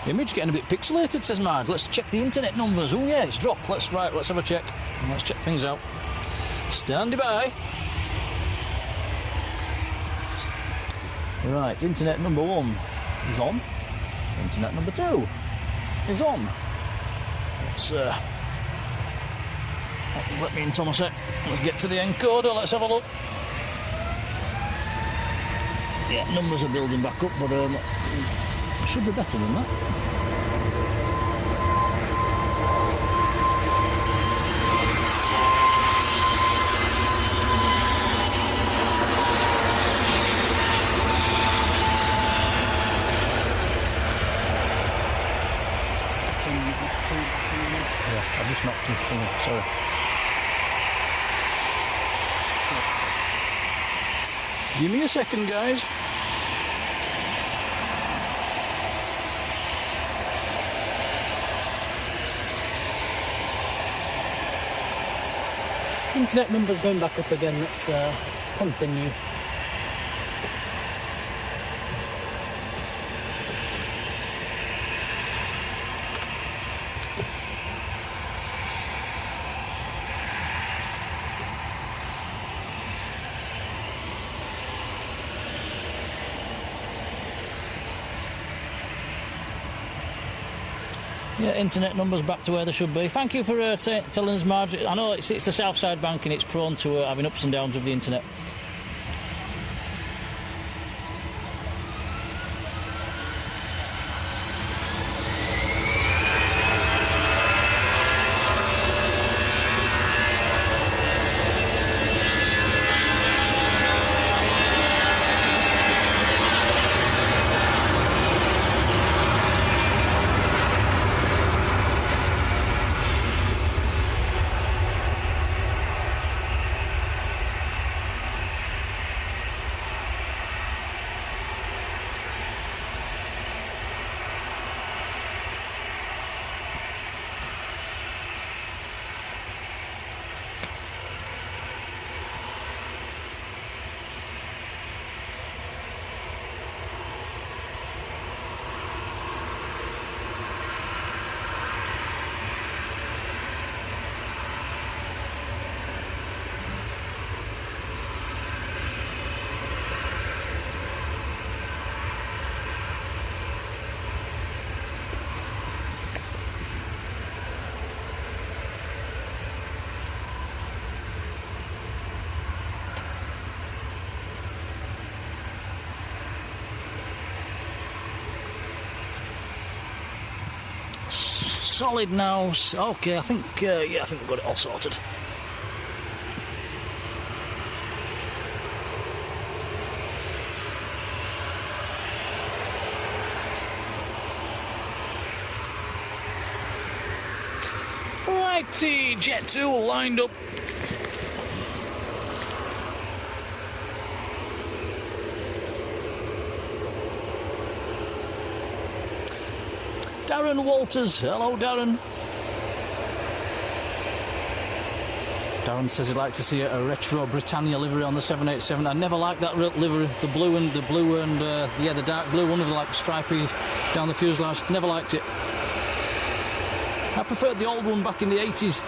Image getting a bit pixelated, says Marge. Let's check the internet numbers. Oh yeah, it's dropped. Let's have a check. Let's check things out. Stand by. Right, internet number 1 is on. Internet number 2 is on. Let's let me in, Thomas. Let's get to the encoder. Let's have a look. Yeah, numbers are building back up, but it should be better than that. Yeah, I've just knocked his finger, sorry. Give me a second, guys. Internet numbers going back up again. Let's continue. Yeah, internet numbers back to where they should be. Thank you for telling us, Marge. I know it's the Southside Bank and it's prone to having ups and downs with the internet. Solid now. Okay, I think yeah, I think we've got it all sorted. Righty, Jet 2 lined up. Darren Walters. Hello, Darren. Darren says he'd like to see a retro Britannia livery on the 787. I never liked that livery, the blue and yeah, the dark blue one with like stripy down the fuselage. Never liked it. I preferred the old one back in the 80s.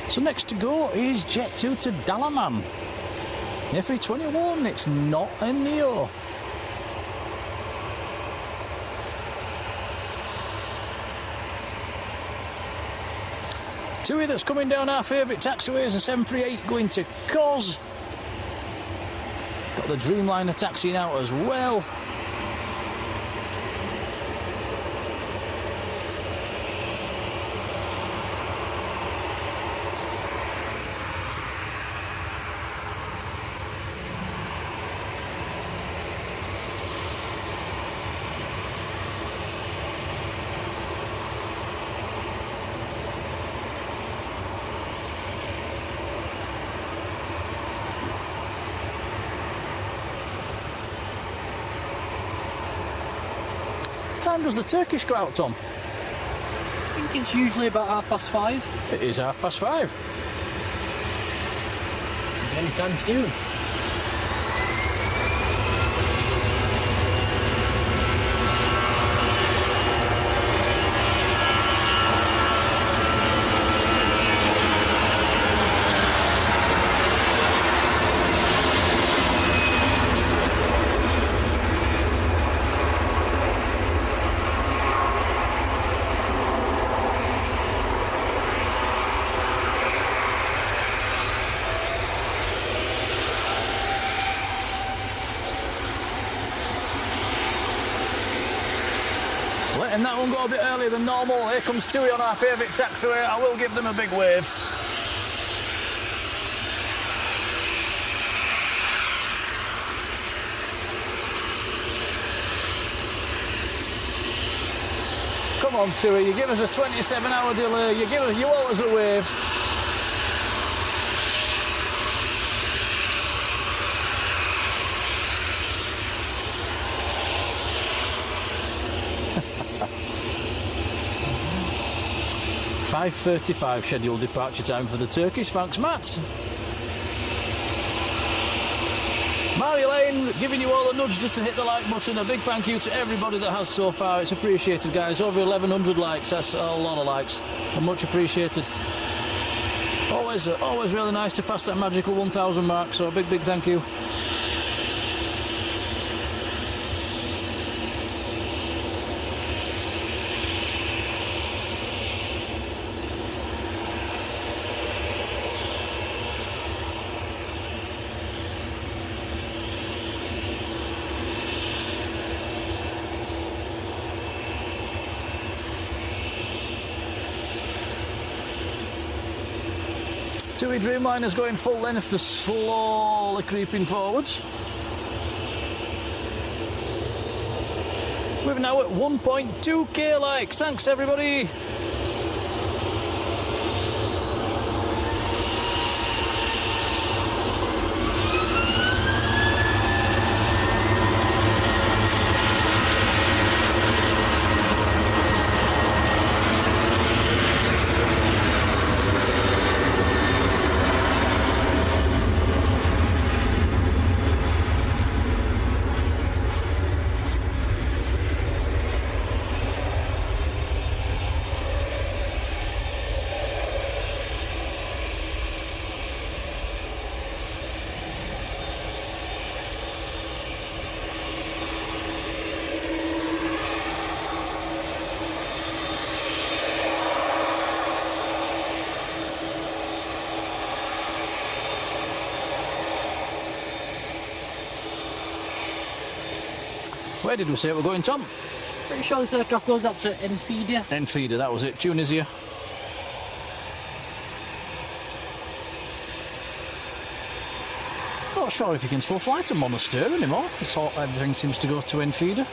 So next to go is Jet 2 to Dalaman. FE21, it's not a Neo. Tui that's coming down our favourite taxiway is a 738 going to Cos. Got the Dreamliner taxiing out as well. What time does the Turkish go out, Tom? I think it's usually about 5:30. It is 5:30. Should be anytime soon. Letting that one go a bit earlier than normal. Here comes Tui on our favourite taxiway. I will give them a big wave. Come on, Tui, you give us a 27-hour delay. You owe us a wave. 5:35 scheduled departure time for the Turkish. Thanks, Matt. Marjolein giving you all a nudge just to hit the like button. A big thank you to everybody that has so far. It's appreciated, guys. Over 1,100 likes. That's a lot of likes. And much appreciated. Always really nice to pass that magical 1,000 mark. So a big thank you. TUI Dreamliner's going full length, just slowly creeping forwards. We're now at 1.2k likes. Thanks, everybody. Where did we say we're going, Tom? Pretty sure this aircraft goes out to Enfida. Enfida, that was it. Tunisia. Not sure if you can still fly to Monastir anymore. It's all, everything seems to go to Enfida.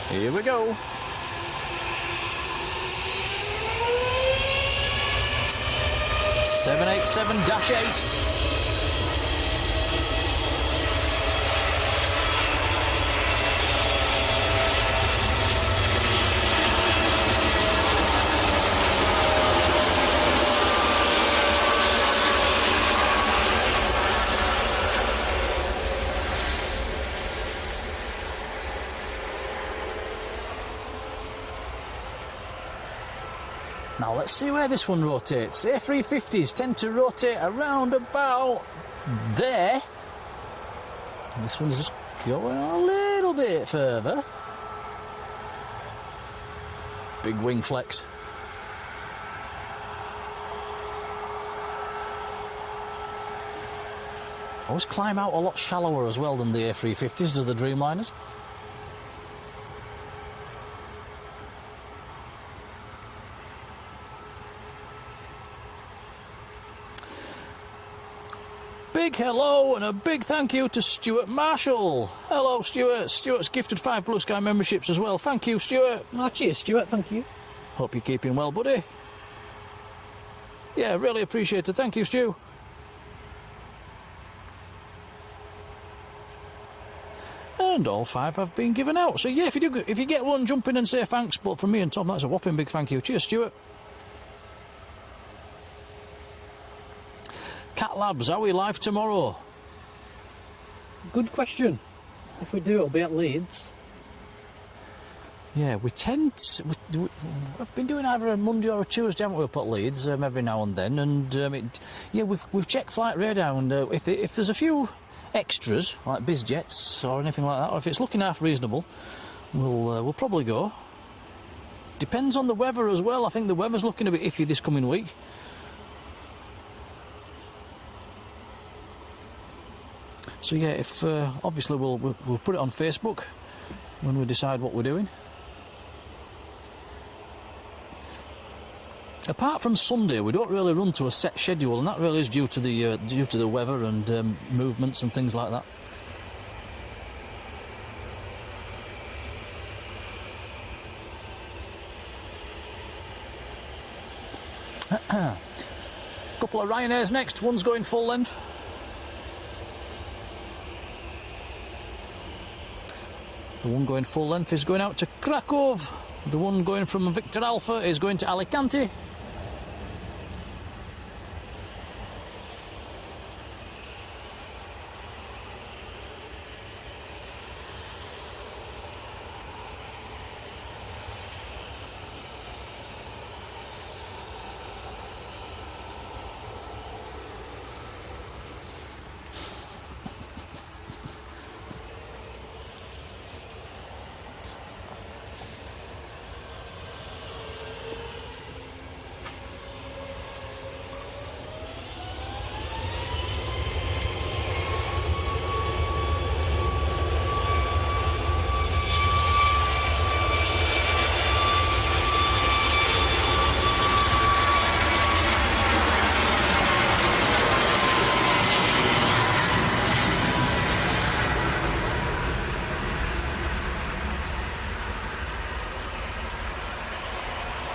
Here we go. 787-8. Now let's see where this one rotates. A350s tend to rotate around about there. This one's just going a little bit further. Big wing flex. Always climb out a lot shallower as well than the A350s do the Dreamliners. Big hello and a big thank you to Stuart Marshall. Hello, Stuart. Stuart's gifted 5 Blue Sky memberships as well. Thank you, Stuart. Oh, cheers, Stuart. Thank you. Hope you're keeping well, buddy. Yeah, really appreciate it. Thank you, Stu. And all 5 have been given out. So yeah, if you get one, jump in and say thanks. But from me and Tom, that's a whopping big thank you. Cheers, Stuart. Cat Labs, are we live tomorrow? Good question. If we do, it'll be at Leeds. Yeah, we tend to, we've been doing either a Monday or a Tuesday, haven't we, up at Leeds, every now and then. And yeah, we've checked flight radar, and if there's a few extras, like biz jets or anything like that, or if it's looking half reasonable, we'll probably go. Depends on the weather as well. I think the weather's looking a bit iffy this coming week. So yeah, if obviously we'll put it on Facebook when we decide what we're doing. Apart from Sunday, we don't really run to a set schedule, and that really is due to the weather and movements and things like that. Couple of Ryanairs next. One's going full length. The one going full length is going out to Krakow. The one going from Victor Alpha is going to Alicante.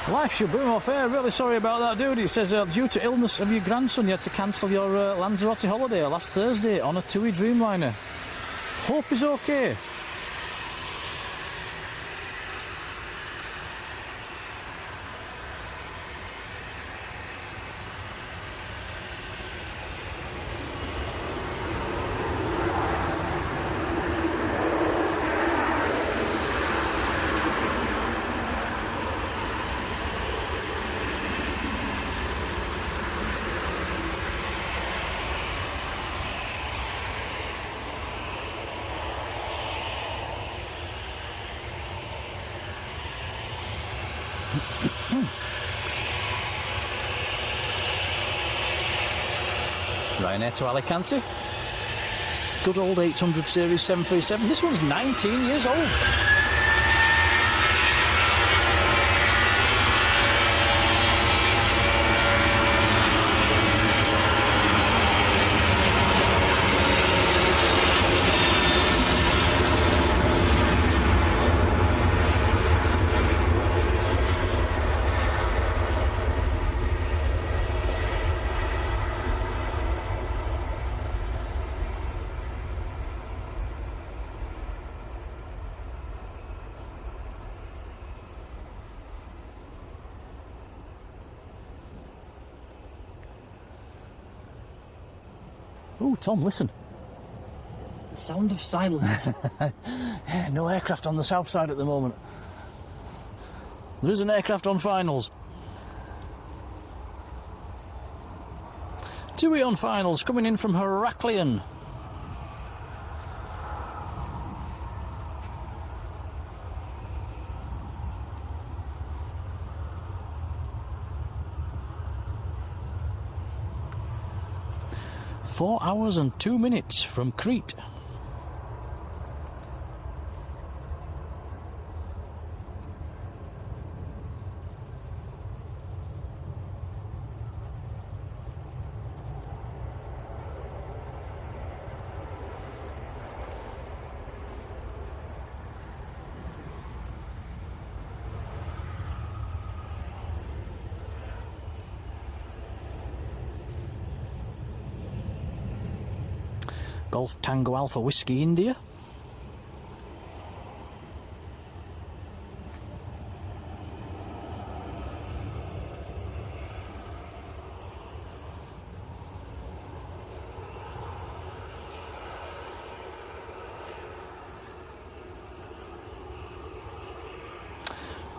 Life should boom off air. Really sorry about that, dude. It says, due to illness of your grandson, you had to cancel your Lanzarote holiday last Thursday on a TUI Dreamliner. Hope he's okay. Ryanair to Alicante. Good old 800 series 737. This one's 19 years old. Oh, Tom, listen. The sound of silence. Yeah, no aircraft on the south side at the moment. There is an aircraft on finals. TUI on finals coming in from Heraklion. Four hours and 2 minutes from Crete. Golf Tango Alpha Whiskey India.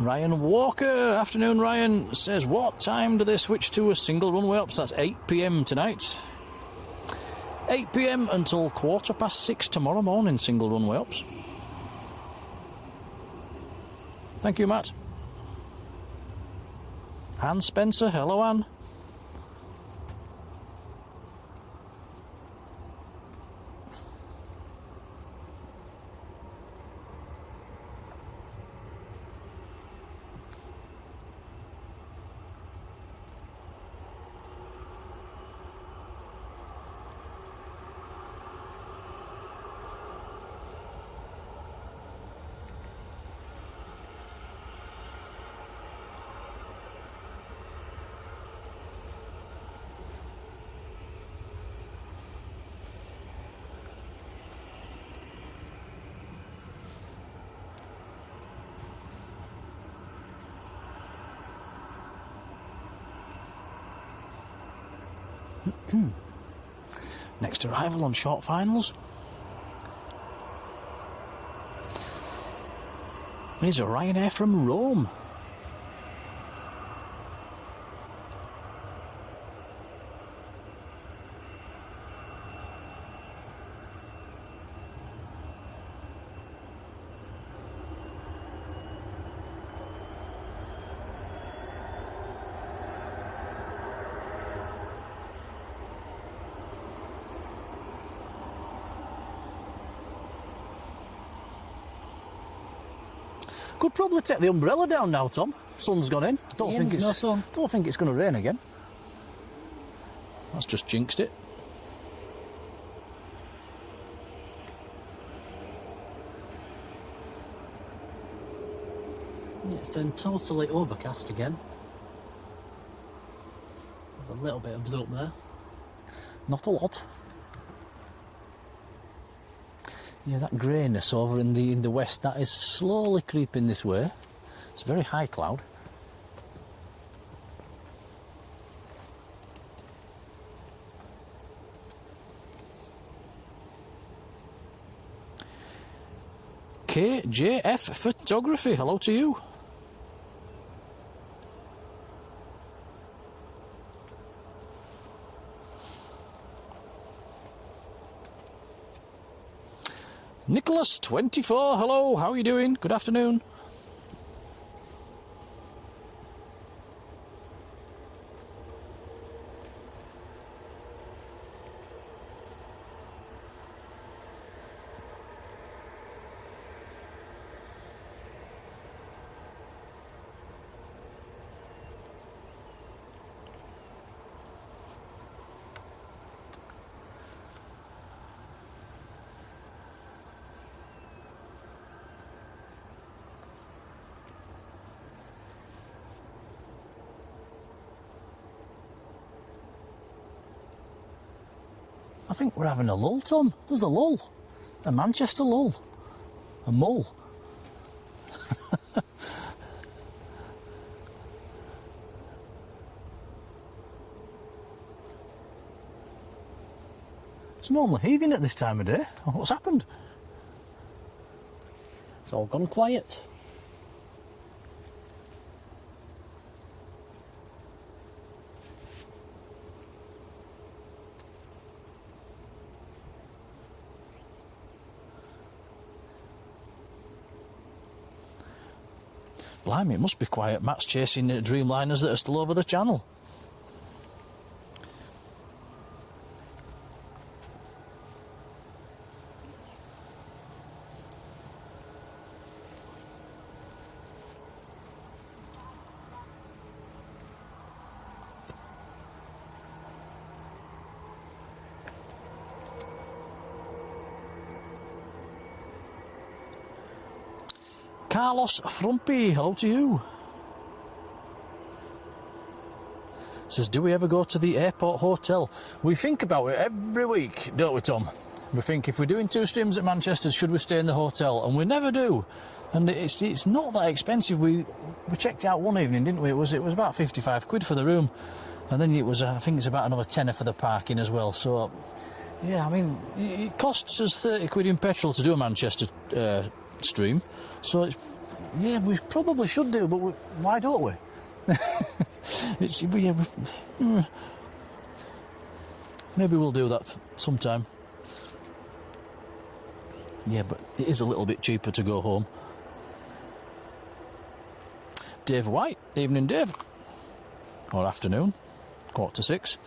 Ryan Walker, afternoon Ryan, says what time do they switch to a single runway ups? That's 8 p.m. tonight. 8 p.m. until 6:15 tomorrow morning, single runway ups. Thank you, Matt. Anne Spencer, hello Anne. Next arrival on short finals. Here's a Ryanair from Rome. Could probably take the umbrella down now, Tom. Sun's gone in. Don't think it's going to rain again. That's just jinxed it. Yeah, it's turned totally overcast again. A little bit of blue up there. Not a lot. Yeah, that greyness over in the west, that is slowly creeping this way. It's very high cloud. KJF Photography, hello to you. Nicholas 24, hello, how are you doing? Good afternoon. I think we're having a lull, Tom. There's a lull. A Manchester lull. A mull. It's normally heaving at this time of day. What's happened? It's all gone quiet. Blimey, it must be quiet. Matt's chasing Dreamliners that are still over the channel. Carlos Frumpy, hello to you. Says, do we ever go to the airport hotel? We think about it every week, don't we, Tom? We think if we're doing 2 streams at Manchester, should we stay in the hotel? And we never do. And it's not that expensive. We checked out one evening, didn't we? It was about 55 quid for the room. And then it was, I think it's about another tenner for the parking as well. So, yeah, I mean, it costs us 30 quid in petrol to do a Manchester stream. So, yeah, we probably should do, but why don't we? Maybe we'll do that sometime. Yeah, but it is a little bit cheaper to go home. Dave White, evening Dave. Or afternoon, 5:45.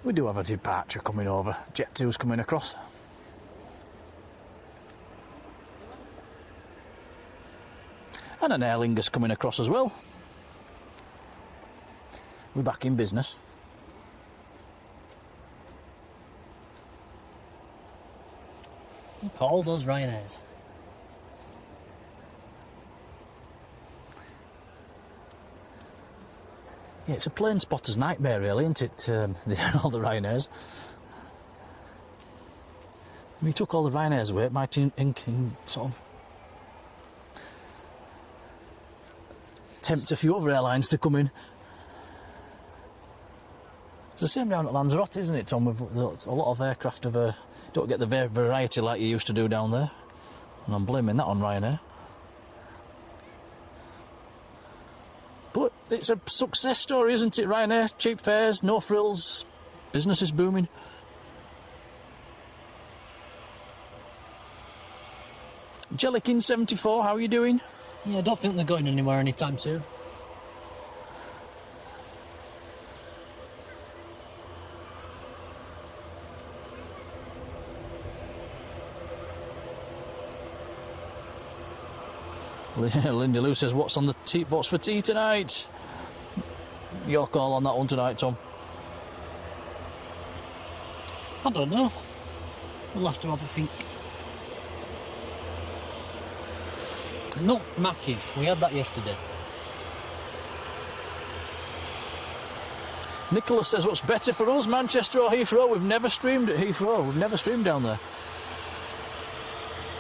We do have a departure coming over. Jet 2's coming across. And an Aer Lingus coming across as well. We're back in business. All those Ryanairs. Yeah, it's a plane spotter's nightmare, really, isn't it? All the Ryanairs. If you took all the Ryanairs away, it might sort of tempt a few other airlines to come in. It's the same down at Lanzarote, isn't it, Tom? With a lot of aircraft don't get the variety like you used to do down there. And I'm blaming that on Ryanair. But it's a success story, isn't it, Ryanair? Cheap fares, no frills, business is booming. Jellikin 74, how are you doing? Yeah, I don't think they're going anywhere anytime soon. Lindy Lou says, what's for tea tonight? Your call on that one tonight, Tom. I don't know. We'll have to have a think. Not Mackey's. We had that yesterday. Nicholas says, what's better for us, Manchester or Heathrow? We've never streamed at Heathrow. We've never streamed down there.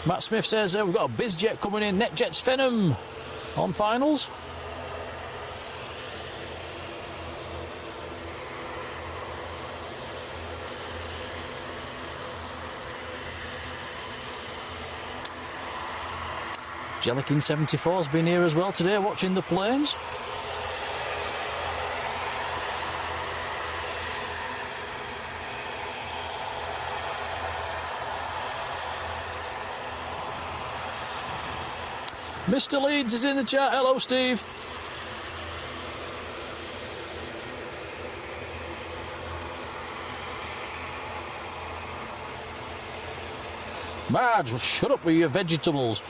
Matt Smith says, we've got a BizJet coming in. NetJets Fenham on finals. Jellikin 74's been here as well today, watching the planes. Mr. Leeds is in the chat. Hello, Steve. Marge, shut up with your vegetables.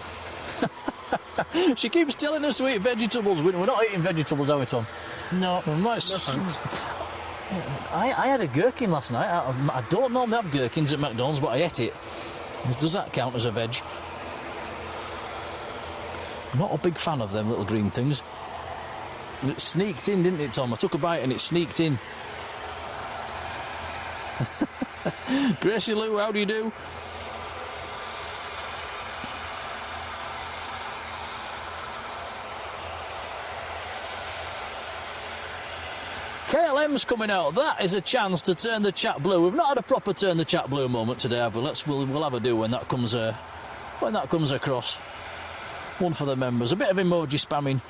She keeps telling us to eat vegetables. We're not eating vegetables, are we, Tom? No. I had a gherkin last night. I don't normally have gherkins at McDonald's, but I ate it. Does that count as a veg? Not a big fan of them little green things. It sneaked in, didn't it, Tom? I took a bite and it sneaked in. Gracie Lou, how do you do? KLM's coming out. That is a chance to turn the chat blue. We've not had a proper turn the chat blue moment today, have we? We'll have a do when that comes across. One for the members. A bit of emoji spamming.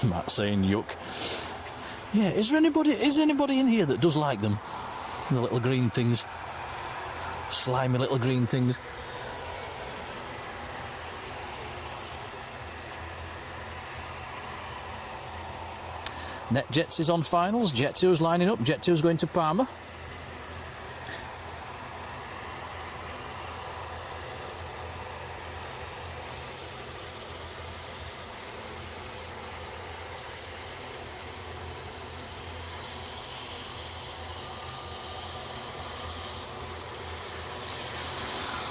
Matt saying yuck. Yeah, is anybody in here that does like them? The little green things. Slimy little green things. NetJets is on finals. Jet2's lining up. Jet2's going to Parma.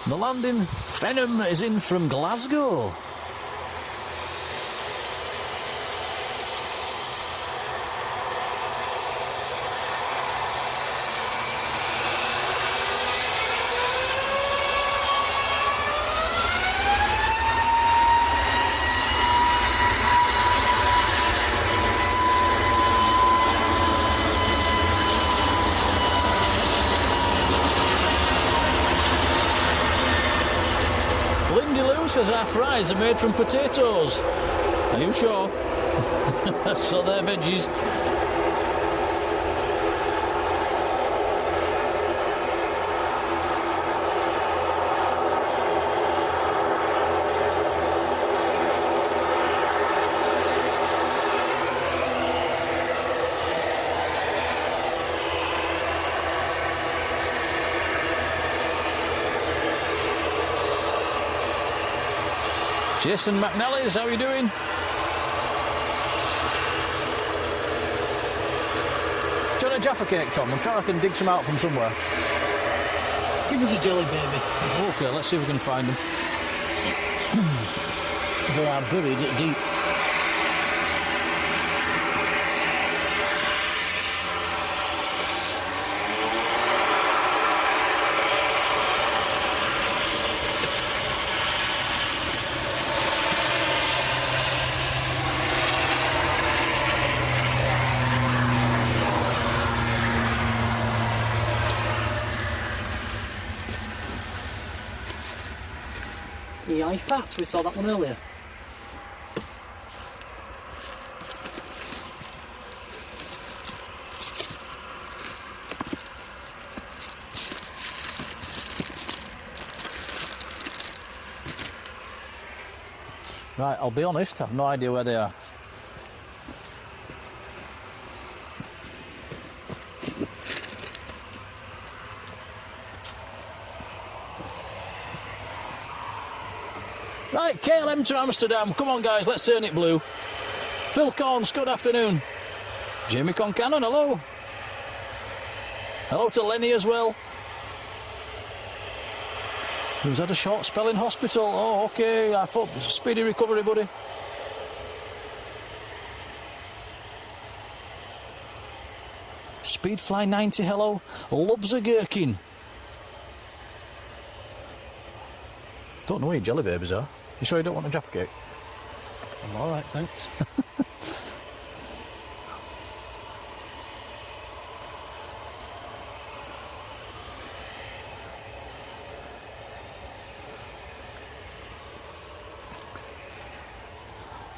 The landing Fenham is in from Glasgow. Says our fries are made from potatoes. Are you sure? So they're veggies. Jason McNally's, how are you doing? Do you got a Jaffa cake, Tom? I'm sure I can dig some out from somewhere. Give us a jelly baby. Okay, let's see if we can find them. They are buried deep. The eye fat, we saw that one earlier. Right, I'll be honest, I've no idea where they are. Right, KLM to Amsterdam. Come on, guys, let's turn it blue. Phil Corns, good afternoon. Jamie Concannon, hello. Hello to Lenny as well. Who's had a short spell in hospital. Oh, okay, I thought speedy recovery, buddy. Speedfly 90, hello. Loves a gherkin. Don't know where your jelly babies are. You sure you don't want a Jaffa cake? I'm alright, thanks.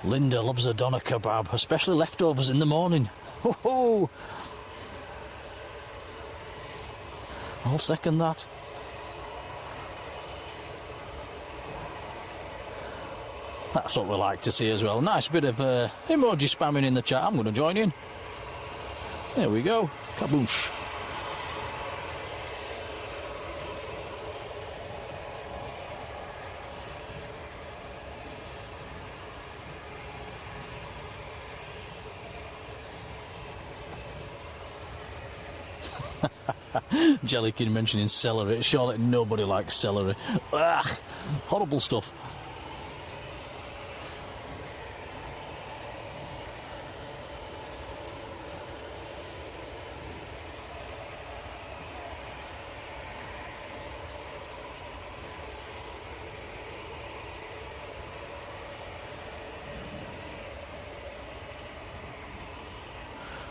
Linda loves a doner kebab, especially leftovers in the morning. Ho ho! I'll second that. That's what we like to see as well. Nice bit of emoji spamming in the chat. I'm going to join in. There we go. Kaboosh. Jellykin mentioning celery. Surely nobody likes celery. Ugh, horrible stuff.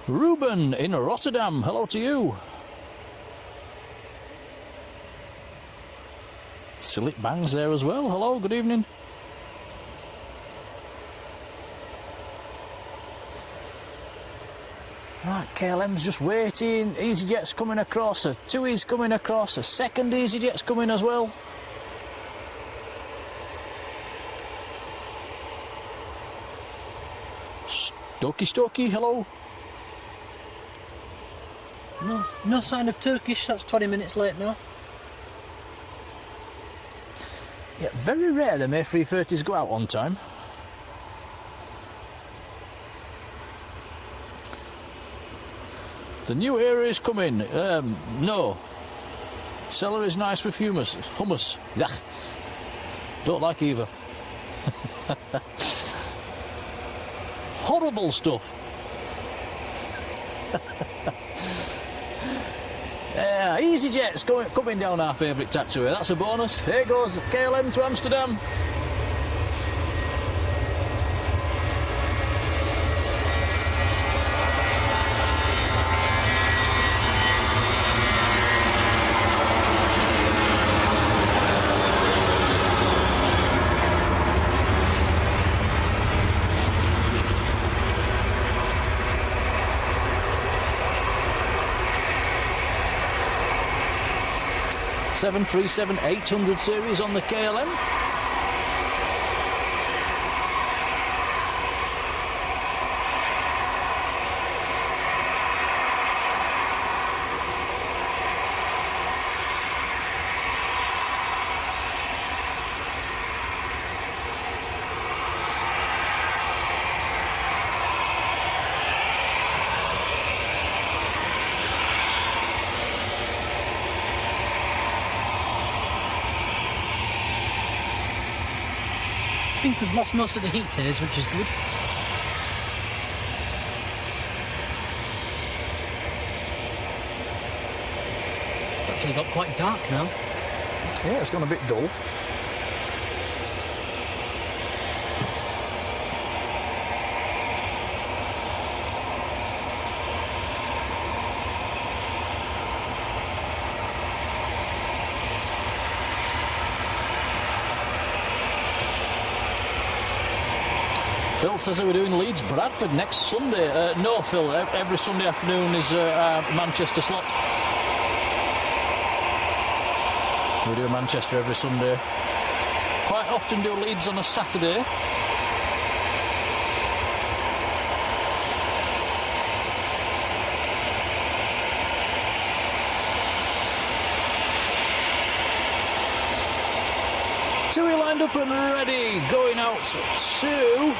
Ruben in Rotterdam, hello to you. Silly Bangs there as well, hello, good evening. Right, KLM's just waiting, EasyJet's coming across, a TUI's coming across, a second EasyJet's coming as well. Stokey, hello. No sign of Turkish, that's 20 minutes late now. Yeah, very rare the May 330s go out on time. The new era is coming. No. Celery is nice with hummus. Yuck. Don't like either. Horrible stuff. Yeah, EasyJet's coming down our favourite taxiway. That's a bonus. Here goes KLM to Amsterdam. Seven 800 series on the KLM. think we've lost most of the heat haze, which is good. It's actually got quite dark now. Yeah, it's gone a bit dull. Phil says that we're doing Leeds Bradford next Sunday. No, Phil, every Sunday afternoon is Manchester slot. We do Manchester every Sunday. Quite often do Leeds on a Saturday. Tui lined up and ready, going out to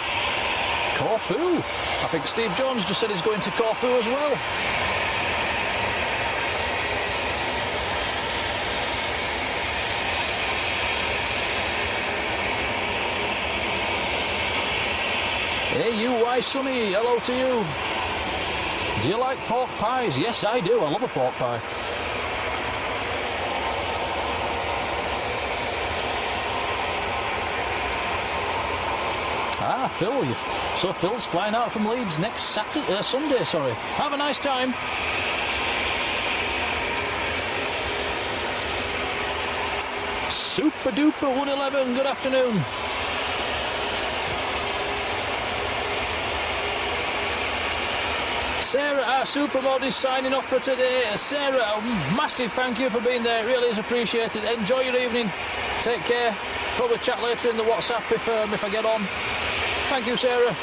Corfu. I think Steve Jones just said he's going to Corfu as well. Hey, you, why Sonny? Hello to you. Do you like pork pies? Yes, I do. I love a pork pie. Ah, Phil. So Phil's flying out from Leeds next Sunday. Sorry. Have a nice time. Super duper 111. Good afternoon. Sarah, our supermod, is signing off for today. Sarah, a massive thank you for being there. It really is appreciated. Enjoy your evening. Take care. Probably chat later in the WhatsApp if I get on. Thank you, Sarah.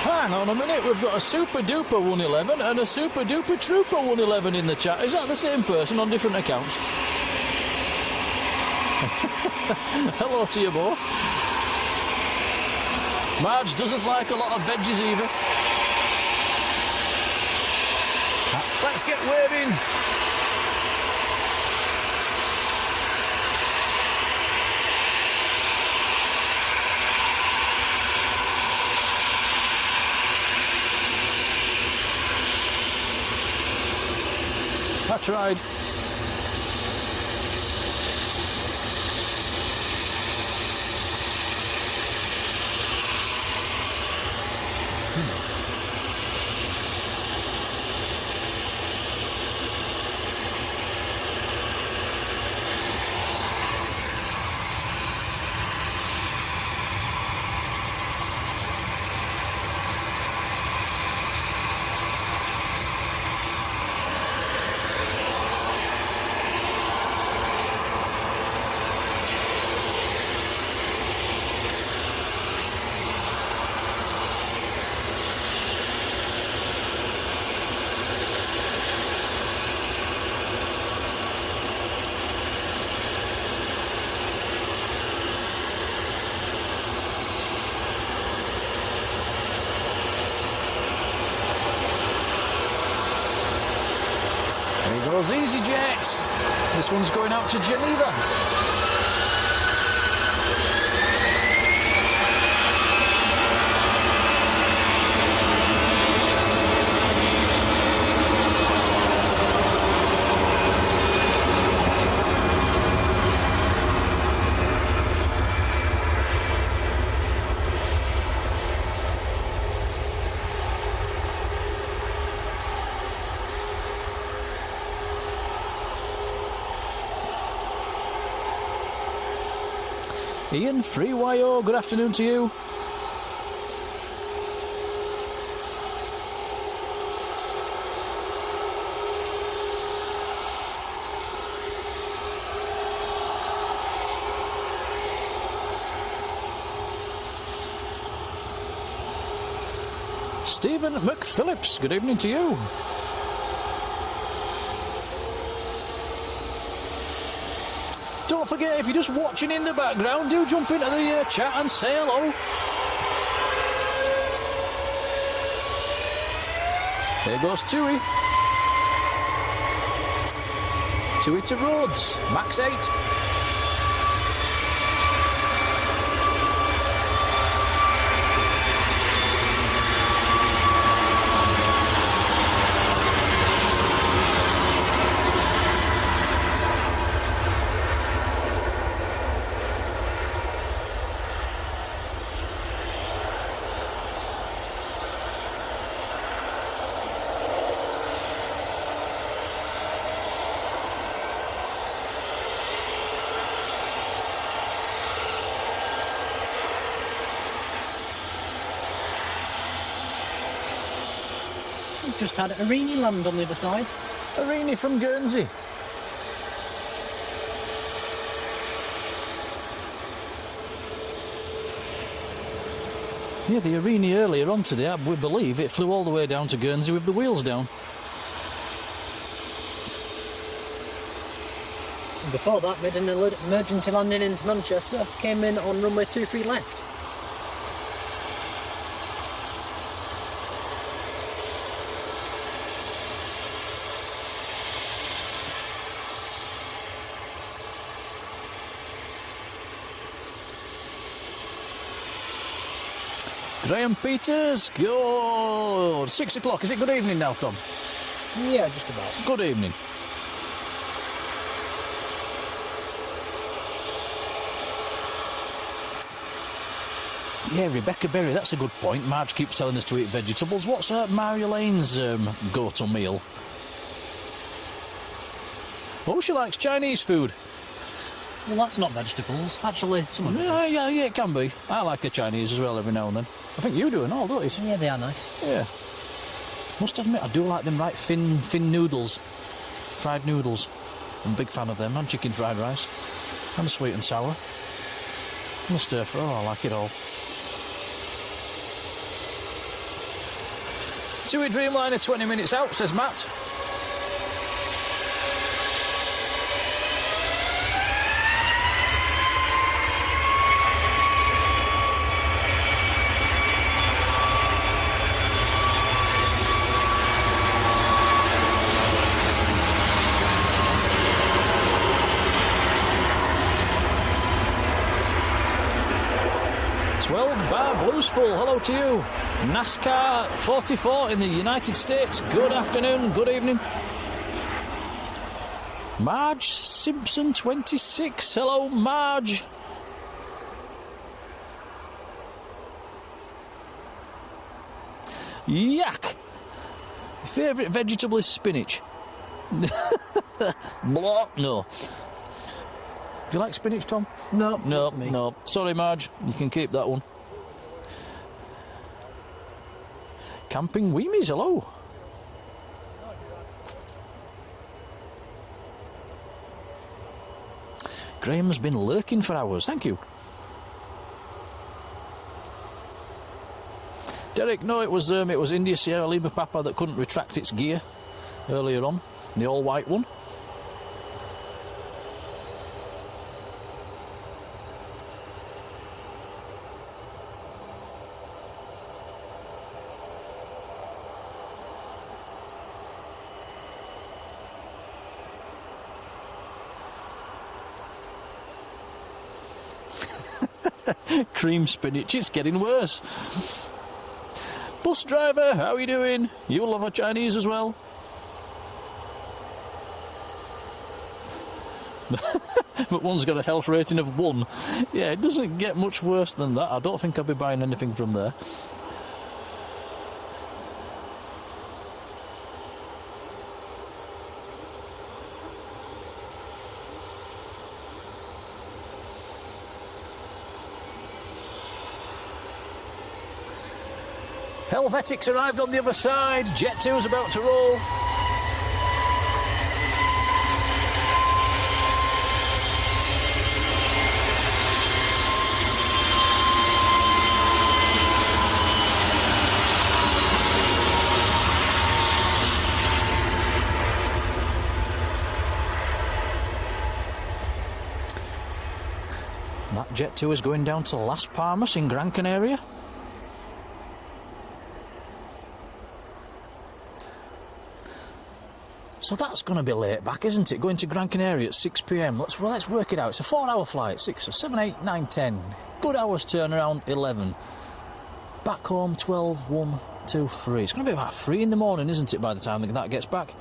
Hang on a minute, we've got a Super Duper 111 and a Super Duper Trooper 111 in the chat. Is that the same person on different accounts? Hello to you both. Marge doesn't like a lot of veggies either. Let's get waving. I tried. Goes EasyJet. This one's going out to Geneva. Ian, FreeYO, good afternoon to you. Stephen McPhillips, good evening to you. Don't forget, if you're just watching in the background, do jump into the chat and say hello. There goes Tui. Tui to Rhodes, max 8. We've just had Arini land on the other side. Arini from Guernsey. Yeah, the Arini earlier on today, we believe it flew all the way down to Guernsey with the wheels down. And before that, made an emergency landing into Manchester, came in on runway 23 left. Graham Peters, good. 6 o'clock. Is it good evening now, Tom? Yeah, just about. Good evening. Yeah, Rebecca Berry, that's a good point. Marge keeps telling us to eat vegetables. What's Marjoleine's go-to meal? Oh, she likes Chinese food. Well, that's not vegetables. Actually, some of it. Yeah, it can be. I like a Chinese as well every now and then. I think you do and all, don't you? Yeah, they are nice. Yeah. Must admit, I do like them right thin noodles. Fried noodles. I'm a big fan of them. And chicken fried rice. And sweet and sour. And stir fry. Oh, I like it all. TUI Dreamliner 20 minutes out, says Matt. Bluesful, hello to you. NASCAR 44 in the United States, good afternoon, good evening. Marge Simpson 26, hello Marge. Yak. Favourite vegetable is spinach. Blah, no. Do you like spinach, Tom? No. No. Sorry, Marge, you can keep that one. Camping Weemies, hello. Graham's been lurking for hours, thank you. Derek, no, it was India Sierra Lima Papa that couldn't retract its gear earlier on, the all-white one. Cream spinach, it's getting worse. Bus driver, how are you doing? You love a Chinese as well? But one's got a health rating of 1. Yeah, it doesn't get much worse than that. I don't think I'll be buying anything from there. Helvetic's arrived on the other side. Jet 2's about to roll. That Jet 2 is going down to Las Palmas in Gran Canaria. So that's going to be late back, isn't it? Going to Gran Canaria at 6 p.m. Let's work it out. It's a 4-hour flight. 6 or 7, 8, 9, 10. Good hours turnaround, 11. Back home, 12, 1, 2, 3. It's going to be about 3 in the morning, isn't it, by the time that gets back?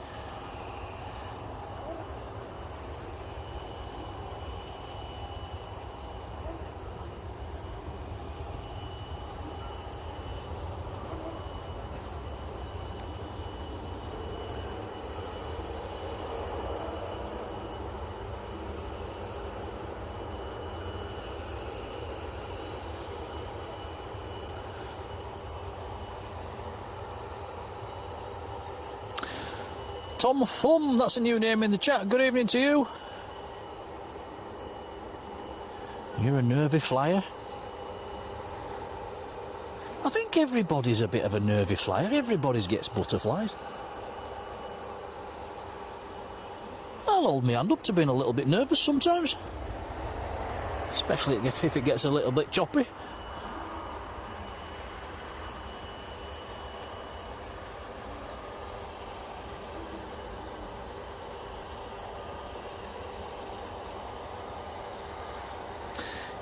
Tom Flum, that's a new name in the chat. Good evening to you. You're a nervy flyer. I think everybody's a bit of a nervy flyer. Everybody gets butterflies. I'll hold my hand up to being a little bit nervous sometimes. Especially if it gets a little bit choppy.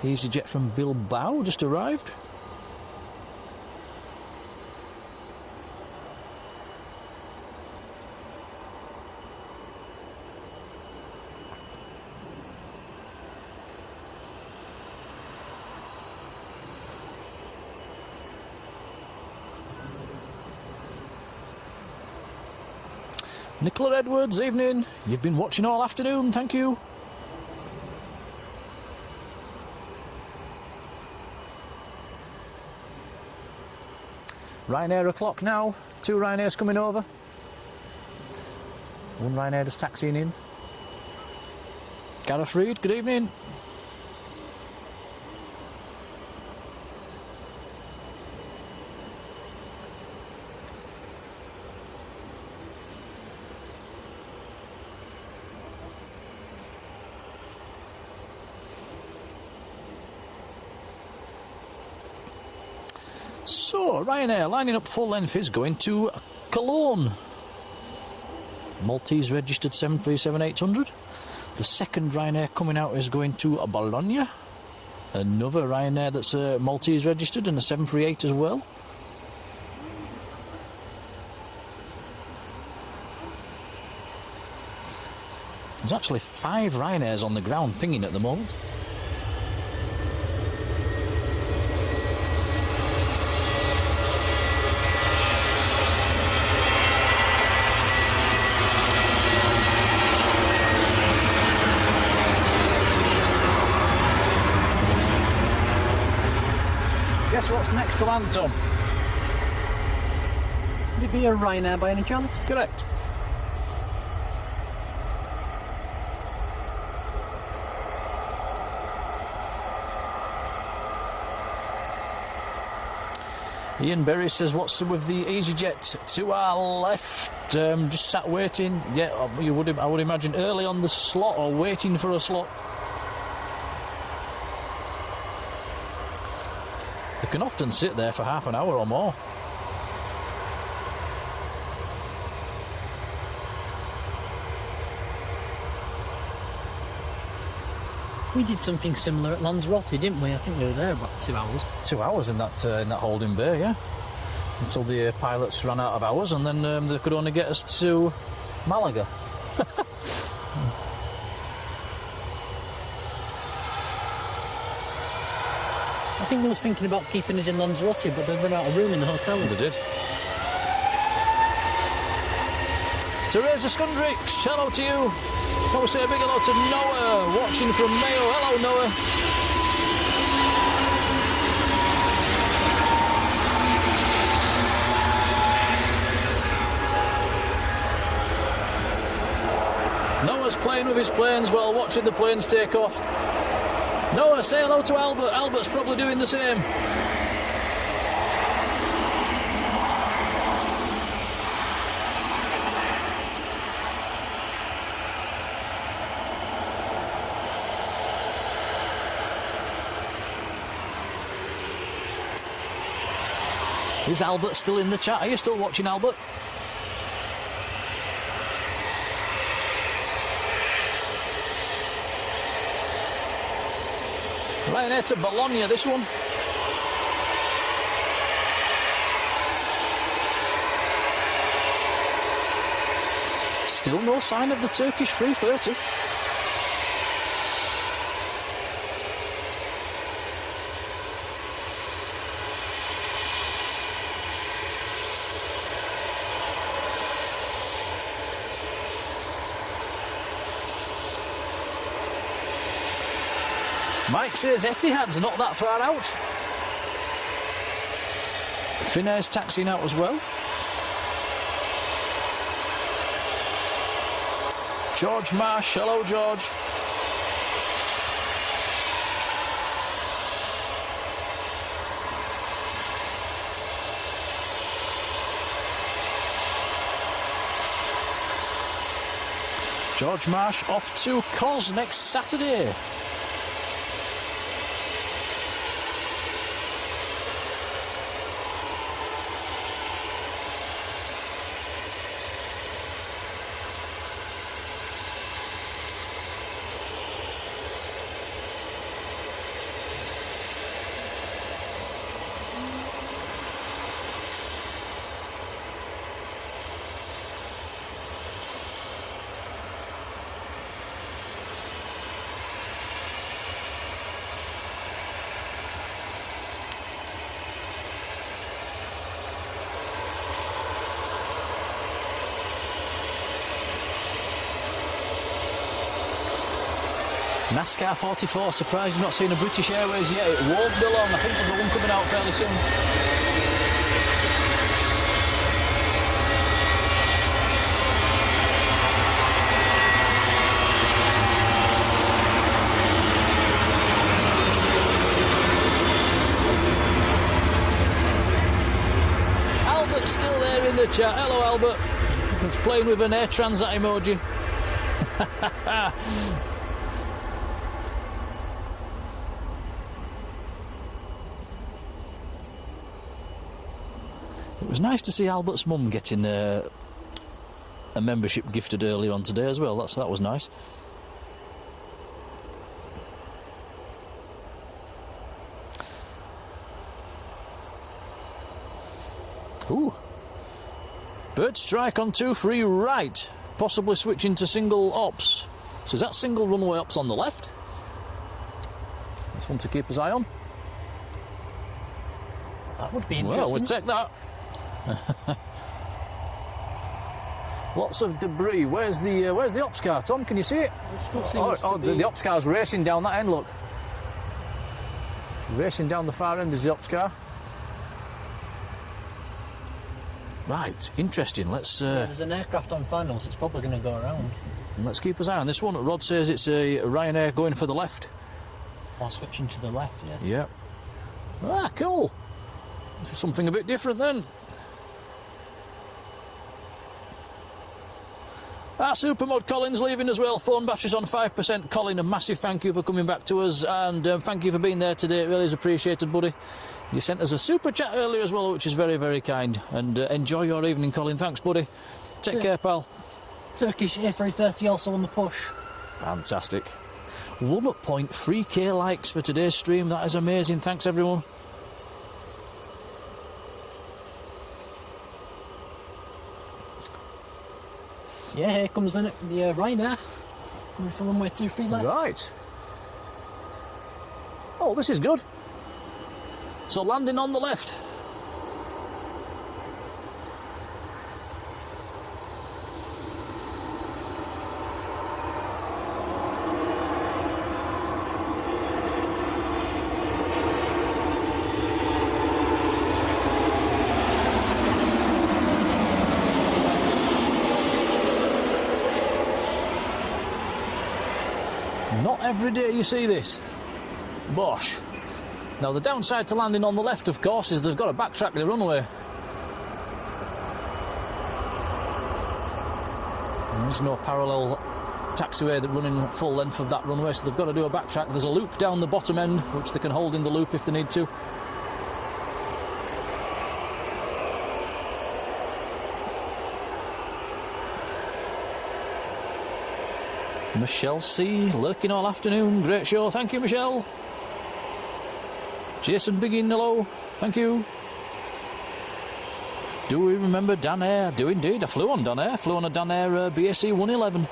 EasyJet from Bilbao just arrived. Nicola Edwards, evening. You've been watching all afternoon, thank you. Ryanair o'clock now. 2 Ryanairs coming over. 1 Ryanair just taxiing in. Gareth Reid, good evening. So, Ryanair lining up full length is going to Cologne. Maltese registered 737-800. The second Ryanair coming out is going to Bologna. Another Ryanair that's Maltese registered and a 738 as well. There's actually 5 Ryanairs on the ground pinging at the moment. Guess what's next to land, Tom? Would it be a Ryanair by any chance? Correct. Ian Berry says, what's with the EasyJet to our left? Just sat waiting. Yeah, I would imagine early on the slot or waiting for a slot. They can often sit there for half an hour or more. We did something similar at Lanzarote, didn't we? I think we were there about 2 hours. 2 hours in that holding bay, yeah. Until the pilots ran out of hours, and then they could only get us to Malaga. I think they was thinking about keeping us in Lanzarote, but they'd run out of room in the hotel. They did. Teresa Skundrix, hello to you. Can we say a big hello to Noah, watching from Mayo. Hello, Noah. playing with his planes while watching the planes take off. Noah, say hello to Albert. Albert's probably doing the same. Is Albert still in the chat? Are you still watching, Albert? Ryanair to Bologna, this one. Still no sign of the Turkish 330. Mike says Etihad's not that far out. Finnair's taxiing out as well. George Marsh, hello George. George Marsh off to Cos next Saturday. NASCAR 44, surprised you've not seen a British Airways yet. It won't be long. I think there'll be one coming out fairly soon. Albert's still there in the chat. Hello, Albert. He's playing with an Air Transat emoji. It was nice to see Albert's mum getting a membership gifted earlier on today as well. That was nice. Ooh. Bird strike on 2-3 right. Possibly switching to single ops. So is that single runway ops on the left? That's one to keep his eye on. That would be interesting. Well, we'd take that. Lots of debris. Where's the ops car, Tom? Can you see it? Still The ops car's racing down that end, look. It's racing down the far end is the ops car. Right, interesting. Let's there's an aircraft on finals, it's probably going to go around. Let's keep us eye on this one. Rod says it's a Ryanair going for the left. Or switching to the left, yeah. Yeah. Ah, cool. This is something a bit different then. Supermod Colin's leaving as well. Phone batteries on 5%. Colin, a massive thank you for coming back to us, and thank you for being there today. It really is appreciated, buddy. You sent us a super chat earlier as well, which is very, very kind. And enjoy your evening, Colin. Thanks, buddy. Take care, pal. Turkish A330 also on the push. Fantastic. 1.3k likes for today's stream. That is amazing. Thanks, everyone. Yeah, here comes the Ryanair. Coming from runway 23 left. Right. Oh, this is good. So landing on the left. Not every day you see this. Bosh. Now, the downside to landing on the left, of course, is they've got to backtrack the runway. There's no parallel taxiway that running full length of that runway, so they've got to do a backtrack. There's a loop down the bottom end, which they can hold in the loop if they need to. Michelle C. lurking all afternoon. Great show. Thank you, Michelle. Jason Biggin, hello. Thank you. Do we remember Dan Air? I do indeed. I flew on Dan Air. Flew on a Dan Air BSE 111.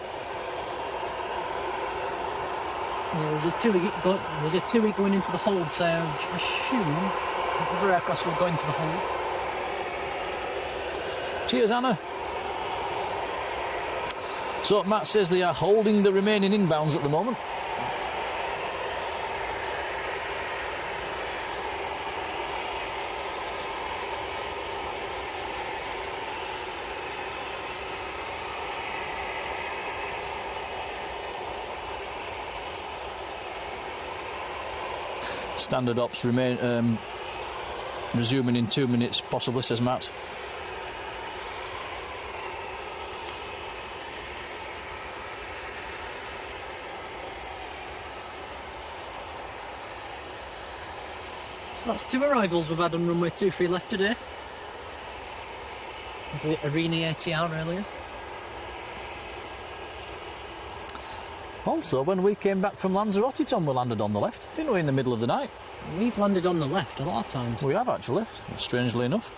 Yeah, there's a TUI going into the hold, so I assume other aircraft will go into the hold. Cheers, Anna. So Matt says they are holding the remaining inbounds at the moment. Standard ops resuming in 2 minutes, possibly, says Matt. So that's 2 arrivals we've had on runway 23 left today. The Arena ATR earlier. Also, when we came back from Lanzarote, Tom, we landed on the left, didn't we, in the middle of the night? We've landed on the left a lot of times. We have, actually, strangely enough.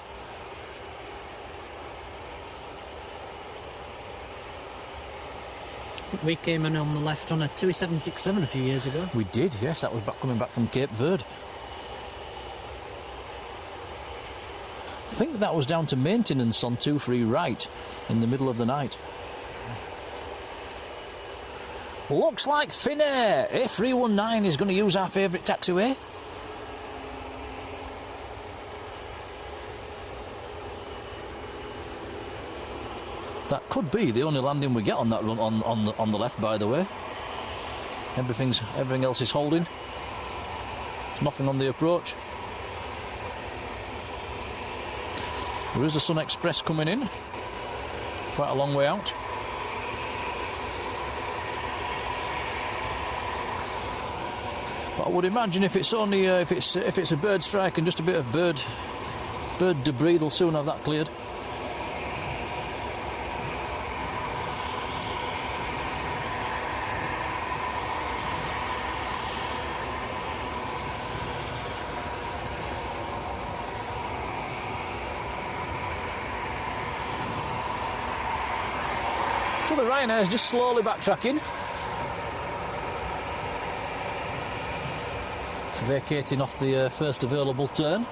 I think we came in on the left on a TUI 767 a few years ago. We did, yes, that was coming back from Cape Verde. I think that was down to maintenance on 23 right in the middle of the night. Looks like Finnair A319 is going to use our favourite taxiway. That could be the only landing we get on that run on the left, by the way. Everything else is holding. There's nothing on the approach. There is a Sun Express coming in, quite a long way out. But I would imagine if it's only if it's a bird strike and just a bit of bird debris, they'll soon have that cleared. So the Ryanair's just slowly backtracking. It's vacating off the first available turn.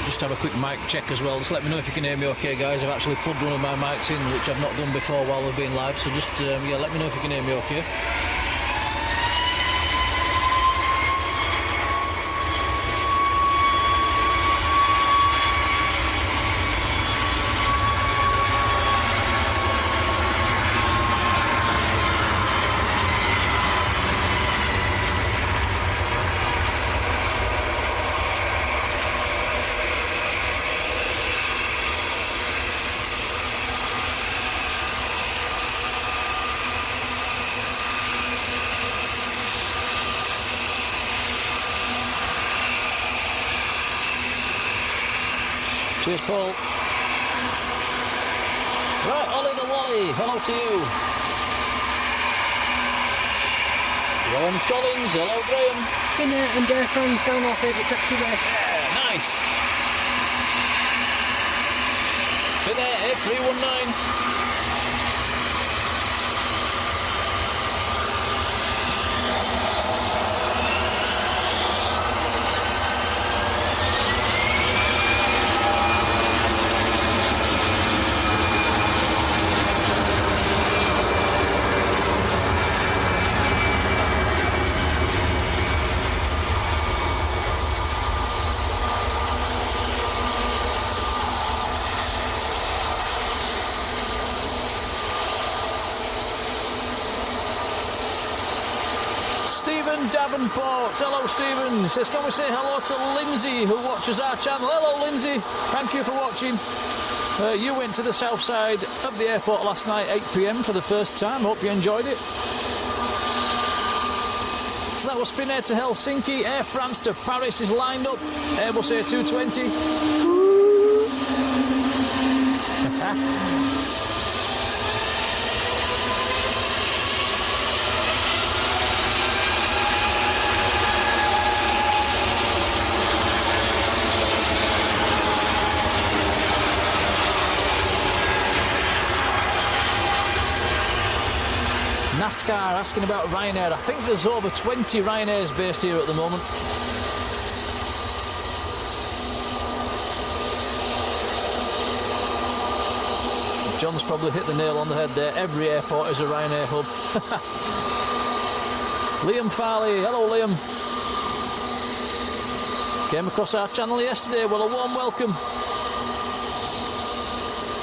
just have a quick mic check as well. Just let me know if you can hear me okay, guys. I've actually plugged one of my mics in, which I've not done before while we've been live, so just, yeah, let me know if you can hear me okay. Cheers, Paul. Right, Ollie the Wally, hello to you. Graham Collins, hello Graham. Finnair and Air France down our favourite taxiway. Yeah, nice. Finnair F319. Stephen Davenport, hello Stephen, says can we say hello to Lindsay who watches our channel. Hello Lindsay, thank you for watching. You went to the south side of the airport last night 8 PM for the first time, hope you enjoyed it. So that was Finnair to Helsinki, Air France to Paris is lined up, Airbus A220. NASCAR asking about Ryanair. I think there's over 20 Ryanairs based here at the moment. John's probably hit the nail on the head there. Every airport is a Ryanair hub. Liam Farley, hello Liam. Came across our channel yesterday. Well, a warm welcome.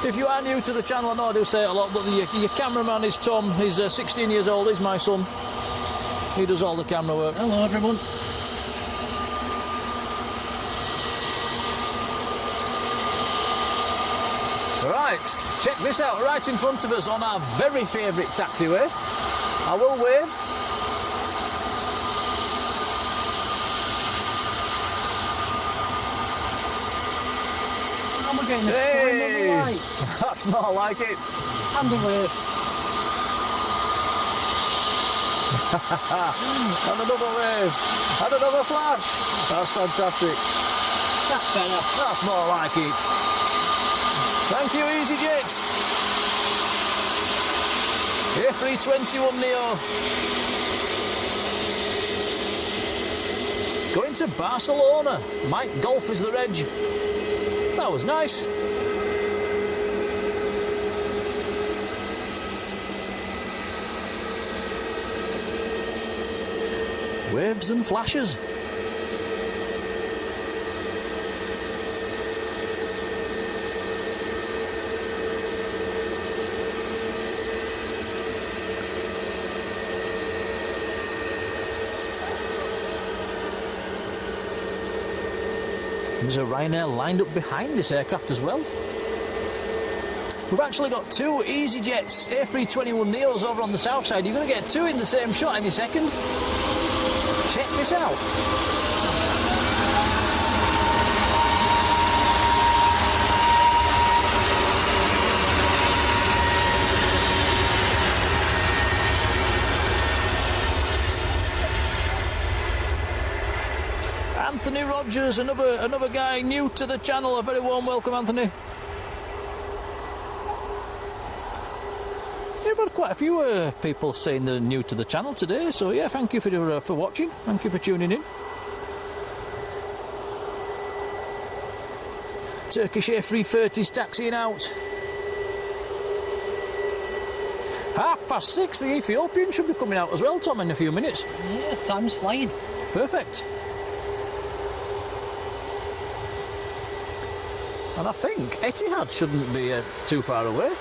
If you are new to the channel, I know I do say it a lot, but your cameraman is Tom. He's 16 years old, he's my son. He does all the camera work. Hello everyone. Right, check this out, right in front of us on our very favourite taxiway. I will wave. And we're getting a sign on the light. That's more like it. And a wave. And another wave. And another flash. That's fantastic. That's better. That's more like it. Thank you, EasyJet. A321neo. Going to Barcelona. Mike Golf is the reg. That was nice. Waves and flashes. There's a Ryanair lined up behind this aircraft as well. We've actually got two EasyJets A321neos over on the south side. You're going to get two in the same shot any second. Check this out. Anthony Rogers, another guy new to the channel. A very warm welcome, Anthony. You've had quite a few people saying they're new to the channel today, so yeah, thank you for watching. Thank you for tuning in. Turkish A330's taxiing out. 6:30, the Ethiopian should be coming out as well, Tom, in a few minutes. Yeah, time's flying. Perfect. And I think Etihad shouldn't be too far away.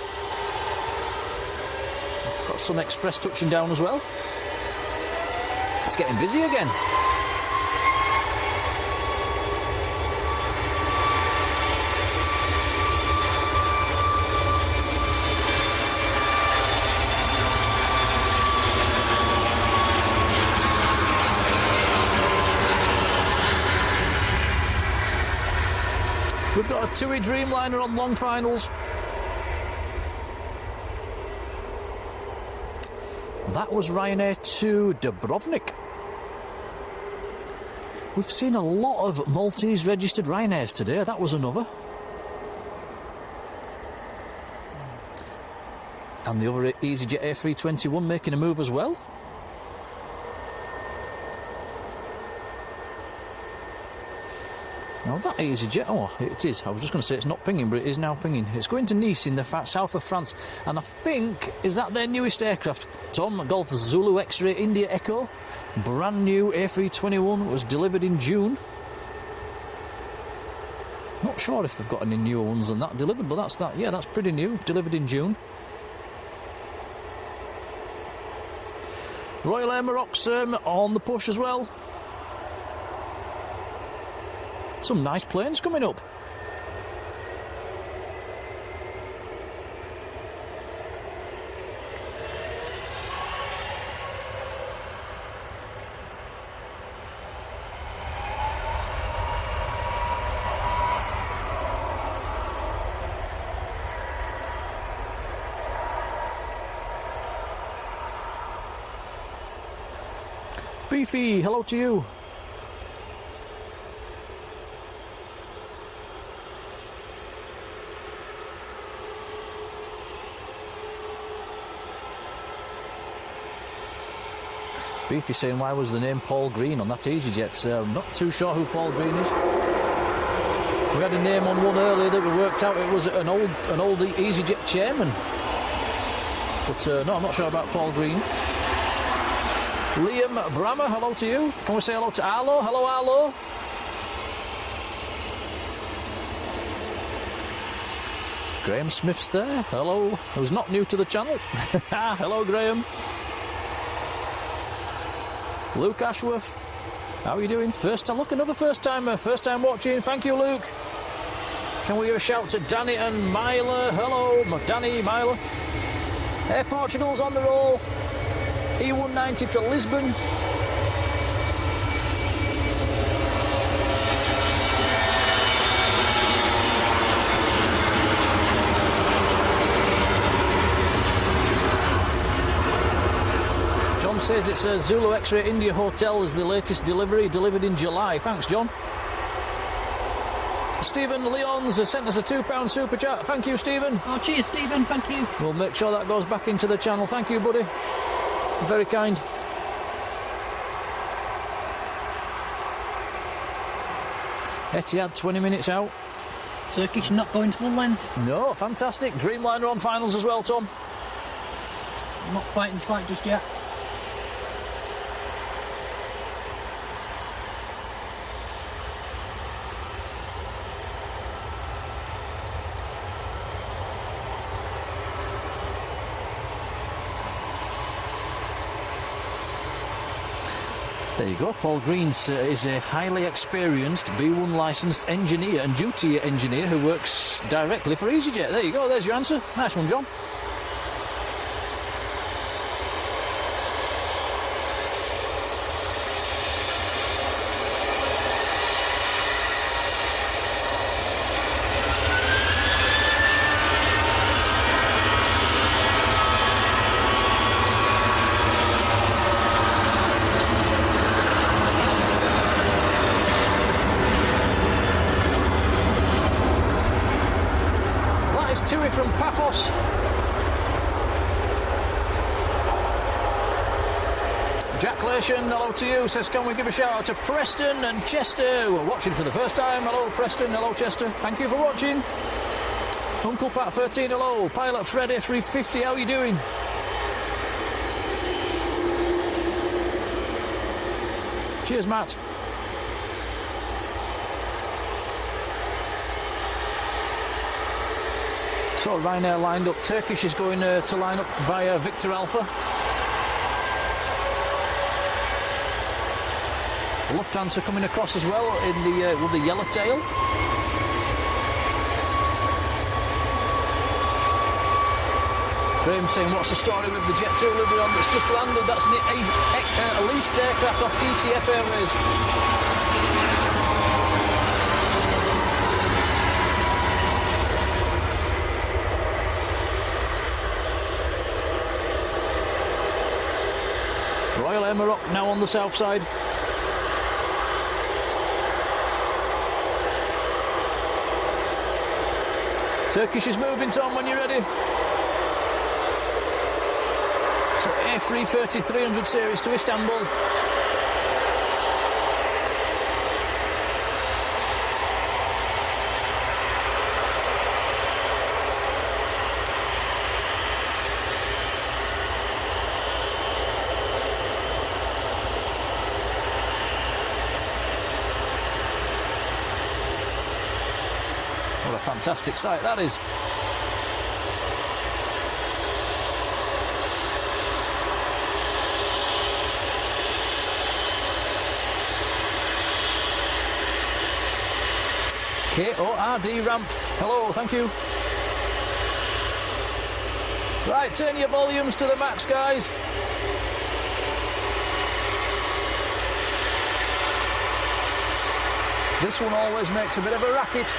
Got Sun Express touching down as well. It's getting busy again. We've got a TUI Dreamliner on long finals. That was Ryanair to Dubrovnik. We've seen a lot of Maltese registered Ryanairs today. That was another. And the other EasyJet A321 making a move as well. Now that EasyJet, oh, it is. I was just going to say it's not pinging, but it is now pinging. It's going to Nice in the south of France, and I think, is that their newest aircraft? Tom, Golf Zulu X-Ray India Echo, brand new A321, was delivered in June. Not sure if they've got any newer ones than that delivered, but that's that. Yeah, that's pretty new, delivered in June. Royal Air Morocco on the push as well. Some nice planes coming up. Beefy, hello to you. Beefy saying, why was the name Paul Green on that EasyJet? I'm not too sure who Paul Green is. We had a name on one earlier that we worked out it was an old EasyJet chairman. But no, I'm not sure about Paul Green. Liam Brammer, hello to you. Can we say hello to Arlo? Hello, Arlo. Graham Smith's there. Hello. Who's not new to the channel. Hello, Graham. Luke Ashworth, how are you doing? First time, look, another first timer, first time watching. Thank you, Luke. Can we give a shout to Danny and Myla? Hello, Danny, Myla. Air Portugal's on the roll. E190 to Lisbon. John says it's a Zulu X-Ray India Hotel is the latest delivery, delivered in July. Thanks, John. Stephen Leons has sent us a £2 super chat. Thank you, Stephen. Oh, cheers, Stephen. Thank you. We'll make sure that goes back into the channel. Thank you, buddy. Very kind. Etihad 20 minutes out. Turkish not going full length. No, fantastic. Dreamliner on finals as well, Tom. Not quite in sight just yet. There you go. Paul Green is a highly experienced B1 licensed engineer and duty engineer who works directly for EasyJet. There you go. There's your answer. Nice one, John. TUI from Paphos. Jack Lation, hello to you. Says, can we give a shout out to Preston and Chester, who are watching for the first time. Hello, Preston. Hello, Chester. Thank you for watching. Uncle Pat 13, hello. Pilot Freddy 350, how are you doing? Cheers, Matt. So Ryanair lined up. Turkish is going to line up via Victor Alpha. Lufthansa coming across as well in the with the yellowtail. Graham saying, what's the story with the Jet 2 Librion that's just landed? That's a leased aircraft off ETF Airways. Royal Air Morocco now on the south side. Turkish is moving, Tom, when you're ready. So A330 300 series to Istanbul. What a fantastic sight that is. KORD ramp. Hello, thank you. Right, turn your volumes to the max, guys. This one always makes a bit of a racket.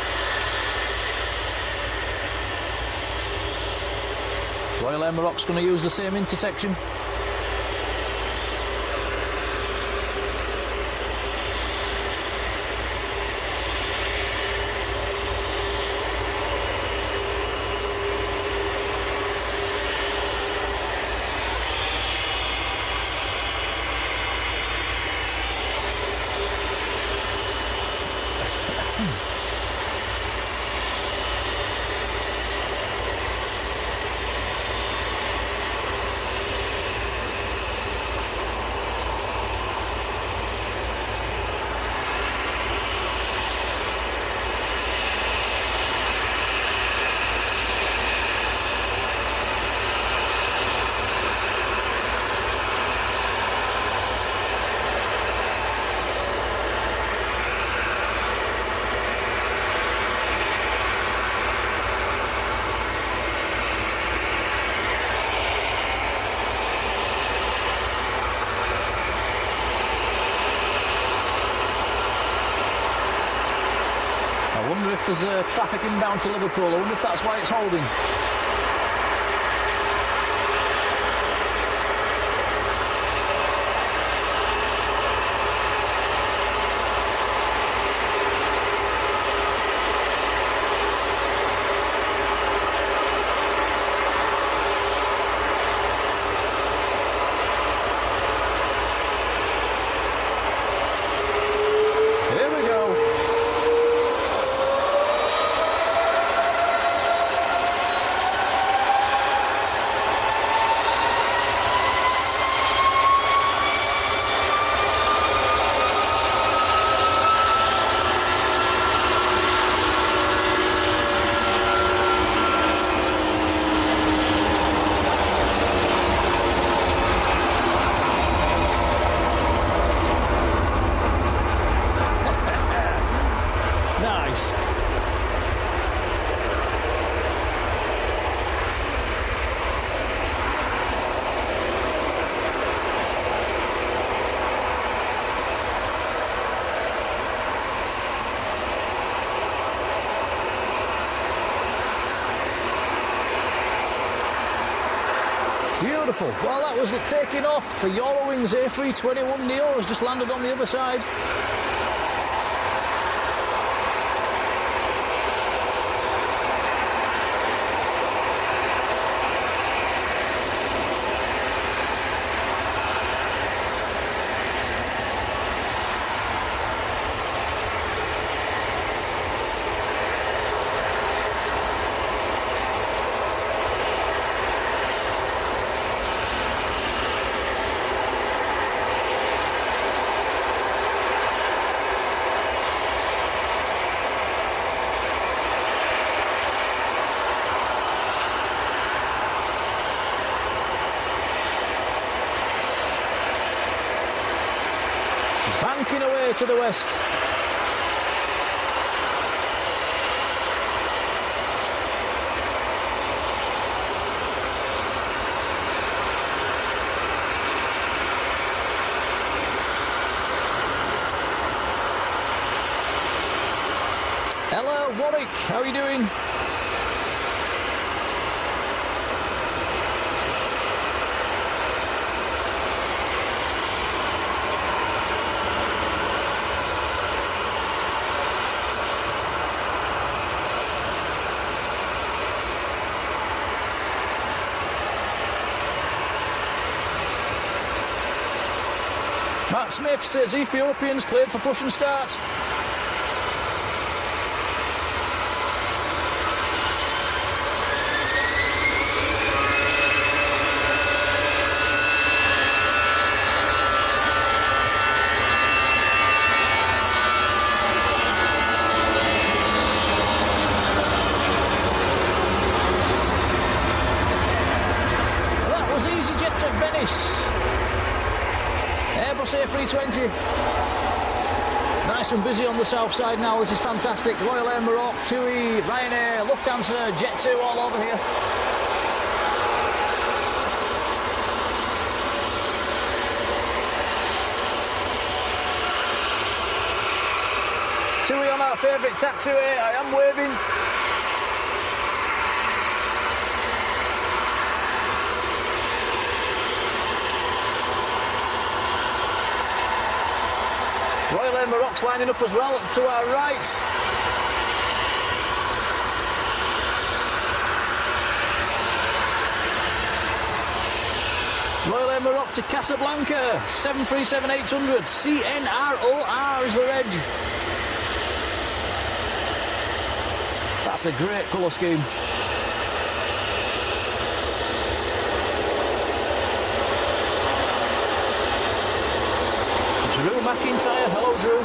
Royal Air Morocco's going to use the same intersection. I wonder if there's traffic inbound to Liverpool. I wonder if that's why it's holding. Beautiful. Well, that was taking off for Eurowings A321neo. Has just landed on the other side. away to the west. Hello, Warwick, how are you doing? Matt Smith says Ethiopians cleared for push and start. That was EasyJet to Venice. Airbus A320. Nice and busy on the south side now. This is fantastic. Royal Air Maroc, TUI, Ryanair, Lufthansa, Jet2 all over here. TUI on our favourite taxiway. I am waving. Royal Air Maroc's lining up as well to our right. Royal Air Maroc to Casablanca, 737-800, CNROR is the reg. That's a great colour scheme. Drew McIntyre, hello Drew.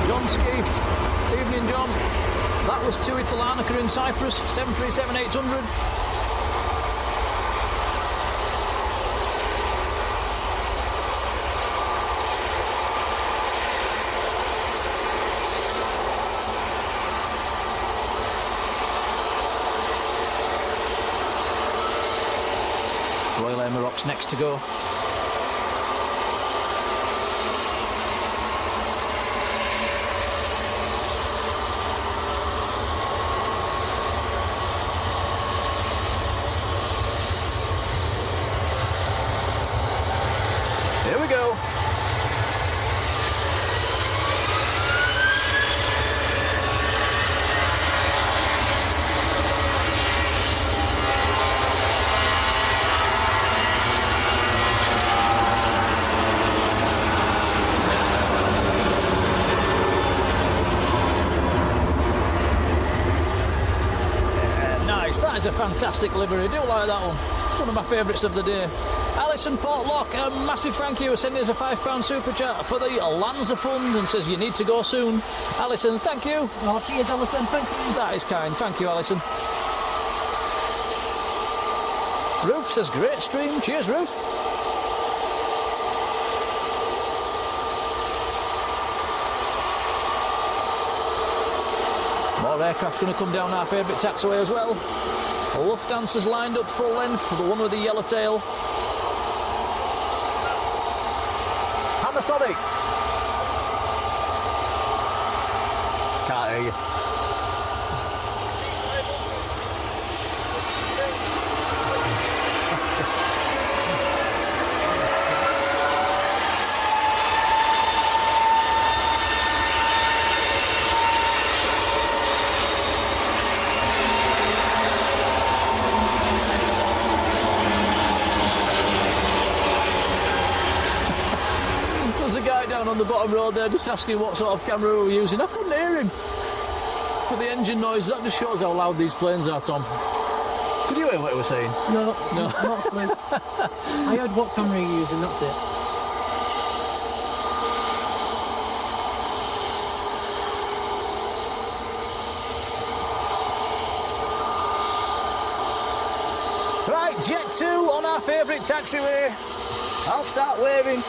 John Skeef, evening John. That was TUI to Larnaca in Cyprus, 737-800. Royal Air Maroc's next to go. Here we go. That is a fantastic livery. I do like that one. It's one of my favourites of the day. Alison Portlock, a massive thank you, sending us a £5 super chat for the Lanza Fund and says you need to go soon. Alison, thank you. Oh, cheers, Alison. Thank you. That is kind. Thank you, Alison. Ruth says great stream. Cheers, Ruth. More aircraft going to come down our favourite taxiway as well. Lufthansa's lined up full length for the one with the yellow tail. Panasonic. Can't hear you. On the bottom road there, just asking what sort of camera we were using. I couldn't hear him for the engine noise. That just shows how loud these planes are, Tom. Could you hear what I was saying? No, No. not a clue. I heard what camera you're using, that's it. Right, Jet 2 on our favourite taxiway. I'll start waving.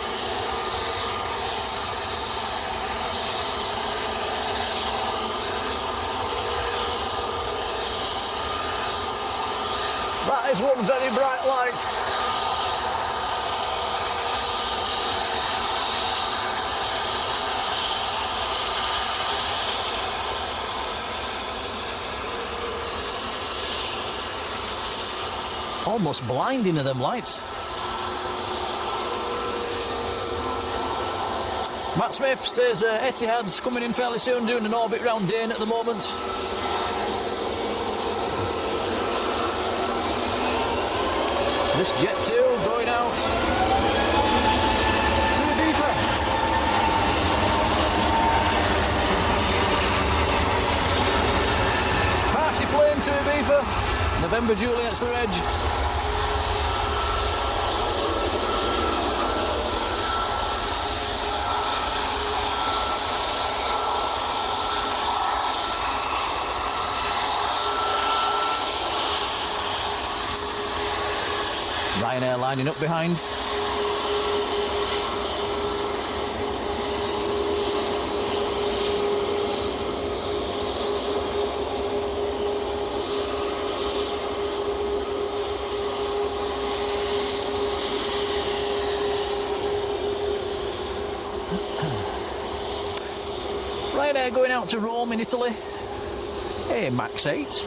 That is one very bright light. Almost blinding of them lights. Matt Smith says Etihad's coming in fairly soon, doing an orbit round Dane at the moment. This Jet 2 going out to Ibiza. Party plane to Ibiza. November Juliet's the reg. Ryanair lining up behind. Ryanair going out to Rome in Italy. Hey, Max 8.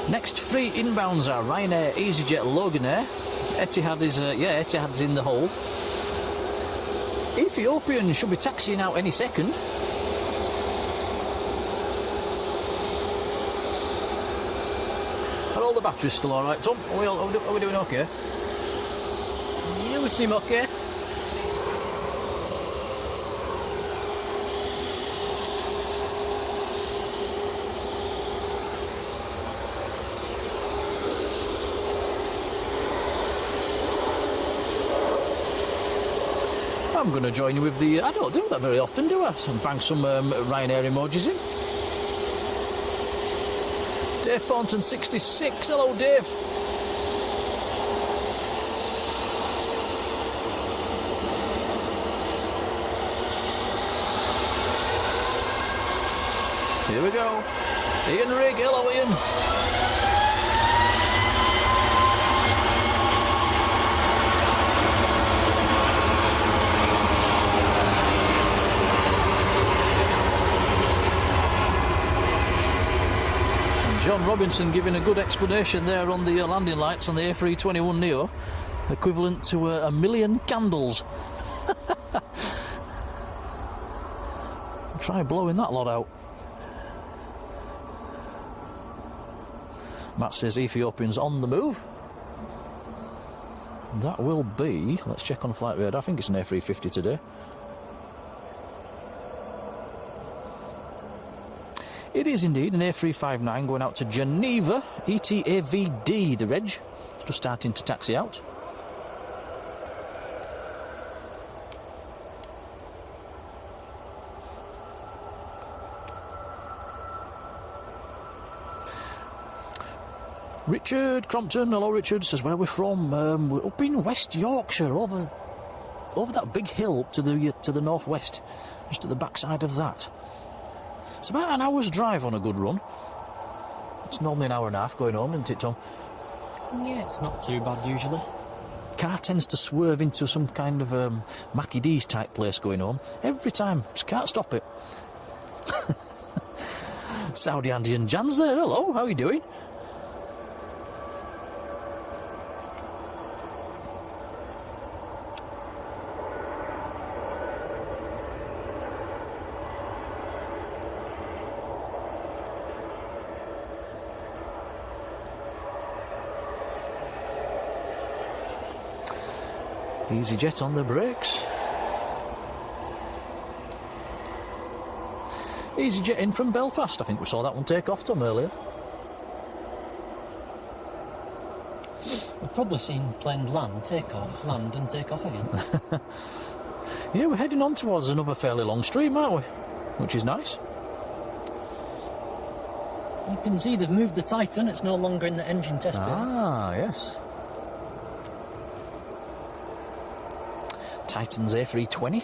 Next three inbounds are Ryanair, EasyJet, Loganair. Etihad is, Etihad's in the hole. Ethiopian should be taxiing out any second. Are all the batteries still all right, Tom? Are we doing okay? Yeah, we seem okay. I'm going to join you with the... I don't do that very often, do I? Bang some Ryanair emojis in. Dave Thornton, 66. Hello, Dave. Here we go. Ian Rigg. Hello, Ian. John Robinson giving a good explanation there on the landing lights on the A321neo, equivalent to a million candles. Try blowing that lot out. Matt says Ethiopians on the move. That will be, let's check on flight radar, I think it's an A350 today. It is indeed an A359 going out to Geneva, ETAVD, the reg. It's just starting to taxi out. Richard Crompton, hello Richard, says where we're from. We're up in West Yorkshire, over that big hill up to the northwest, just at the backside of that. It's about an hour's drive on a good run. It's normally an hour and a half going home, isn't it, Tom? Yeah, it's not too bad usually. Car tends to swerve into some kind of Mackie D's type place going home. Every time. Just can't stop it. Saudi Andy and Jan's there. Hello, how are you doing? EasyJet on the brakes. EasyJet in from Belfast. I think we saw that one take off, Tom, earlier. We've probably seen planes land and take off again. Yeah, we're heading on towards another fairly long stream, aren't we? Which is nice. You can see they've moved the Titan. It's no longer in the engine test bay. Ah, yes. Titan's A320.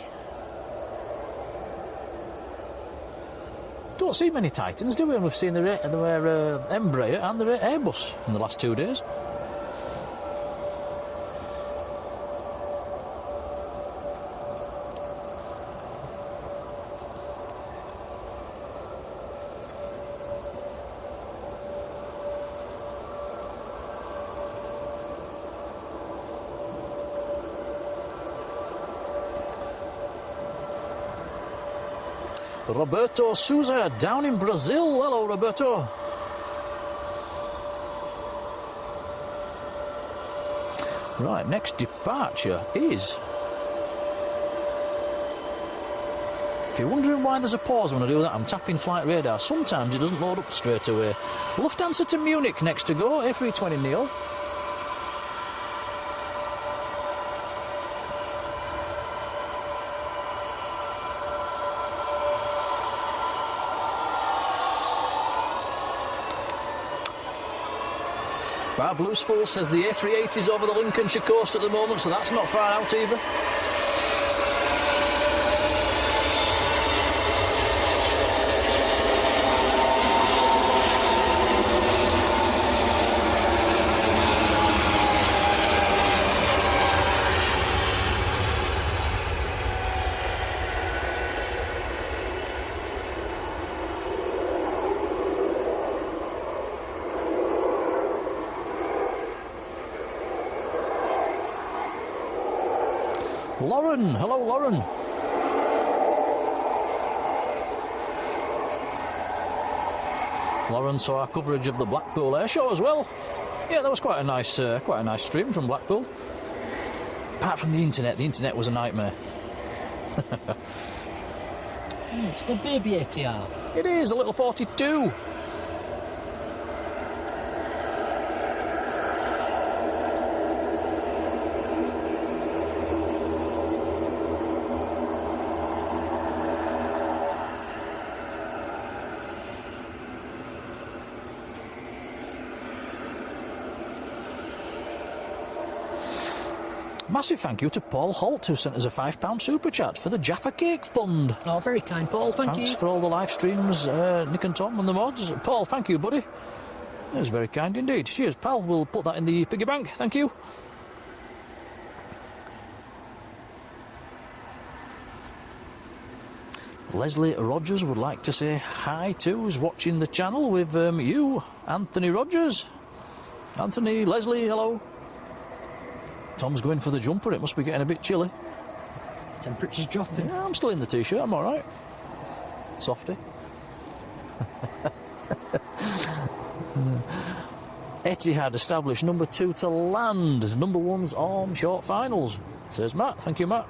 Don't see many Titans, do we? And we've seen the Embraer and the Airbus in the last 2 days. Roberto Souza down in Brazil. Hello, Roberto. Right, next departure is... If you're wondering why there's a pause when I do that, I'm tapping flight radar. Sometimes it doesn't load up straight away. Lufthansa to Munich next to go, A320neo. Bar Bluesful says the A380 is over the Lincolnshire coast at the moment, so that's not far out either. Lauren, hello Lauren. Lauren saw our coverage of the Blackpool Air Show as well. Yeah, that was quite a nice stream from Blackpool. Apart from the internet was a nightmare. It's the baby ATR. It is, a little 42. Massive thank you to Paul Holt, who sent us a £5 super chat for the Jaffa Cake Fund. Oh, very kind, Paul. Thanks you. Thanks for all the live streams, Nick and Tom and the mods. Paul, thank you, buddy. That's very kind indeed. Cheers, pal. We'll put that in the piggy bank. Thank you. Leslie Rogers would like to say hi too, who's watching the channel with you, Anthony Rogers. Anthony, Leslie, hello. Tom's going for the jumper. It must be getting a bit chilly. Temperature's dropping. Yeah, I'm still in the t-shirt. I'm all right. Softy. Etihad established number 2 to land. Number 1's on short finals. Says Matt. Thank you, Matt.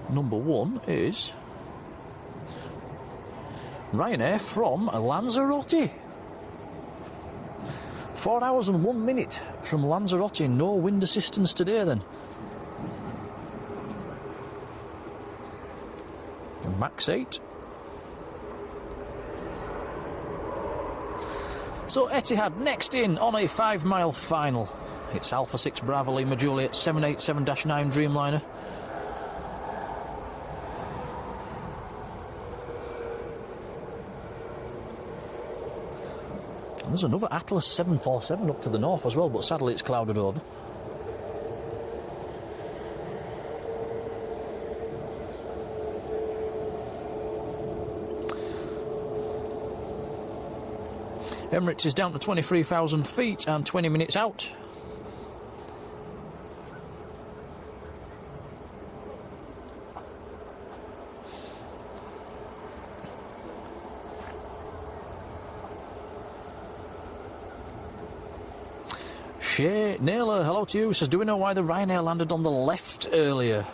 Number 1 is Ryanair from Lanzarote. 4 hours and 1 minute from Lanzarote. No wind assistance today then. And Max 8. So Etihad next in on a 5-mile final. It's Alpha 6 Bravo Lima Juliet 787-9 Dreamliner. And there's another Atlas 747 up to the north as well, but sadly it's clouded over. Emirates is down to 23,000 feet and 20 minutes out. Shay Naylor, hello to you. Says, do we know why the Ryanair landed on the left earlier?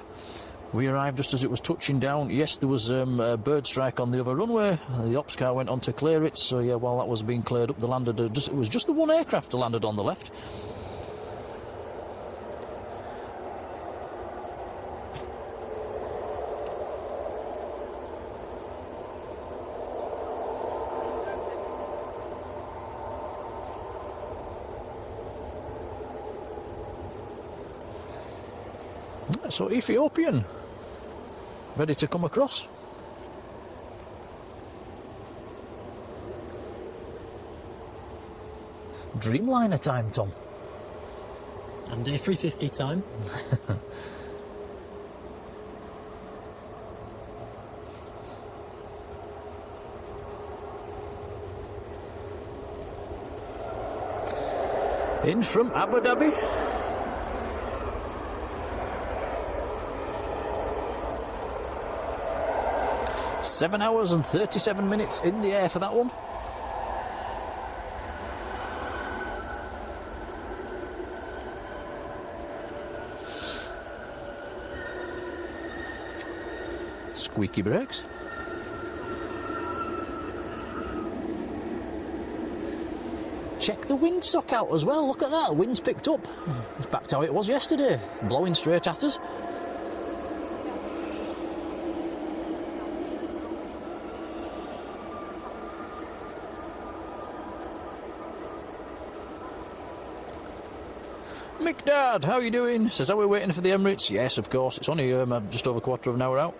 We arrived just as it was touching down. Yes, there was a bird strike on the other runway. The ops car went on to clear it. So yeah, while that was being cleared up, it was just the one aircraft that landed on the left. So Ethiopian, ready to come across. Dreamliner time, Tom. And A350 time. In from Abu Dhabi. Seven hours and 37 minutes in the air for that one. Squeaky brakes. Check the windsock out as well. Look at that. The wind's picked up. It's back to how it was yesterday. Blowing straight at us. Mick Dad, how are you doing? Says, are we waiting for the Emirates? Yes, of course. It's only just over a quarter of an hour out.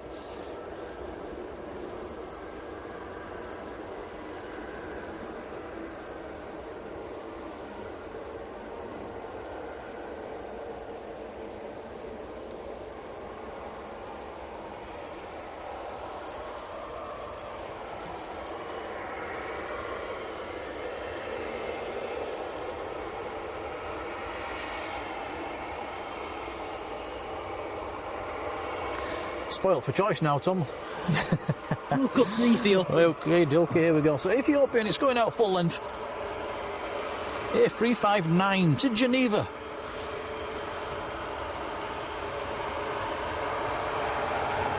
Spoilt for choice now, Tom. We'll cut to Ethiopia. Okay, here we go. So Ethiopian, it's going out full length. A359 to Geneva.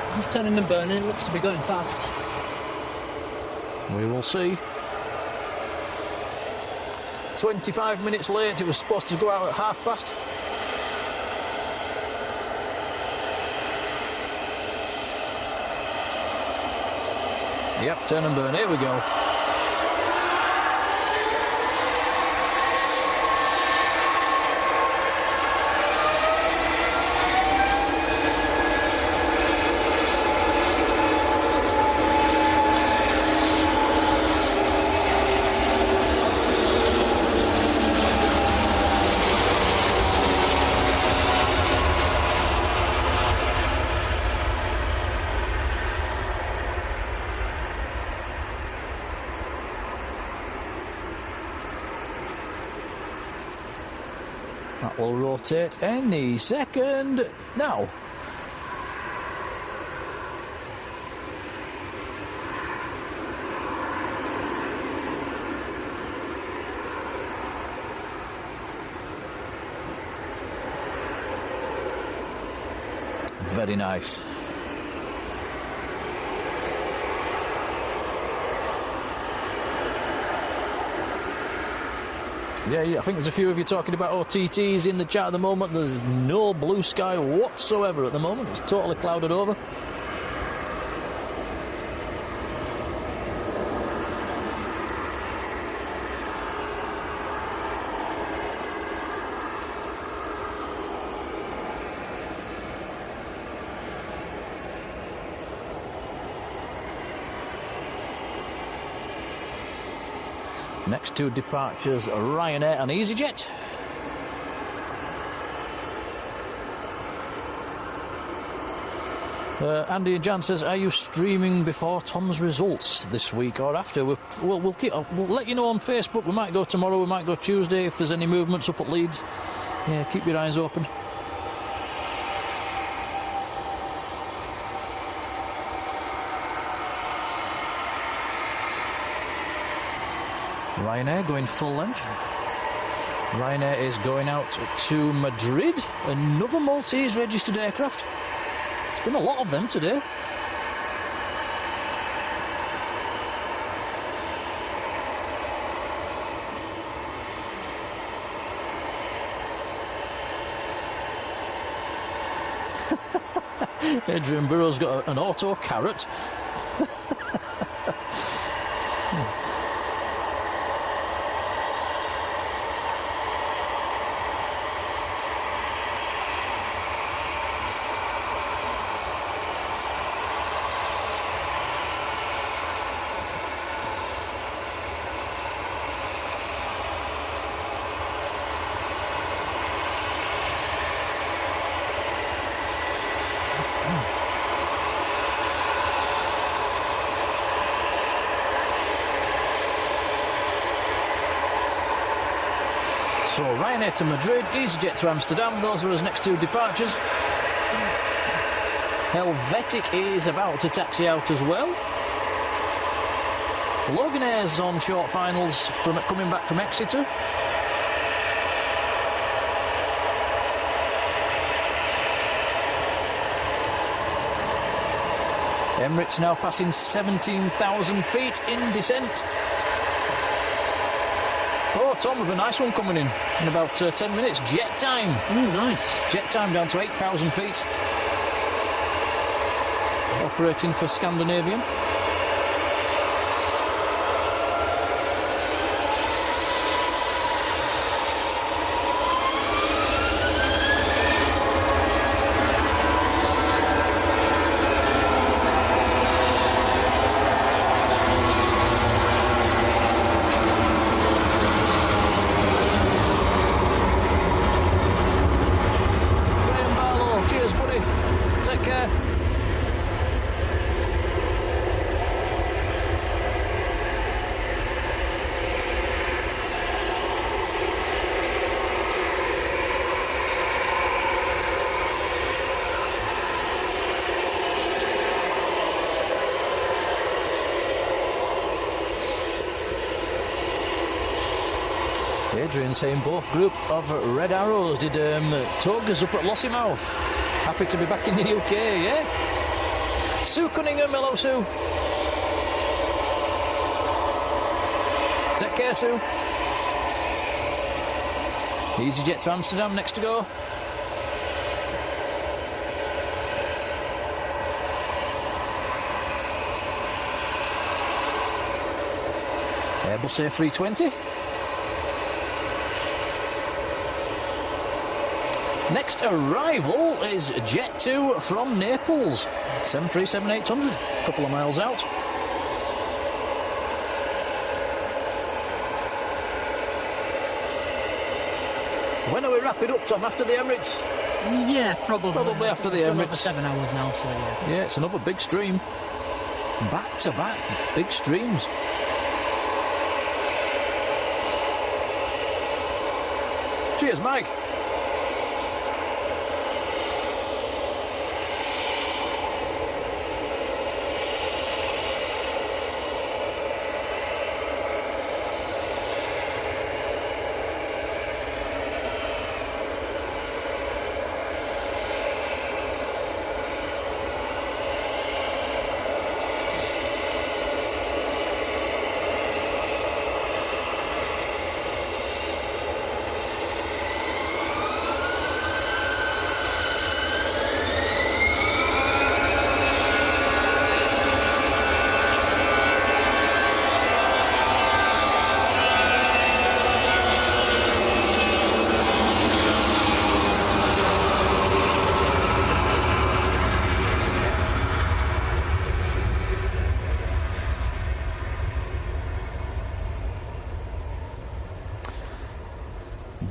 This is turning and burning. It looks to be going fast. We will see. 25 minutes late. It was supposed to go out at past. Yep, turn and burn. Here we go. That will rotate any second now. Very nice. Yeah, I think there's a few of you talking about OTTs in the chat at the moment. There's no blue sky whatsoever at the moment. It's totally clouded over. Next two departures, Ryanair and EasyJet. Andy and Jan says, are you streaming before Tom's results this week or after? We'll let you know on Facebook. We might go tomorrow, we might go Tuesday if there's any movements up at Leeds. Yeah, keep your eyes open. Ryanair going full length. Ryanair is going out to Madrid. Another Maltese registered aircraft. It's been a lot of them today. Adrian Burrow's got an auto carrot. So Ryanair to Madrid, EasyJet to Amsterdam, those are his next two departures. Helvetic is about to taxi out as well. Loganair's on short finals from coming back from Exeter. Emirates now passing 17,000 feet in descent. Oh, Tom, with a nice one coming in about 10 minutes. Jet time. Oh, nice. Jet time down to 8,000 feet. Operating for Scandinavian. Adrian saying both group of Red Arrows did tugs up at Lossiemouth. Happy to be back in the UK, yeah? Sue Cunningham, hello Sue. Take care, Sue. EasyJet to Amsterdam next to go. Airbus A320. Next arrival is Jet 2 from Naples. 737-800, a couple of miles out. When are we wrapping up, Tom? After the Emirates? Yeah, probably. Probably after the Another Emirates. 7 hours now, so yeah. Yeah, it's another big stream. Back to back, big streams. Cheers, Mike.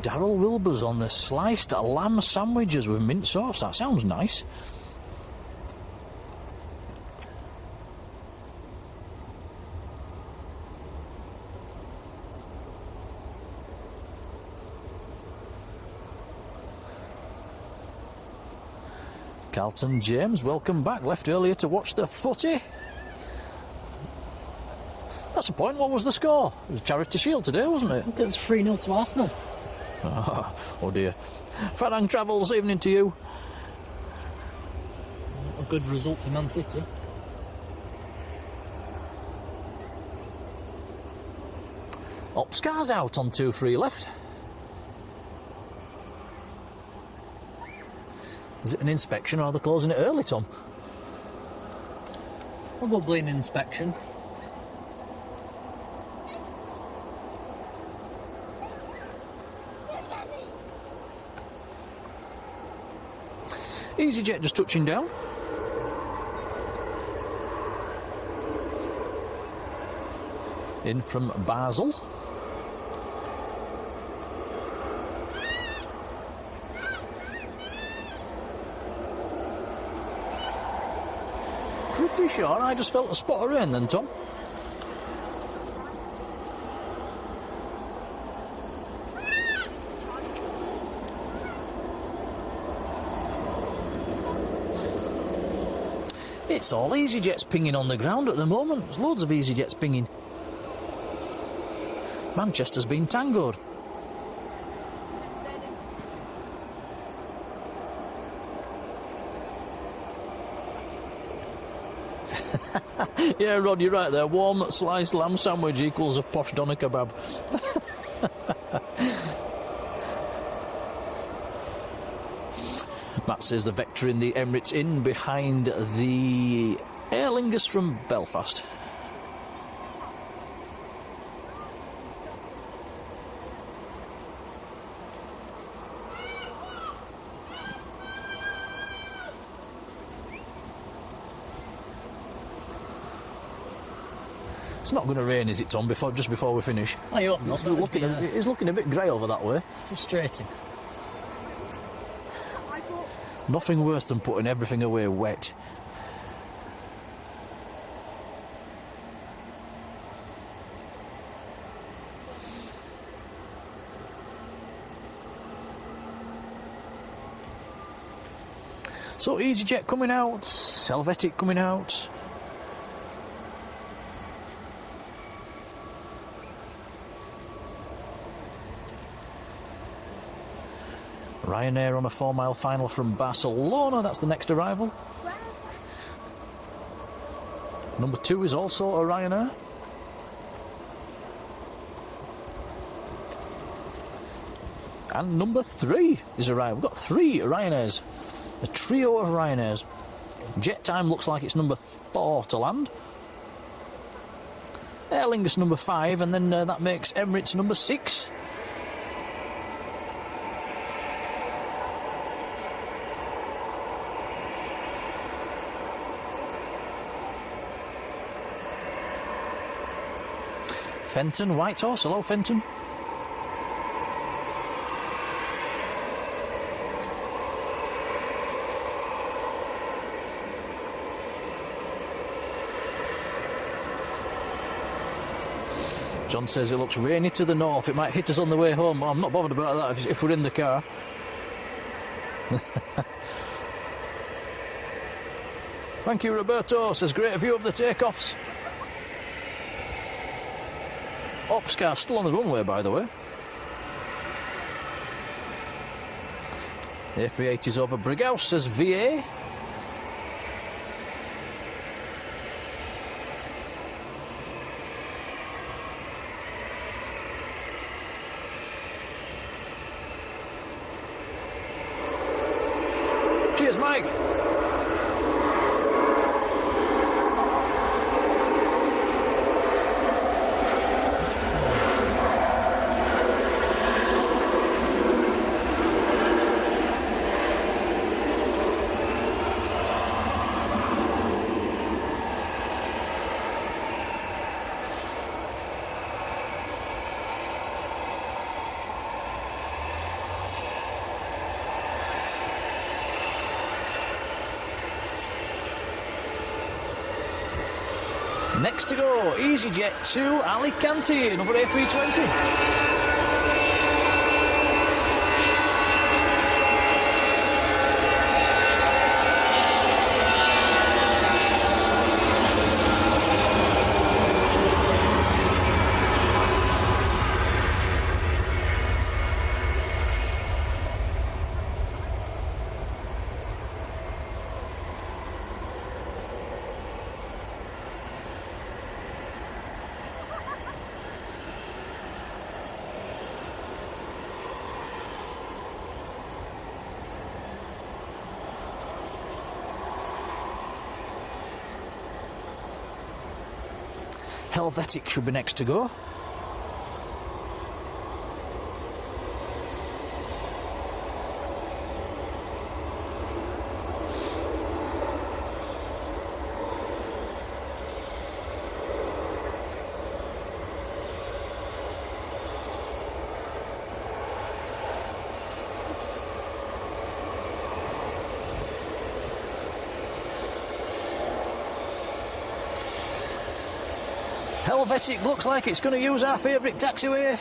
Darryl Wilbur's on the sliced lamb sandwiches with mint sauce. That sounds nice. Carlton James, welcome back. Left earlier to watch the footy. That's a point. What was the score? It was Charity Shield today, wasn't it? I think it was 3-0 to Arsenal. Oh dear. Farang Travels, evening to you. A good result for Man City. Opscar's out on 2-3 left. Is it an inspection or are they closing it early, Tom? Probably an inspection. EasyJet just touching down. In from Basel. Pretty sure I just felt a spot of rain then, Tom. It's all EasyJets pinging on the ground at the moment. There's loads of EasyJets pinging. Manchester's been tangoed. Yeah, Rod, you're right there. Warm sliced lamb sandwich equals a posh doner kebab. Matt says the Vector in the Emirates Inn behind the Aer Lingus from Belfast. It's not going to rain, is it, Tom, just before we finish? I hope not. It's looking a bit grey over that way. Frustrating. Nothing worse than putting everything away wet. So EasyJet coming out, Helvetic coming out. Ryanair on a 4-mile final from Barcelona. That's the next arrival. Number 2 is also a Ryanair. And number 3 is a Ryanair. We've got 3 Ryanairs. A trio of Ryanairs. Jet time looks like it's number 4 to land. Aer Lingus number 5, and then that makes Emirates number 6. Fenton, Whitehorse. Hello, Fenton. John says it looks rainy to the north. It might hit us on the way home. I'm not bothered about that if we're in the car. Thank you, Roberto. Says great view of the takeoffs. Ops car still on the runway, by the way. The A380 is over Brighouse, says VA. Cheers, Mike. Next to go, EasyJet to Alicante, number A320. Helvetic should be next to go. Helvetic looks like it's going to use our favourite taxiway.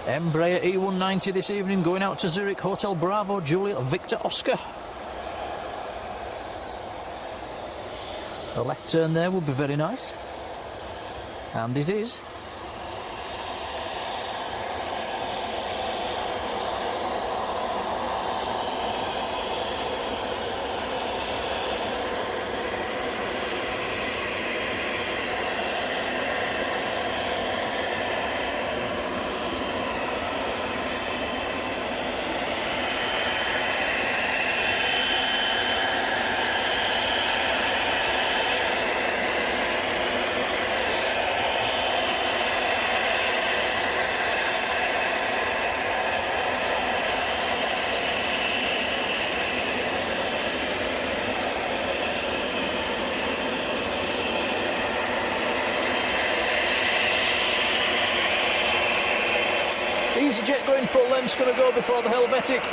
Embraer E190 this evening going out to Zurich, Hotel Bravo, Juliet, Victor Oscar. A left turn there would be very nice. And it is. EasyJet going full length's going to go before the Helvetic.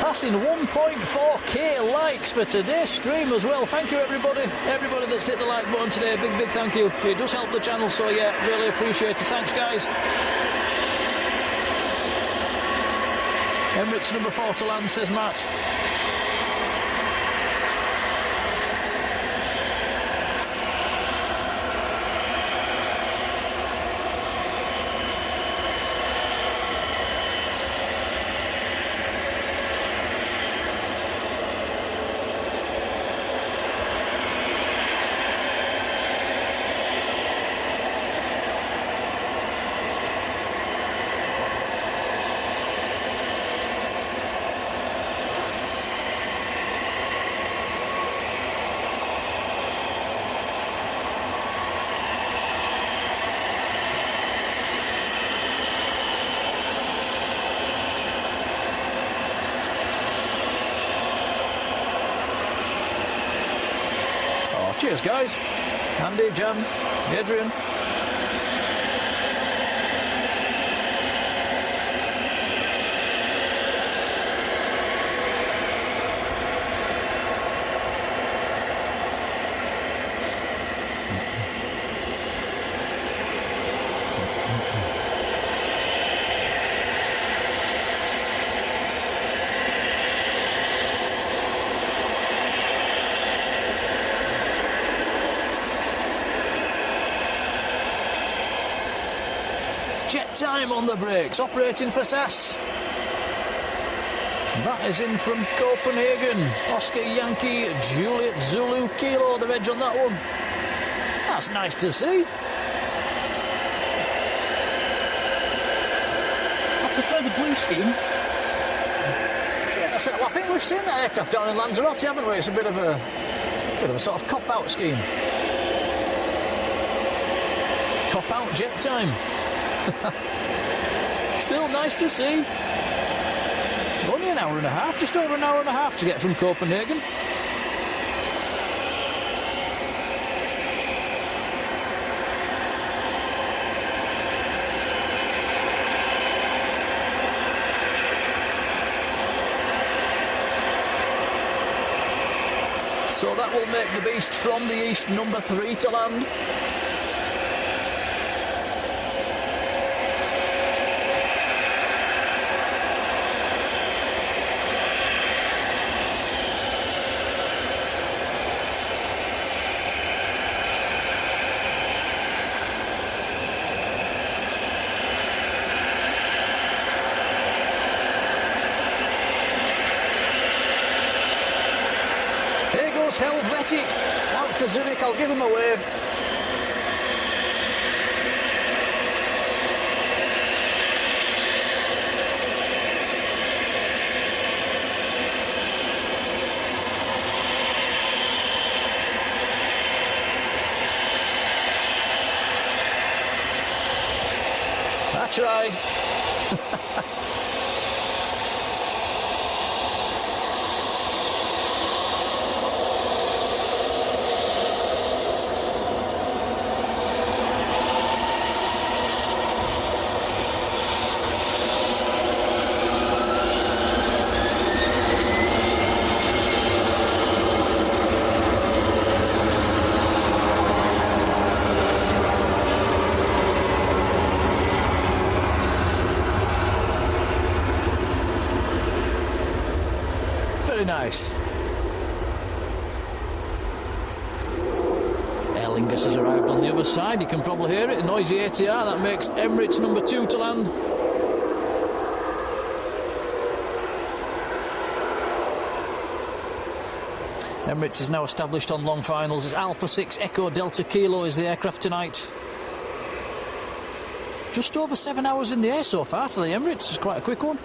Passing 1.4k likes for today's stream as well. Thank you everybody that's hit the like button today. Big thank you. It does help the channel, so yeah, really appreciate it. Thanks guys. Emirates number 4 to land, says Matt. Cheers, guys. Andy, Jan, Adrian. Jet time on the brakes, operating for SAS. That is in from Copenhagen. Oscar Yankee, Juliet Zulu Kilo, the reg on that one. That's nice to see. I prefer the blue scheme. Yeah, that's it. Well, I think we've seen that aircraft down in Lanzarote, haven't we? It's a bit of a sort of cop-out scheme. Cop-out jet time. Still nice to see. Only an hour and a half, just over an hour and a half to get from Copenhagen. So that will make the Beast from the East number 3 to land. Helvetic out to Zurich. I'll give him a wave. I tried. Very nice. Aer Lingus has arrived on the other side. You can probably hear it. A noisy ATR. That makes Emirates number 2 to land. Emirates is now established on long finals. It's Alpha 6 Echo Delta Kilo is the aircraft tonight. Just over 7 hours in the air so far for the Emirates. It's quite a quick one.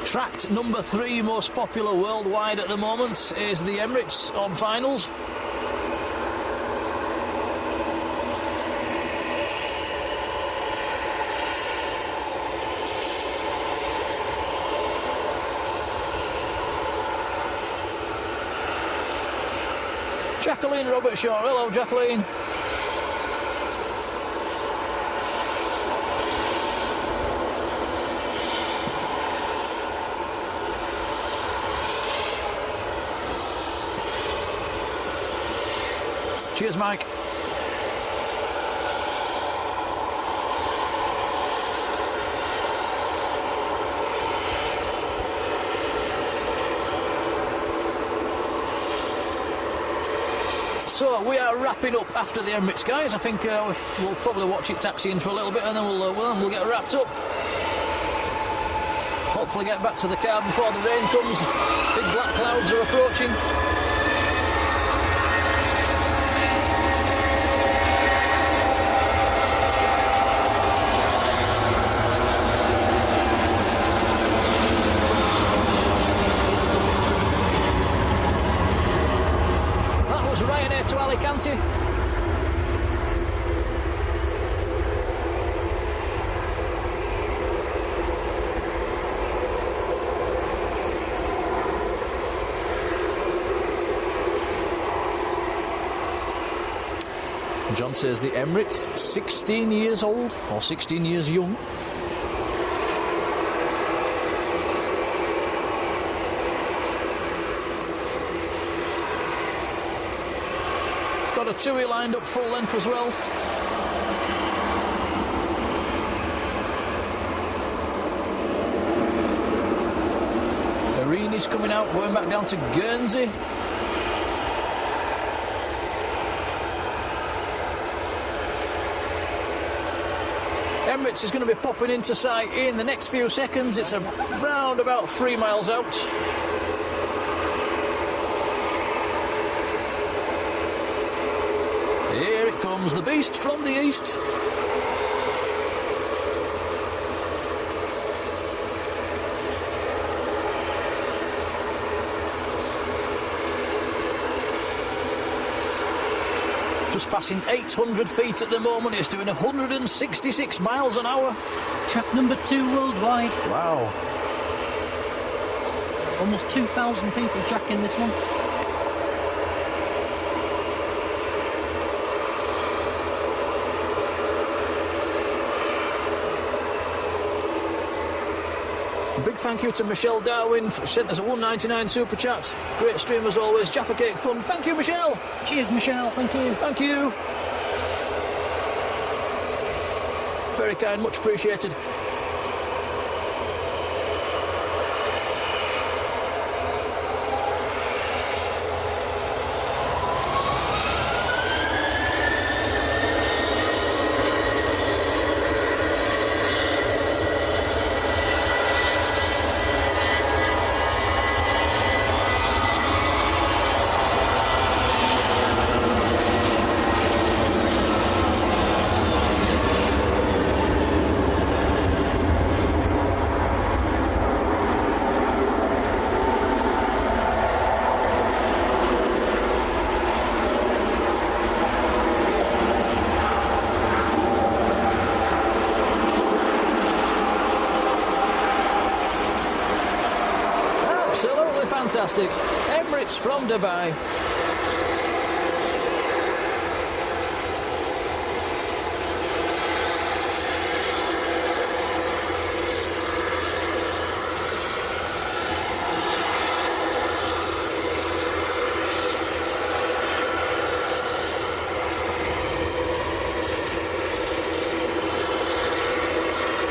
Tracked number 3 most popular worldwide at the moment is the Emirates on finals. Jacqueline Robert Shaw. Hello, Jacqueline. Cheers, Mike. So we are wrapping up after the Emirates, guys. I think we'll probably watch it taxiing for a little bit, and then we'll get wrapped up. Hopefully get back to the car before the rain comes. Big black clouds are approaching. Ryanair to Alicante. John says the Emirates 16 years old or 16 years young. Got a TUI lined up full length as well. Irini's coming out, going back down to Guernsey. Emirates is going to be popping into sight in the next few seconds. It's around about 3 miles out. Here it comes, the Beast from the East. Just passing 800 feet at the moment. It's doing 166 miles an hour. Track number 2 worldwide. Wow. Almost 2,000 people tracking this one. big thank you to Michelle Darwin for sent us a $1.99 super chat. Great stream as always. Jaffa Cake fun. Thank you, Michelle. Cheers, Michelle. Thank you. Thank you. Very kind, much appreciated. Fantastic. Emirates from Dubai.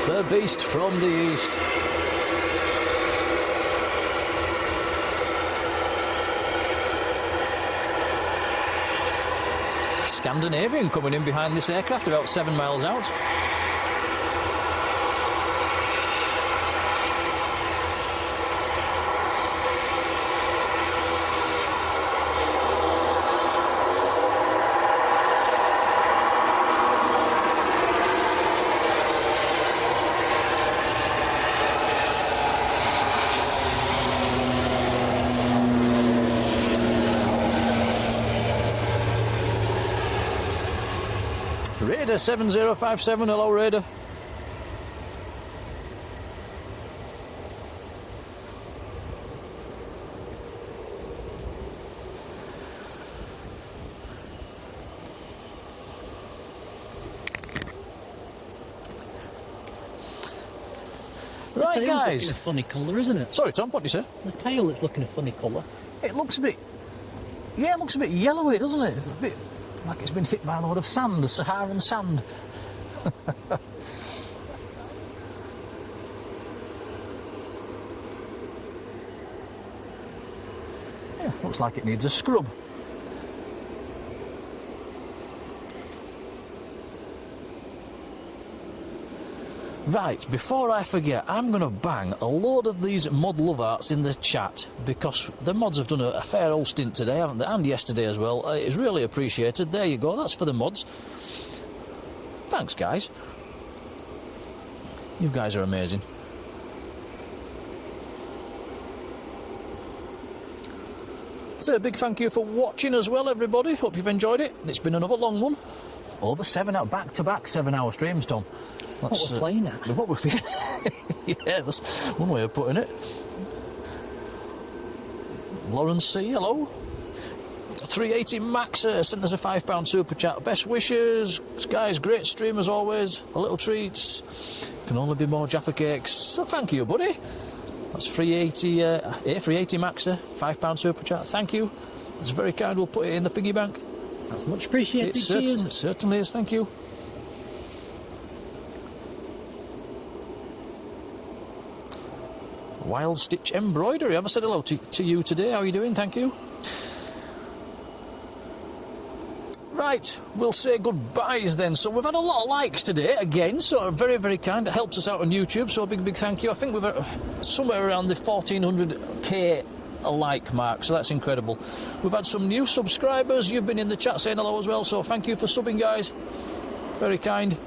The beast from the east. Scandinavian coming in behind this aircraft about 7 miles out. Raider 7057, hello Raider. Right, guys. Looking a funny colour, isn't it? Sorry, Tom, what did you say? The tail is looking a funny colour. It looks a bit... Yeah, it looks a bit yellowy, doesn't it? It's a bit like it's been hit by a load of sand, the Saharan sand. Yeah, looks like it needs a scrub. Right, before I forget, I'm going to bang a load of these mod love arts in the chat because the mods have done a fair old stint today, haven't they? And yesterday as well. It's really appreciated. There you go, that's for the mods. Thanks, guys. You guys are amazing. So a big thank you for watching as well, everybody. Hope you've enjoyed it. It's been another long one. Over 7 hour, back-to-back 7-hour streams, Tom. That's, what we're playing at. What we're yeah, that's one way of putting it. Lauren C, hello. 380 Max sent us a £5 super chat. Best wishes, guys. Great stream as always. A little treats. Can only be more Jaffa cakes. So thank you, buddy. That's 380. 380 Max, £5 super chat. Thank you. That's very kind. We'll put it in the piggy bank. That's much appreciated. It certainly is. Thank you. Wild Stitch Embroidery. Have I said hello to you today? How are you doing? Thank you. Right, we'll say goodbyes then. So we've had a lot of likes today, again, so very, very kind. It helps us out on YouTube, so a big, big thank you. I think we've had somewhere around the 1400k like mark, so that's incredible. We've had some new subscribers. You've been in the chat saying hello as well, so thank you for subbing, guys. Very kind.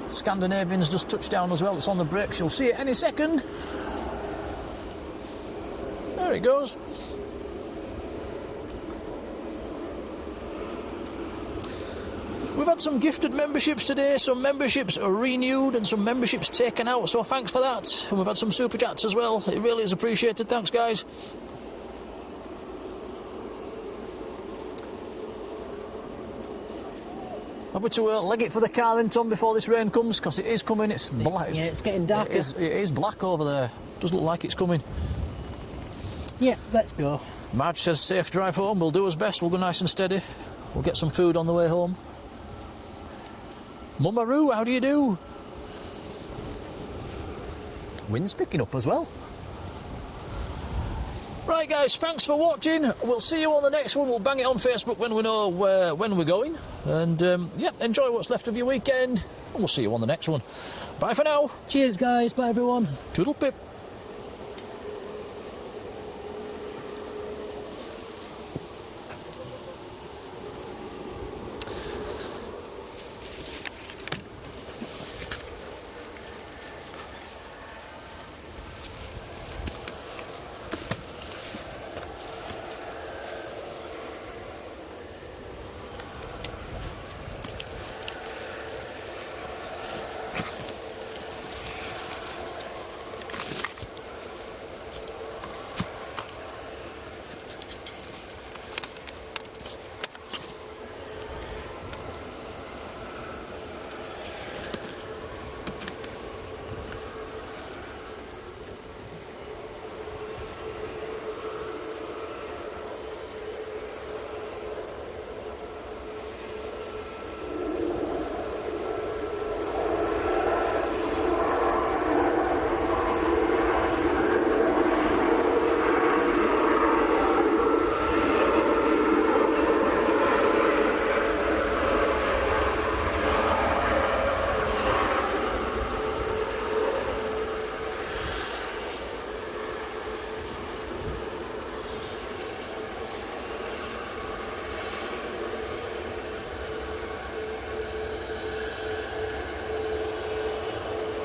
Scandinavian's just touched down as well. It's on the brakes. You'll see it any second. There it goes. We've had some gifted memberships today. Some memberships are renewed and some memberships taken out. So thanks for that. And we've had some super chats as well. It really is appreciated. Thanks, guys. Have we to leg it for the car then, Tom, before this rain comes? Because it is coming, it's black. Yeah, it's getting darker. It is black over there. Does look like it's coming. Yeah, let's go. Marge says safe drive home. We'll do us best. We'll go nice and steady. We'll get some food on the way home. Mummaroo, how do you do? Wind's picking up as well. Right, guys, thanks for watching. We'll see you on the next one. We'll bang it on Facebook when we know when we're going. And, yeah, enjoy what's left of your weekend. And we'll see you on the next one. Bye for now. Cheers, guys. Bye, everyone. Toodle pip.